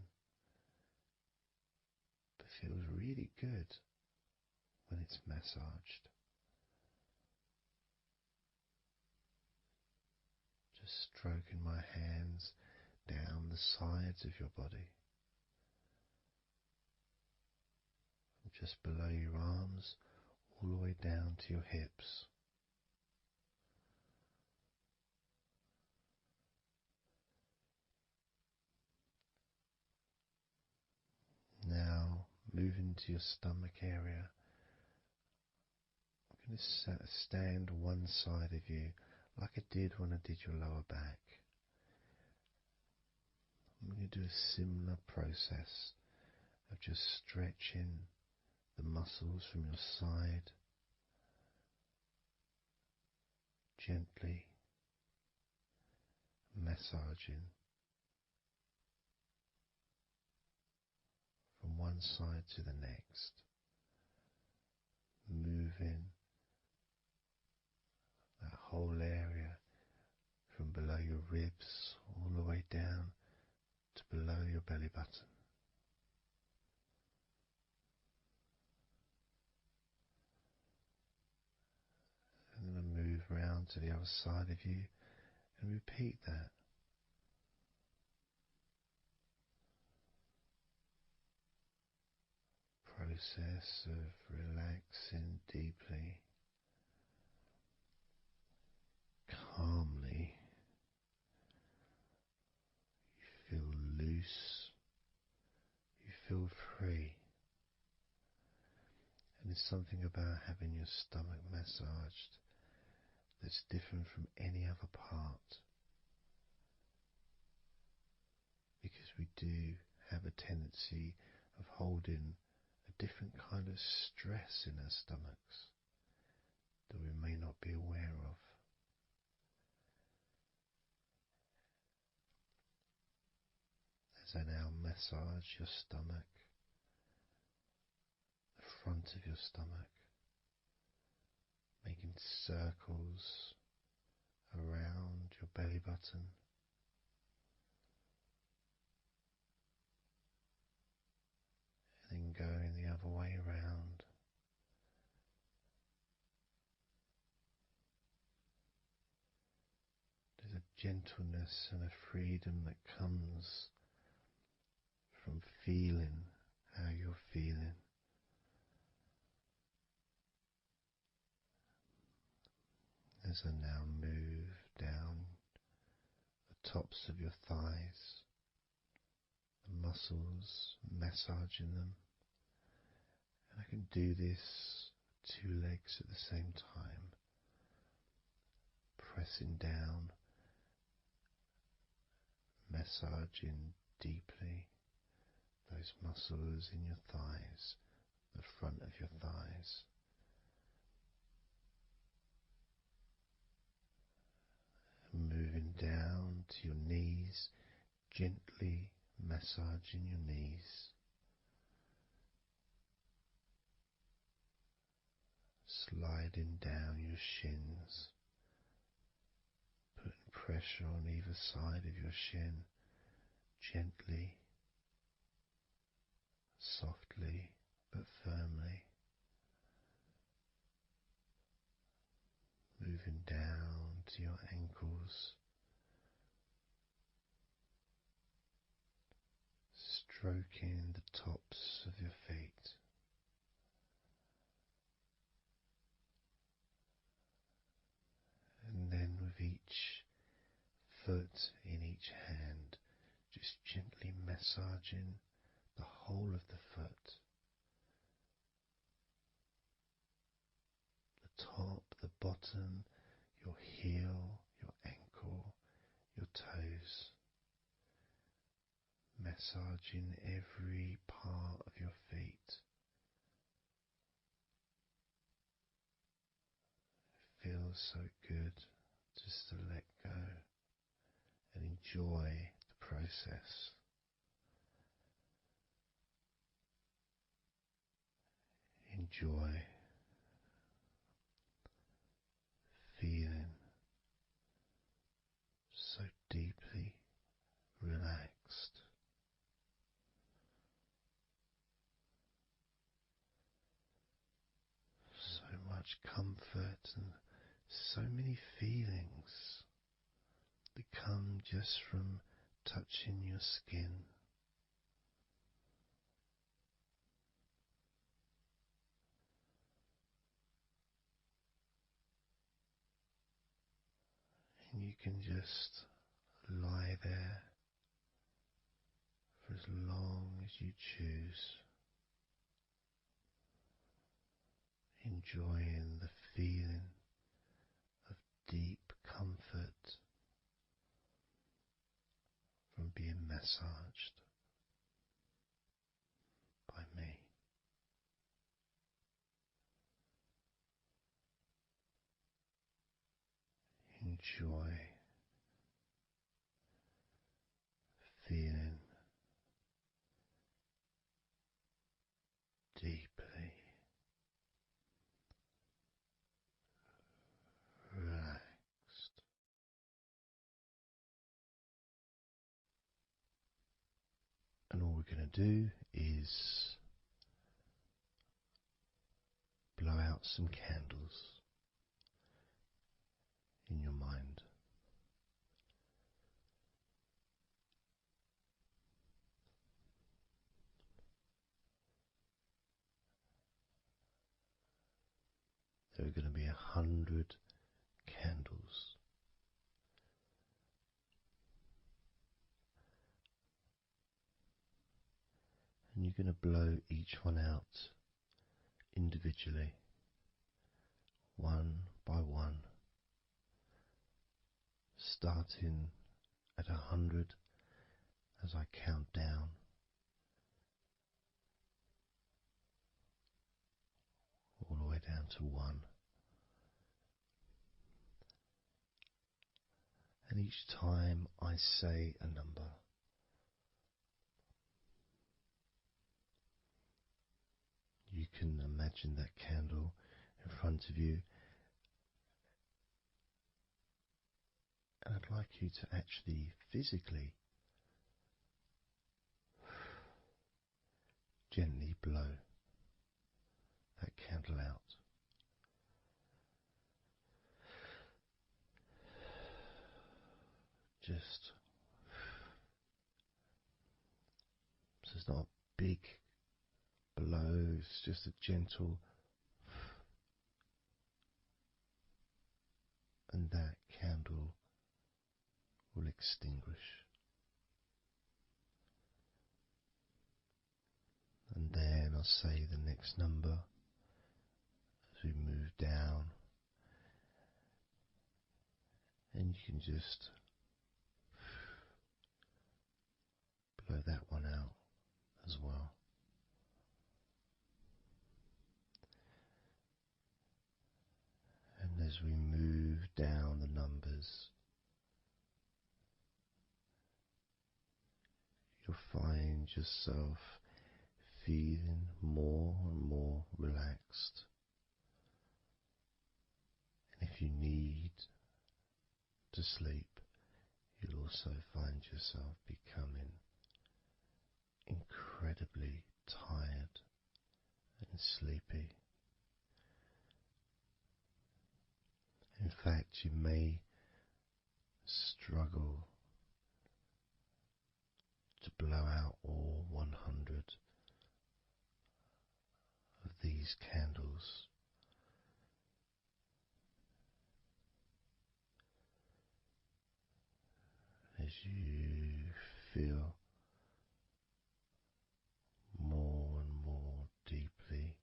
but feels really good when it's massaged. Just stroking my hands down the sides of your body, from just below your arms all the way down to your hips. Now moving to your stomach area. I'm going to stand one side of you like I did when I did your lower back. I'm going to do a similar process of just stretching the muscles from your side gently, massaging from one side to the next, moving that whole area from below your ribs all the way down to below your belly button. And then I move round to the other side of you and repeat that. Process of relaxing deeply, calmly. You feel loose, you feel free. And there's something about having your stomach massaged that's different from any other part, because we do have a tendency of holding a different kind of stress in our stomachs that we may not be aware of. As I now massage your stomach, the front of your stomach, making circles around your belly button, and then going the other way around. There's a gentleness and a freedom that comes from feeling how you're feeling. As I now move down the tops of your thighs, the muscles, massaging them. And I can do this with 2 legs at the same time, pressing down, massaging deeply those muscles in your thighs, the front of your thighs. And moving down to your knees, gently massaging your knees. Sliding down your shins, putting pressure on either side of your shin, gently, softly but firmly. Moving down to your ankles, stroking the tops of your feet. And then with each foot in each hand, just gently massaging the whole of the foot. The top, the bottom, your heel, your ankle, your toes. Massaging every part of your feet. It feels so good just to let go and enjoy the process. Enjoy feeling so deeply relaxed. So much comfort and so many feelings that come just from touching your skin. And you can just lie there for as long as you choose, enjoying the feeling of deep comfort from being massaged by me. Enjoy feeling deeply relaxed. And all we're going to do is blow out some candles in your mind. There are going to be 100 candles. And you're going to blow each one out individually, one by one, starting at 100 as I count down, all the way down to 1. And each time I say a number, you can imagine that candle in front of you, and I'd like you to actually physically gently blow that candle out. Just so it's not a big blow, it's just a gentle, and that candle will extinguish. And then I'll say the next number as we move down, and you can just blow that one out as well. And as we move down the numbers, you'll find yourself feeling more and more relaxed. And if you need to sleep, you'll also find yourself becoming incredibly tired and sleepy. In fact, you may struggle to blow out all 100 of these candles. As you feel more and more deeply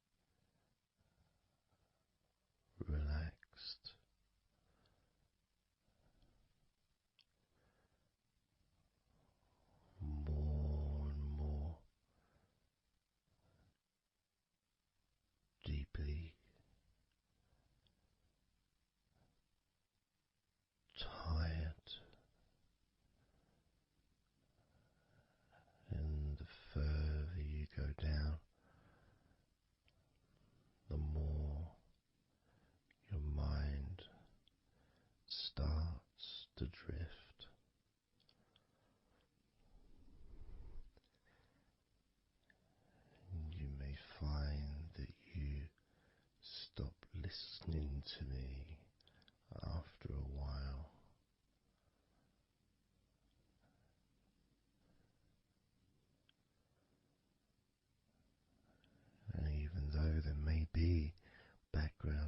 relaxed, more and more deeply tired, and the further you go down, the more your mind starts to drift. And you may find that you stop listening to me after a while.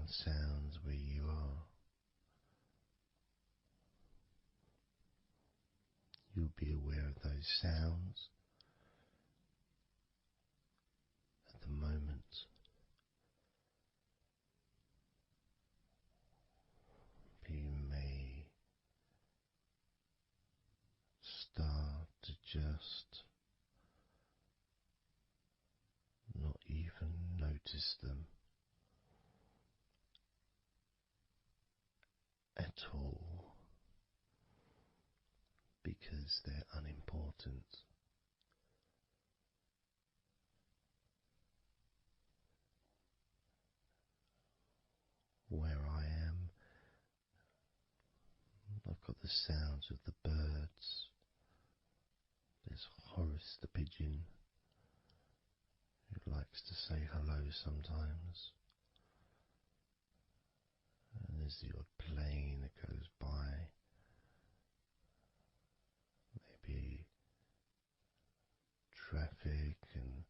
sounds where you are. You'll be aware of those sounds at the moment. You may start to just not even notice them at all because they're unimportant. Where I am, I've got the sounds of the birds. There's Horace the pigeon, who likes to say hello sometimes. And there's the odd plane that goes by. Maybe traffic and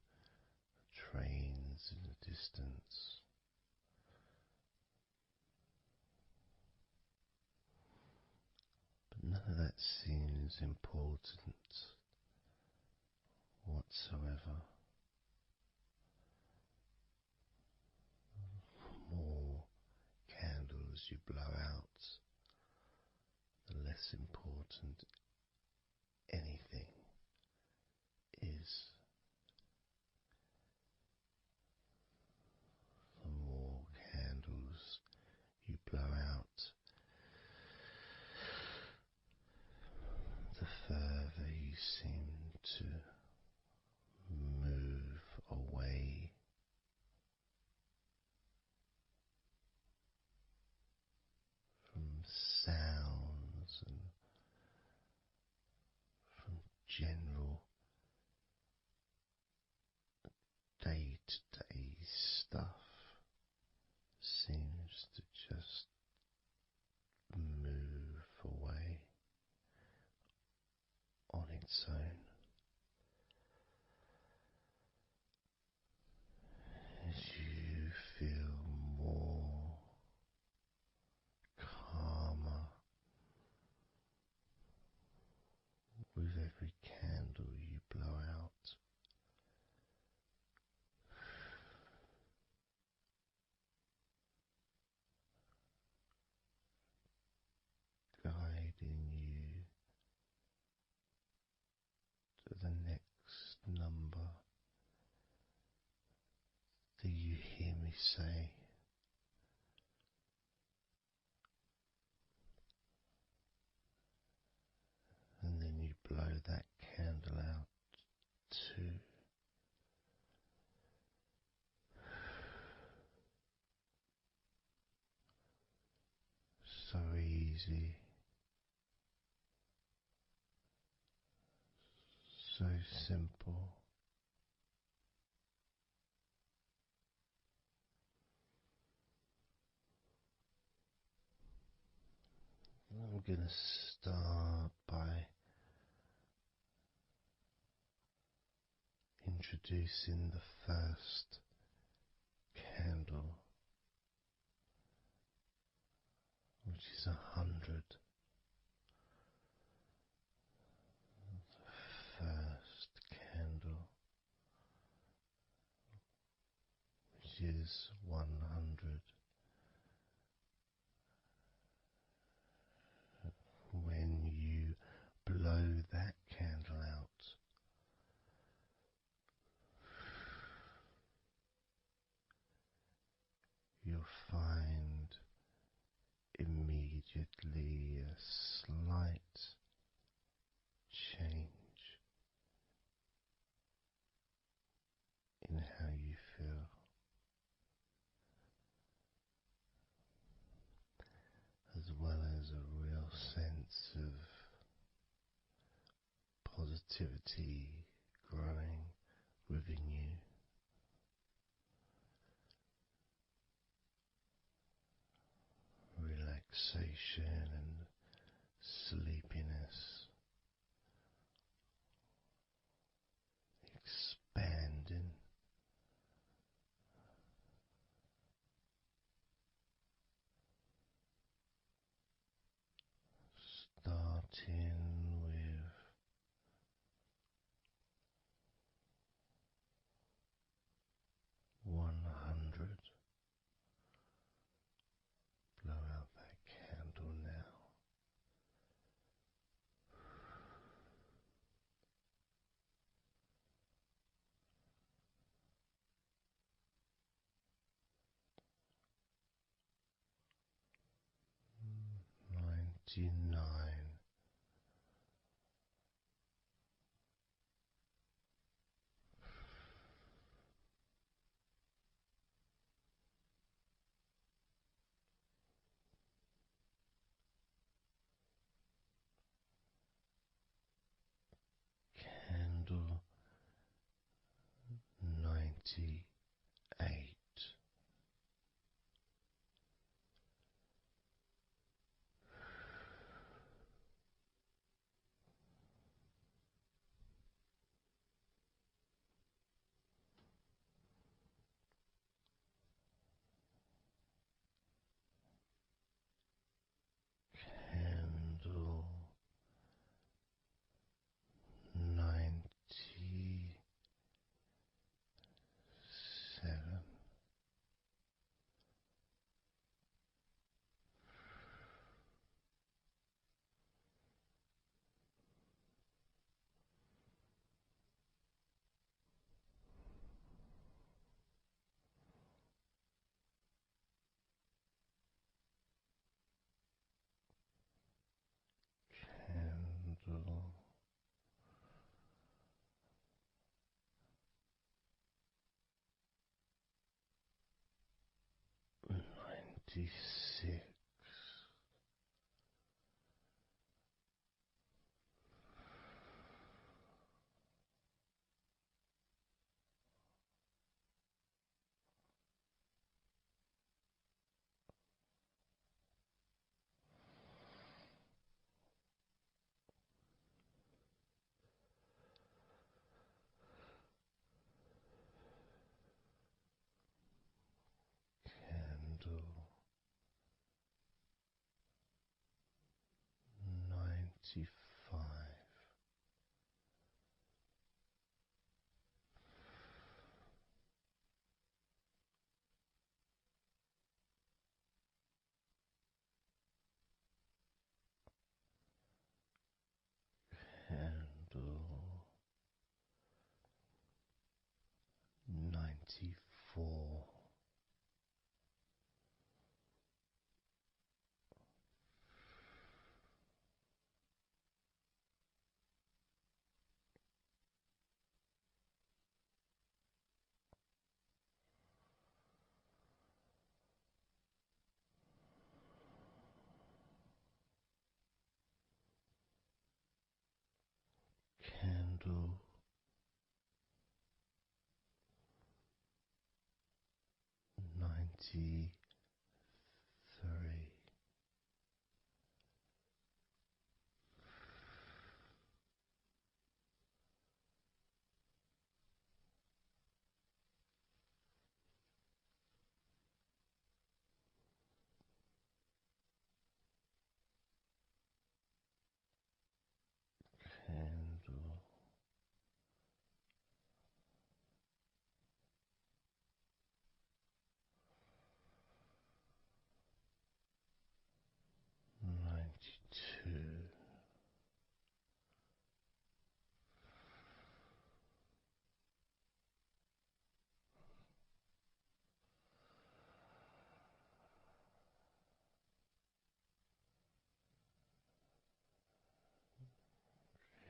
trains in the distance. But none of that seems important whatsoever. The more candles you blow out, the less important anything is. The more candles you blow out, the further you seem to move away from sounds and from general day-to-day stuff. Seems to just move away on its own as you feel more calmer with every candle you blow out. Guiding you to the next number that you hear me say. And then you blow that candle out too. So easy. So simple. I'm going to start by introducing the first candle, which is 100. The first candle, which is 100. When you blow that candle out, you'll find immediately a slight change in how you feel, as well as a real sense of positivity growing within you. Relaxation and sleepiness expanding with 100. Blow out that candle now. 99. Candle 98. Candle 97. Candle 96. Candle 95. Candle 94. Candle 93. Candle 92.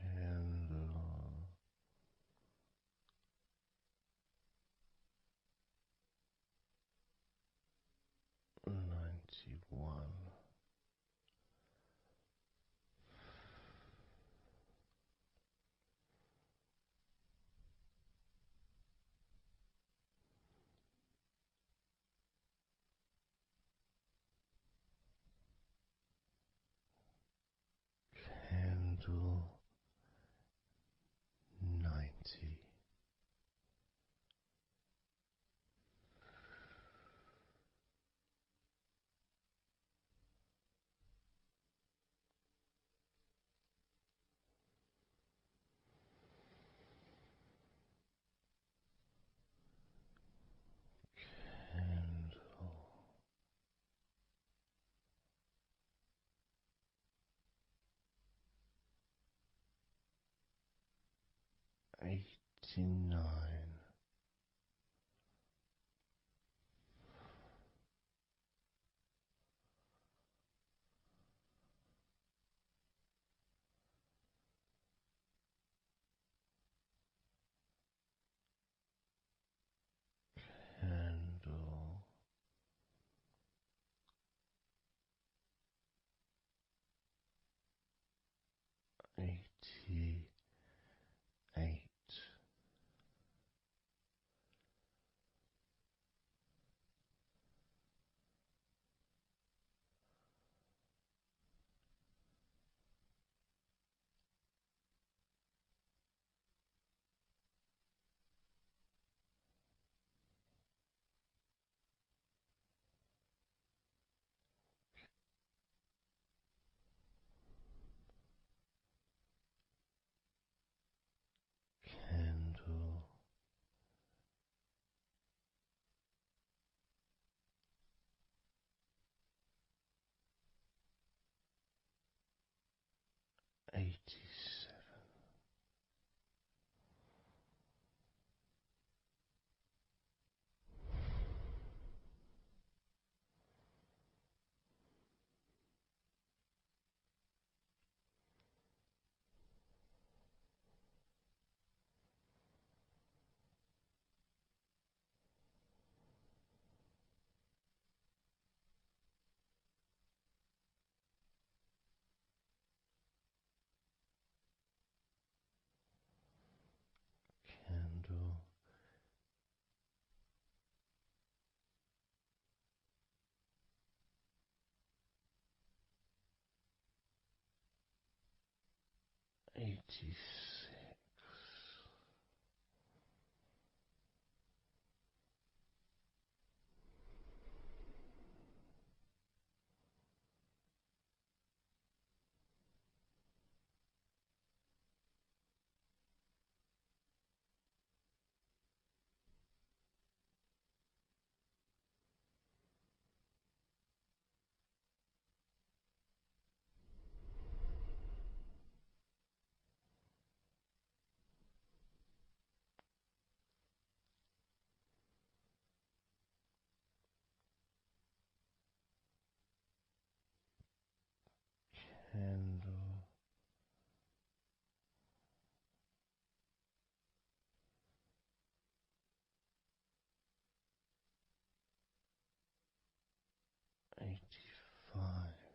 Candle 91. Candle 90. 89. Candle 88. Candle 87. Candle 86. Candle 85.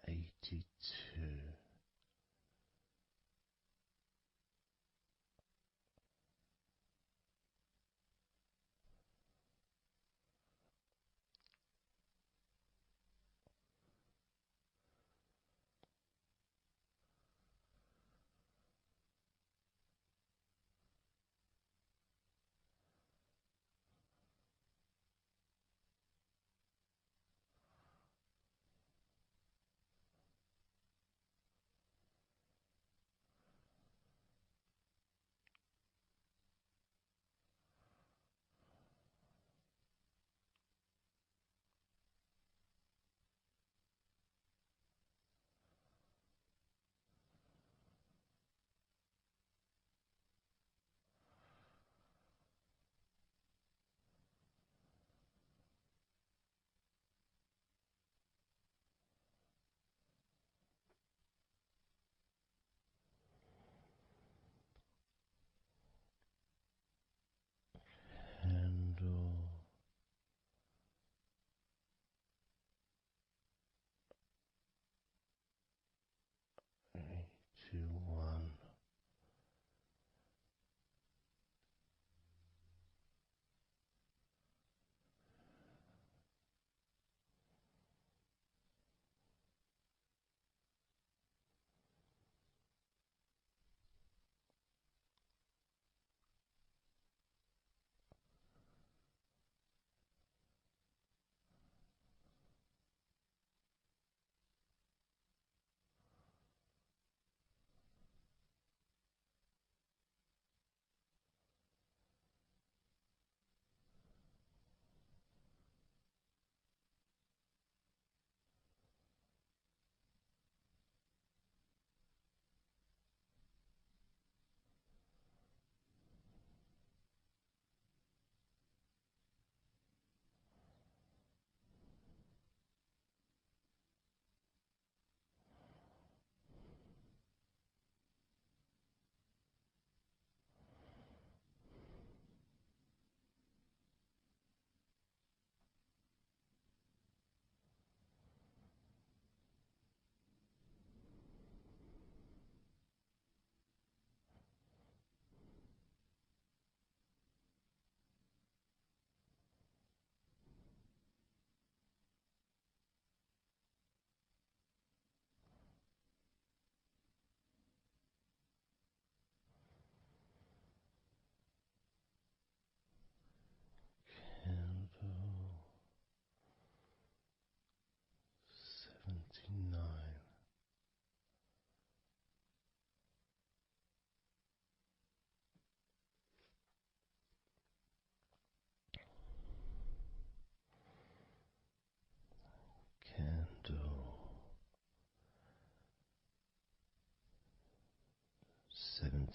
82.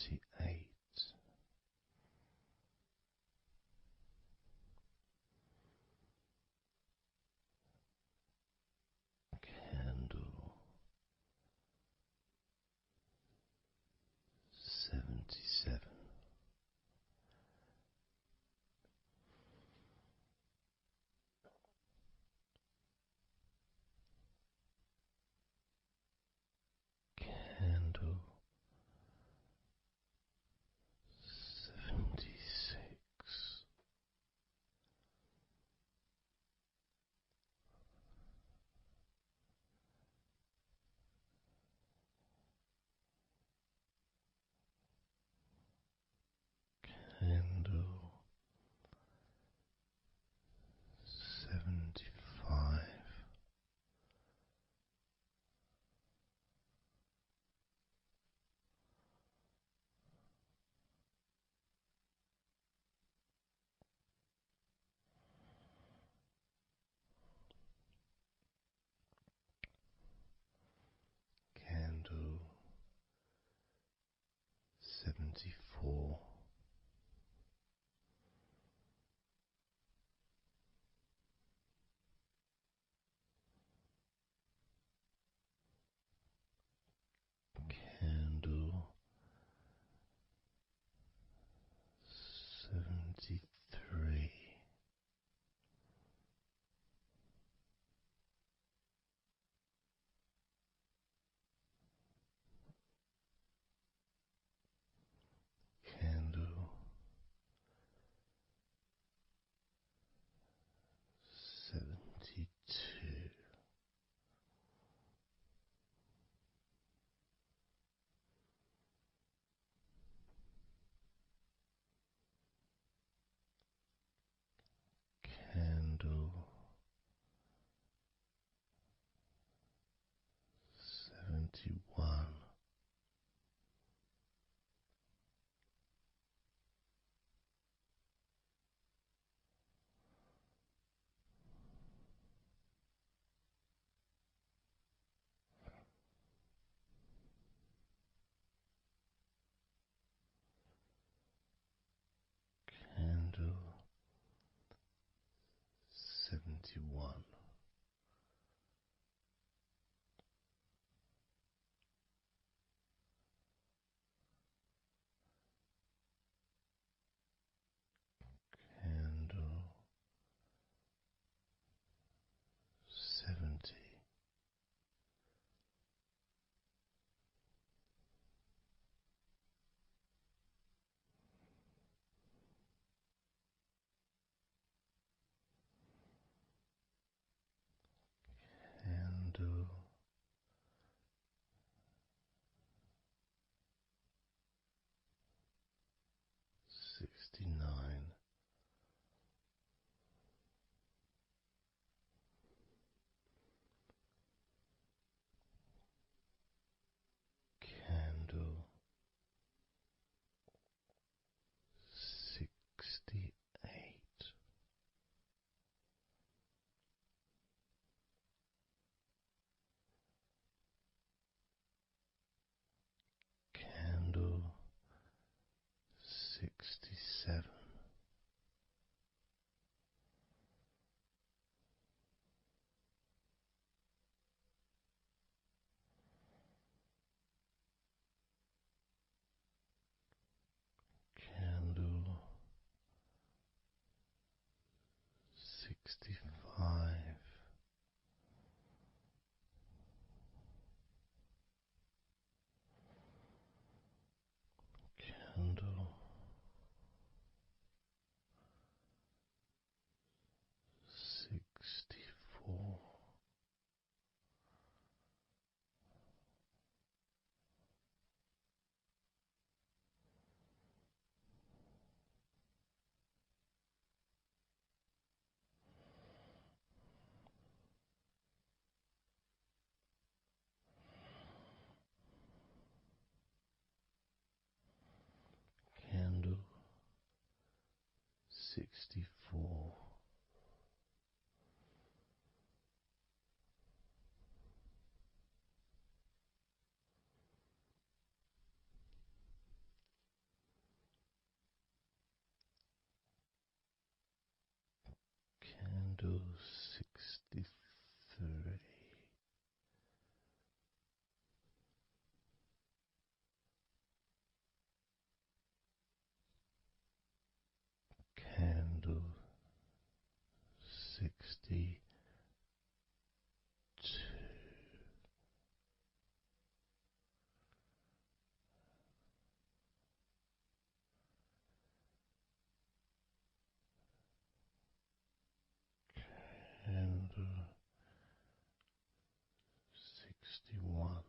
78. Candle 77. Candle 76. Candle 75. Candle 74. Candle 73. Candle 72. Candle 71. Candle 71. Candle 70. Candle 69. Candle 68. Candle 67. Candle 65. Candle 64. Candle 64. Candle 63. Candle 62. Candle 61.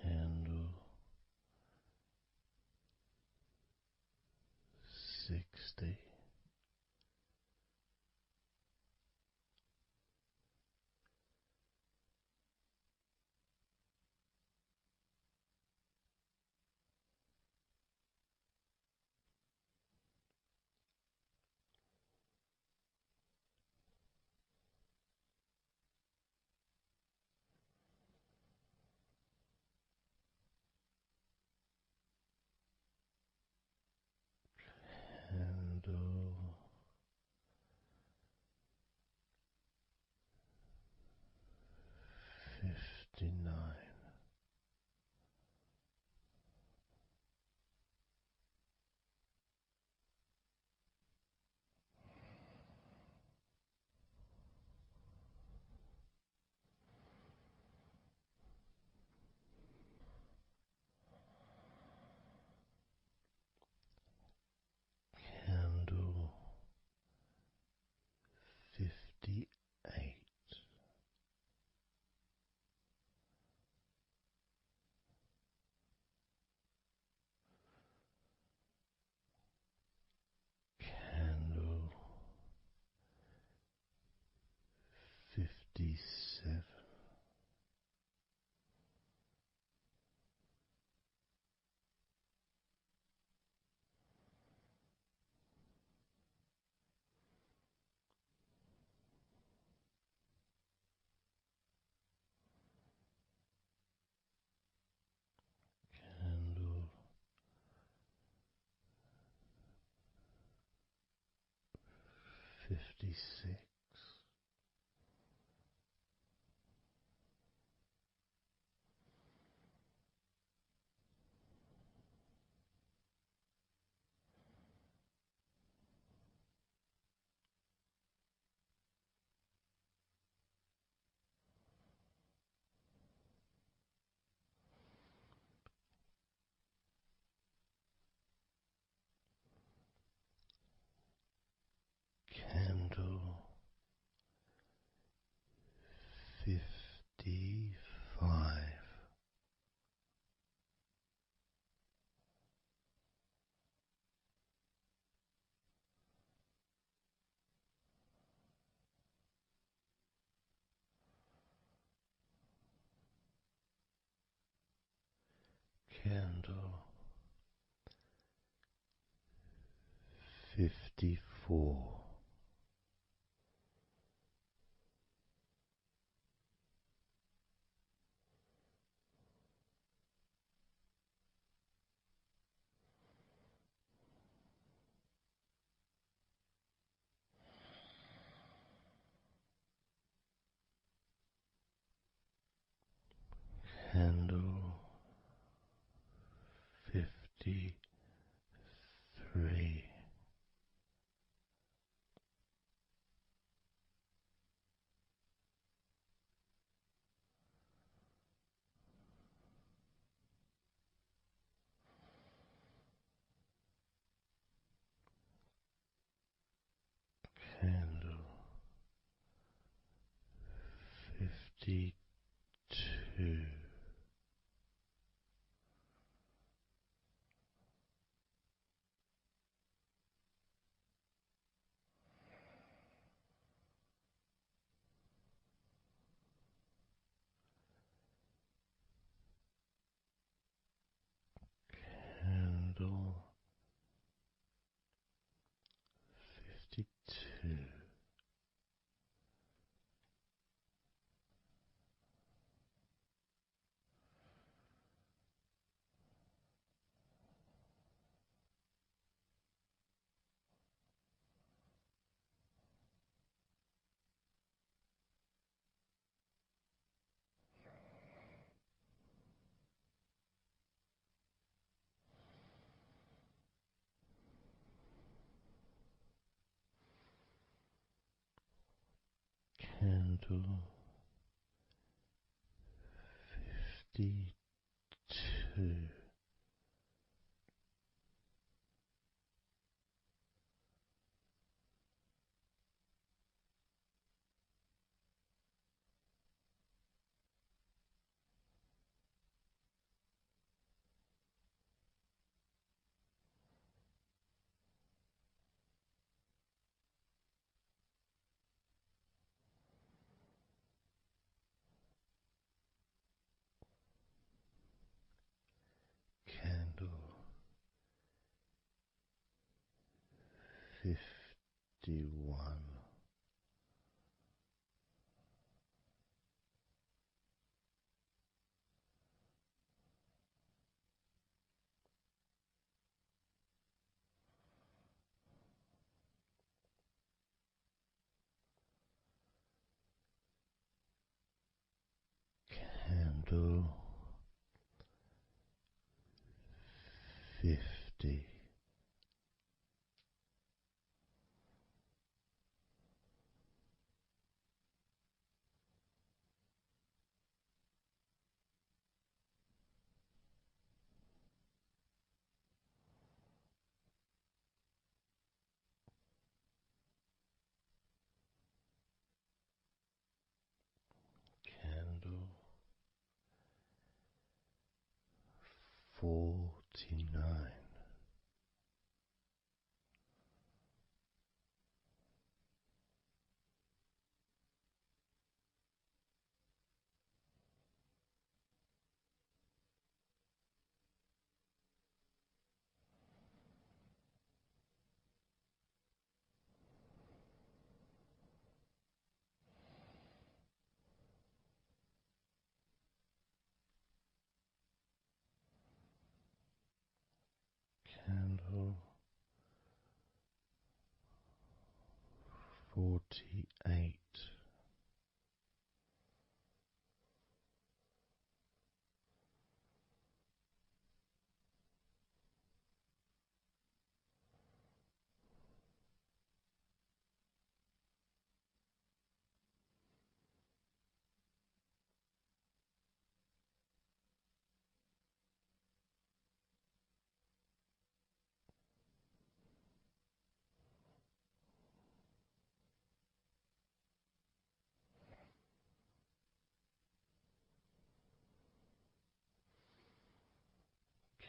Candle 60. Candle 59. Candle 58. Candle 57. Candle 56. Candle 55. Candle 54. Candle 53. Candle 52. Candle 52. Candle 51. Candle 50. Candle 49. Candle 48.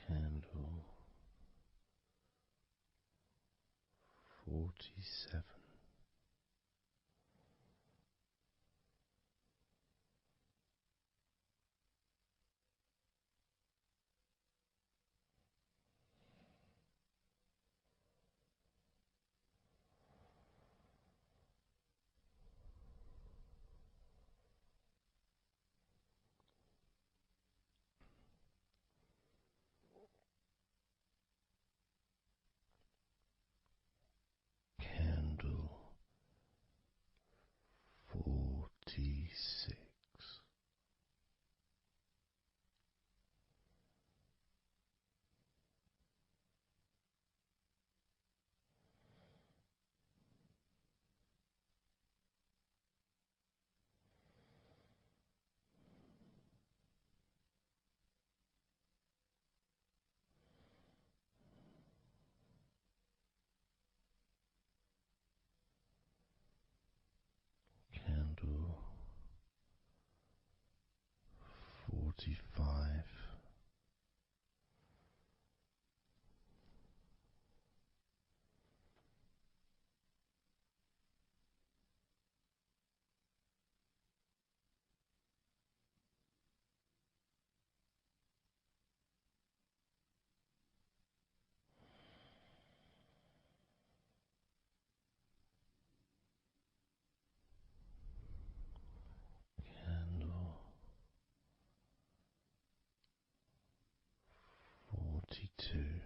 Candle 47. Candle 46. Candle 45. Candle 42.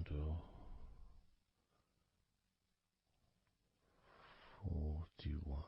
candle 41.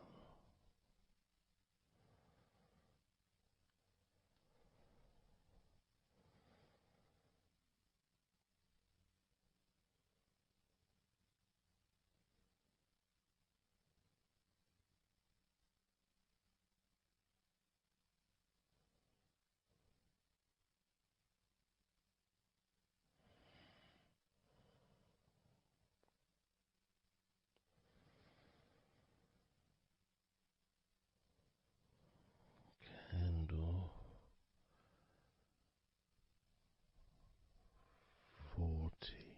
Candle 40.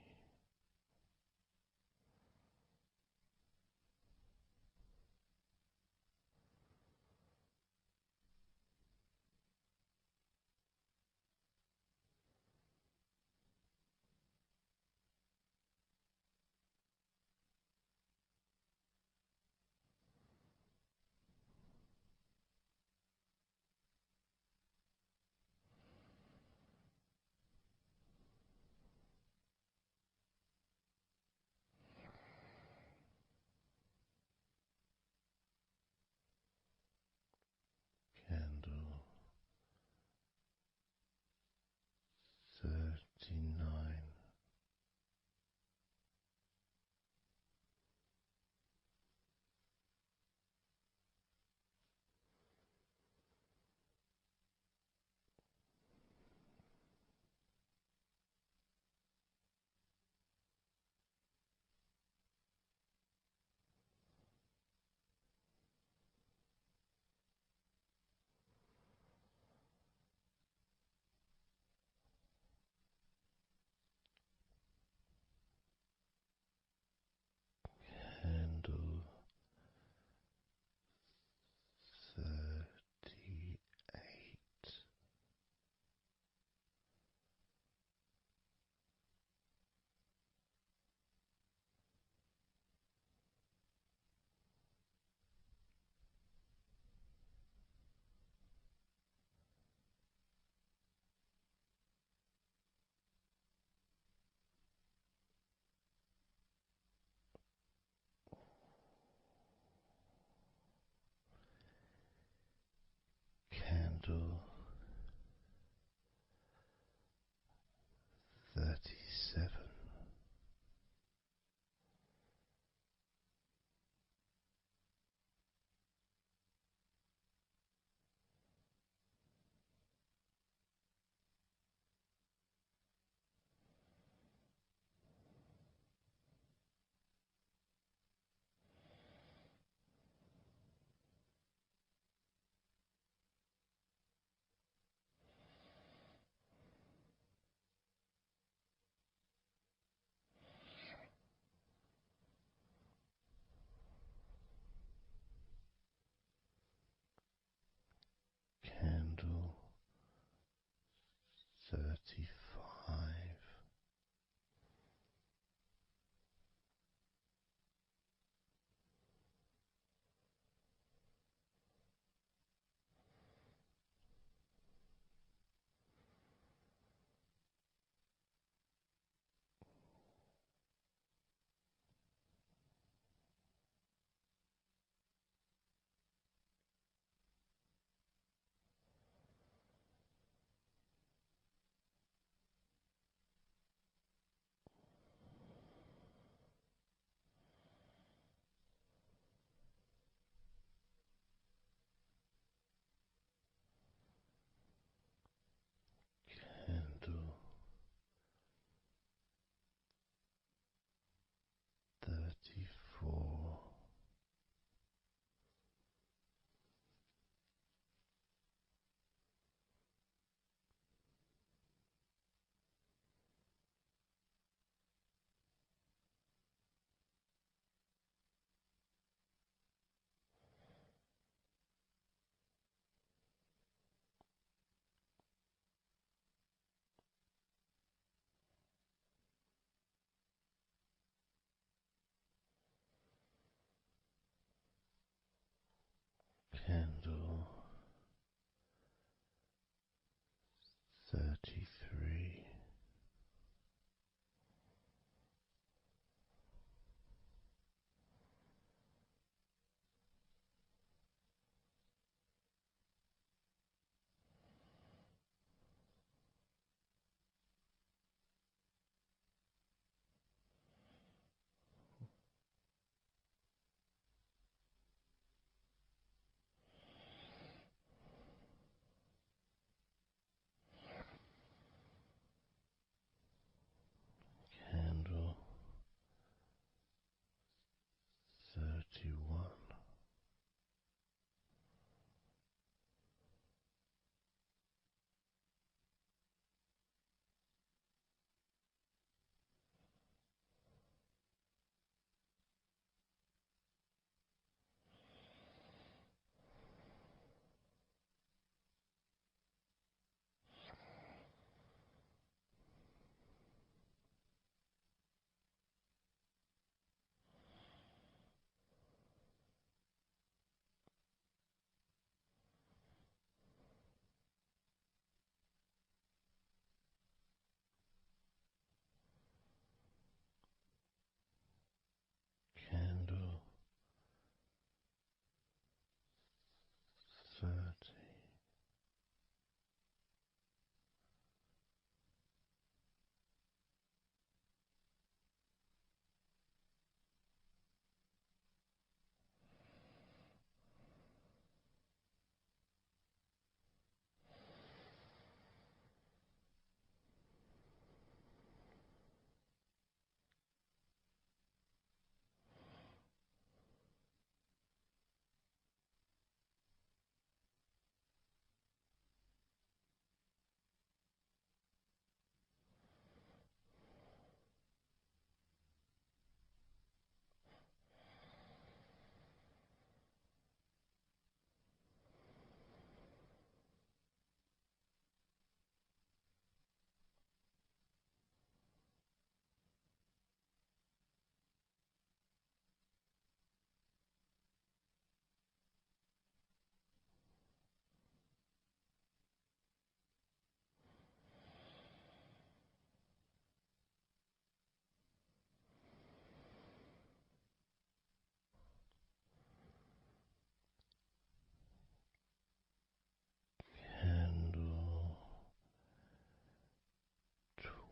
Candle 39. Candle 38. Candle 37.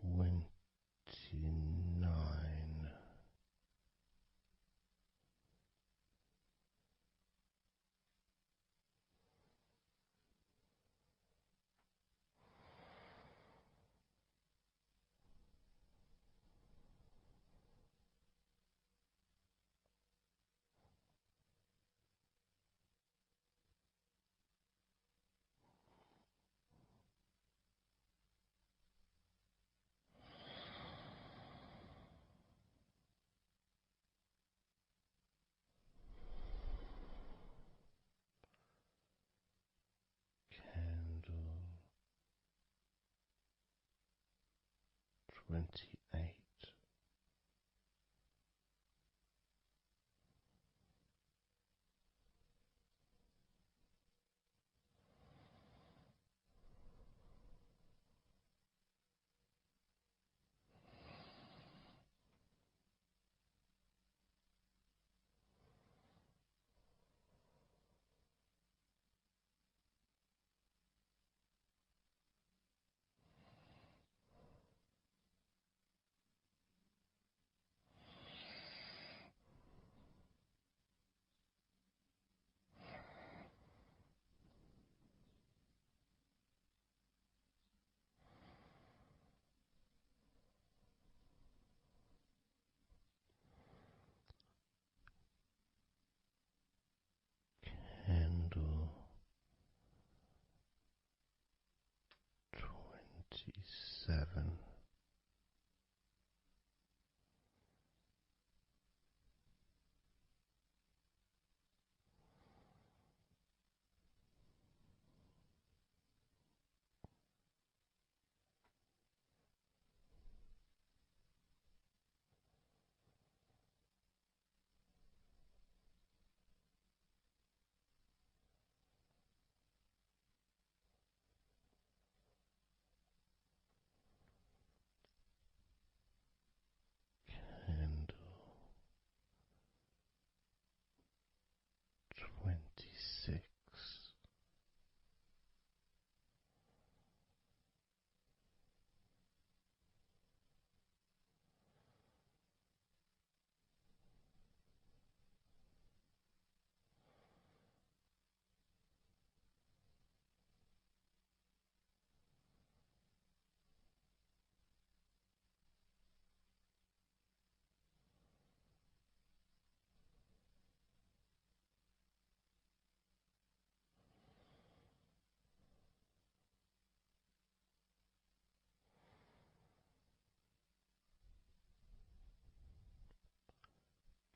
29. Candle 28. Candle 27. Candle 26.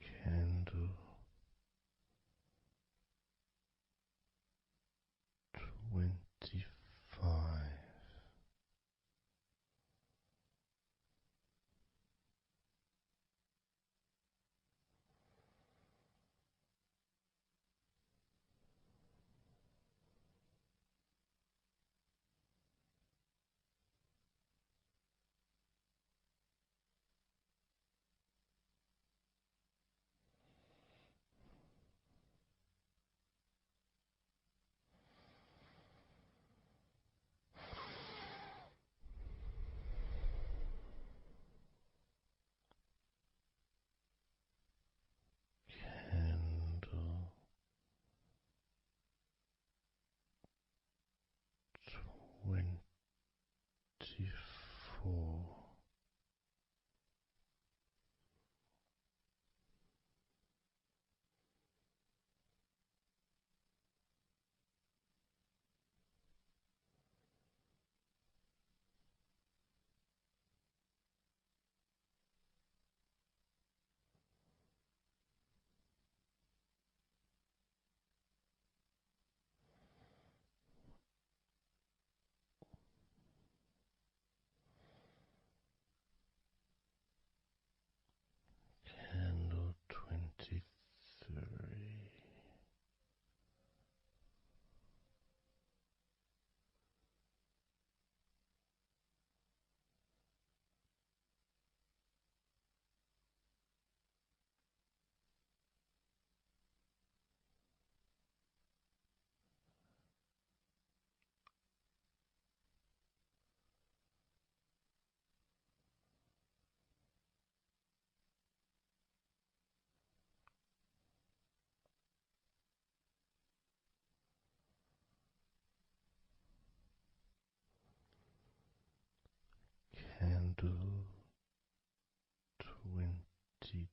Candle 25. Candle 22.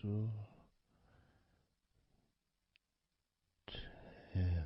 candle. 10.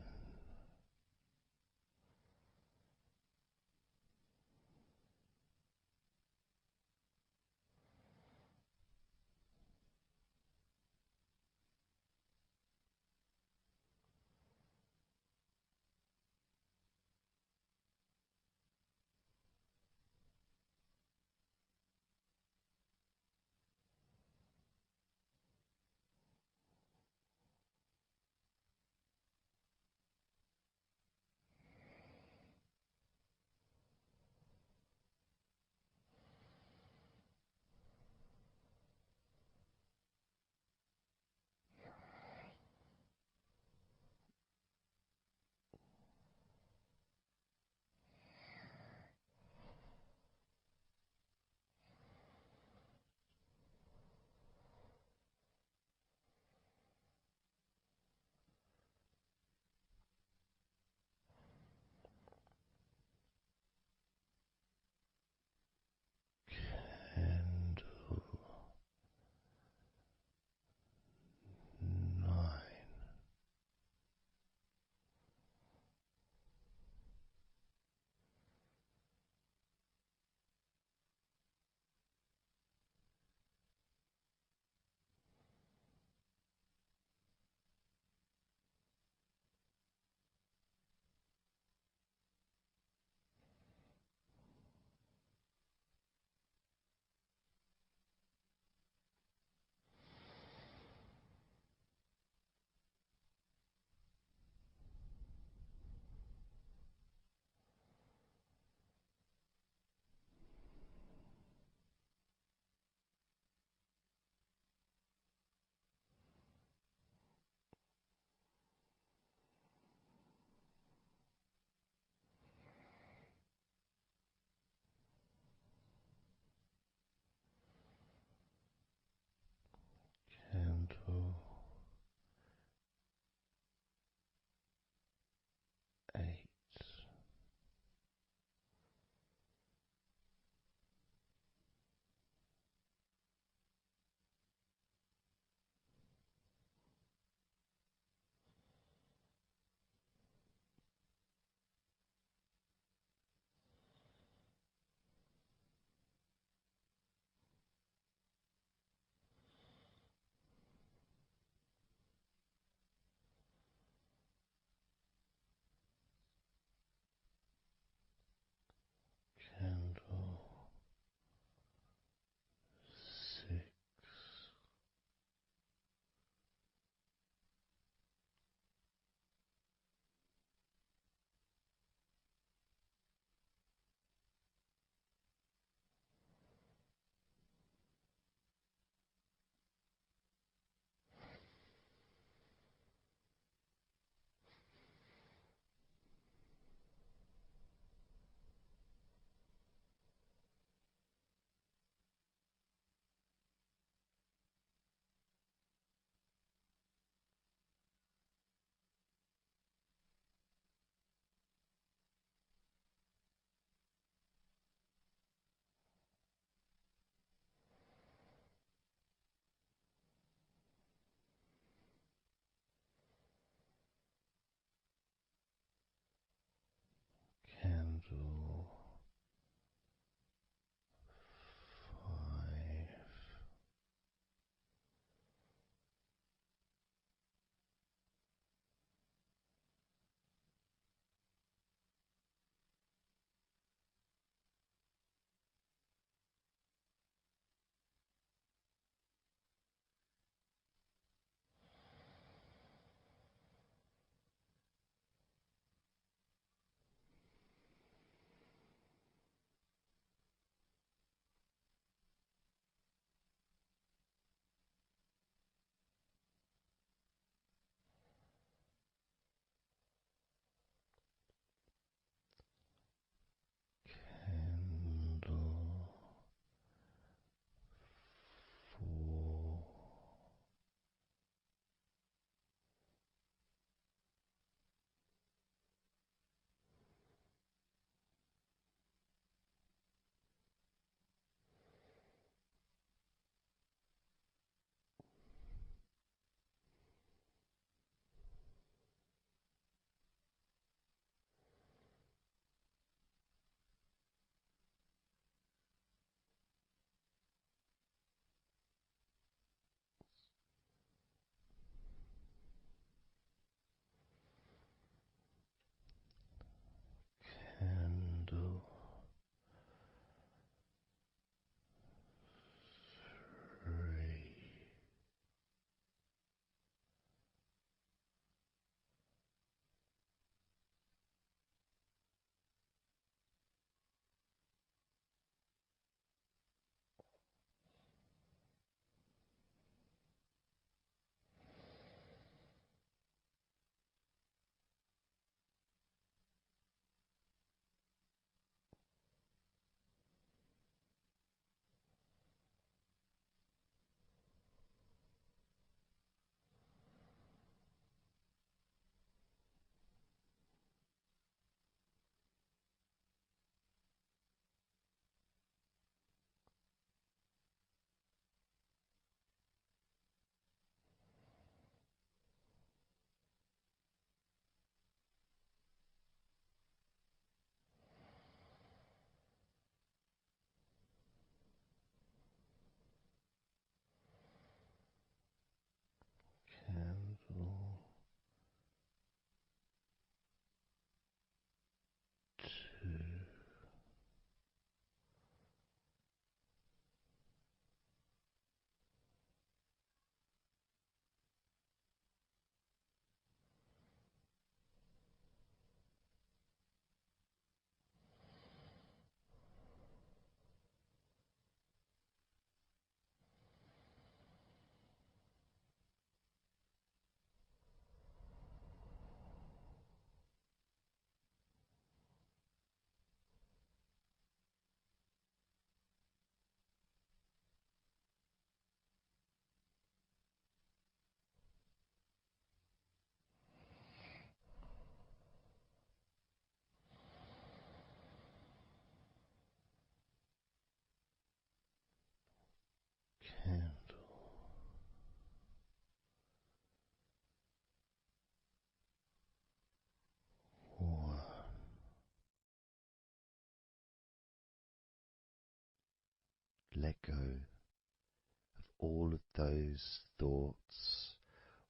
let go of all of those thoughts,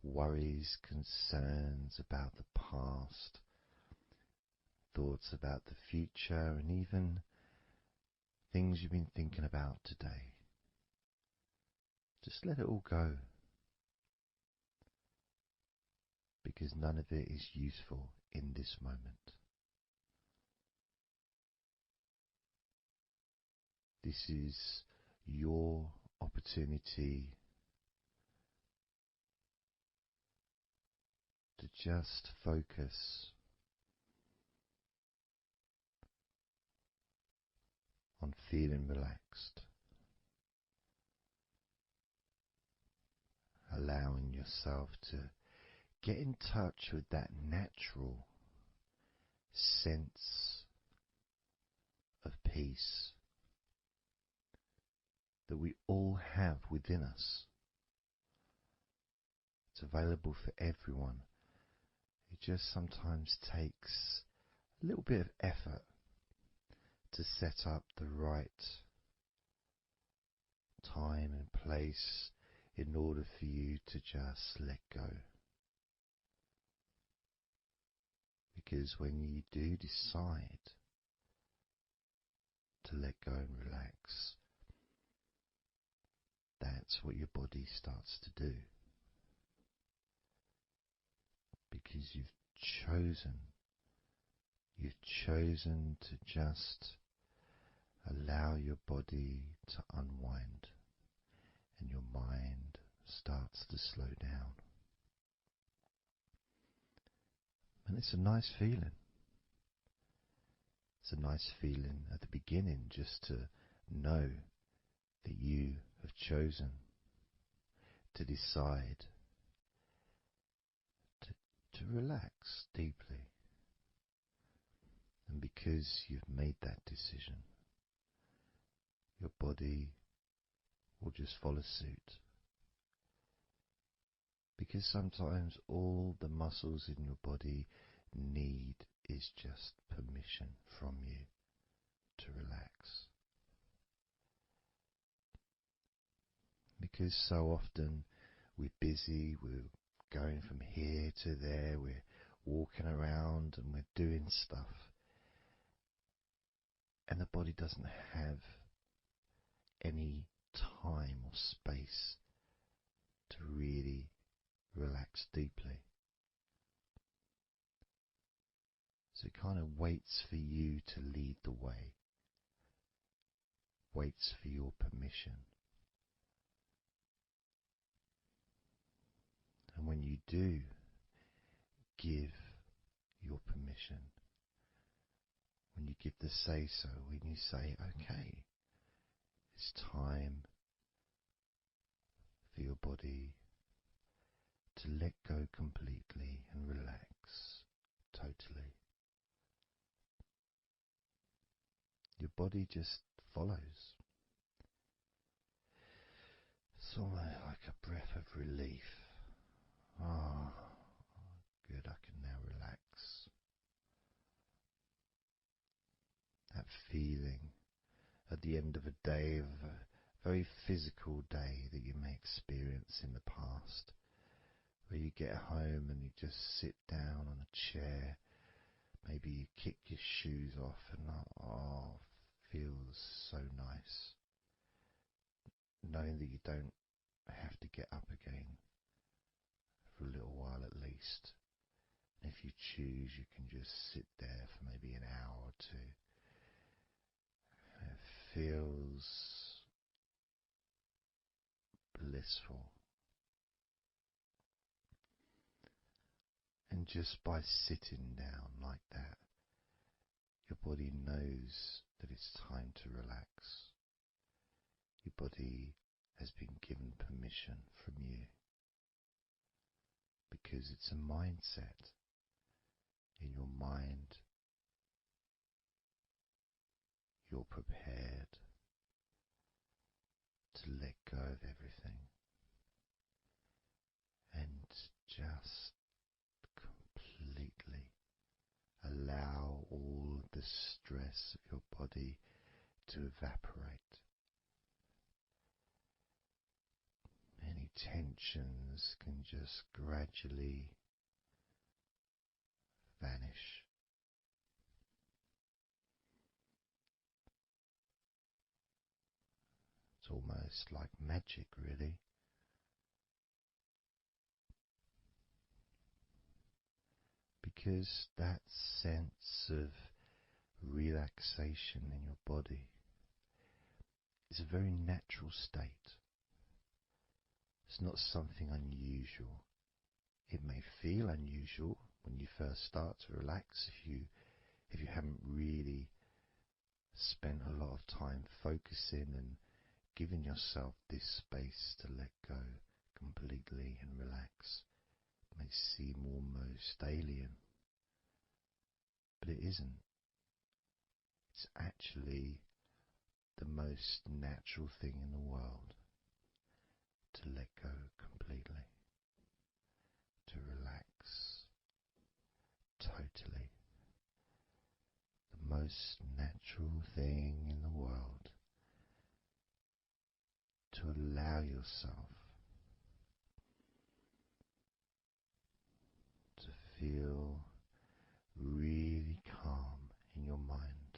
worries, concerns about the past, thoughts about the future, and even things you've been thinking about today. Just let it all go, because none of it is useful in this moment. This is your opportunity to just focus on feeling relaxed, allowing yourself to get in touch with that natural sense of peace that we all have within us. It's available for everyone. It just sometimes takes a little bit of effort to set up the right time and place in order for you to just let go. Because when you do decide to let go and relax, that's what your body starts to do. Because you've chosen to just allow your body to unwind, and your mind starts to slow down. And it's a nice feeling. It's a nice feeling at the beginning just to know that you have chosen to decide to relax deeply. And because you've made that decision, your body will just follow suit. Because sometimes all the muscles in your body need is just permission from you to relax. Because so often we're busy, we're going from here to there, we're walking around and we're doing stuff, and the body doesn't have any time or space to really relax deeply. So it kind of waits for you to lead the way, waits for your permission. And when you do give your permission, when you give the say-so, when you say, okay, it's time for your body to let go completely and relax totally, your body just follows. It's almost like a breath of relief. Ah, good, I can now relax. That feeling at the end of a day, of a very physical day that you may experience in the past, where you get home and you just sit down on a chair, maybe you kick your shoes off, and feels so nice, knowing that you don't have to get up again for a little while at least. And if you choose, you can just sit there for maybe an hour or two. And it feels blissful. And just by sitting down like that, your body knows that it's time to relax. Your body has been given permission from you, because it's a mindset. In your mind, you're prepared to let go of everything and just completely allow all the stress of your body to evaporate, tensions can just gradually vanish. It's almost like magic, really. Because that sense of relaxation in your body is a very natural state. It's not something unusual. It may feel unusual when you first start to relax if you haven't really spent a lot of time focusing and giving yourself this space to let go completely and relax. It may seem almost alien, but it isn't. It's actually the most natural thing in the world to let go completely, to relax totally. The most natural thing in the world to allow yourself to feel really calm in your mind.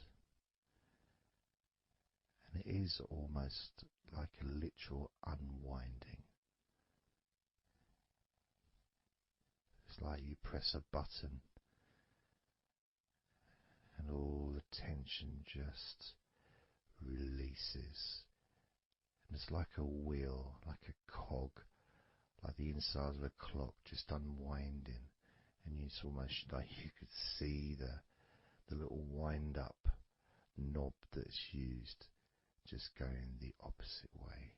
And it is almost like a literal unwinding. It's like you press a button and all the tension just releases. And it's like a wheel, like a cog, like the inside of a clock just unwinding. And it's almost like you could see the little wind up knob that's used just going the opposite way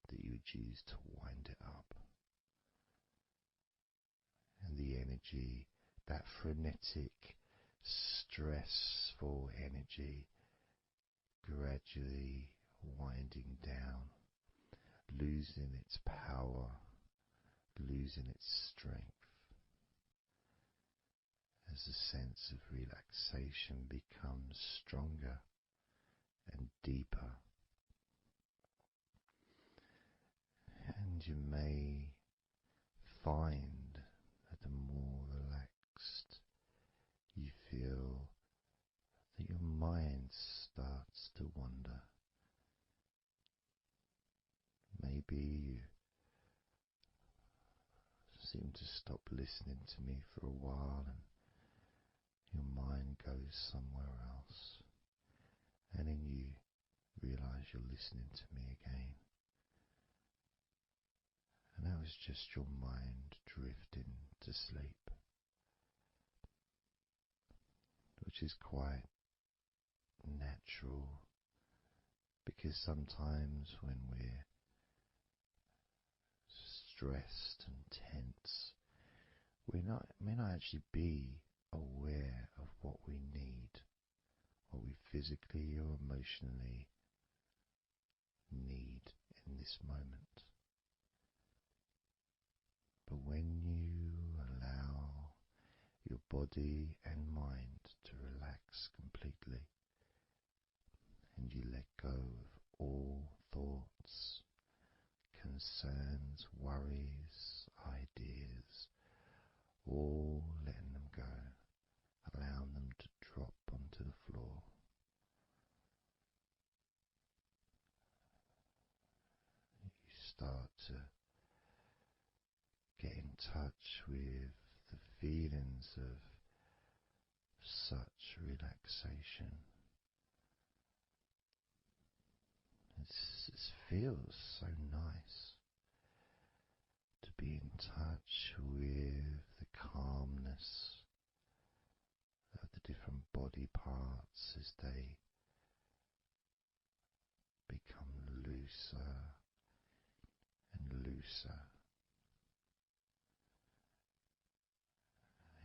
that you would use to wind it up. And the energy, that frenetic, stressful energy, gradually winding down, losing its power, losing its strength, as the sense of relaxation becomes stronger and deeper. And you may find that the more relaxed you feel, that your mind starts to wander. Maybe you seem to stop listening to me for a while and your mind goes somewhere else, and then you realize you're listening to me again. And that was just your mind drifting to sleep, which is quite natural, because sometimes when we're stressed and tense, we may not actually be aware of what we need, what we physically or emotionally need in this moment. But when you allow your body and mind to relax completely, and you let go of all thoughts, concerns, worries, ideas, all letting them go, allowing them to drop onto the floor, you start to get in touch with the feelings of such relaxation. It feels so nice to be in touch with the calmness of the different body parts as they become looser and looser.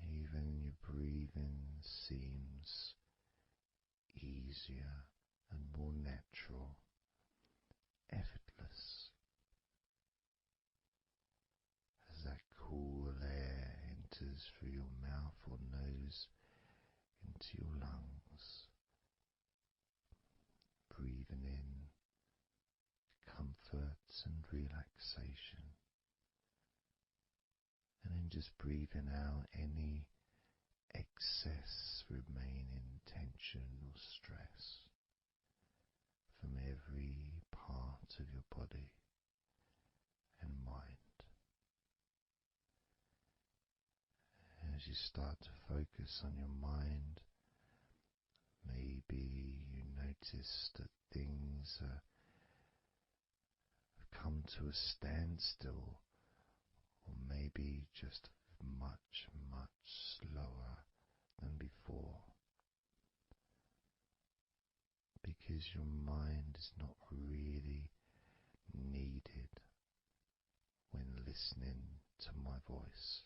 Even your breathing seems easier and more natural, effortless, as that cool air enters through your mouth or nose into your lungs, breathing in comfort and relaxation, and then just breathing out any excess remaining tension or stress from every part of your body and mind. As you start to focus on your mind, maybe you notice that things have come to a standstill, or maybe just much, much slower than before, because your mind is not really needed when listening to my voice,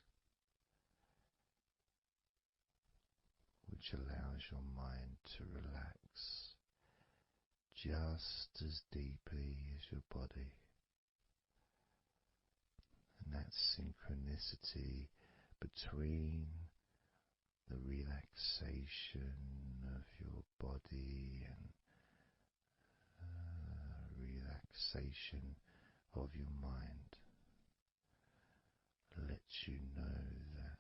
which allows your mind to relax just as deeply as your body. And that synchronicity between the relaxation of your body and relaxation of your mind lets you know that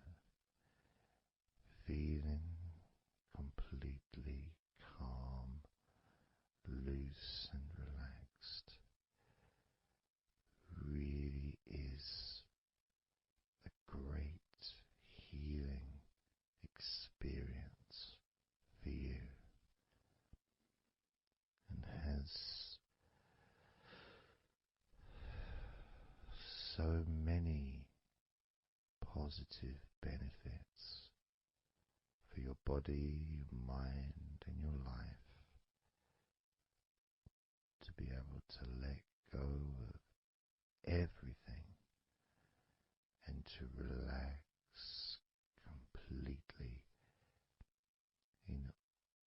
feeling completely calm, loose and relaxed really is a great healing experience for you, and has so many positive benefits for your body, your mind and your life, to be able to let go of everything and to relax completely in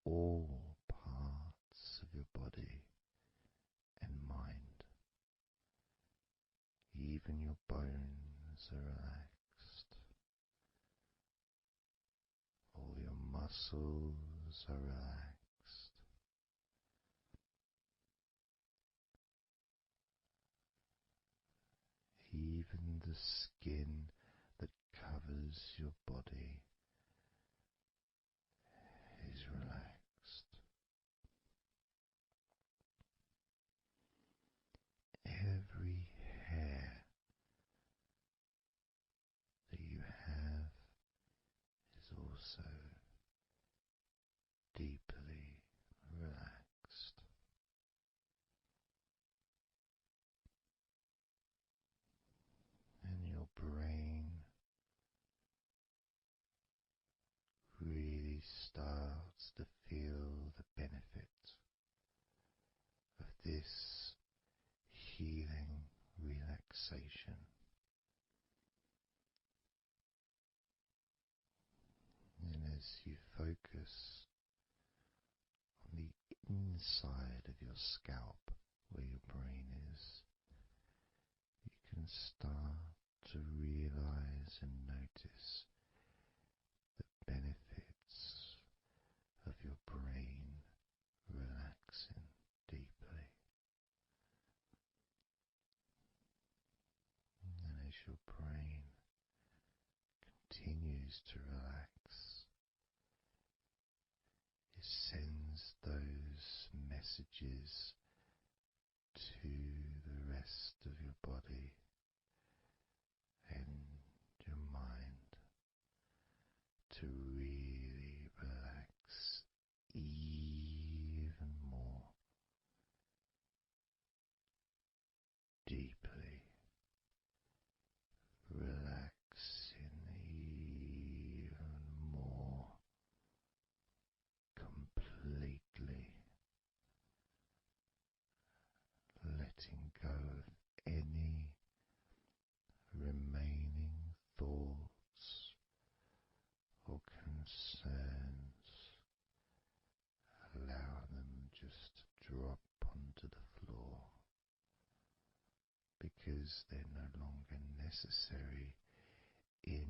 all parts of your body and mind. Even your bones are relaxed. All your muscles are relaxed. Even the skin that covers your body is relaxed. Every hair that you have is also deeply relaxed. And your brain really starts to feel the benefit of this healing relaxation. And as you focus on the inside of your scalp, where your brain is, you can start to realize and notice the benefits of your brain relaxing deeply. And as your brain continues to relax, it sends those messages to the rest of your body and your mind to really relax even more deeply, relaxing even more completely, letting go of any remaining thoughts or concerns. Allow them just to drop onto the floor, because they're no longer necessary in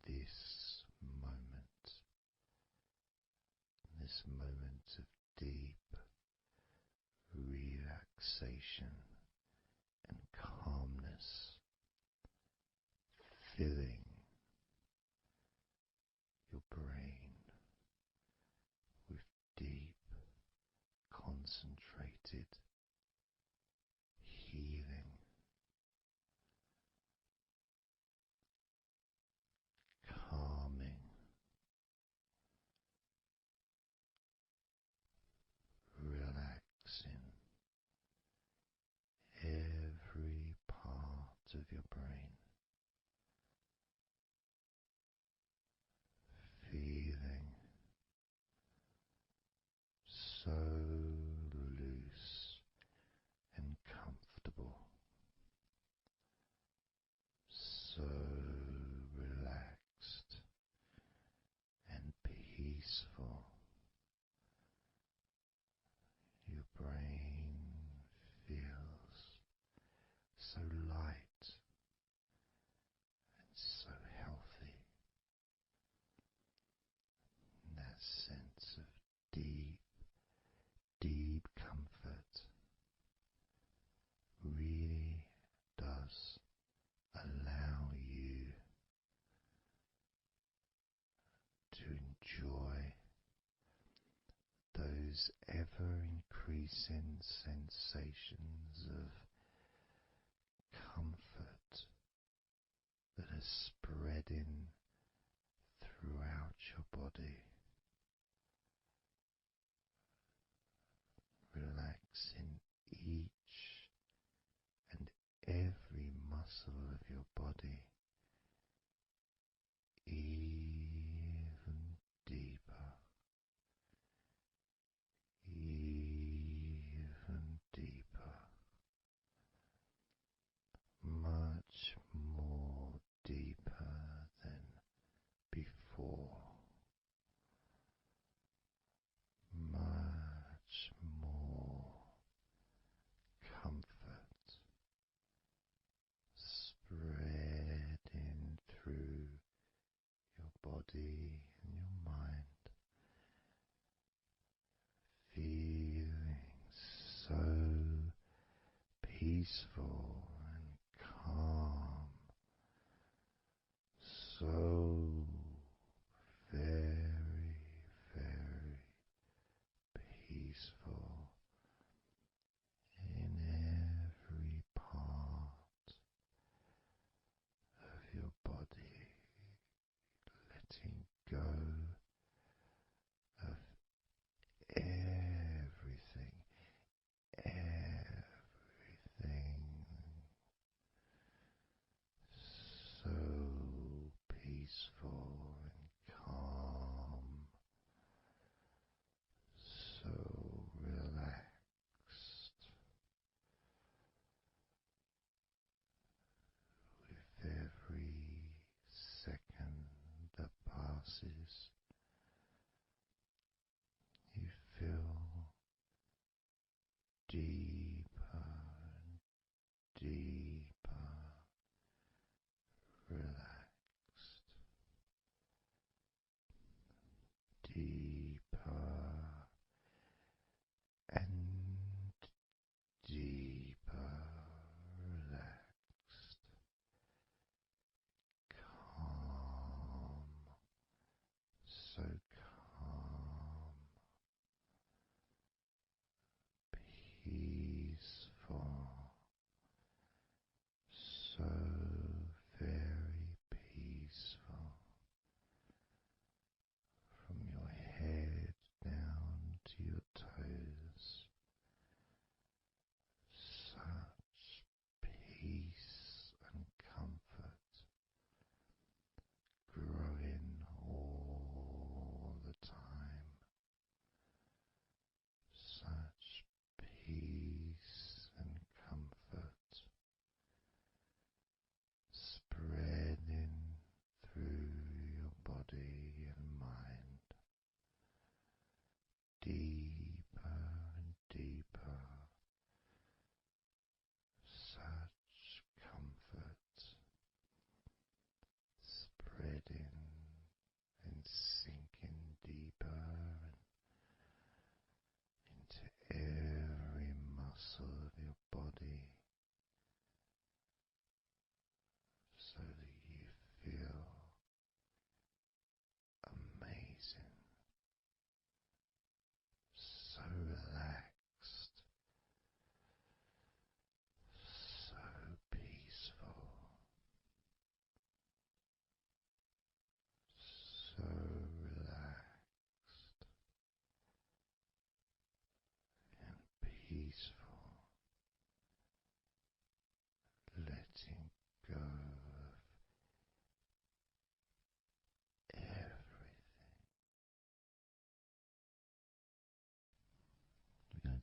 this moment, this moment of deep relaxation and concentrated healing, calming, relaxing every part of your brain, feeling so loose and comfortable, so relaxed and peaceful. Your brain feels so light and so healthy. And that sense of deep, deep comfort really does allow you to enjoy those ever increasing sensations of comfort that are spreading throughout your body, relaxing each and every muscle of your body even deeper, even deeper, much more deeper than before, much more comfort spreading through your body and your mind, feeling so peaceful and calm, so very, very peaceful in every part of your body, letting go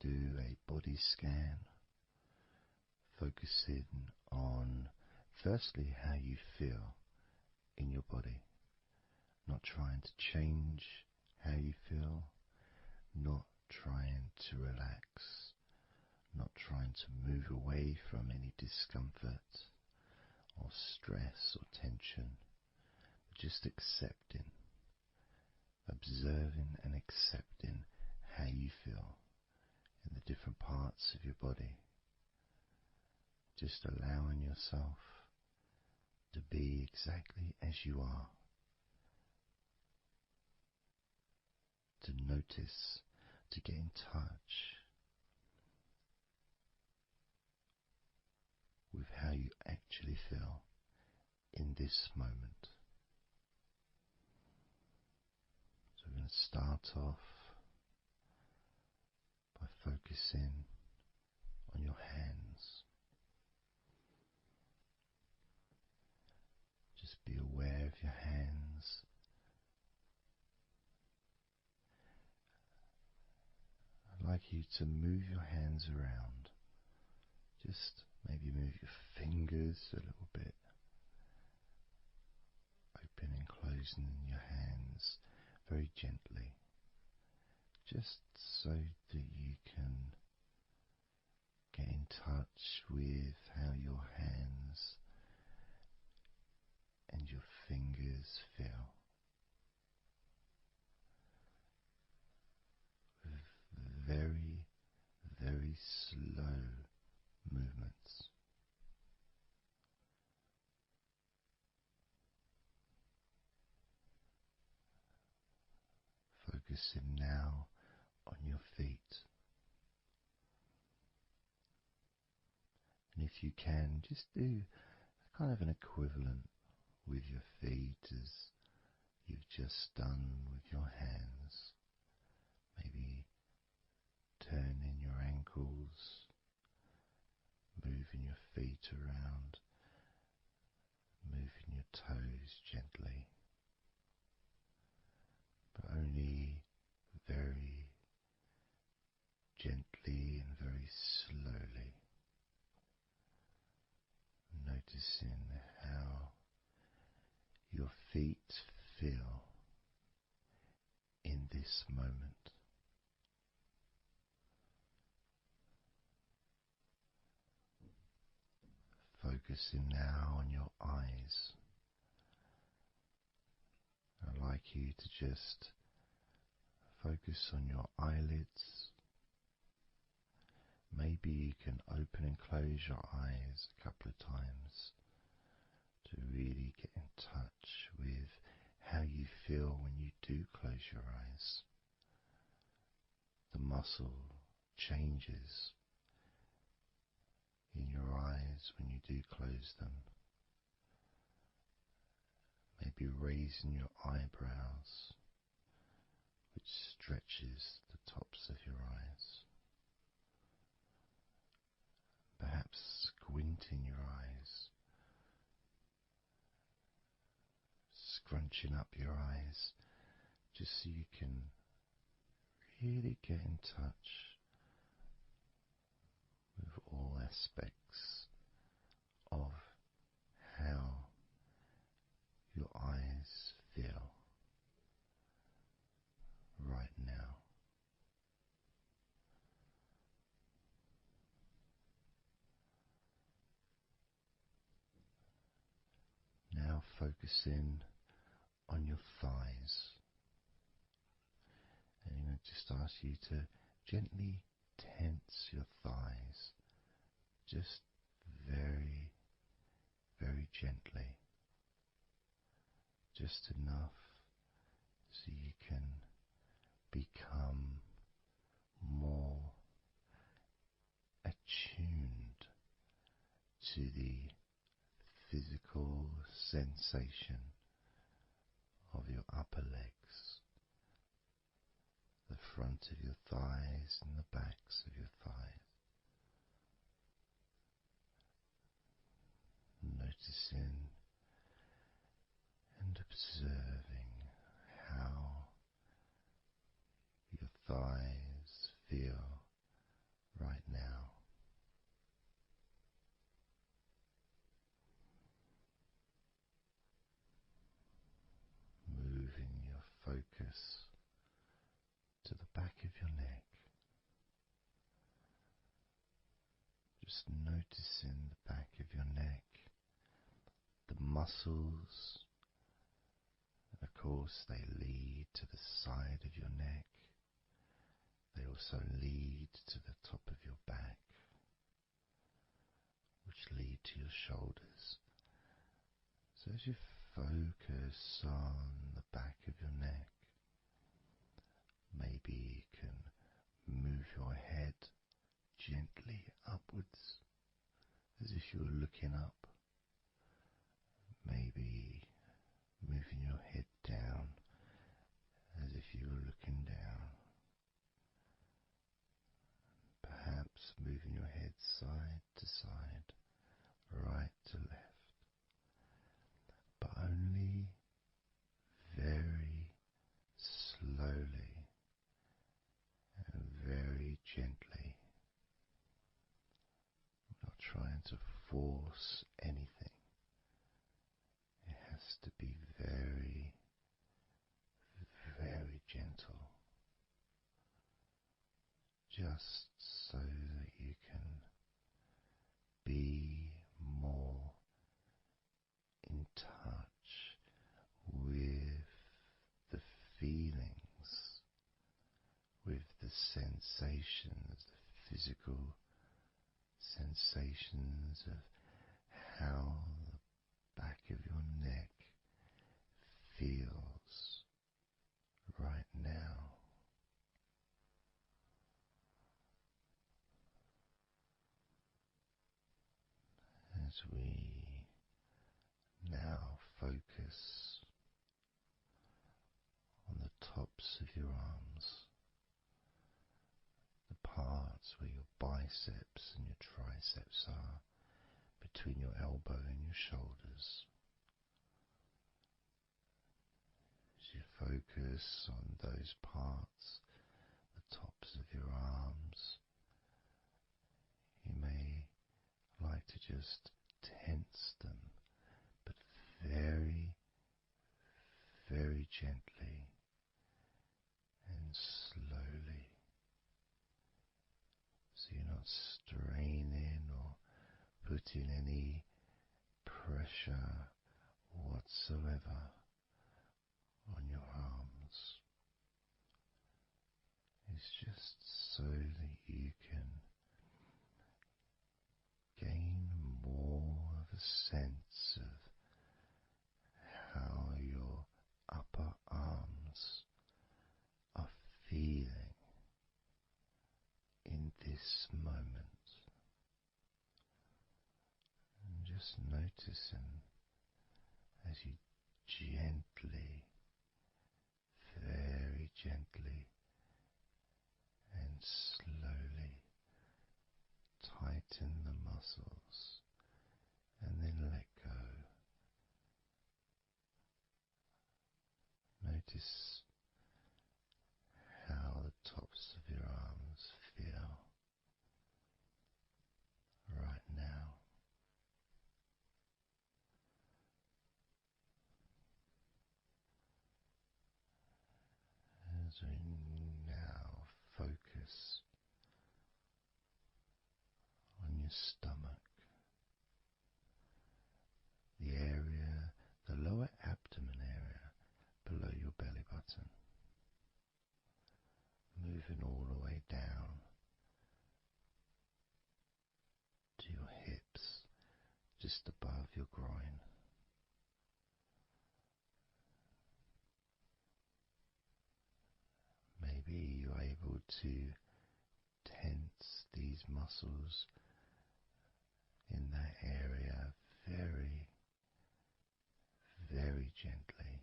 to do a body scan, focusing on firstly how you feel in your body, not trying to change how you feel, not trying to relax, not trying to move away from any discomfort or stress or tension, but just accepting, observing and accepting how you feel in the different parts of your body. Just allowing yourself to be exactly as you are, to notice, to get in touch with how you actually feel in this moment. So we're going to start off by focusing on your hands. Just be aware of your hands. I'd like you to move your hands around. Just maybe move your fingers a little bit. Open and closing your hands very gently. Just so that you can get in touch with how your hands and your fingers feel. With very, very slow movements. Focusing now on your feet. And if you can, just do kind of an equivalent with your feet as you've just done with your hands. Maybe turning your ankles, moving your feet around, moving your toes gently, but only very gently and very slowly, noticing how your feet feel in this moment. Focusing now on your eyes. I'd like you to just focus on your eyelids. Maybe you can open and close your eyes a couple of times to really get in touch with how you feel when you do close your eyes. The muscle changes in your eyes when you do close them. Maybe raising your eyebrows, which stretches the tops of your eyes. Perhaps squinting your eyes, scrunching up your eyes, just so you can really get in touch with all aspects of how your eyes feel right now. Now focusing on your thighs. And I'm going to just ask you to gently tense your thighs, just very, very gently, just enough so you can become more attuned to the physical sensation of your upper legs, the front of your thighs and the backs of your thighs. Noticing and observing how your thighs feel just noticing the back of your neck, the muscles, and of course they lead to the side of your neck. They also lead to the top of your back, which lead to your shoulders. So as you focus on the back of your neck, maybe you can move your head gently upwards as if you were looking up. Maybe moving your head down as if you were looking down. Perhaps moving your head side to side, right to left, but only very slowly and very gently. Not trying to force anything. It has to be very, very gentle, just so that you can be more in touch with the feelings, with the sensations, the physical sensations of how the back of your neck feels right now. As we now focus on the tops of your arms, the parts where your biceps and your triceps are, between your elbow and your shoulders. As you focus on those parts, the tops of your arms, you may like to just tense them, but very, very gently and slowly, so you're not straining or putting any pressure whatsoever on your arms. It's just so that you can gain more of a sense of how your upper arms are feeling in this moment. And just noticing as you gently, very gently and slowly tighten the muscles and then let go. Notice how the tops of your arms feel right now. As we now focus on your stomach, the area, the lower abdomen area below your belly button, moving all the way down to your hips, just above your groin. Maybe you're able to tense these muscles in that area very, very gently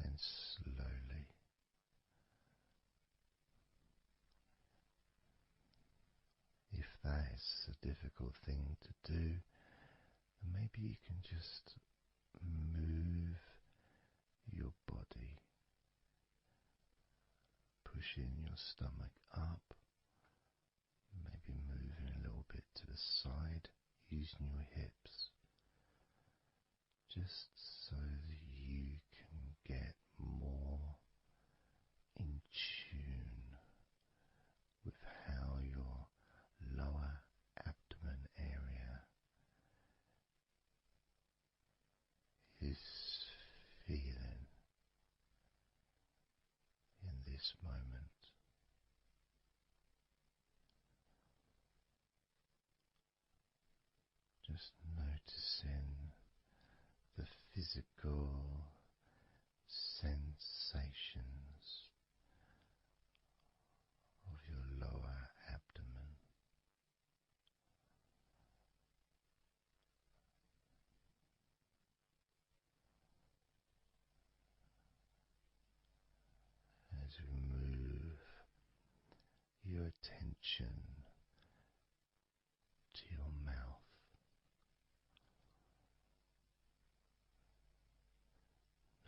and slowly. If that is a difficult thing to do, then maybe you can just move your body, pushing your stomach up, maybe moving a little bit to the side, using your hips, just so that you can get more in tune with how your this moment. Just noticing the physical sensations of your lower abdomen. As we move your attention to your mouth,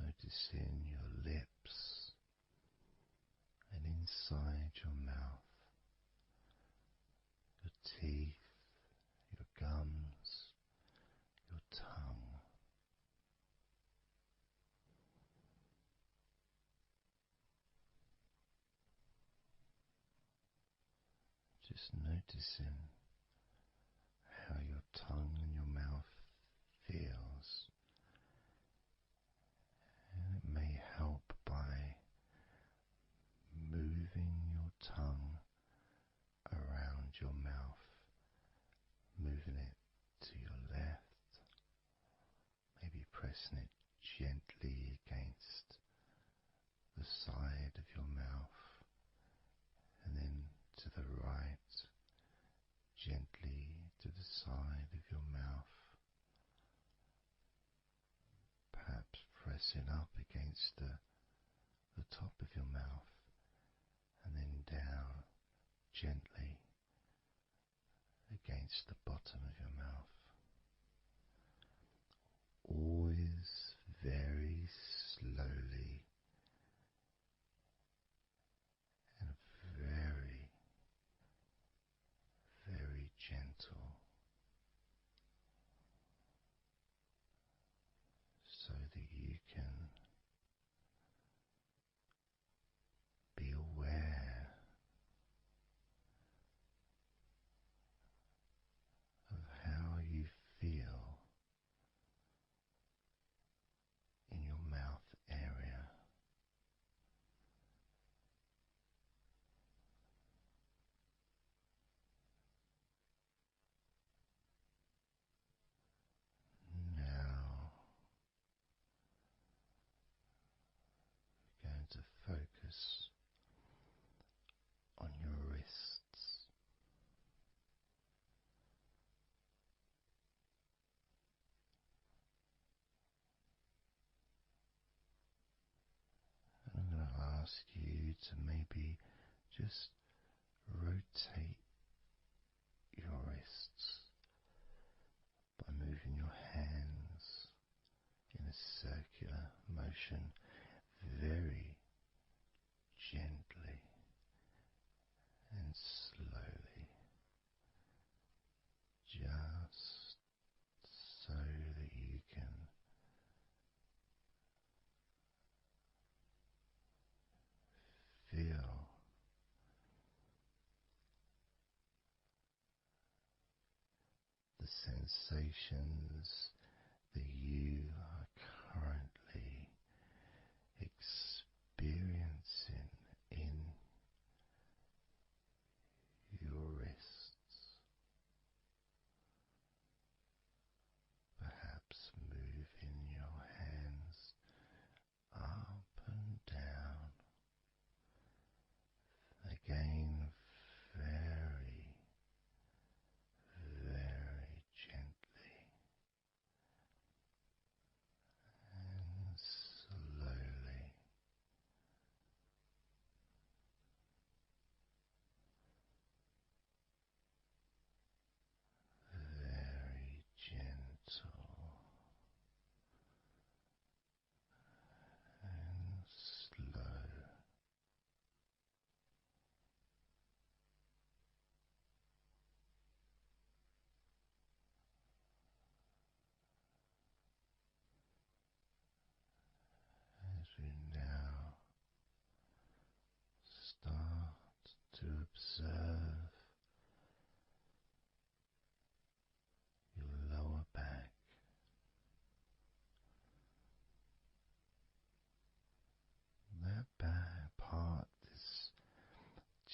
noticing your lips and inside your mouth, your teeth, your gums, your tongue. Just noticing how your tongue and your mouth feels, and it may help by moving your tongue around your mouth, moving it to your left, maybe pressing it gently against the side of your mouth, and then to the right, gently to the side of your mouth, perhaps pressing up against the top of your mouth, and then down gently against the bottom of your mouth. Always very slowly and very, very gentle, so that you can be aware of how you feel in your mouth area. Now we're going to focus on your wrists. And I'm going to ask you to maybe just rotate your wrists by moving your hands in a circular motion very gently and slowly, just so that you can feel the sensations that you are currently experiencing in your wrists. Perhaps moving your hands up and down, again very, very gently, and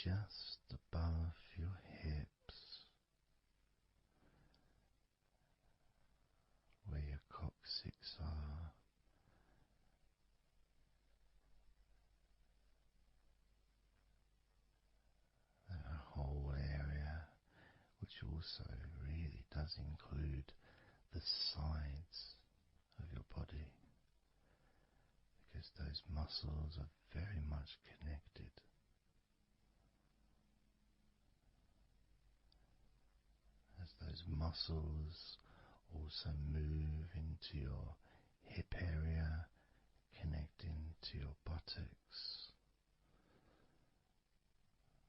just above your hips, where your coccyx are, that whole area, which also really does include the sides of your body, because those muscles are very much connected. As those muscles also move into your hip area, connecting to your buttocks,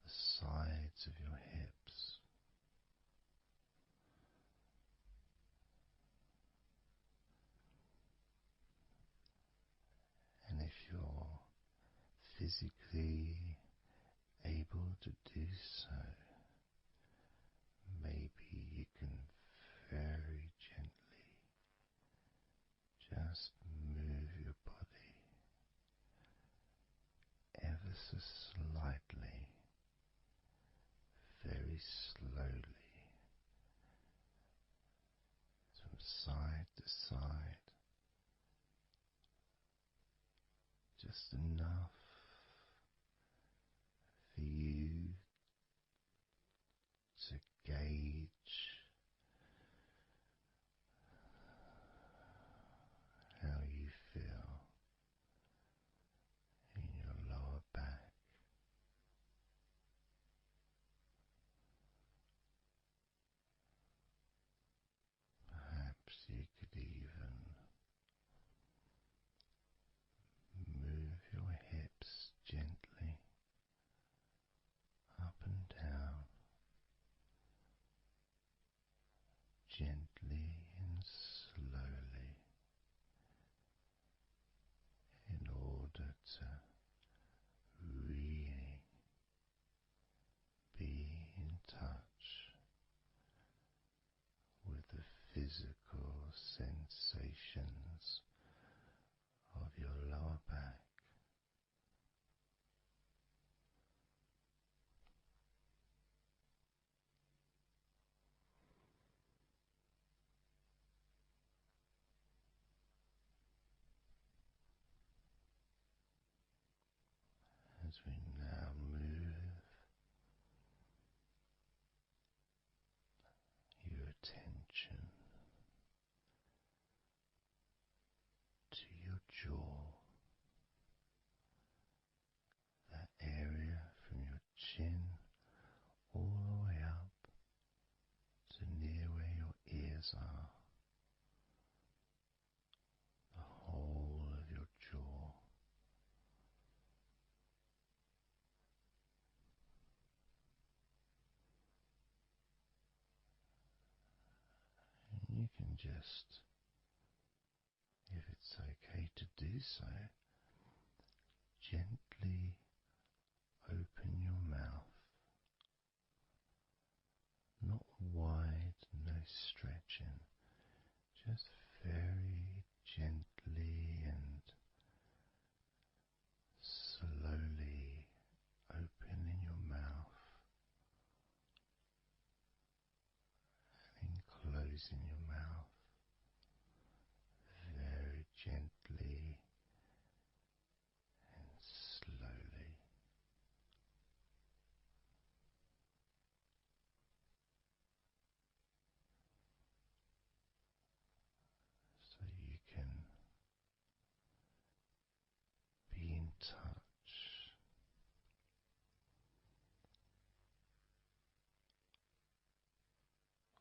the sides of your hips, and if you're physically able to do so, maybe you can very gently just move your body ever so slightly, very slowly, from side to side, just enough for you to gauge how you feel in your lower back. Perhaps you could even move your hips gently up and down, gently and slowly, in order to really be in touch with the physical sensations of your lower back. As we now move your attention to your jaw, that area from your chin all the way up to near where your ears are, the whole of your jaw. And you can just, if it's okay to do so, gently open your mouth, not wide, no stretching, just very gently and slowly opening your mouth and closing your mouth very gently and slowly. So you can be in touch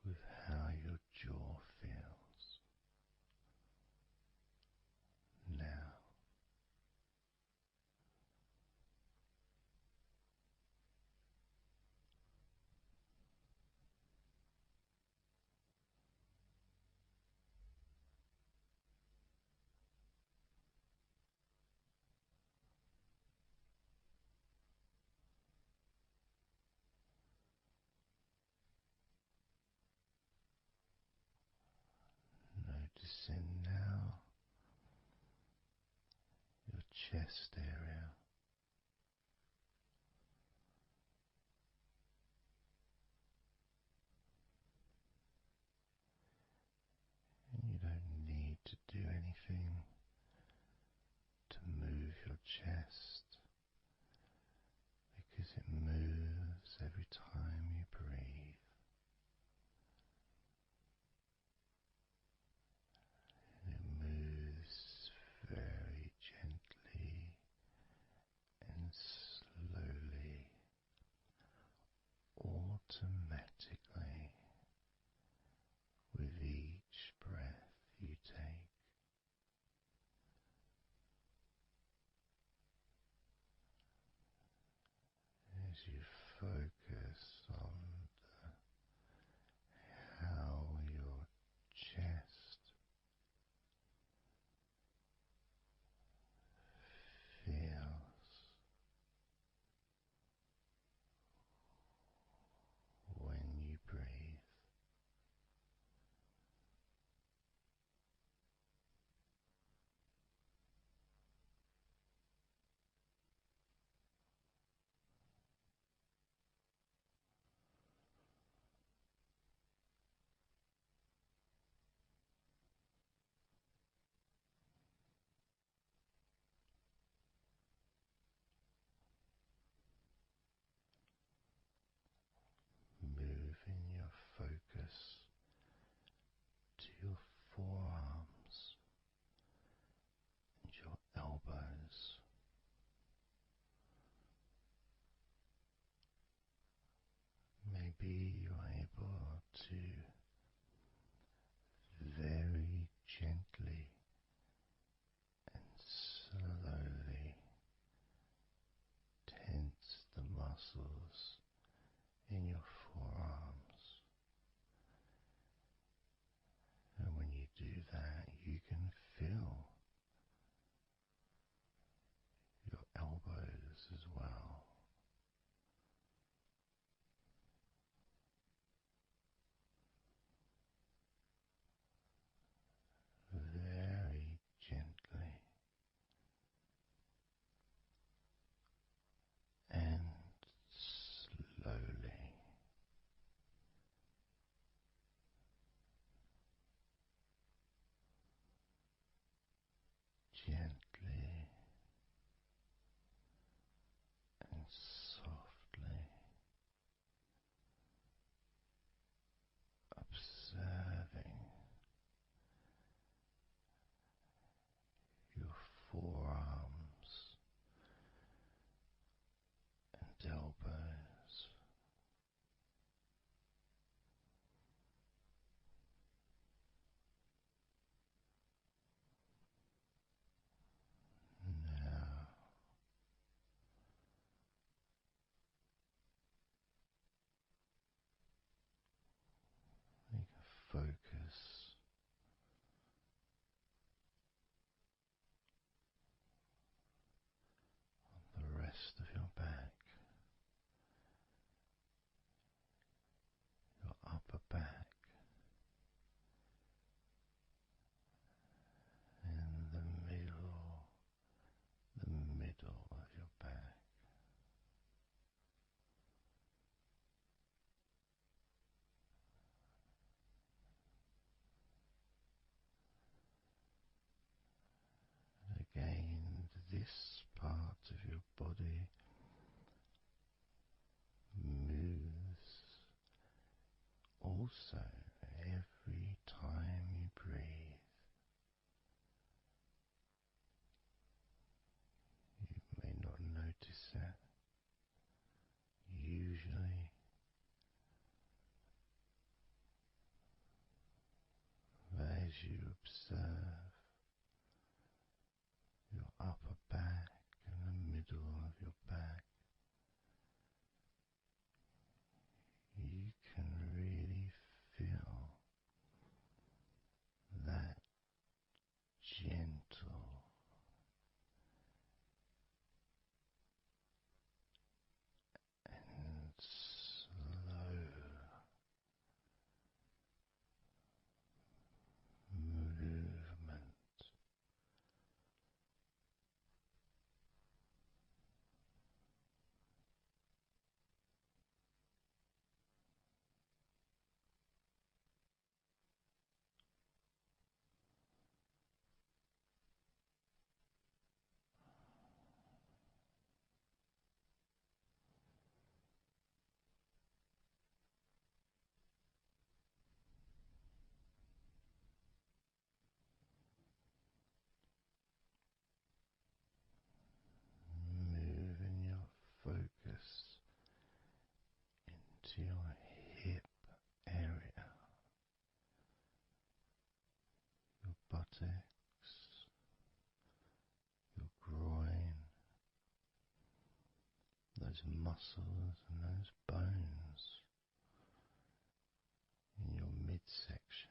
with how your jaw feels now. Noticing now your chest area, focus on how your chest feels when you breathe. Moving your focus to your forearms and your elbows. Maybe you're able to very gently and slowly tense the muscles in your forearms. And when you do that, you can feel your elbows as well. Very gently and slowly. Gently and softly observing your forearms and elbows. Now you can focus on the rest of your back, your upper back, and the middle of your back. Again, this part of your body moves also every time you breathe. You may not notice that usually, but as you observe your upper back and the middle of your back, you can really feel that gentle and slow movement. Moving your focus into your hip area, your buttocks, your groin, the those muscles and those bones in your midsection.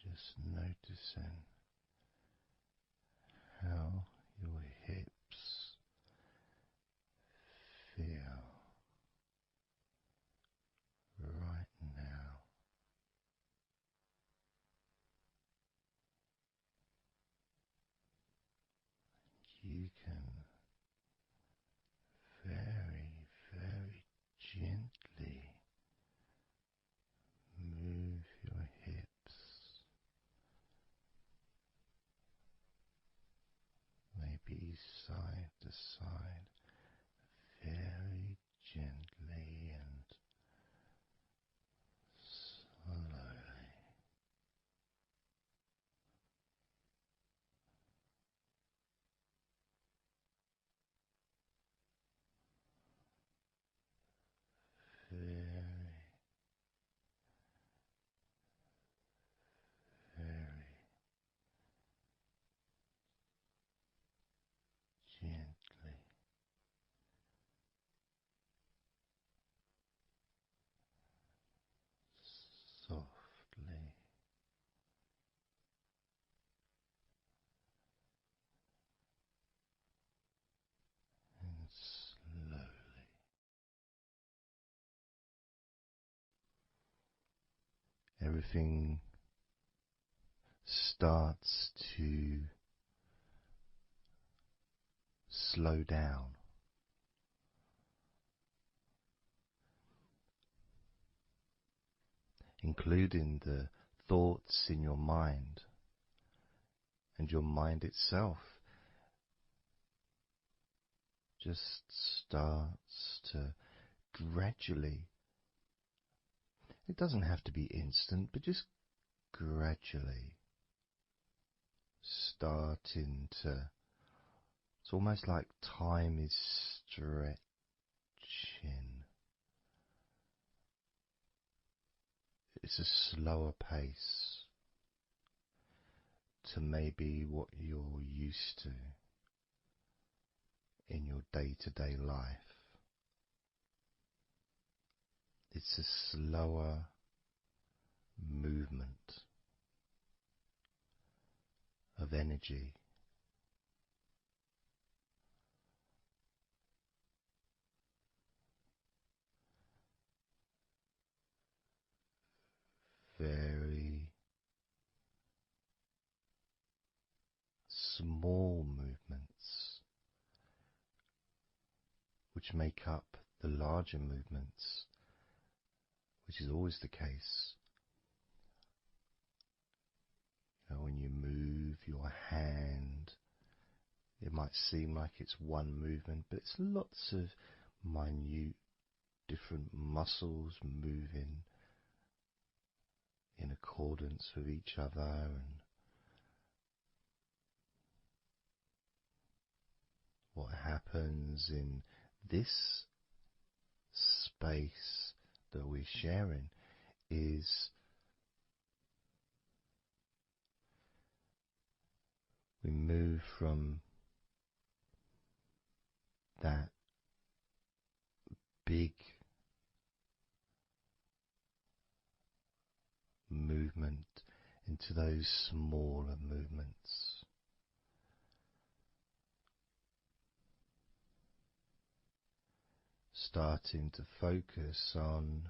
Just noticing how your hips feel right now. You can very, very gently move your hips, maybe side to side, very gently and slowly. Very, very gently, softly and slowly. Everything starts to slow down, including the thoughts in your mind and your mind itself just starts to gradually, it doesn't have to be instant, but just gradually starting to, it's almost like time is stretching. It's a slower pace to maybe what you're used to in your day-to-day life. It's a slower movement of energy. Very small movements which make up the larger movements, which is always the case. You know, when you move your hand, it might seem like it's one movement, but it's lots of minute different muscles moving in accordance with each other, and what happens in this space that we're sharing is we move from that big movement into those smaller movements. Starting to focus on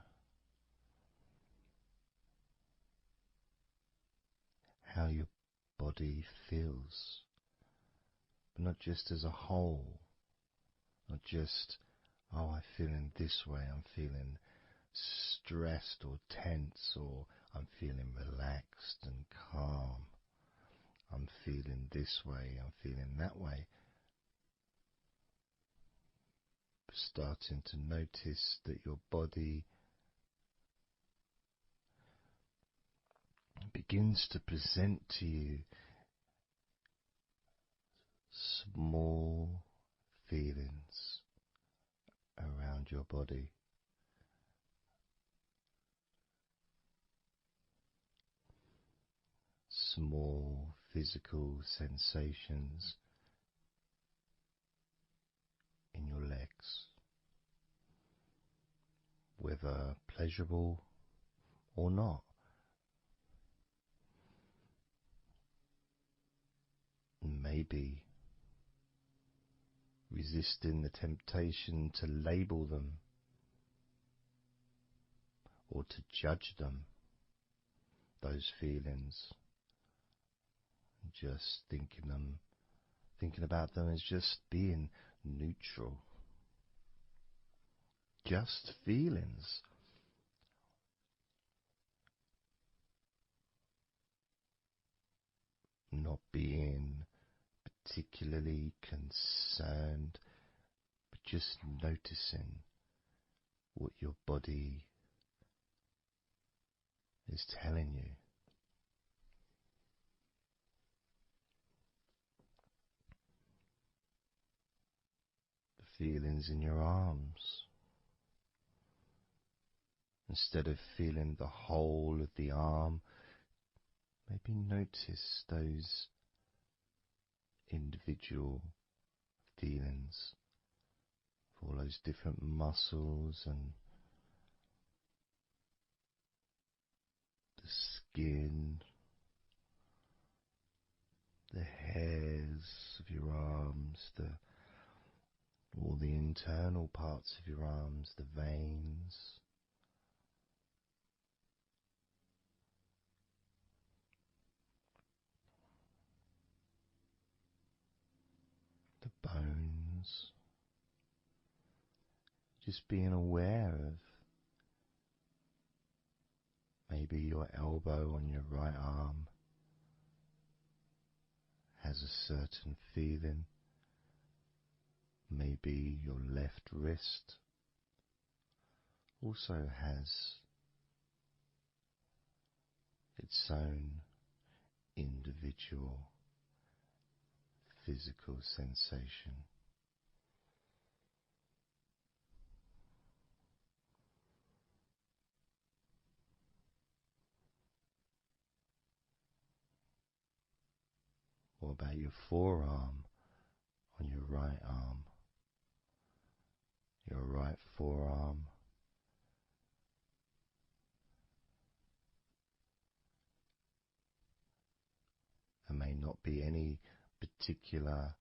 how your body feels, but not just as a whole, not just, oh, I'm feeling this way, I'm feeling stressed or tense, or I'm feeling relaxed and calm, I'm feeling this way, I'm feeling that way. Starting to notice that your body begins to present to you small feelings around your body. Small physical sensations in your legs, whether pleasurable or not. Maybe resisting the temptation to label them or to judge them, those feelings, just thinking about them as just being neutral, just feelings. Not being particularly concerned, but just noticing what your body is telling you. The feelings in your arms. Instead of feeling the whole of the arm, maybe notice those individual feelings of all those different muscles and the skin, the hairs of your arms, all the internal parts of your arms, the veins. The bones, just being aware of maybe your elbow on your right arm has a certain feeling, maybe your left wrist also has its own individual physical sensation. What about your forearm on your right arm? Your right forearm. There may not be any particular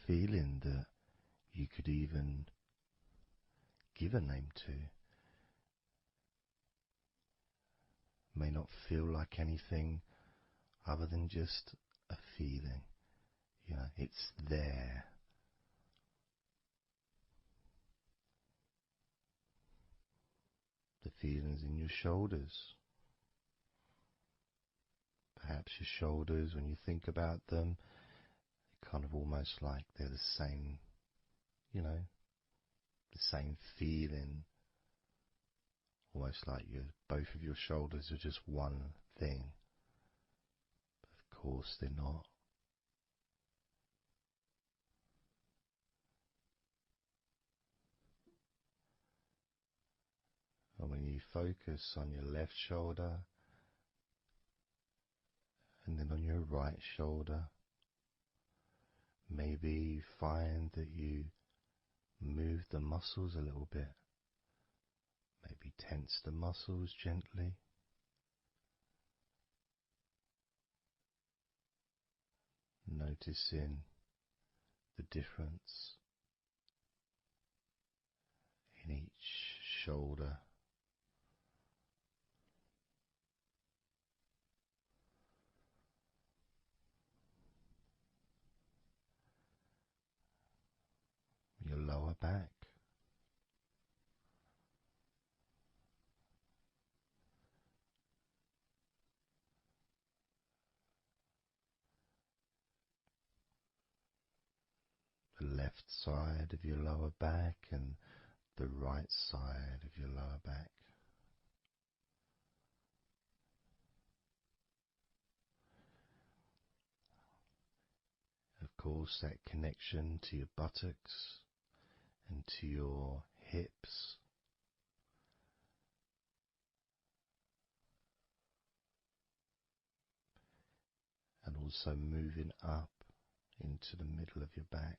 feeling that you could even give a name to. May not feel like anything other than just a feeling. You know, it's there. The feelings in your shoulders. Perhaps your shoulders, when you think about them, they're kind of almost like they're the same, you know, the same feeling. Almost like both of your shoulders are just one thing. But of course they're not. And when you focus on your left shoulder and then on your right shoulder, maybe you find that you move the muscles a little bit. Maybe tense the muscles gently. Noticing the difference in each shoulder. Your lower back. The left side of your lower back and the right side of your lower back. course, that connection to your buttocks and to your hips. And also moving up into the middle of your back.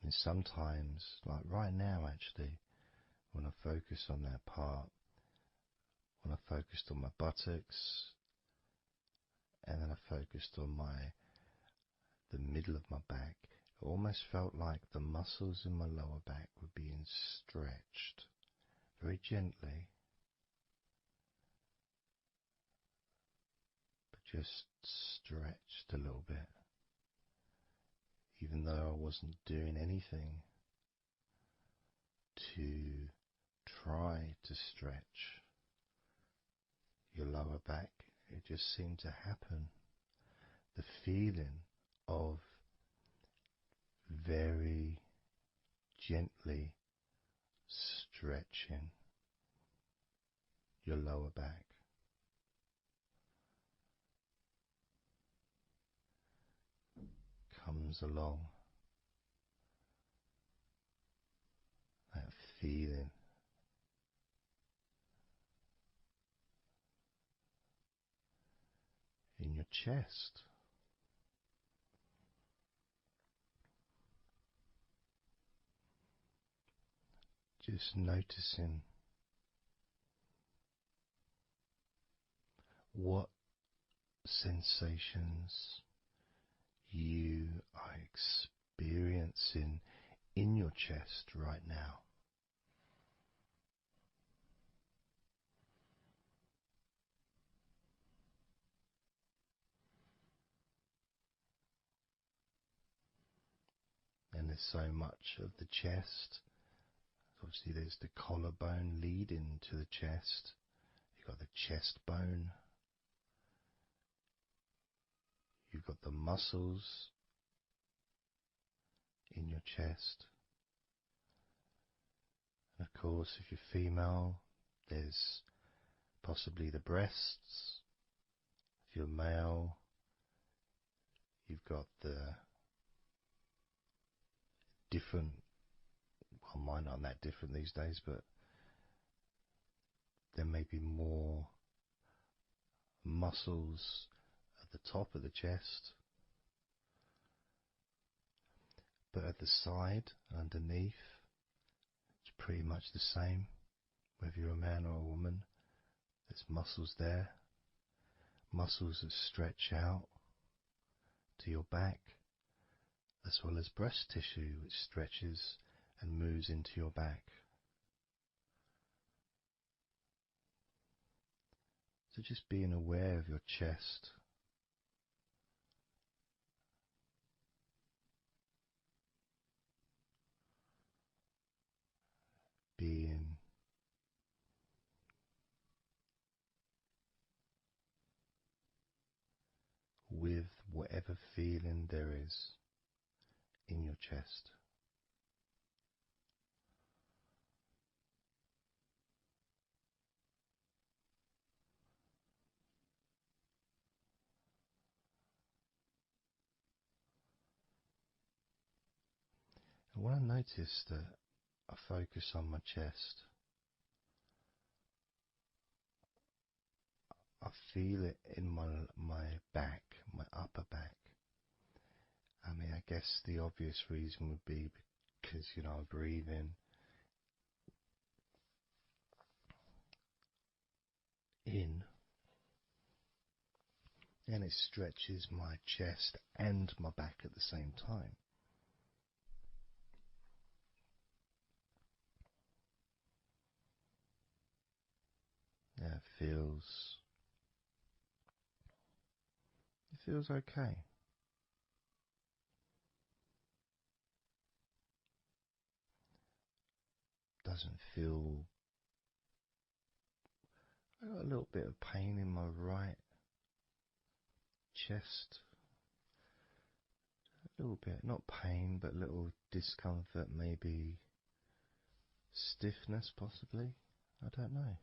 And sometimes, like right now actually, when I focus on that part, when I focused on my buttocks, and then I focused on the middle of my back, it almost felt like the muscles in my lower back were being stretched very gently, but just stretched a little bit, even though I wasn't doing anything to try to stretch your lower back. It just seemed to happen. The feeling of very gently stretching your lower back. Comes along, that feeling in your chest. Just noticing what sensations you are experiencing in your chest right now. And there's so much of the chest. Obviously there's the collarbone leading to the chest. You've got the chest bone. You've got the muscles in your chest. And of course, if you're female, there's possibly the breasts. If you're male, you've got the different, well, mine aren't that different these days, but there may be more muscles at the top of the chest, but at the side, underneath, it's pretty much the same. Whether you're a man or a woman, there's muscles there, muscles that stretch out to your back, as well as breast tissue which stretches and moves into your back. So just being aware of your chest, being with whatever feeling there is in your chest. And when I notice that I focus on my chest, I feel it in my back, my upper back. I mean, I guess the obvious reason would be because, I breathe in, and it stretches my chest and my back at the same time. Yeah, it feels okay. Doesn't feel. I got a little bit of pain in my right chest. A little bit, not pain, but little discomfort, maybe stiffness possibly. I don't know.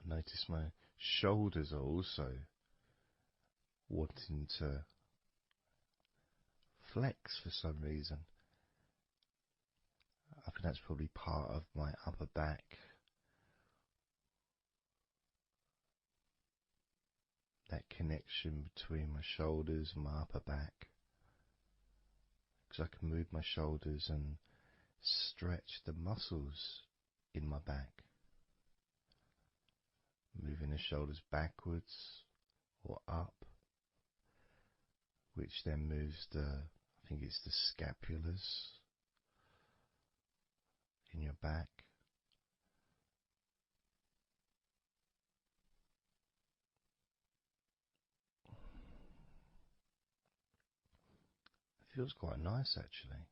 I notice my shoulders are also wanting to flex for some reason. I think that's probably part of my upper back. That connection between my shoulders and my upper back. Because I can move my shoulders and stretch the muscles in my back. Moving the shoulders backwards or up, which then moves I think it's the scapulars in your back. It feels quite nice actually.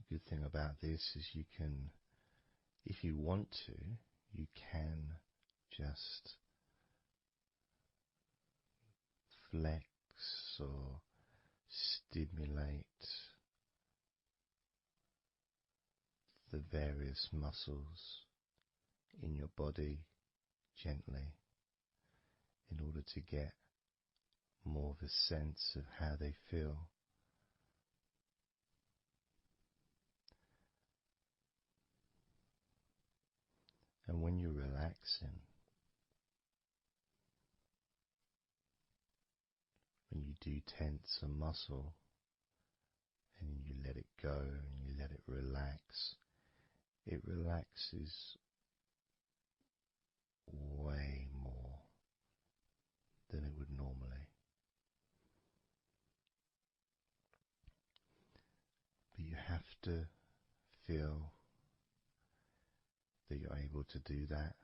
The good thing about this is you can, if you want to, you can just flex or stimulate the various muscles in your body gently in order to get more of a sense of how they feel. And when you're relaxing, when you do tense a muscle and you let it go and you let it relax, it relaxes way more than it would normally. But you have to feel that you're able to do that.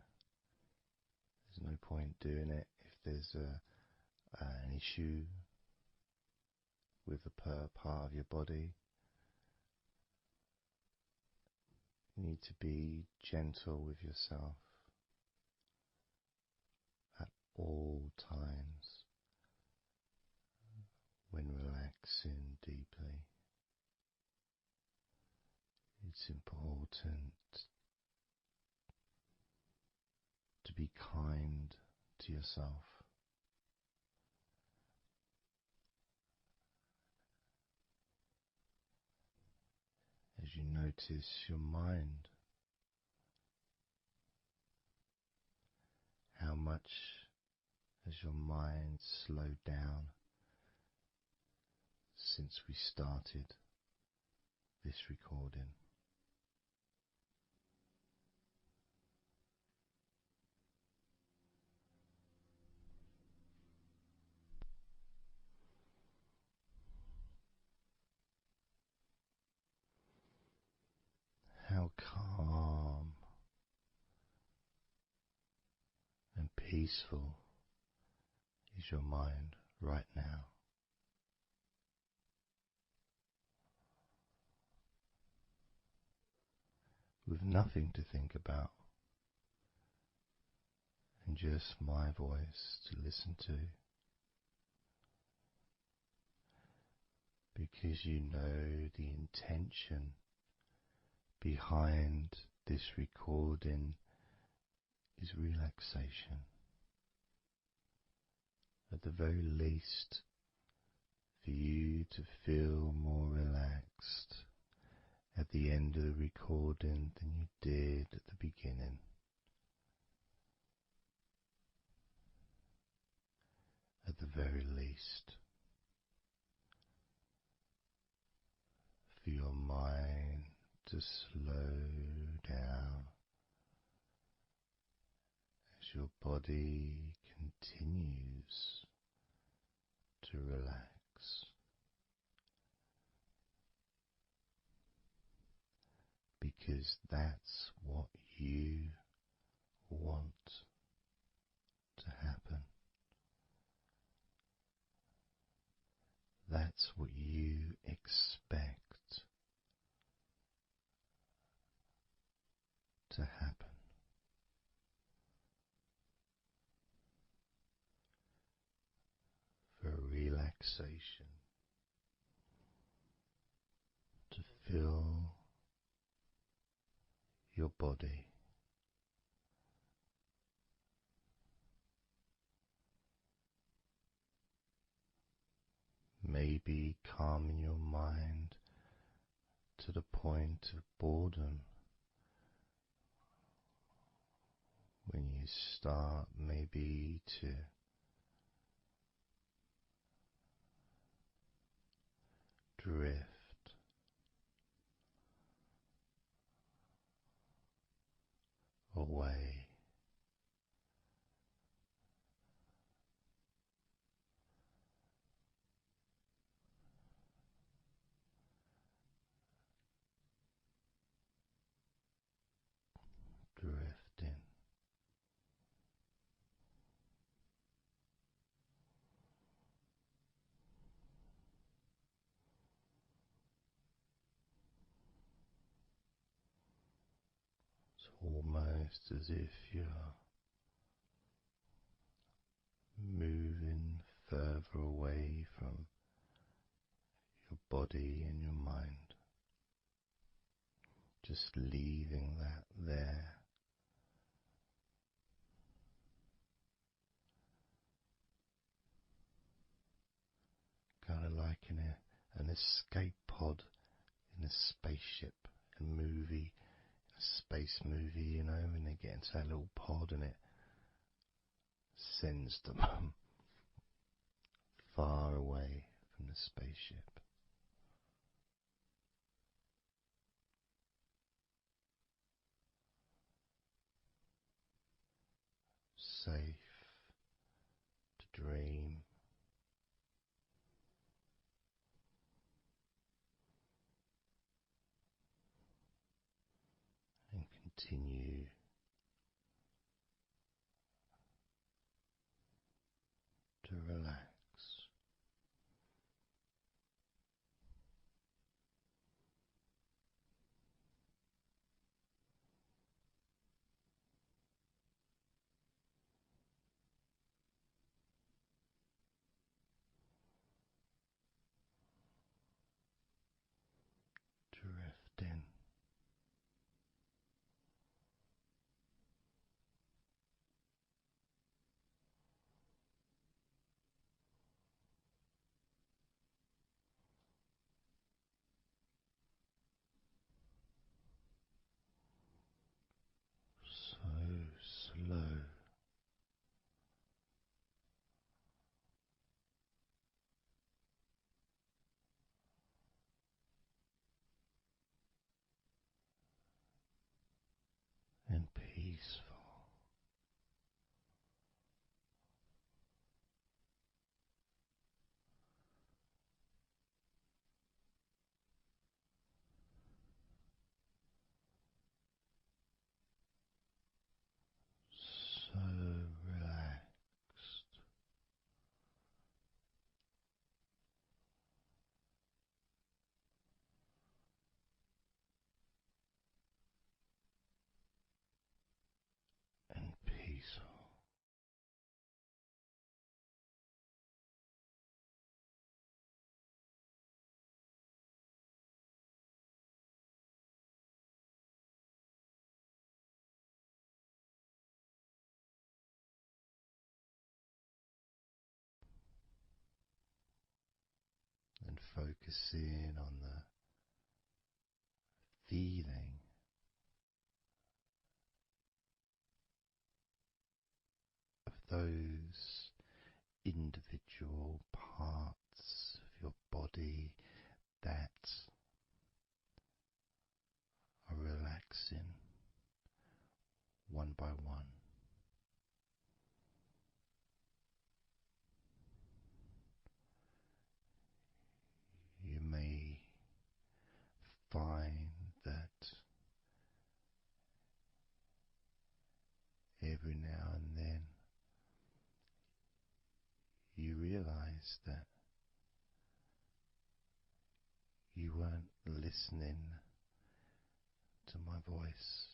There's no point doing it if there's an issue with a part of your body. You need to be gentle with yourself at all times when relaxing deeply. It's important to be kind to yourself. As you notice your mind, how much has your mind slowed down since we started this recording? How calm and peaceful is your mind right now? With nothing to think about and just my voice to listen to, because you know the intention behind this recording is relaxation. At the very least, for you to feel more relaxed at the end of the recording than you did at the beginning. At the very least, for your mind to slow down as your body continues to relax. Because that's what you want to happen. That's what you expect to happen. For relaxation Feel your body. Maybe calming your mind to the point of boredom when you start maybe to drift away. Drifting. It's almost as if you're moving further away from your body and your mind, just leaving that there. Kind of like in an escape pod in a spaceship and movie, a space movie, you know, when they get into that little pod and it sends them far away from the spaceship. Safe to dream. And continue to relax. Drifting. So slow. And peaceful. So relaxed. And peaceful. And focusing on the feeling of those individual parts of your body that are relaxing one by one. You may find that every now and then you realize that you weren't listening to my voice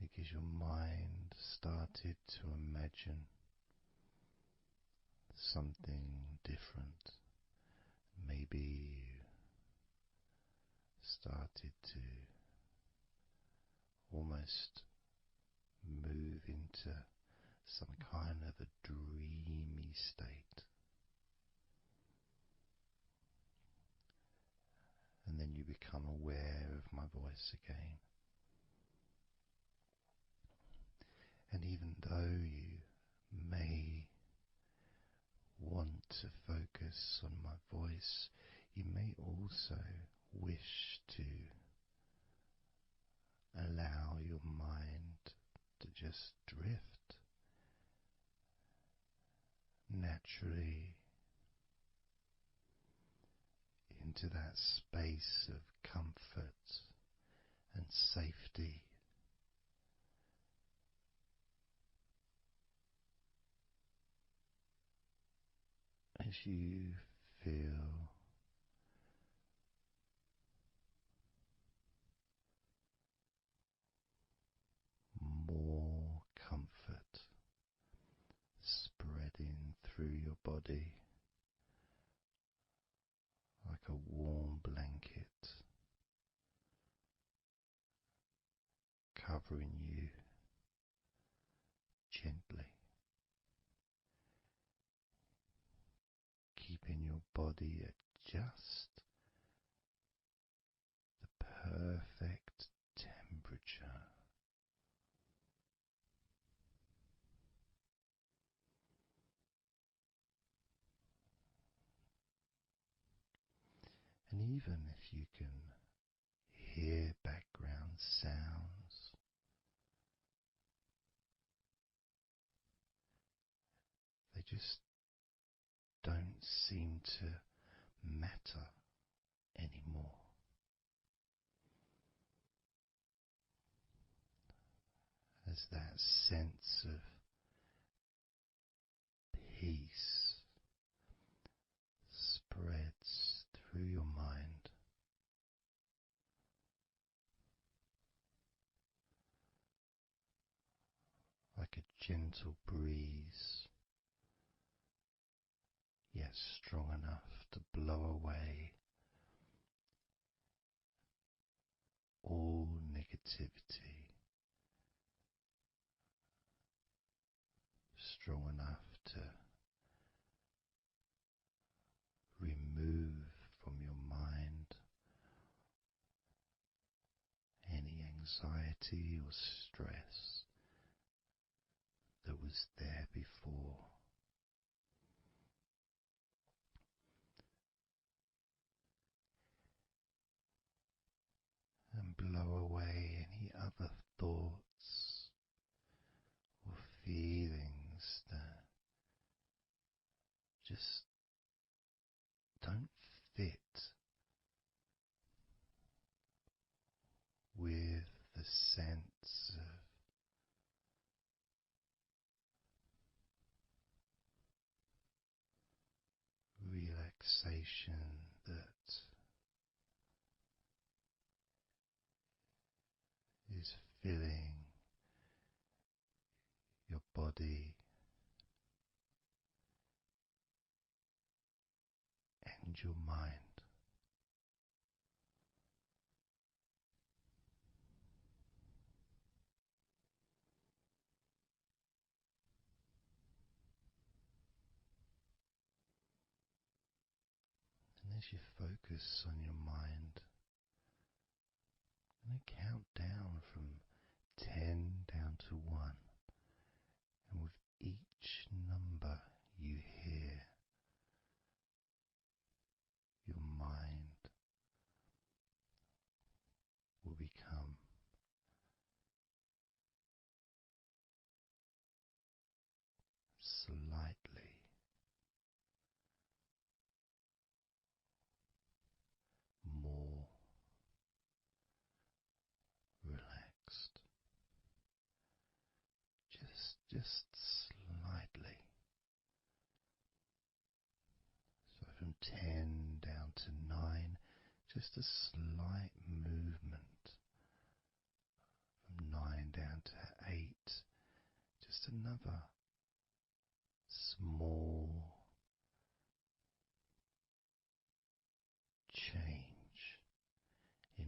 because your mind started to imagine something different. Maybe started to almost move into some kind of a dreamy state. And then you become aware of my voice again. And even though you may want to focus on my voice, you may also wish to allow your mind to just drift naturally into that space of comfort and safety. As you feel more comfort spreading through your body like a warm blanket, covering you gently, keeping your body at just the perfect temperature. And even if you can hear background sounds, they just don't seem to matter anymore. As that sense of peace spreads through your mind, like a gentle breeze, yet strong enough to blow away all negativity, strong enough to remove from your mind any anxiety or stress that was there before. And blow away any other thoughts or feelings that just don't fit with the sense of relaxation that is filling your body and your mind. And as you focus on your mind, I'm going to count down from 10 down to 1, and with each number you hear, your mind will become slightly more relaxed, just slightly. So from 10 down to 9, just a slight movement. From 9 down to 8, just another small change in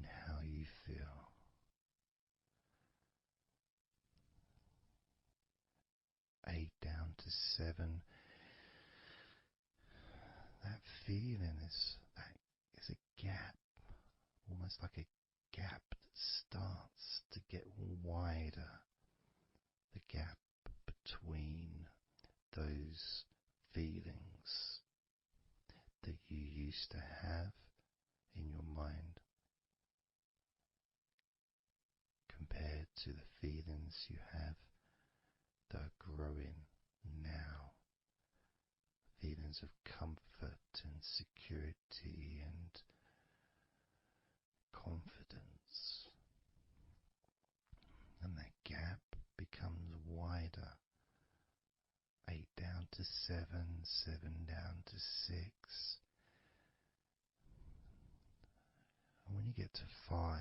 7, that feeling is a gap, almost like a gap that starts to get wider, the gap between those feelings that you used to have in your mind compared to the feelings you have that are growing now, feelings of comfort and security and confidence. And that gap becomes wider. 8 down to 7, 7 down to 6. And when you get to 5,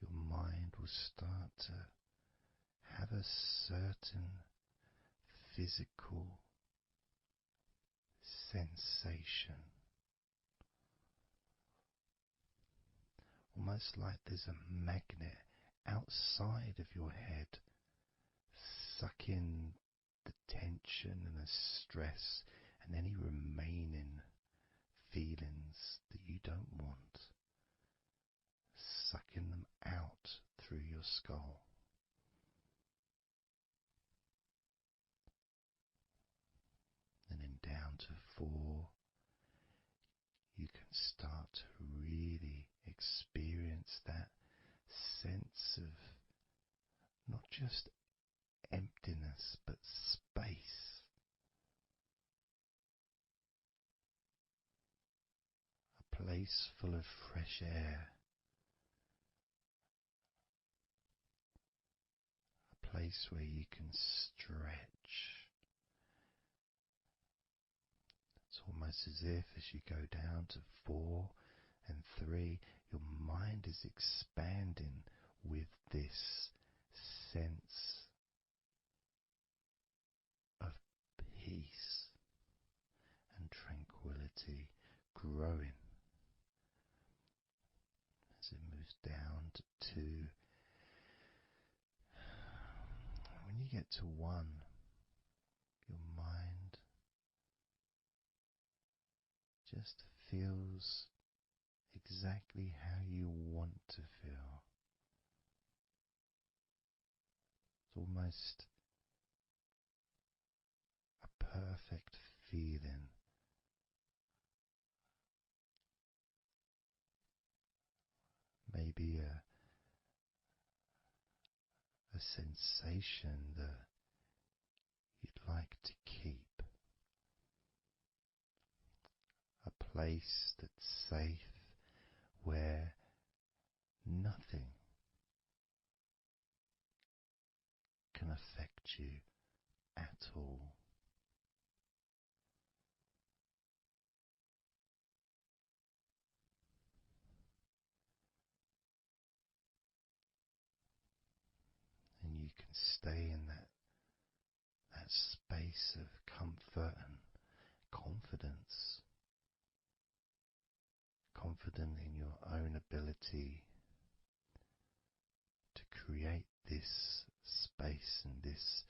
your mind will start to have a certain physical sensation, almost like there's a magnet outside of your head sucking the tension and the stress and any remaining feelings that you don't want, sucking them out through your skull. And then down to 4, you can start to really experience that sense of not just emptiness but space, a place full of fresh air, a place where you can stretch. It's almost as if as you go down to 4 and 3, your mind is expanding with this sense of peace and tranquility growing as it moves down to 2. When you get to 1, your mind just feels exactly how you want to feel. It's almost a perfect feeling. Maybe a sensation that you'd like to keep. A place that's safe where nothing can affect you at all. And you can stay in that space of comfort and confidence. Confident in your own ability to create this space and this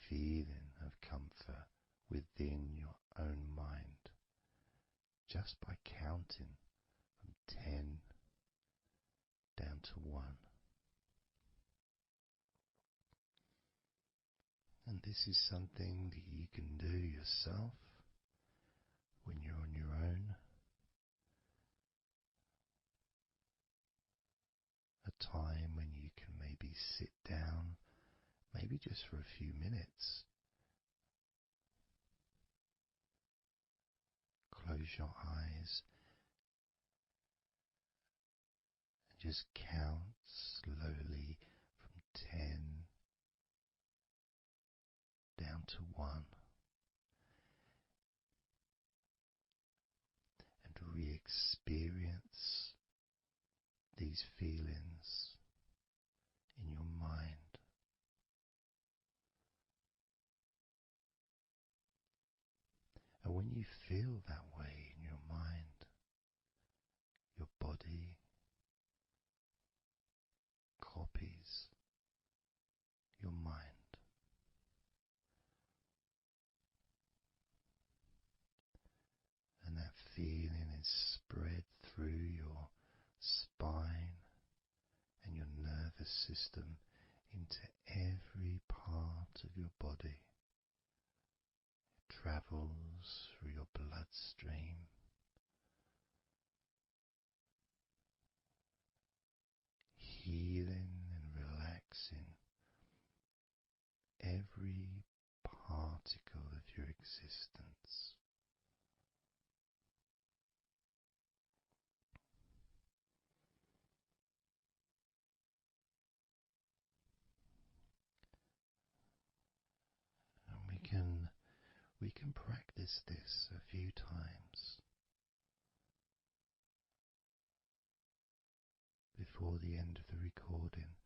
feeling of comfort within your own mind, just by counting from 10 down to 1. And this is something that you can do yourself when you're on your own. A time when you can maybe sit down, maybe just for a few minutes. Close your eyes and just count slowly from 10 down to 1. And re-experience these feelings in your mind. And when you feel that way in your mind, your body copies your mind. feeling is spread through your spine and your nervous system into every part of your body. It travels through your bloodstream, healing and relaxing every particle of your existence. And we can practice this a few times before the end of the recording,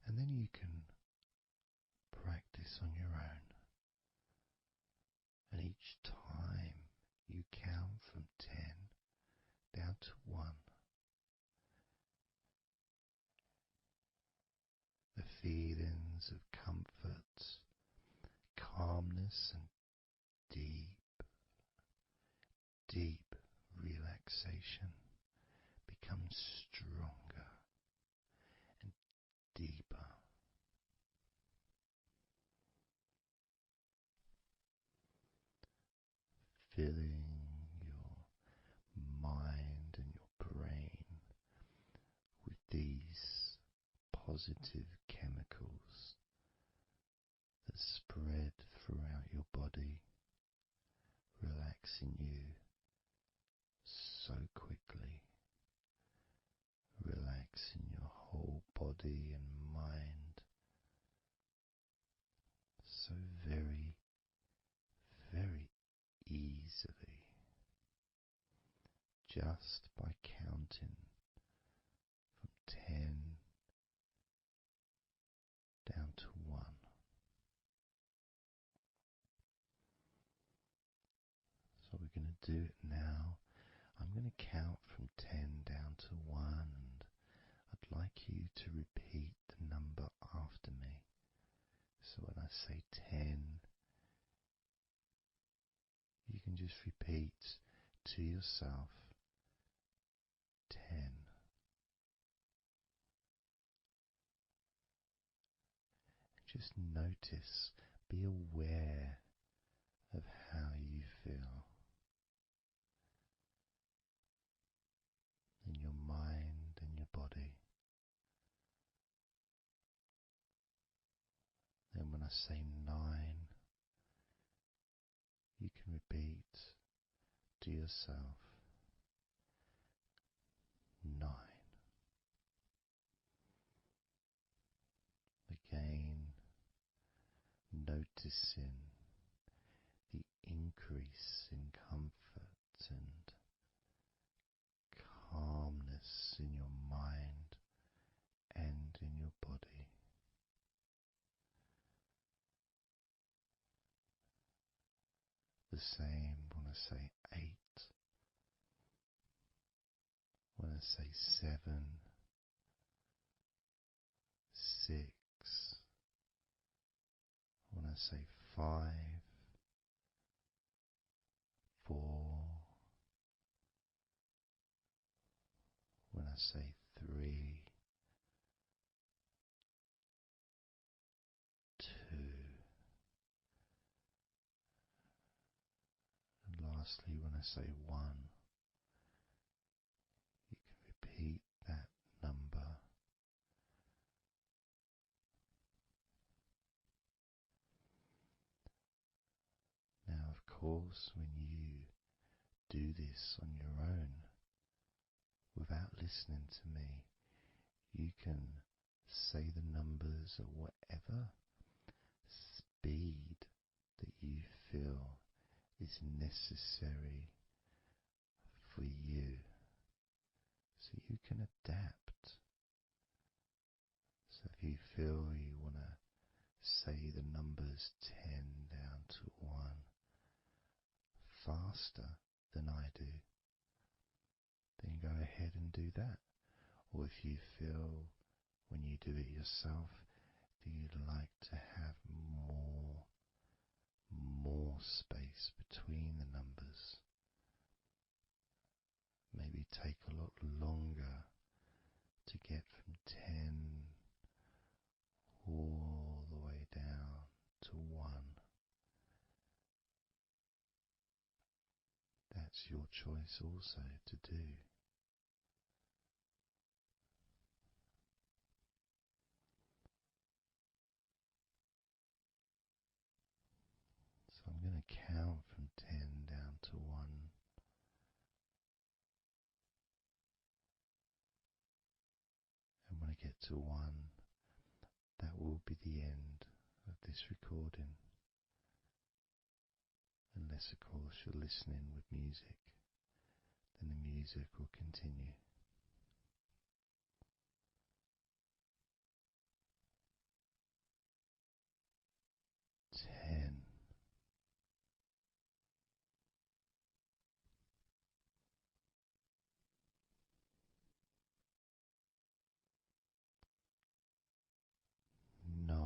and then you can practice on your own. And each time you count from 10 down to 1, the feelings of comfort, calmness, and deep relaxation become stronger and deeper. Filling your mind and your brain with these positive chemicals that spread throughout your body, relaxing you so quickly, relaxing your whole body and mind so very, very easily, just by counting from 10 down to 1. So we're going to do it now. I'm going to count from 10 down to 1, and I'd like you to repeat the number after me. So when I say 10, you can just repeat to yourself 10. Just notice, be aware of how you feel in your mind and your body. Then when I say 9, you can repeat to yourself 9. Again, noticing the increase in comfort and calmness in your mind and in your body. The same when I say 8, when I say 7, 6, when I say 5, 4, when I say 3, 2, and lastly when I say 1, you can repeat that number. Now, of course, when you do this on your own, without listening to me, you can say the numbers at whatever speed that you feel is necessary for you, so you can adapt. So if you feel you want to say the numbers 10 down to 1 faster than I do, then go ahead and do that. Or if you feel when you do it yourself that you'd like to have more space between the numbers, take a lot longer to get from 10 all the way down to 1. That's your choice also to do. So I'm going to count from 10 down to 1. And when I get to 1, that will be the end of this recording. Unless, of course, you're listening with music, then the music will continue. 10. 9.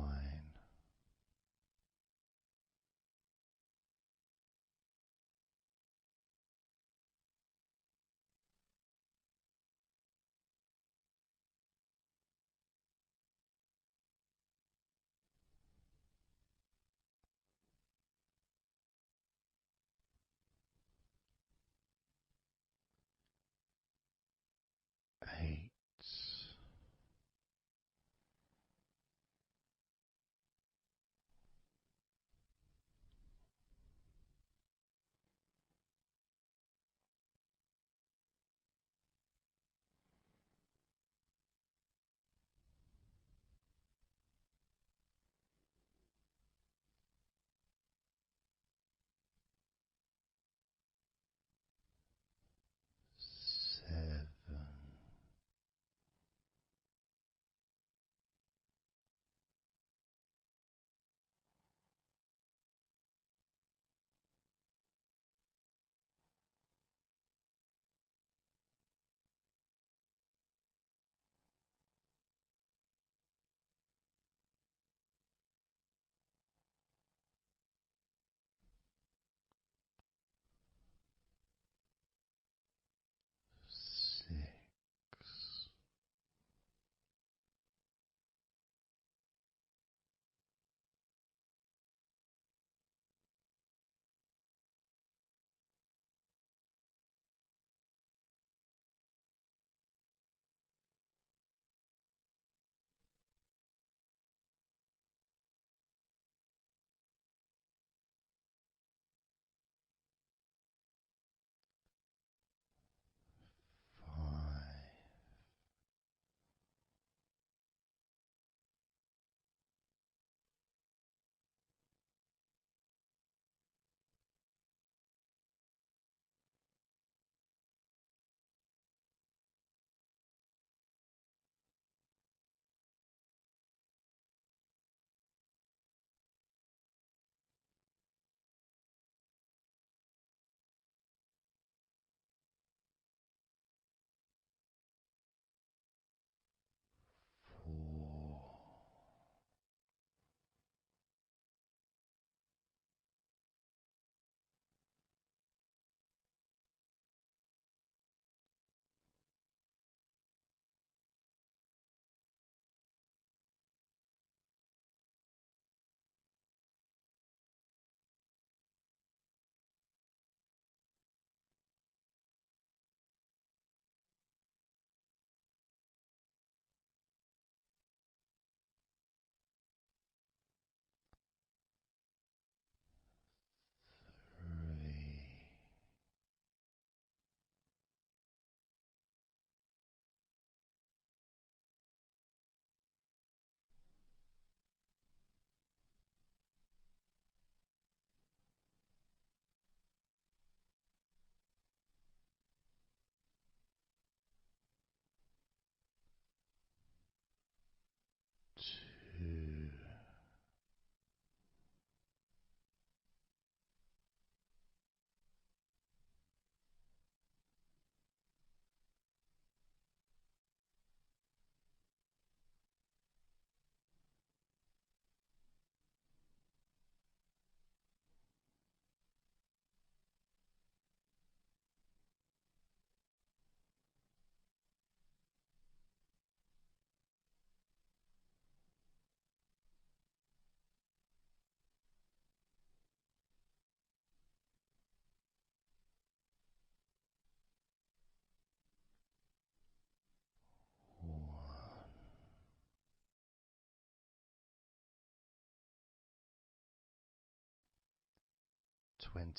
20,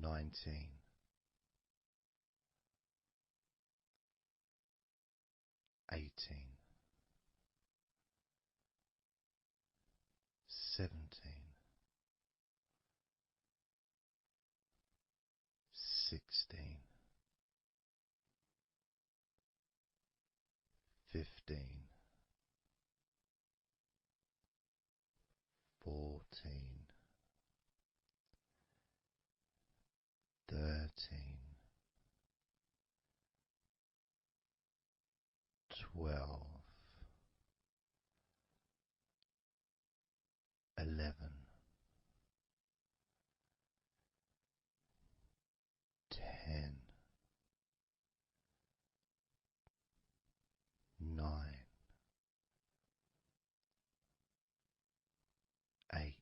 19, 18, 17, 16, 15, 14, 13, 12, 11, 10, 9, 8,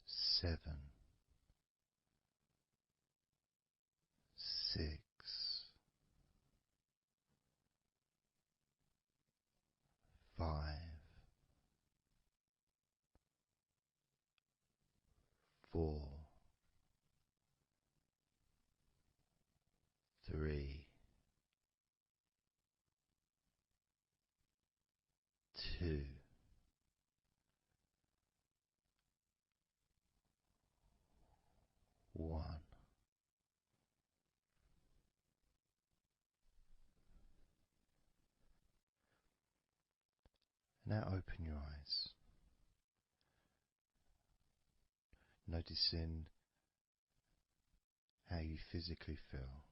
7, 6, 5, 4, 3, 2, 1. Now open your eyes, noticing how you physically feel,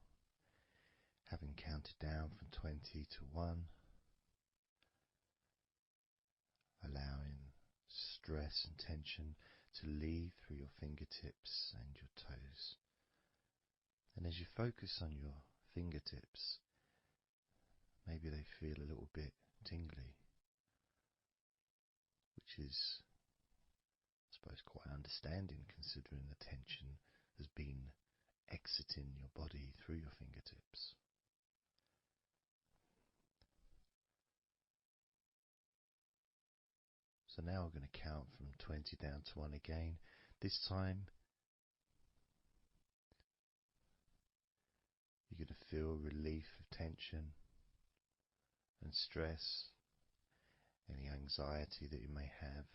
having counted down from 20 to 1, allowing stress and tension to leave through your fingertips and your toes. And as you focus on your fingertips, maybe they feel a little bit tingly, which is, I suppose, quite understanding considering the tension has been exiting your body through your fingertips. So now we're going to count from 20 down to 1 again. This time you're going to feel relief of tension and stress, any anxiety that you may have,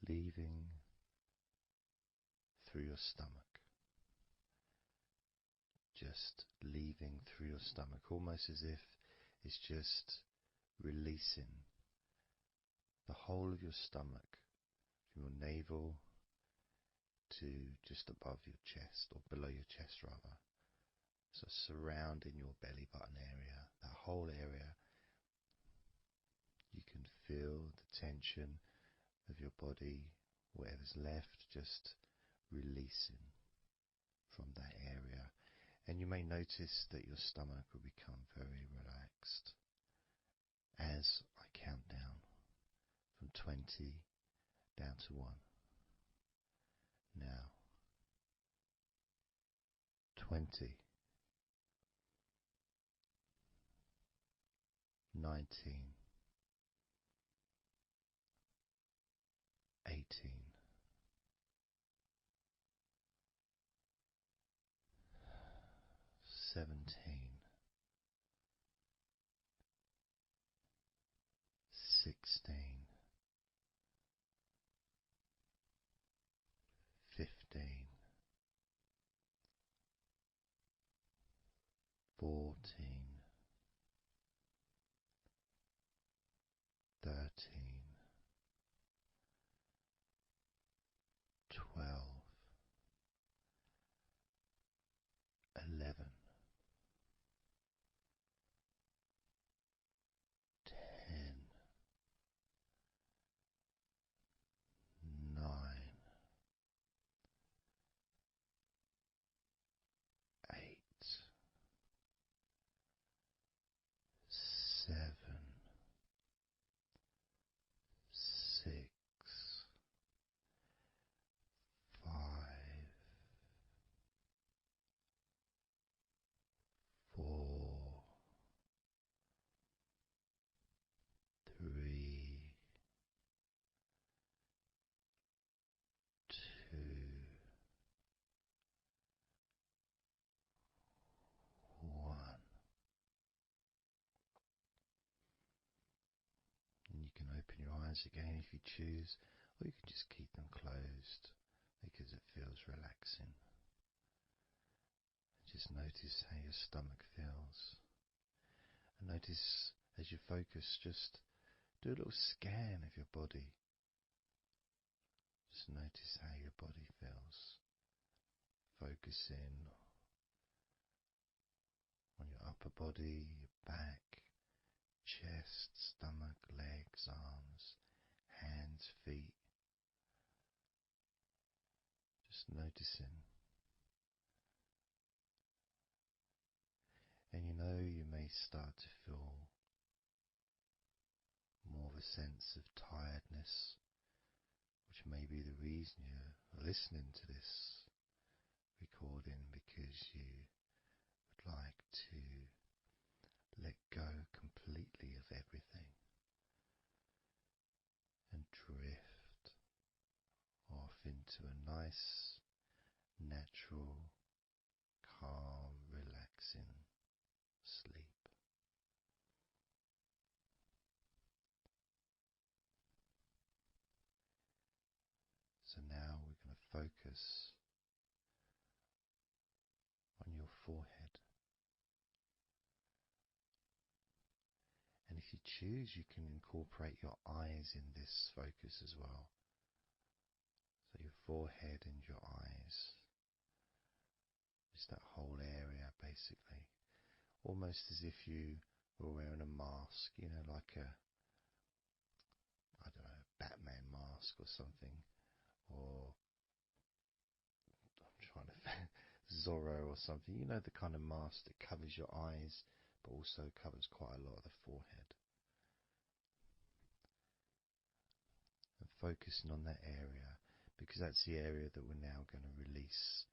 leaving through your stomach. Just leaving through your stomach, almost as if it's just releasing the whole of your stomach, from your navel to just above your chest, or below your chest rather. So surrounding your belly button area, that whole area, you can feel the tension of your body, whatever's left, just releasing from that area. And you may notice that your stomach will become very relaxed as I count down from 20 down to 1. Now, 20, 19, 18, 17, 16, 15, 14, 13, 12, 11, 10, 9, 8, open your eyes again if you choose, or you can just keep them closed because it feels relaxing. Just notice how your stomach feels. And notice as you focus, just do a little scan of your body. Just notice how your body feels. Focus in on your upper body, your back, chest, stomach, legs, arms, hands, feet. Just noticing. And you may start to feel more of a sense of tiredness, which may be the reason you're listening to this recording, because you would like to let go completely of everything and drift off into a nice, natural, calm, relaxing sleep. So now we're going to focus on your forehead. And if you choose, you can incorporate your eyes in this focus as well. So your forehead and your eyes. Just that whole area, basically. Almost as if you were wearing a mask, like a Batman mask or something. Or I'm trying to Zorro or something. The kind of mask that covers your eyes but also covers quite a lot of the forehead. And focusing on that area, because that's the area that we're now going to release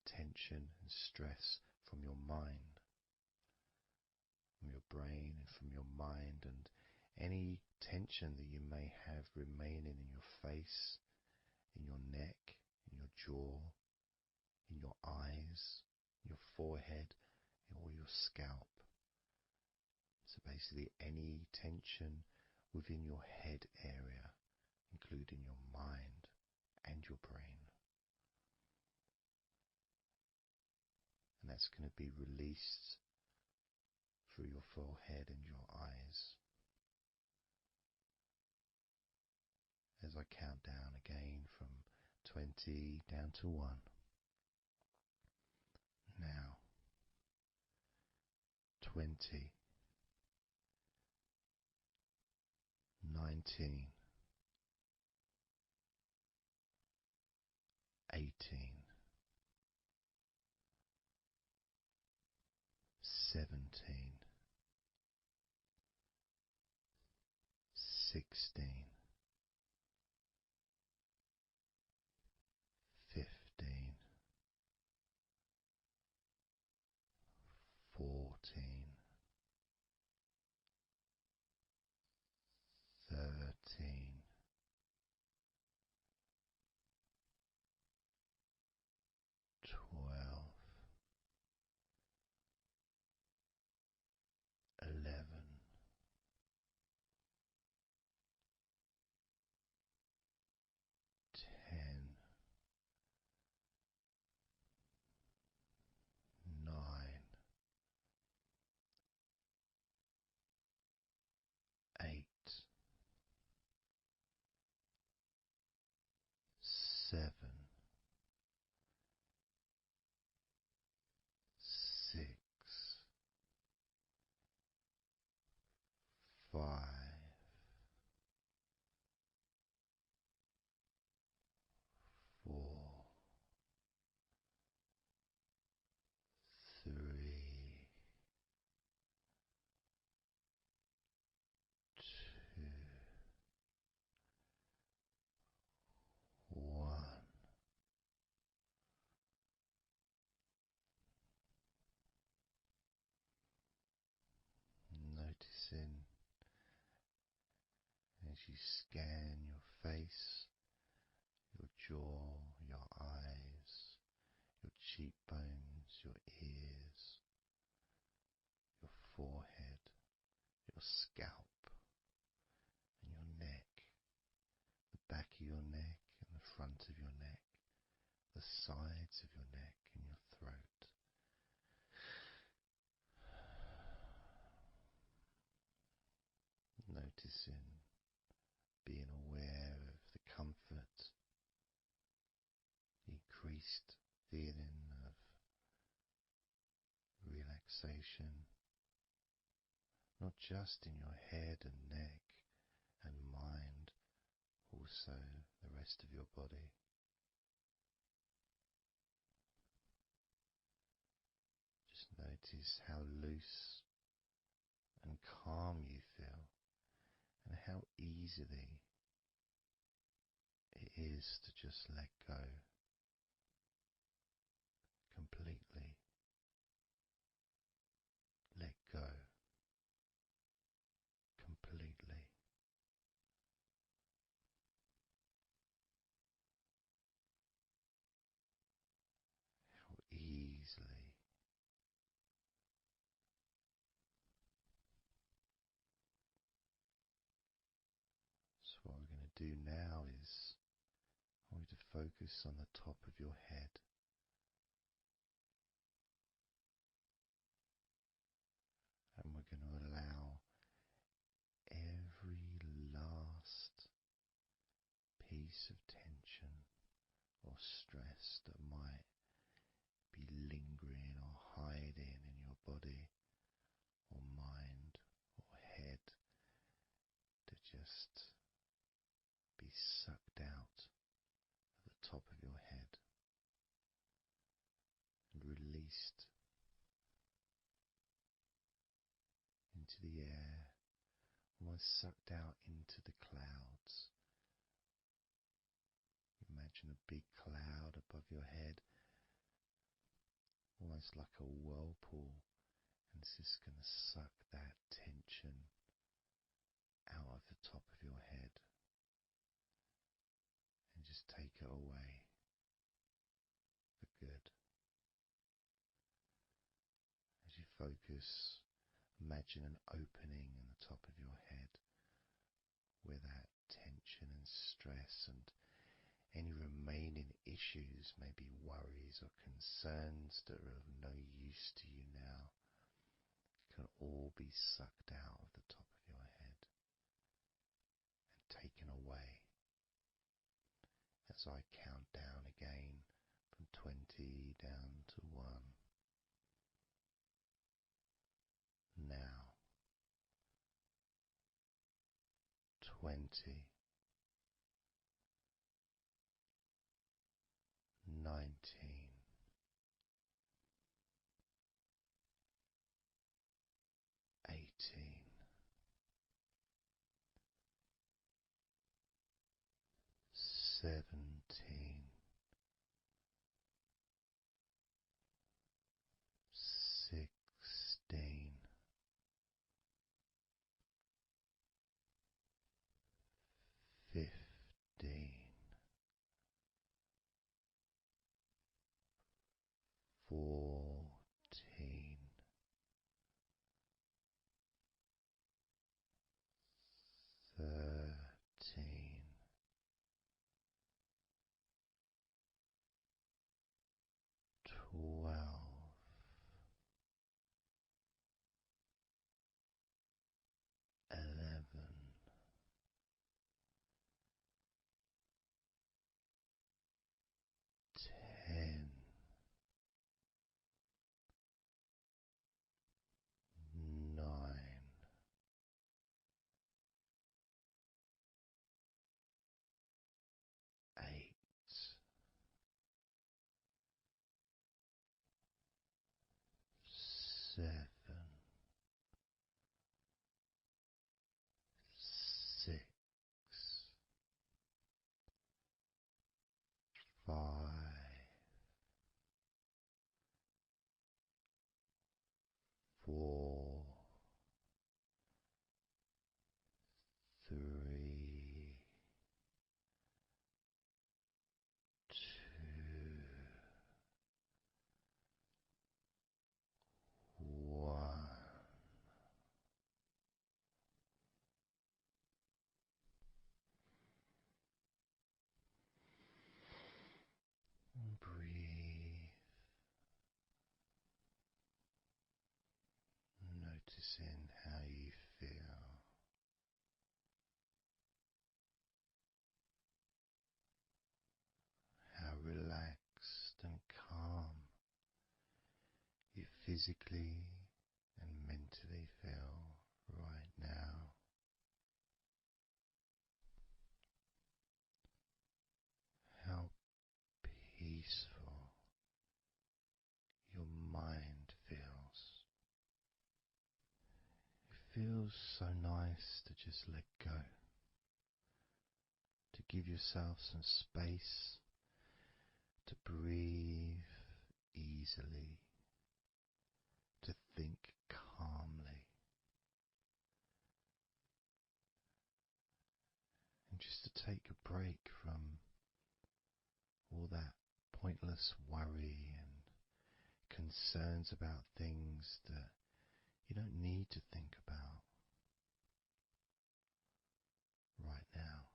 tension and stress from your mind, from your brain and from your mind, and any tension that you may have remaining in your face, in your neck, in your jaw, in your eyes, your forehead, or your scalp. So basically any tension within your head area, including your mind and your brain. And that's going to be released through your forehead and your eyes. As I count down again from 20 down to 1. Now, 20, 19, 18, 17, 16, 15, 14, 13, 12, 11, 10, 9, 8, 7, 6, 5, 4, 3, 2, 1. Noticing as you scan your face, your jaw, your eyes, your cheekbones, your ears, your forehead, your scalp, and your neck, sides of your neck and your throat. Noticing, being aware of the comfort, the increased feeling of relaxation, not just in your head and neck and mind, also the rest of your body. Just notice how loose and calm you feel, and how easily it is to just let go completely. Let go completely. How easily. So what we're going to do now is I want you to focus on the top of your head. And we're going to allow every last piece of tension or stress that might be lingering or hiding in your body or mind or head to just be sucked out at the top of your head and released into the air, almost sucked out into the clouds. Imagine a big cloud above your head, almost like a whirlpool, and it's just going to suck that tension out of the top of your head and just take it away for good. As you focus, imagine an opening in the top of your head where that tension and stress and any remaining issues, maybe worries or concerns that are of no use to you now, can all be sucked out of the top of your head and taken away. As I count down again from 20 down to 1. Now, 20, 19, 18, 17, 16, 15, 14, 13, 12, 11, 10, 9, 8, 7, 6, 5, 4, 3, 2, 1. noticing how you feel. How relaxed and calm you physically and mentally feel right now. How peaceful your mind feels. It feels so nice to just let go, to give yourself some space to breathe easily, to think calmly, and just to take a break from all that pointless worry and concerns about things that you don't need to think about right now,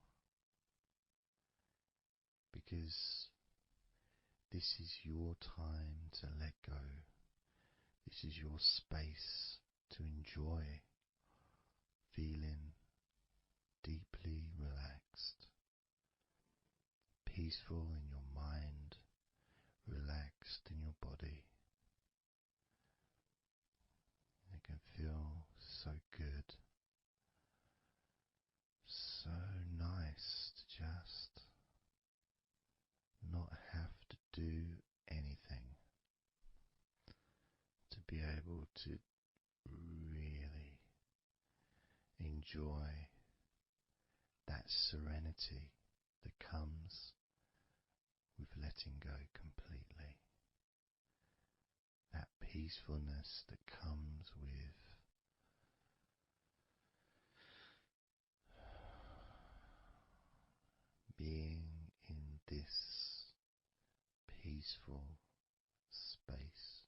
because this is your time to let go. This is your space to enjoy feeling deeply relaxed, peaceful in your mind, relaxed in your body. It can feel so good, so nice to just not have to do anything, to be able to really enjoy that serenity that comes with letting go completely, that peacefulness that comes with being in this peaceful space.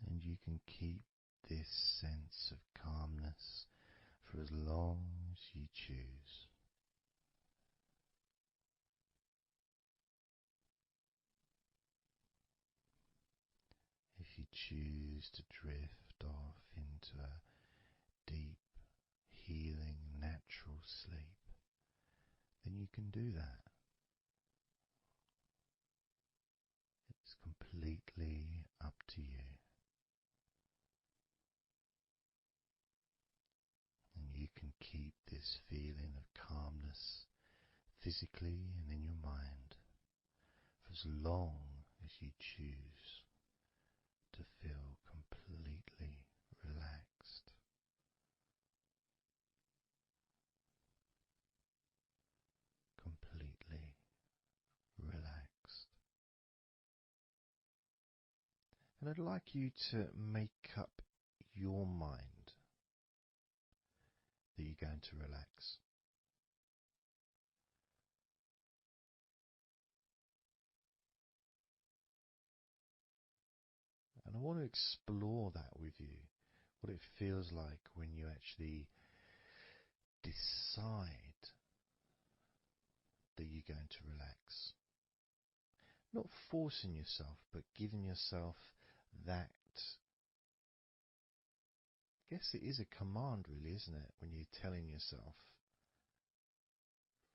And you can keep this sense of calmness for as long as you choose. If you choose to drift off into a deep, healing, natural sleep, then you can do that. It's completely up to you. And you can keep this feeling of calmness physically and in your mind for as long as you choose to feel completely relaxed. Completely relaxed. And I'd like you to make up your mind that you're going to relax. And I want to explore that with you, what it feels like when you actually decide that you're going to relax. Not forcing yourself, but giving yourself that. I guess it is a command, really, isn't it? When you're telling yourself,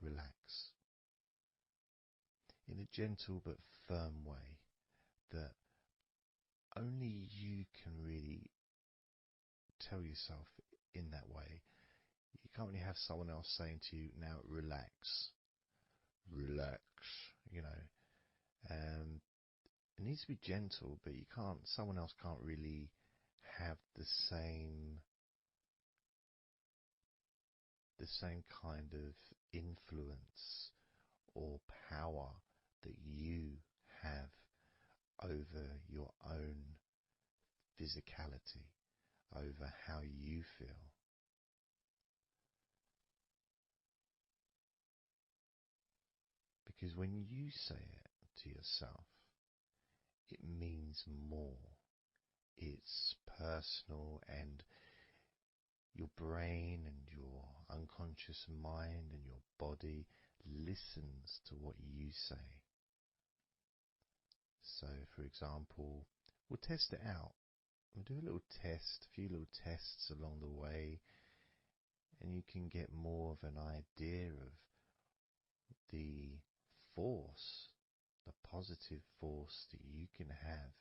relax. In a gentle but firm way that only you can really tell yourself in that way. You can't really have someone else saying to you, now relax, relax, you know. It needs to be gentle, but someone else can't really have the same kind of influence or power that you have over your own physicality, over how you feel. Because when you say it to yourself, it means more. It's personal, and your brain and your unconscious mind and your body listens to what you say. So, for example, we'll test it out. We'll do a little test, a few little tests along the way, and you can get more of an idea of the force, the positive force that you can have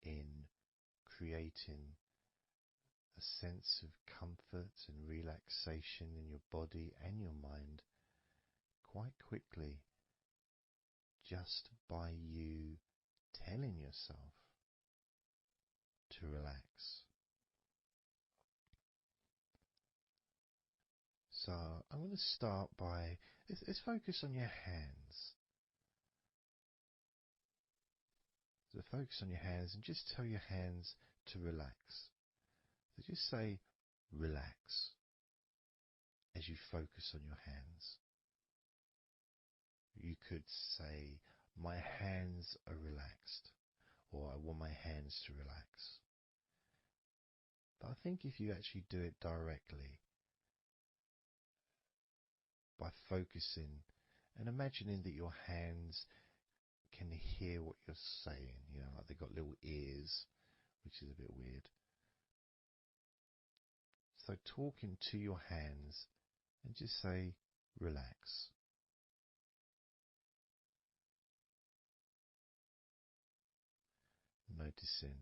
in creating a sense of comfort and relaxation in your body and your mind quite quickly, just by you telling yourself to relax. So I'm going to start by, let's focus on your hands. So focus on your hands and just tell your hands to relax. So just say relax as you focus on your hands. You could say, my hands are relaxed, or I want my hands to relax. But I think if you actually do it directly, by focusing and imagining that your hands can hear what you're saying, like they've got little ears, which is a bit weird. So talking to your hands and just say, relax. Noticing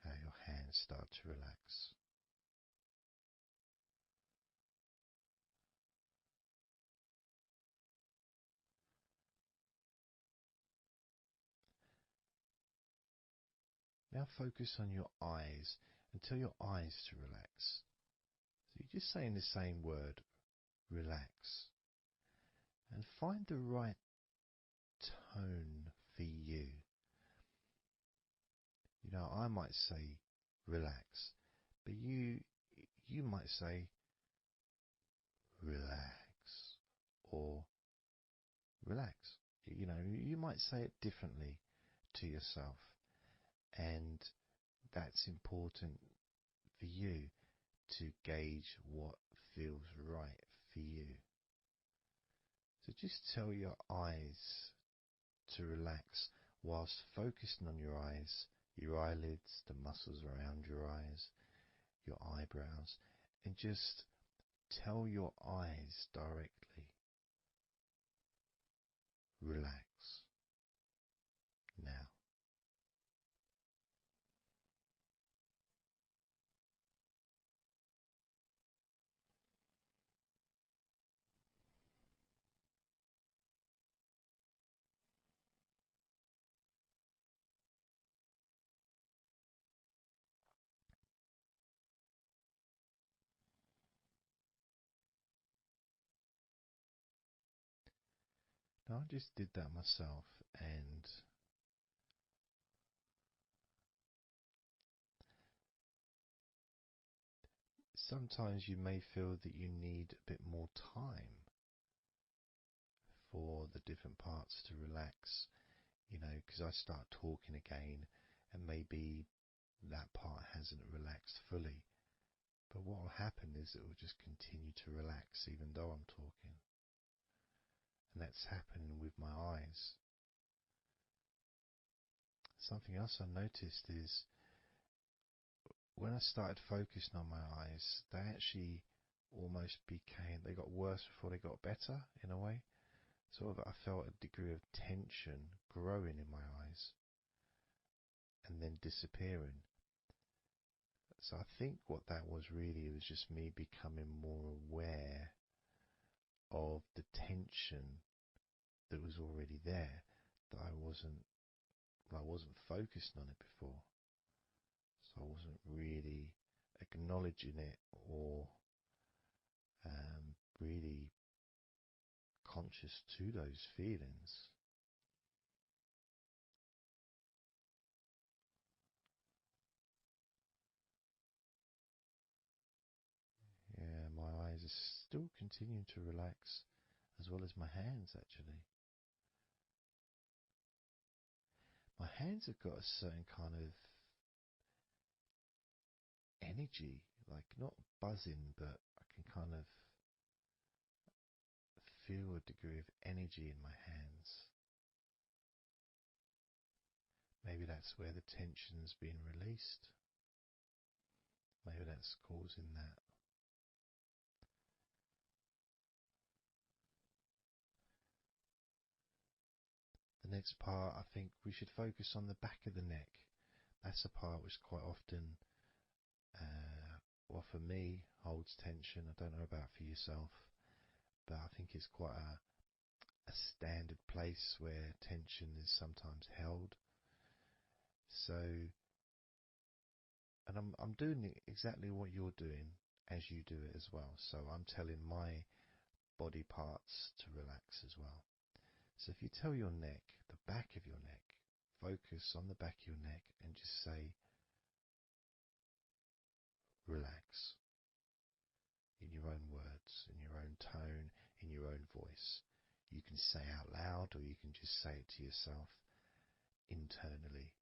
how your hands start to relax. Now focus on your eyes and tell your eyes to relax. So you're just saying the same word, relax. And find the right tone for you. I might say relax, but you might say relax or relax. You might say it differently to yourself, and that's important for you to gauge what feels right for you. So just tell your eyes to relax whilst focusing on your eyes, your eyelids, the muscles around your eyes, your eyebrows, and just tell your eyes directly, relax now. Now I just did that myself, and sometimes you may feel that you need a bit more time for the different parts to relax, because I start talking again and maybe that part hasn't relaxed fully. But what will happen is it will just continue to relax even though I'm talking. And that's happening with my eyes. Something else I noticed is when I started focusing on my eyes, they actually almost they got worse before they got better in a way. Sort of, I felt a degree of tension growing in my eyes and then disappearing. So I think what that was really was just me becoming more aware of the tension that was already there, that I wasn't focused on it before. So I wasn't really acknowledging it or really conscious to those feelings. Yeah, my eyes are still continuing to relax, as well as my hands actually. My hands have got a certain kind of energy, like not buzzing, but I can kind of feel a degree of energy in my hands. Maybe that's where the tension's been released. Maybe that's causing that. The next part, I think we should focus on the back of the neck. That's the part which quite often, well, for me, holds tension. I don't know about for yourself, but I think it's quite a standard place where tension is sometimes held. So, and I'm doing exactly what you're doing as you do it as well. So I'm telling my body parts to relax as well. So if you tell your neck, the back of your neck, focus on the back of your neck and just say, relax, in your own words, in your own tone, in your own voice. You can say out loud or you can just say it to yourself internally.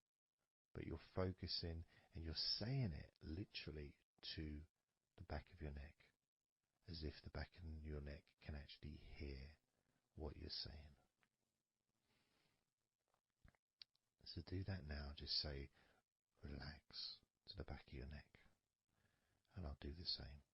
But you're focusing and you're saying it literally to the back of your neck, as if the back of your neck can actually hear what you're saying. So do that now. Just say relax to the back of your neck, and I'll do the same.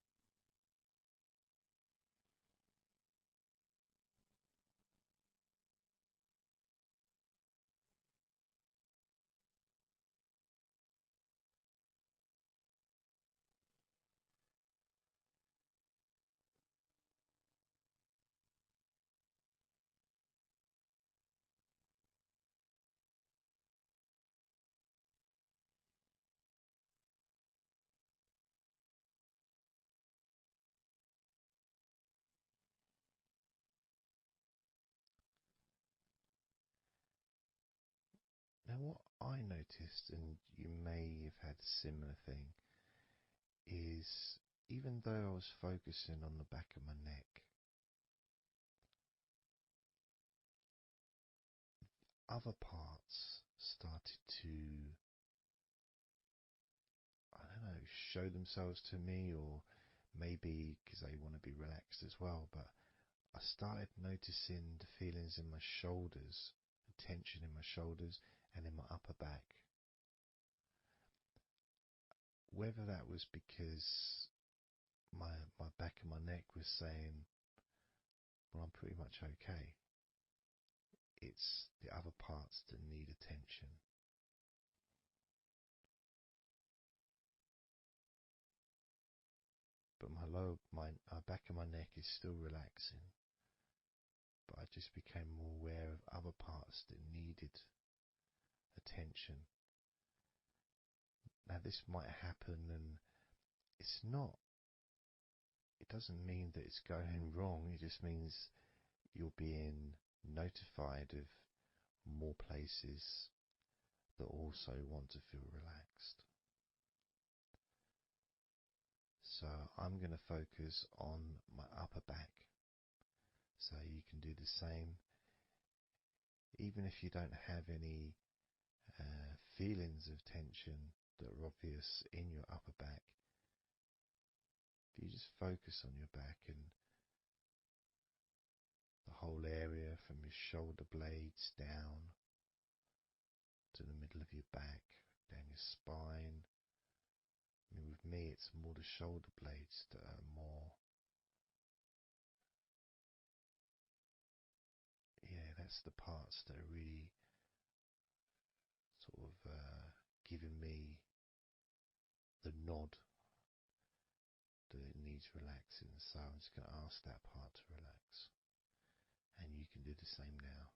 Now what I noticed, and you may have had a similar thing, is even though I was focusing on the back of my neck, other parts started to, I don't know, show themselves to me, or maybe because they want to be relaxed as well, but I started noticing the feelings in my shoulders, the tension in my shoulders and in my upper back. Whether that was because my back of my neck was saying, well, I'm pretty much okay. It's the other parts that need attention. But my back of my neck is still relaxing. But I just became more aware of other parts that needed attention. Now this might happen, and it doesn't mean that it's going wrong. It just means you're being notified of more places that also want to feel relaxed. So I'm going to focus on my upper back. So you can do the same. Even if you don't have any feelings of tension that are obvious in your upper back, if you just focus on your back and the whole area from your shoulder blades down to the middle of your back, down your spine. I mean, with me, it's more the shoulder blades that are more, that's the parts that are really sort of giving me the nod that it needs relaxing. So I'm just going to ask that part to relax. And you can do the same now.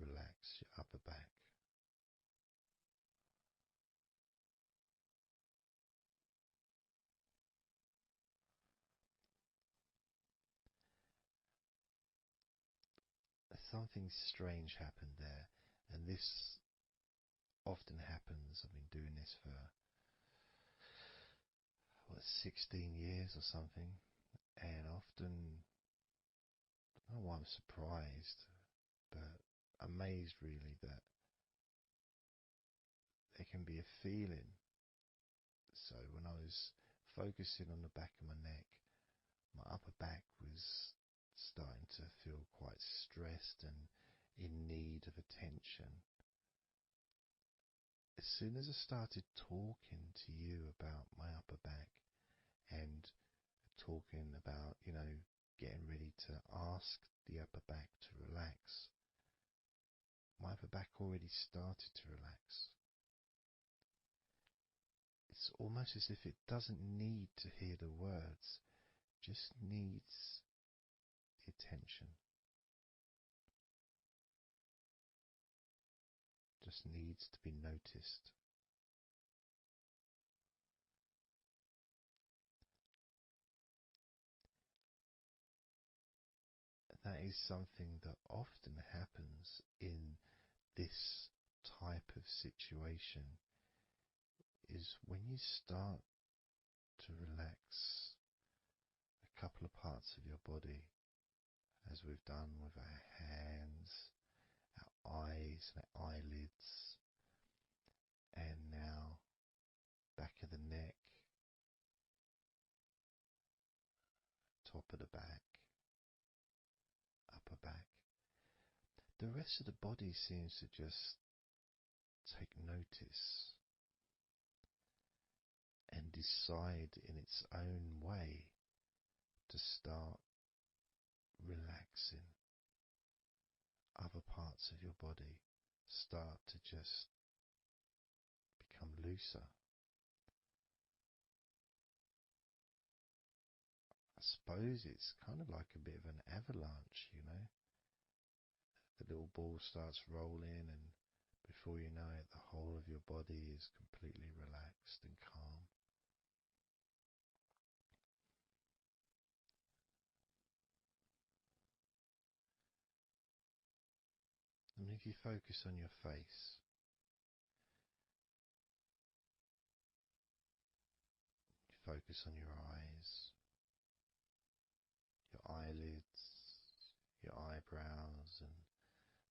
Relax your upper back. Something strange happened there, and this often happens. I've been doing this for 16 years or something, and often, I don't know why I'm surprised, but amazed really that there can be a feeling. So when I was focusing on the back of my neck, my upper back was starting to feel quite stressed and in need of attention. As soon as I started talking to you about my upper back and talking about, getting ready to ask the upper back to relax, my upper back already started to relax. It's almost as if it doesn't need to hear the words, just needs the attention. Just needs to be noticed. That is something that often happens in this type of situation, is when you start to relax a couple of parts of your body, as we've done with our hands, our eyes and our eyelids, and now back of the neck, top of the back, upper back. The rest of the body seems to just take notice and decide in its own way to start relaxing. Other parts of your body start to just become looser. I suppose it's kind of like a bit of an avalanche, The little ball starts rolling, and before you know it, the whole of your body is completely relaxed and calm. And if you focus on your face, you focus on your eyes, your eyelids, your eyebrows, and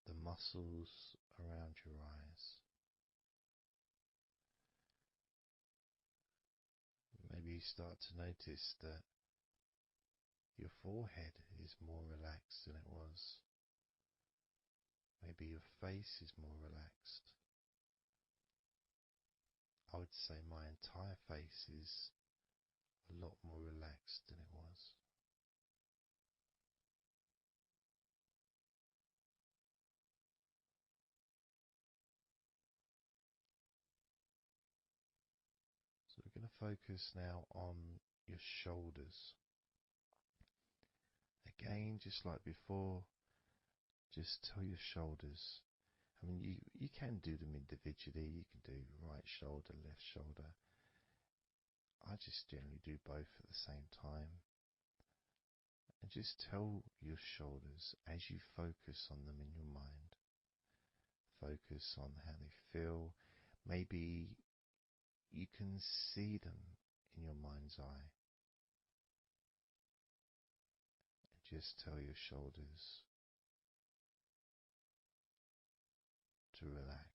the muscles around your eyes. Maybe you start to notice that your forehead is more relaxed than it was. Maybe your face is more relaxed. I would say my entire face is a lot more relaxed than it was. So we're going to focus now on your shoulders. Again, just like before, just tell your shoulders. I mean, you can do them individually. You can do right shoulder, left shoulder. I just generally do both at the same time. And just tell your shoulders as you focus on them in your mind. Focus on how they feel. Maybe you can see them in your mind's eye. And just tell your shoulders to relax.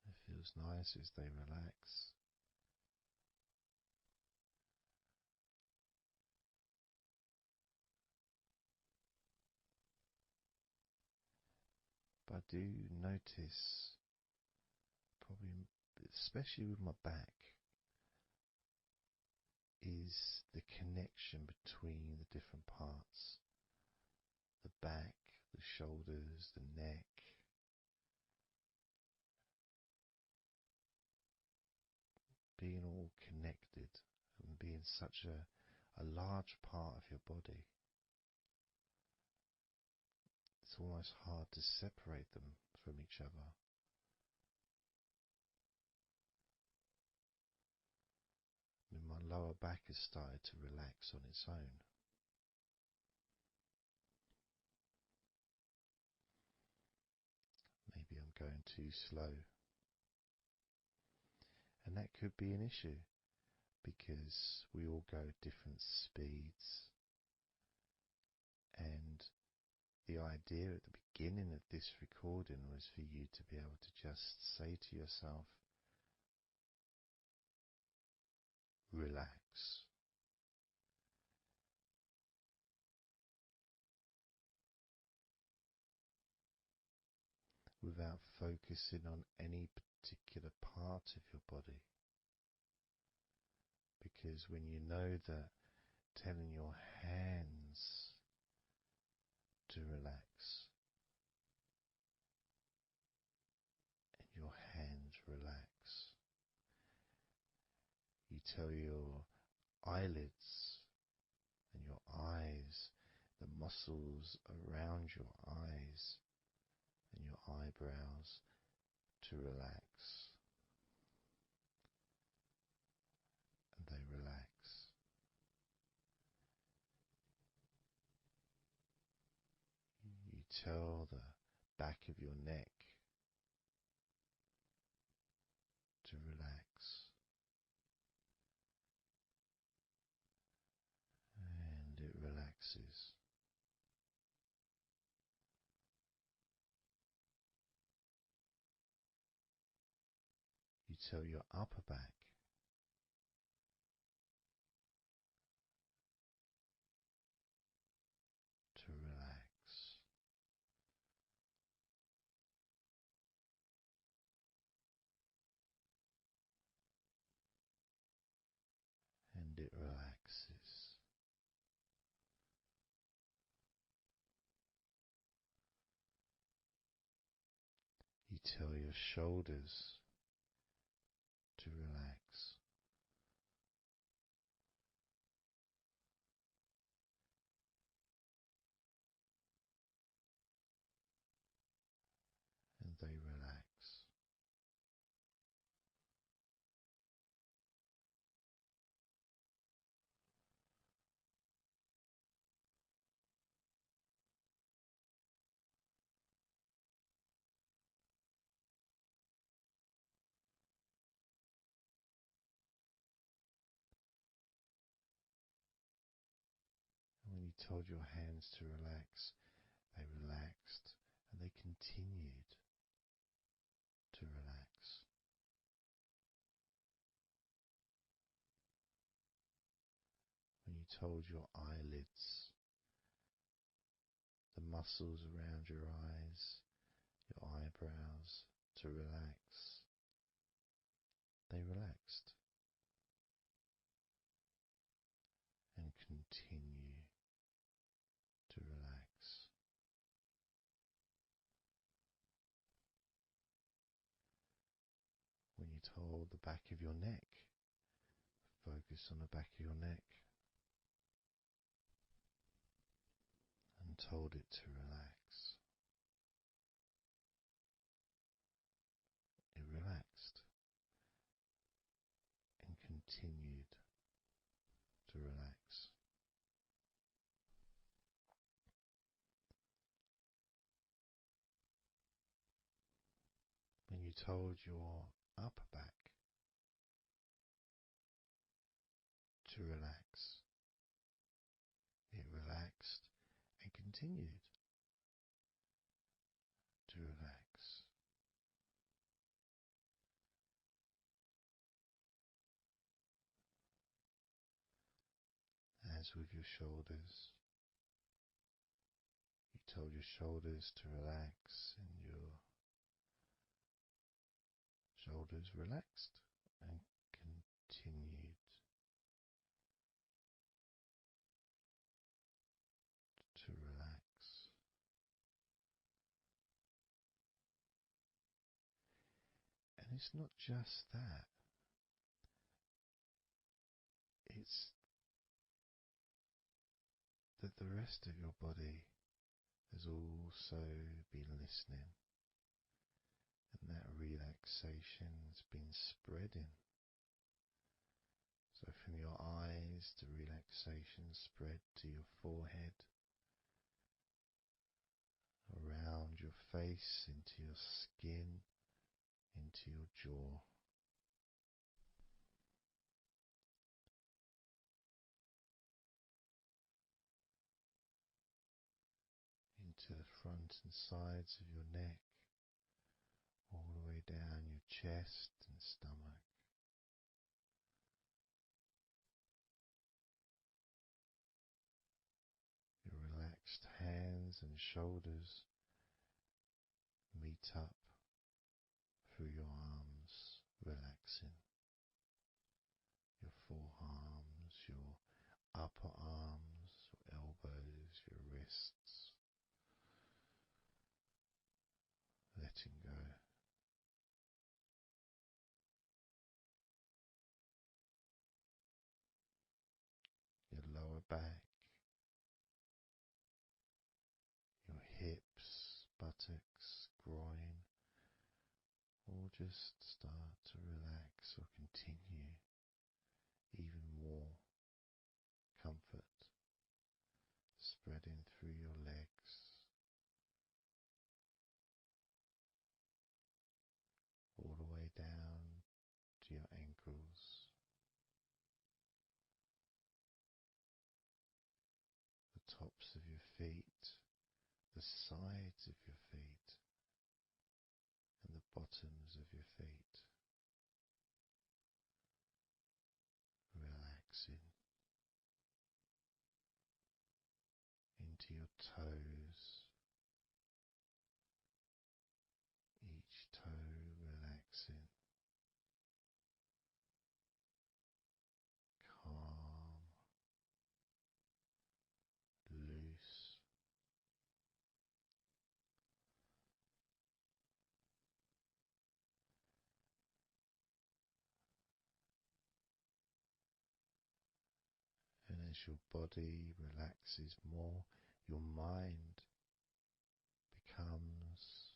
It feels nice as they relax. But I do notice, probably especially with my back, is the connection between the different parts. The back, the shoulders, the neck. Being all connected and being such a large part of your body. it's almost hard to separate them from each other. And my lower back has started to relax on its own. Maybe I'm going too slow. And that could be an issue, because we all go at different speeds. And the idea at the beginning of this recording was for you to be able to just say to yourself, relax. Without focusing on any particular part of your body. Because when you know that telling your hands to relax, and your hands relax, you tell your eyelids and your eyes, the muscles around your eyes and your eyebrows to relax, and they relax. You tell the back of your neck to relax, and it relaxes. You tell your upper back to relax, and it relaxes. You tell your shoulders to relax, and they relax. And when you told your hands to relax, they relaxed, and they continued to relax. When you told your eyelids, the muscles around your eyes, your eyebrows to relax, they relaxed and continue to relax. When you told the back of your neck, focus on the back of your neck, and told it to relax. It relaxed and continued to relax. When you told your upper back to relax, it relaxed and continued to relax. As with your shoulders, you told your shoulders to relax, and your shoulders relaxed and continued to relax. And it's not just that, it's that the rest of your body has also been listening, and that relaxation has been spreading. So from your eyes, the relaxation spread to your forehead, around your face, into your skin, into your jaw. Into the front and sides of your neck, all the way down your chest and stomach. Your relaxed hands and shoulders meet up through your arms, relaxing. Your forearms, your upper arms, your elbows, your wrists. Letting go. Your lower back, your hips, buttocks, groin, all just start to relax or continue. Even more comfort spreading through your legs, all the way down to your ankles, the tops of your feet, the sides of your feet, and the bottoms of your feet. Relaxing into your toes, each toe relaxing, calm, loose. And as your body relaxes more, your mind becomes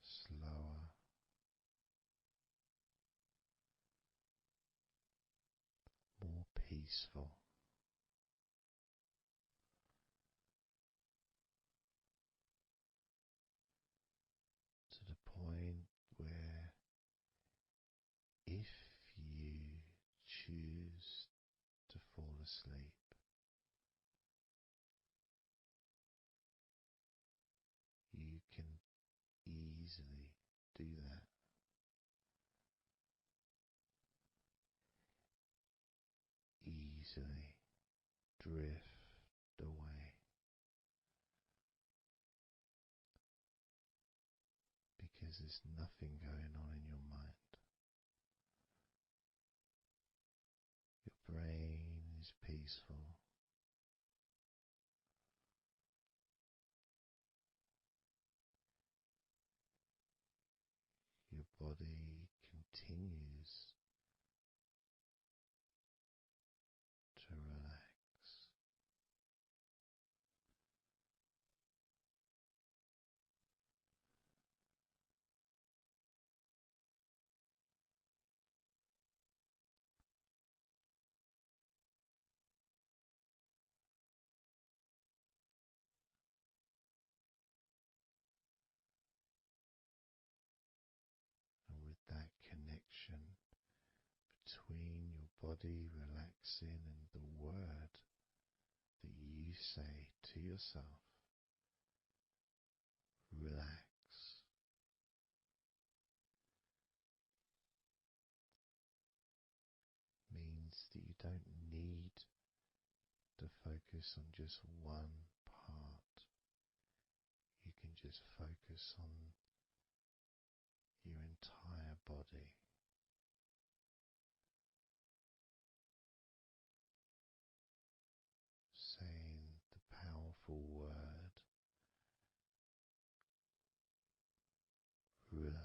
slower, more peaceful, to the point where if you choose to fall asleep, you can easily do that. Easily drift away, because there's nothing going on in your mind. Your brain is peaceful. Your body continues to relax. And with that connection between your body relaxing and the word that you say to yourself, relax, means that you don't need to focus on just one part. You can just focus on your entire body. Saying the powerful word, relax.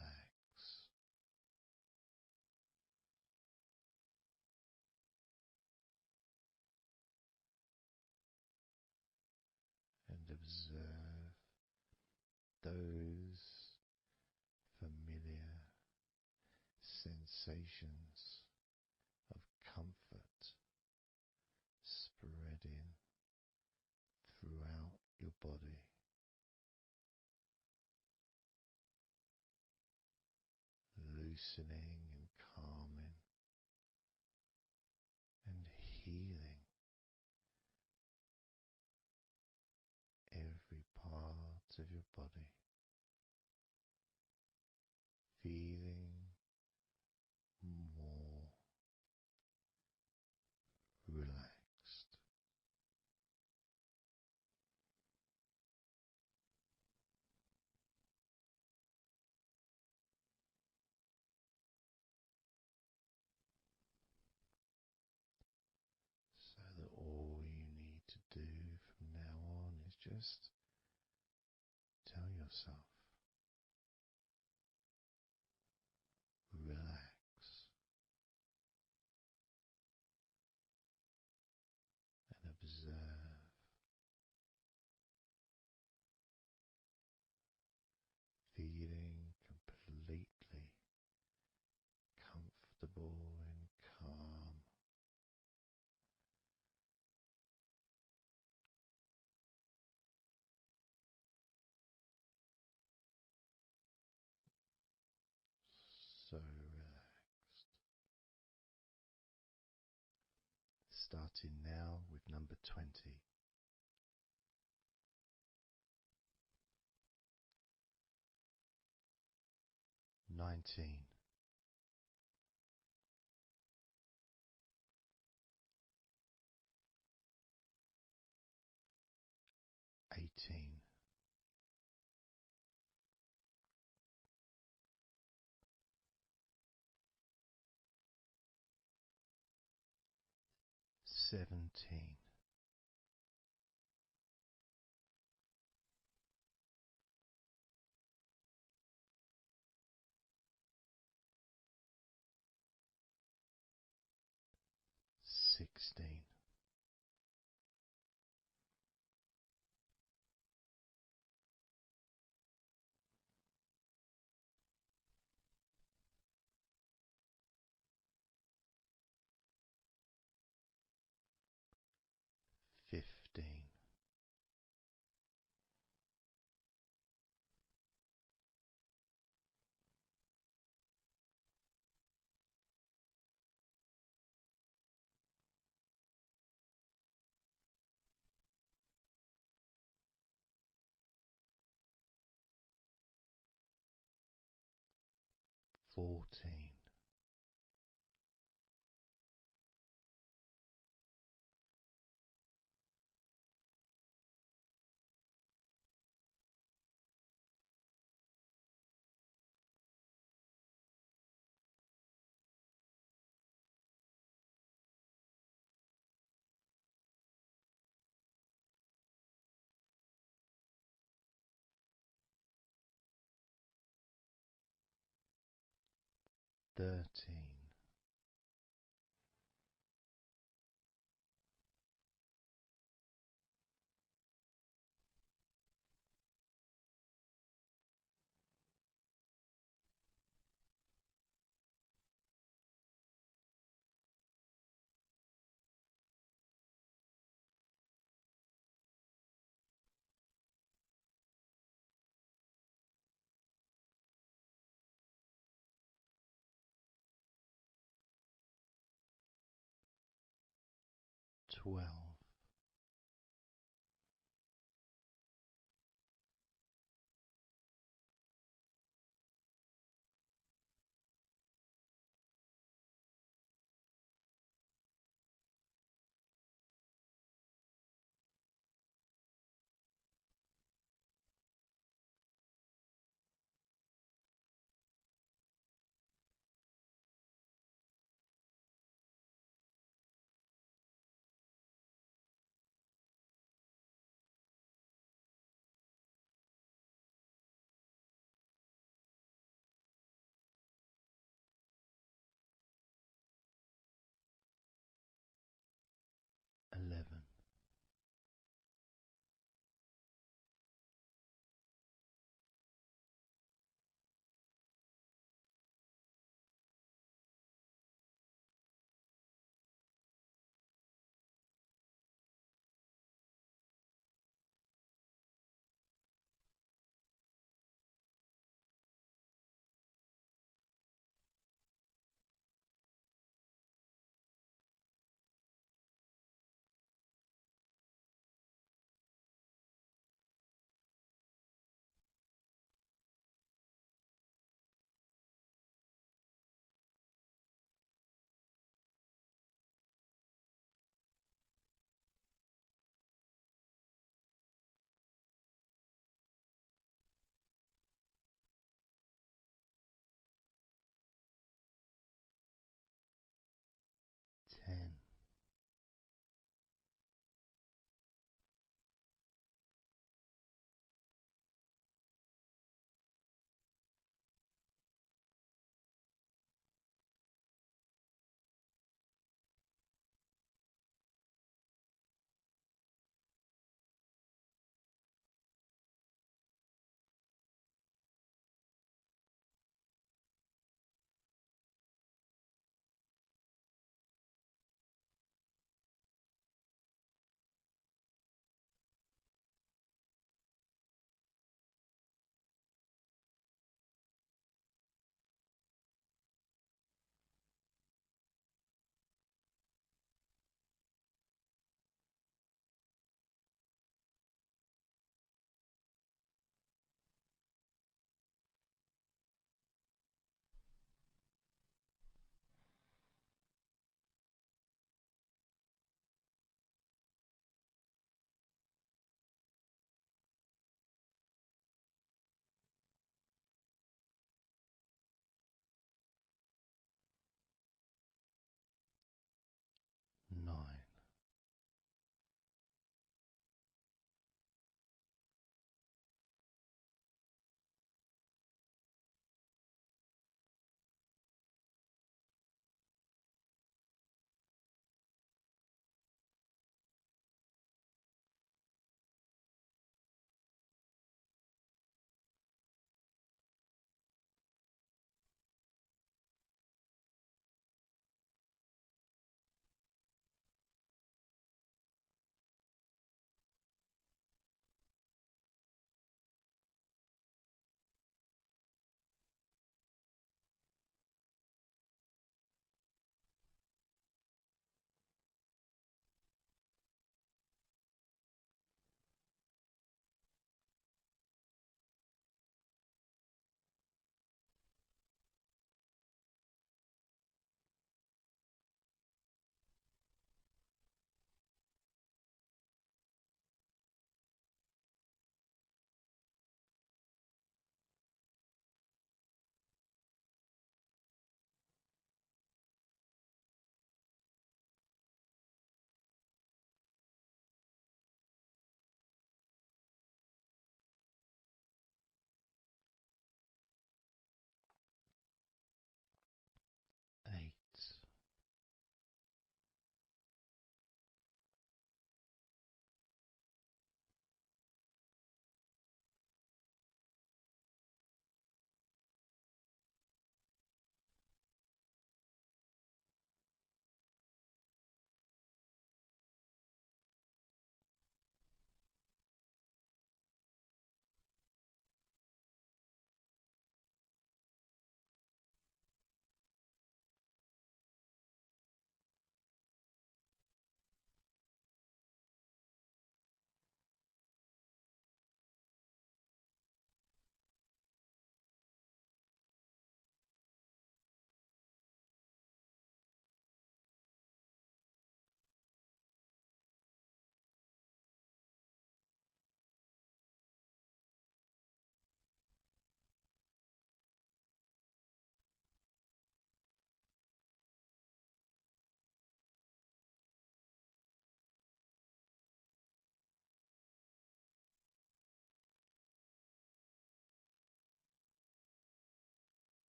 observe those familiar sensations of comfort spreading throughout your body, loosening and calming and healing every part of your body, feeling more relaxed. So that all you need to do from now on is just tell yourself, relax, and observe, feeling completely comfortable and calm. So relaxed. Starting now with number 20. 19. 18. 17. 16. 15. 14. 13. Twelve.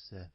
7.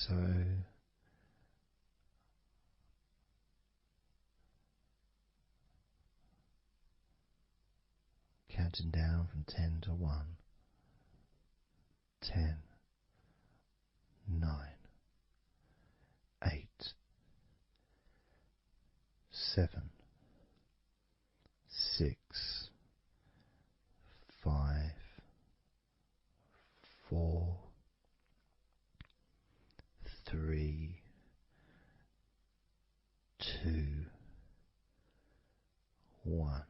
So counting down from 10 to 1. 10, 9, 8, 7, 6, 5, 4, 3, 2, 1.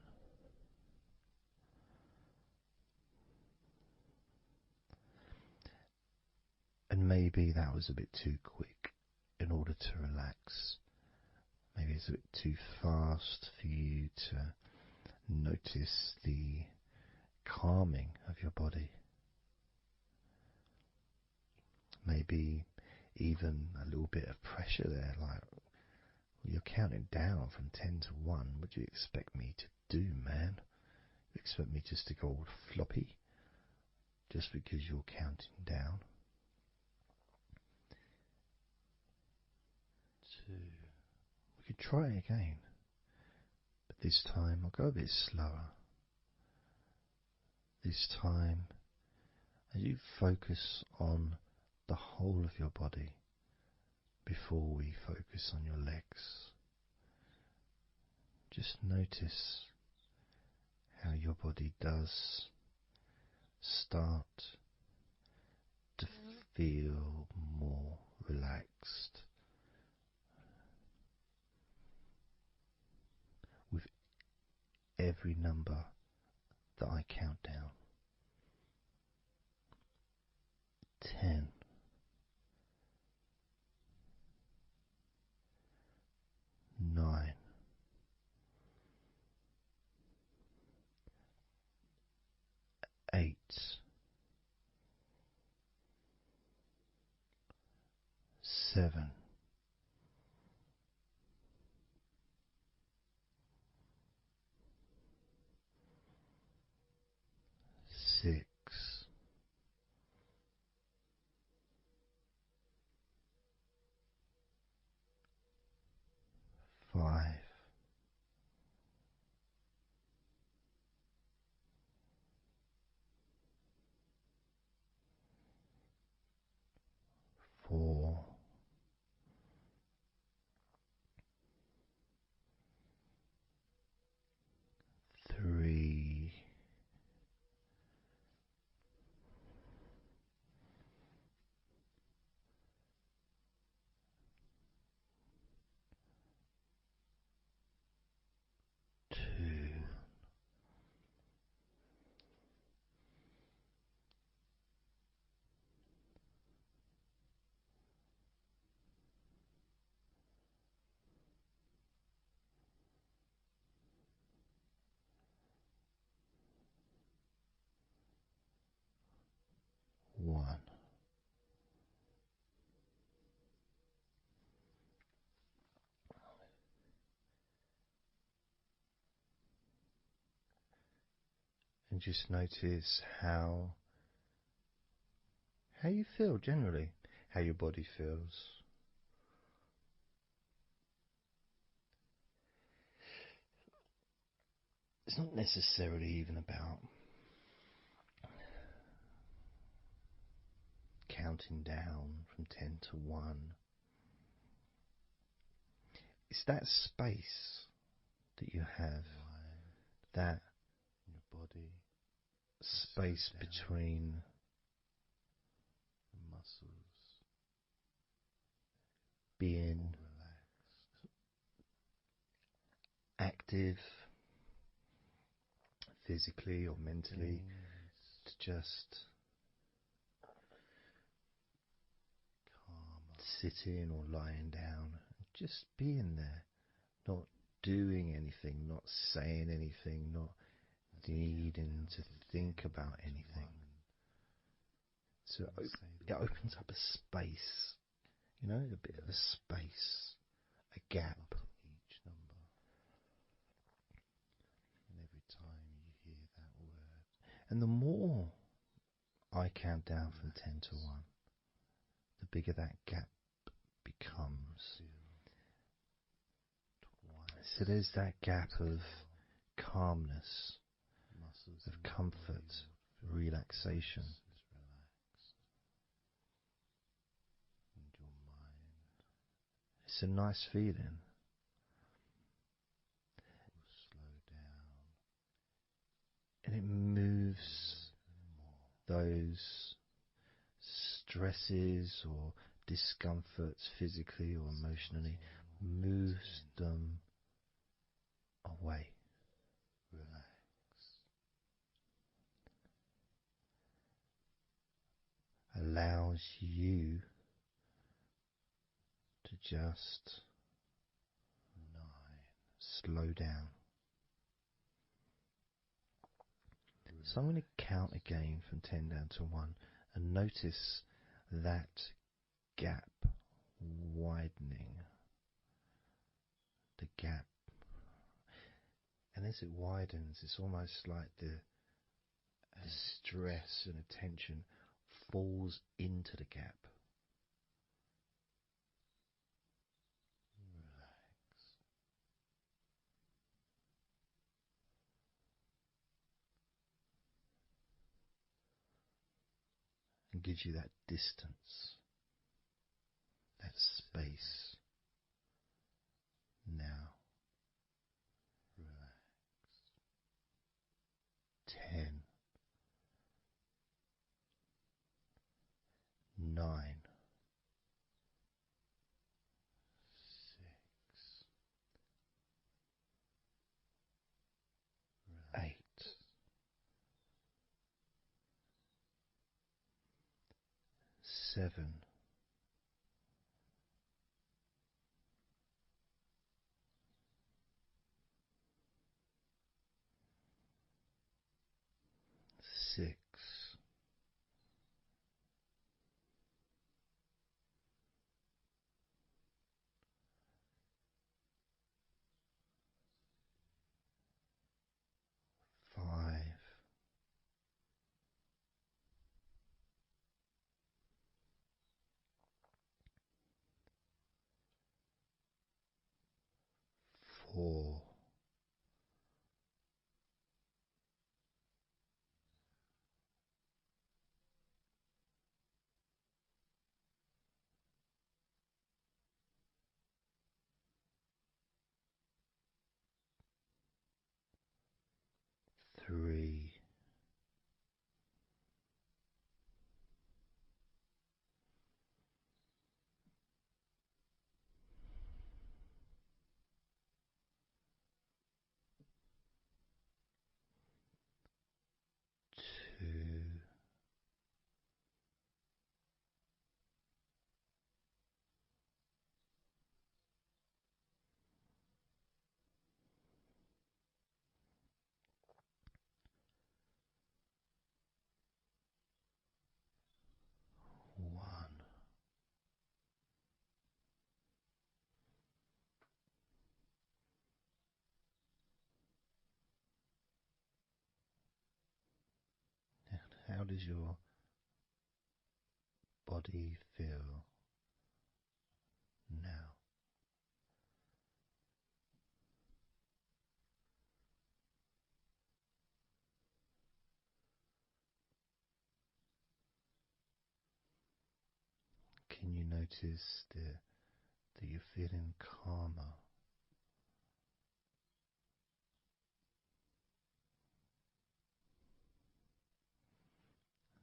And maybe that was a bit too quick in order to relax. Maybe it's a bit too fast for you to notice the calming of your body. Maybe even a little bit of pressure there, like you're counting down from 10 to 1. What do you expect me to do, man? You expect me just to go all floppy just because you're counting down? 2. We could try again, but this time I'll go a bit slower. This time, as you focus on the whole of your body before we focus on your legs, just notice how your body does start to feel more relaxed with every number that I count down. 10, 9, 8, 7, 6, 5, 4, 3, 2, 1. And just notice how you feel generally, how your body feels. It's not necessarily even about counting down from 10 to 1. It's that space that you have, that your body, space between the muscles, being active physically or mentally, to just sitting or lying down, just being there, not doing anything, not saying anything, not needing to think about anything. So it opens up a space, a bit of a space, a gap. Each number. And every time you hear that word. And the more I count down from 10 to 1, the bigger that gap becomes. So there's that gap of calmness, of comfort, relaxation. It's a nice feeling. And it moves those stresses or discomforts physically or emotionally, moves them away. Allows you to just slow down. So I'm going to count again from 10 down to 1 and notice that gap widening. The gap. And as it widens, it's almost like the stress and attention falls into the gap. And gives you that distance, that space. Now, relax. 10, 9, 6, 8, 7, 6, 5, 4, 3, 2, 1. How does your body feel now? Can you notice that you're feeling calmer?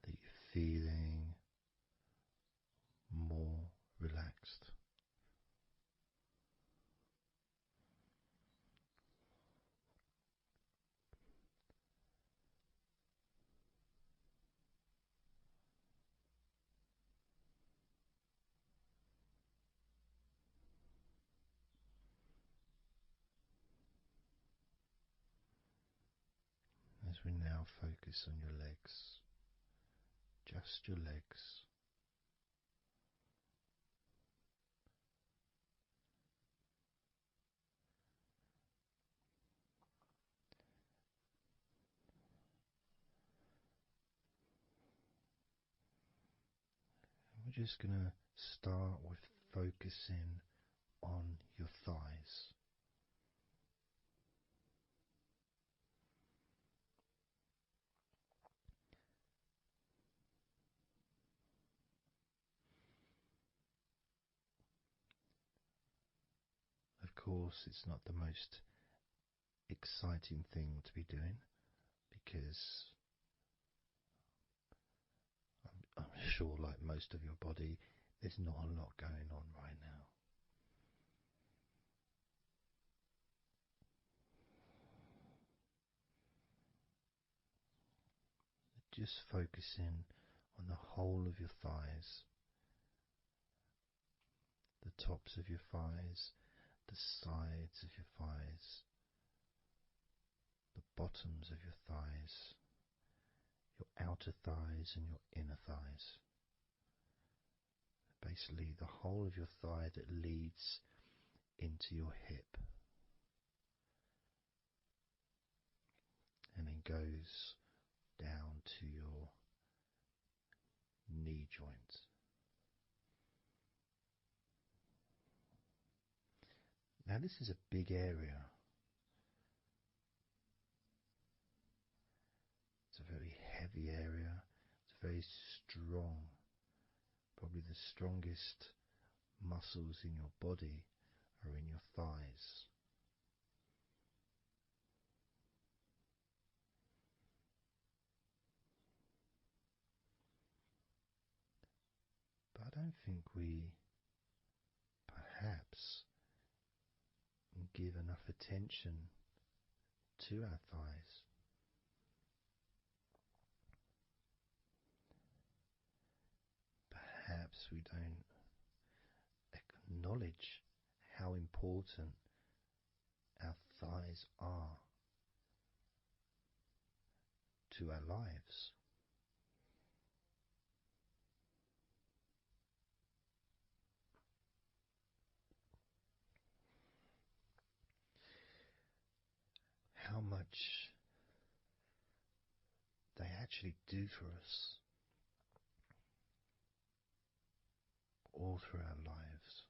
That you're feeling more relaxed? As we now focus on your legs, just your legs. We're just going to start with focusing on your thighs. Of course, it's not the most exciting thing to be doing because I'm sure, like most of your body, there's not a lot going on right now. Just focusing on the whole of your thighs, the tops of your thighs, the sides of your thighs, the bottoms of your thighs, your outer thighs and your inner thighs. Basically, the whole of your thigh that leads into your hip and then goes down to your knee joint. Now, this is a big area. It's a very heavy area. It's very strong. Probably the strongest muscles in your body are in your thighs. But I don't think we perhaps give enough attention to our thighs. Perhaps we don't acknowledge how important our thighs are to our lives. How much they actually do for us all through our lives.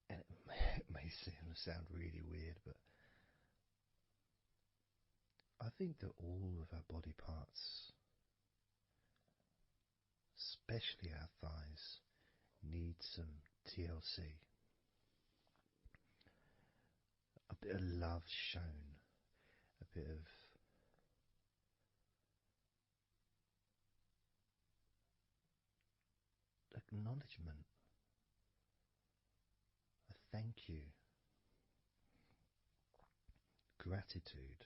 And it may sound really weird, but I think that all of our body parts, especially our thighs, need some TLC. A bit of love shown, a bit of acknowledgement, a thank you, gratitude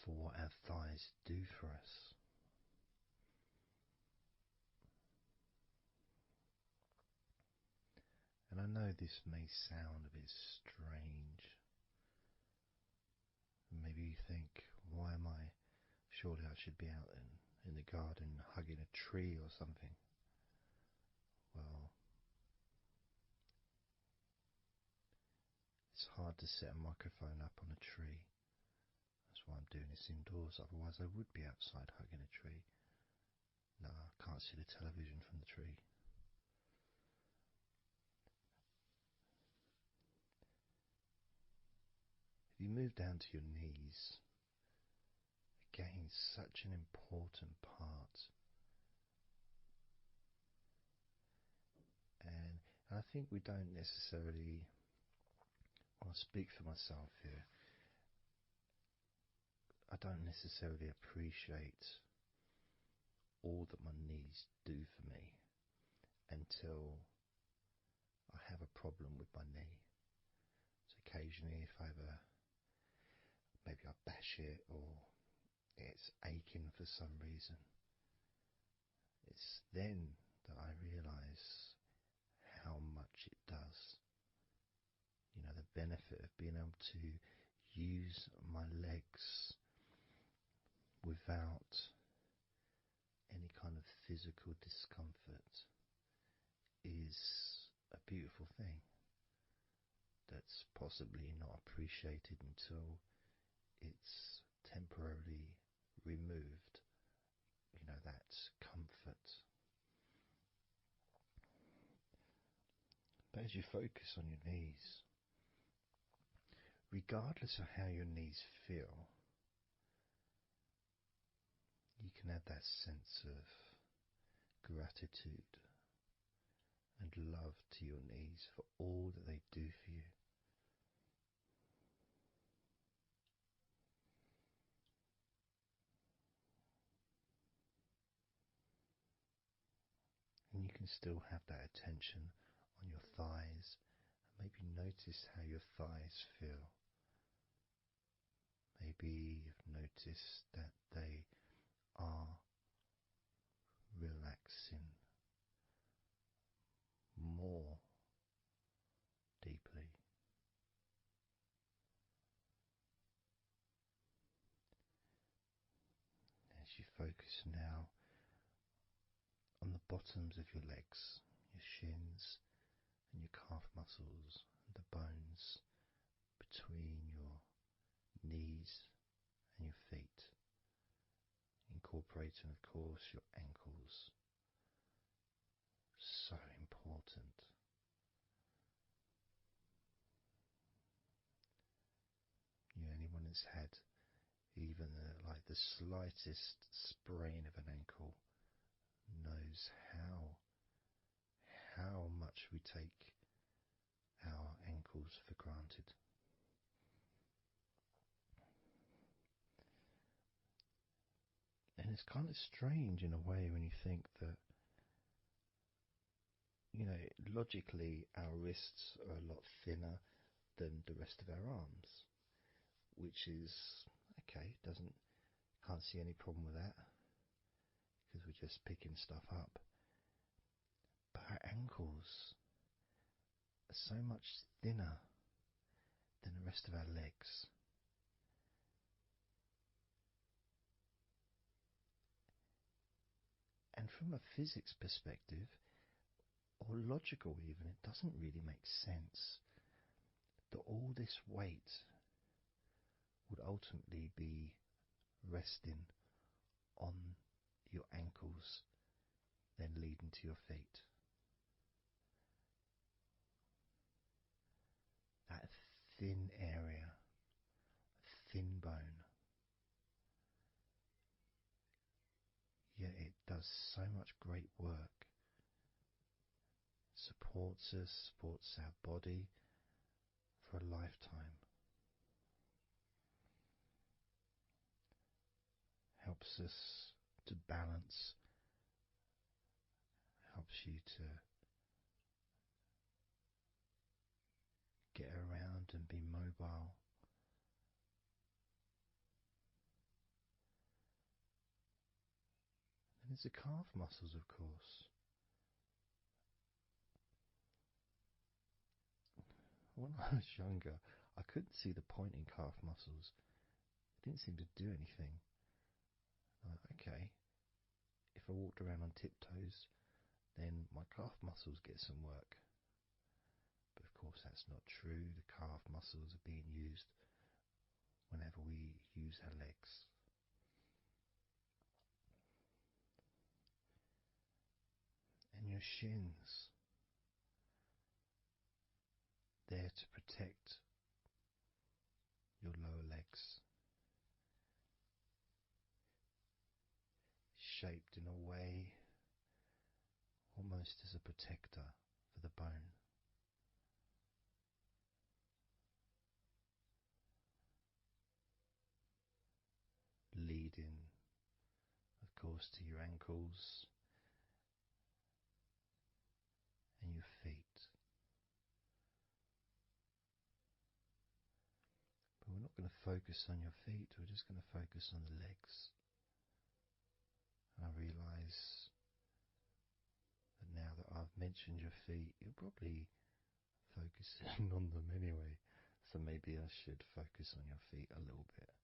for what our thighs do for us. And I know this may sound a bit strange. Maybe you think, why am I? Surely I should be out in the garden hugging a tree or something. Well, it's hard to set a microphone up on a tree. That's why I'm doing this indoors. Otherwise I would be outside hugging a tree. No, I can't see the television from the tree. If you move down to your knees, again, such an important part. And I think we don't necessarily, I'll speak for myself here, I don't necessarily appreciate all that my knees do for me until I have a problem with my knee. So occasionally if maybe I bash it or it's aching for some reason, it's then that I realise how much it does. You know, the benefit of being able to use my legs without any kind of physical discomfort is a beautiful thing that's possibly not appreciated until it's temporarily removed, that comfort. But as you focus on your knees, regardless of how your knees feel, you can add that sense of gratitude and love to your knees for all that they do for you. And you can still have that attention on your thighs, and maybe notice how your thighs feel. Maybe you've noticed that they are relaxing more deeply. As you focus now on the bottoms of your legs, your shins and your calf muscles, and the bones between your knees and your feet, incorporating, of course, your ankles. So important. Anyone that's had even like the slightest sprain of an ankle knows how much we take our ankles for granted. And it's kind of strange in a way when you think that, logically our wrists are a lot thinner than the rest of our arms, which is okay, can't see any problem with that, because we're just picking stuff up. But our ankles are so much thinner than the rest of our legs. And from a physics perspective, or logical even, it doesn't really make sense that all this weight would ultimately be resting on your ankles, then leading to your feet. That thin area, thin bone, yet it does so much great work. Supports us, supports our body for a lifetime. Helps us to balance, helps you to get around and be mobile. And there's the calf muscles, of course. When I was younger, I couldn't see the point in calf muscles. It didn't seem to do anything. Okay, if I walked around on tiptoes, then my calf muscles get some work. But of course that's not true. The calf muscles are being used whenever we use our legs. And your shins, there to protect your lower legs, shaped in a way almost as a protector for the bone. Leading, of course, to your ankles and your feet. But we're not going to focus on your feet, we're just going to focus on the legs. And I realise that now that I've mentioned your feet, you're probably focusing on them anyway. So maybe I should focus on your feet a little bit.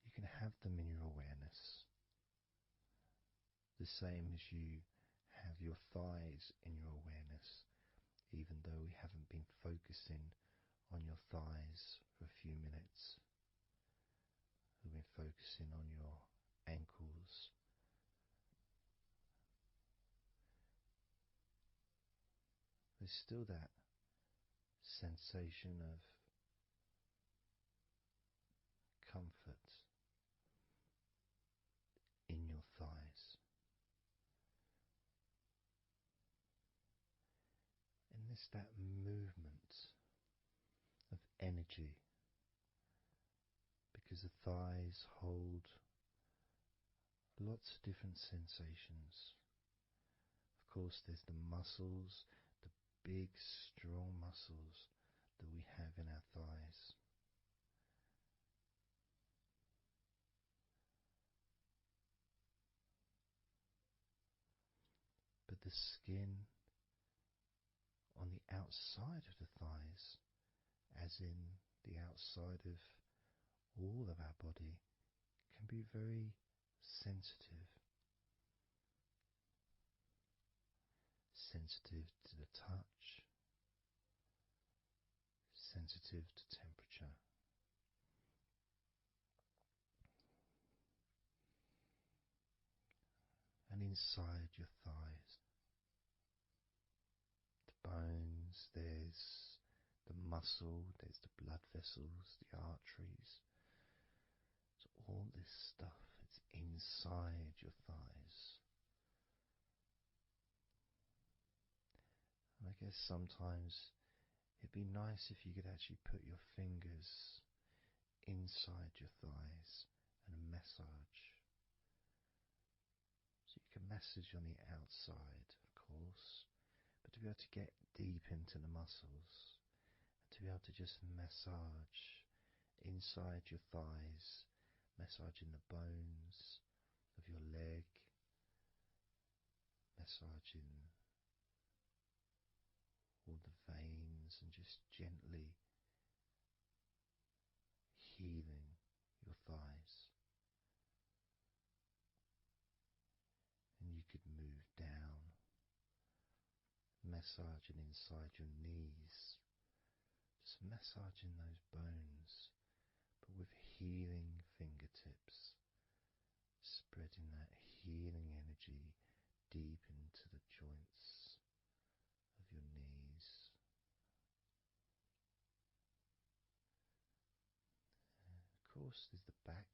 You can have them in your awareness, the same as you have your thighs in your awareness, even though we haven't been focusing on your thighs for a few minutes. We've been focusing on your ankles. There's still that sensation of comfort in your thighs. And there's that movement of energy, because the thighs hold lots of different sensations. Of course, there's the muscles, the big, strong muscles that we have in our thighs. But the skin on the outside of the thighs, as in the outside of all of our body, can be very sensitive. Sensitive to the touch, sensitive to temperature. And inside your thighs, the bones, there's the muscle, there's the blood vessels, the arteries. So all this stuff, it's inside your thighs. And I guess sometimes it'd be nice if you could actually put your fingers inside your thighs and massage. So you can massage on the outside, of course, but to be able to get deep into the muscles, and to be able to just massage inside your thighs, massaging the bones of your leg, massaging all the veins, and just gently healing your thighs. And you could move down, massaging inside your knees, just massaging those bones, but with healing fingertips, spreading that healing energy deep into the joints of your knees. Of course, there's the back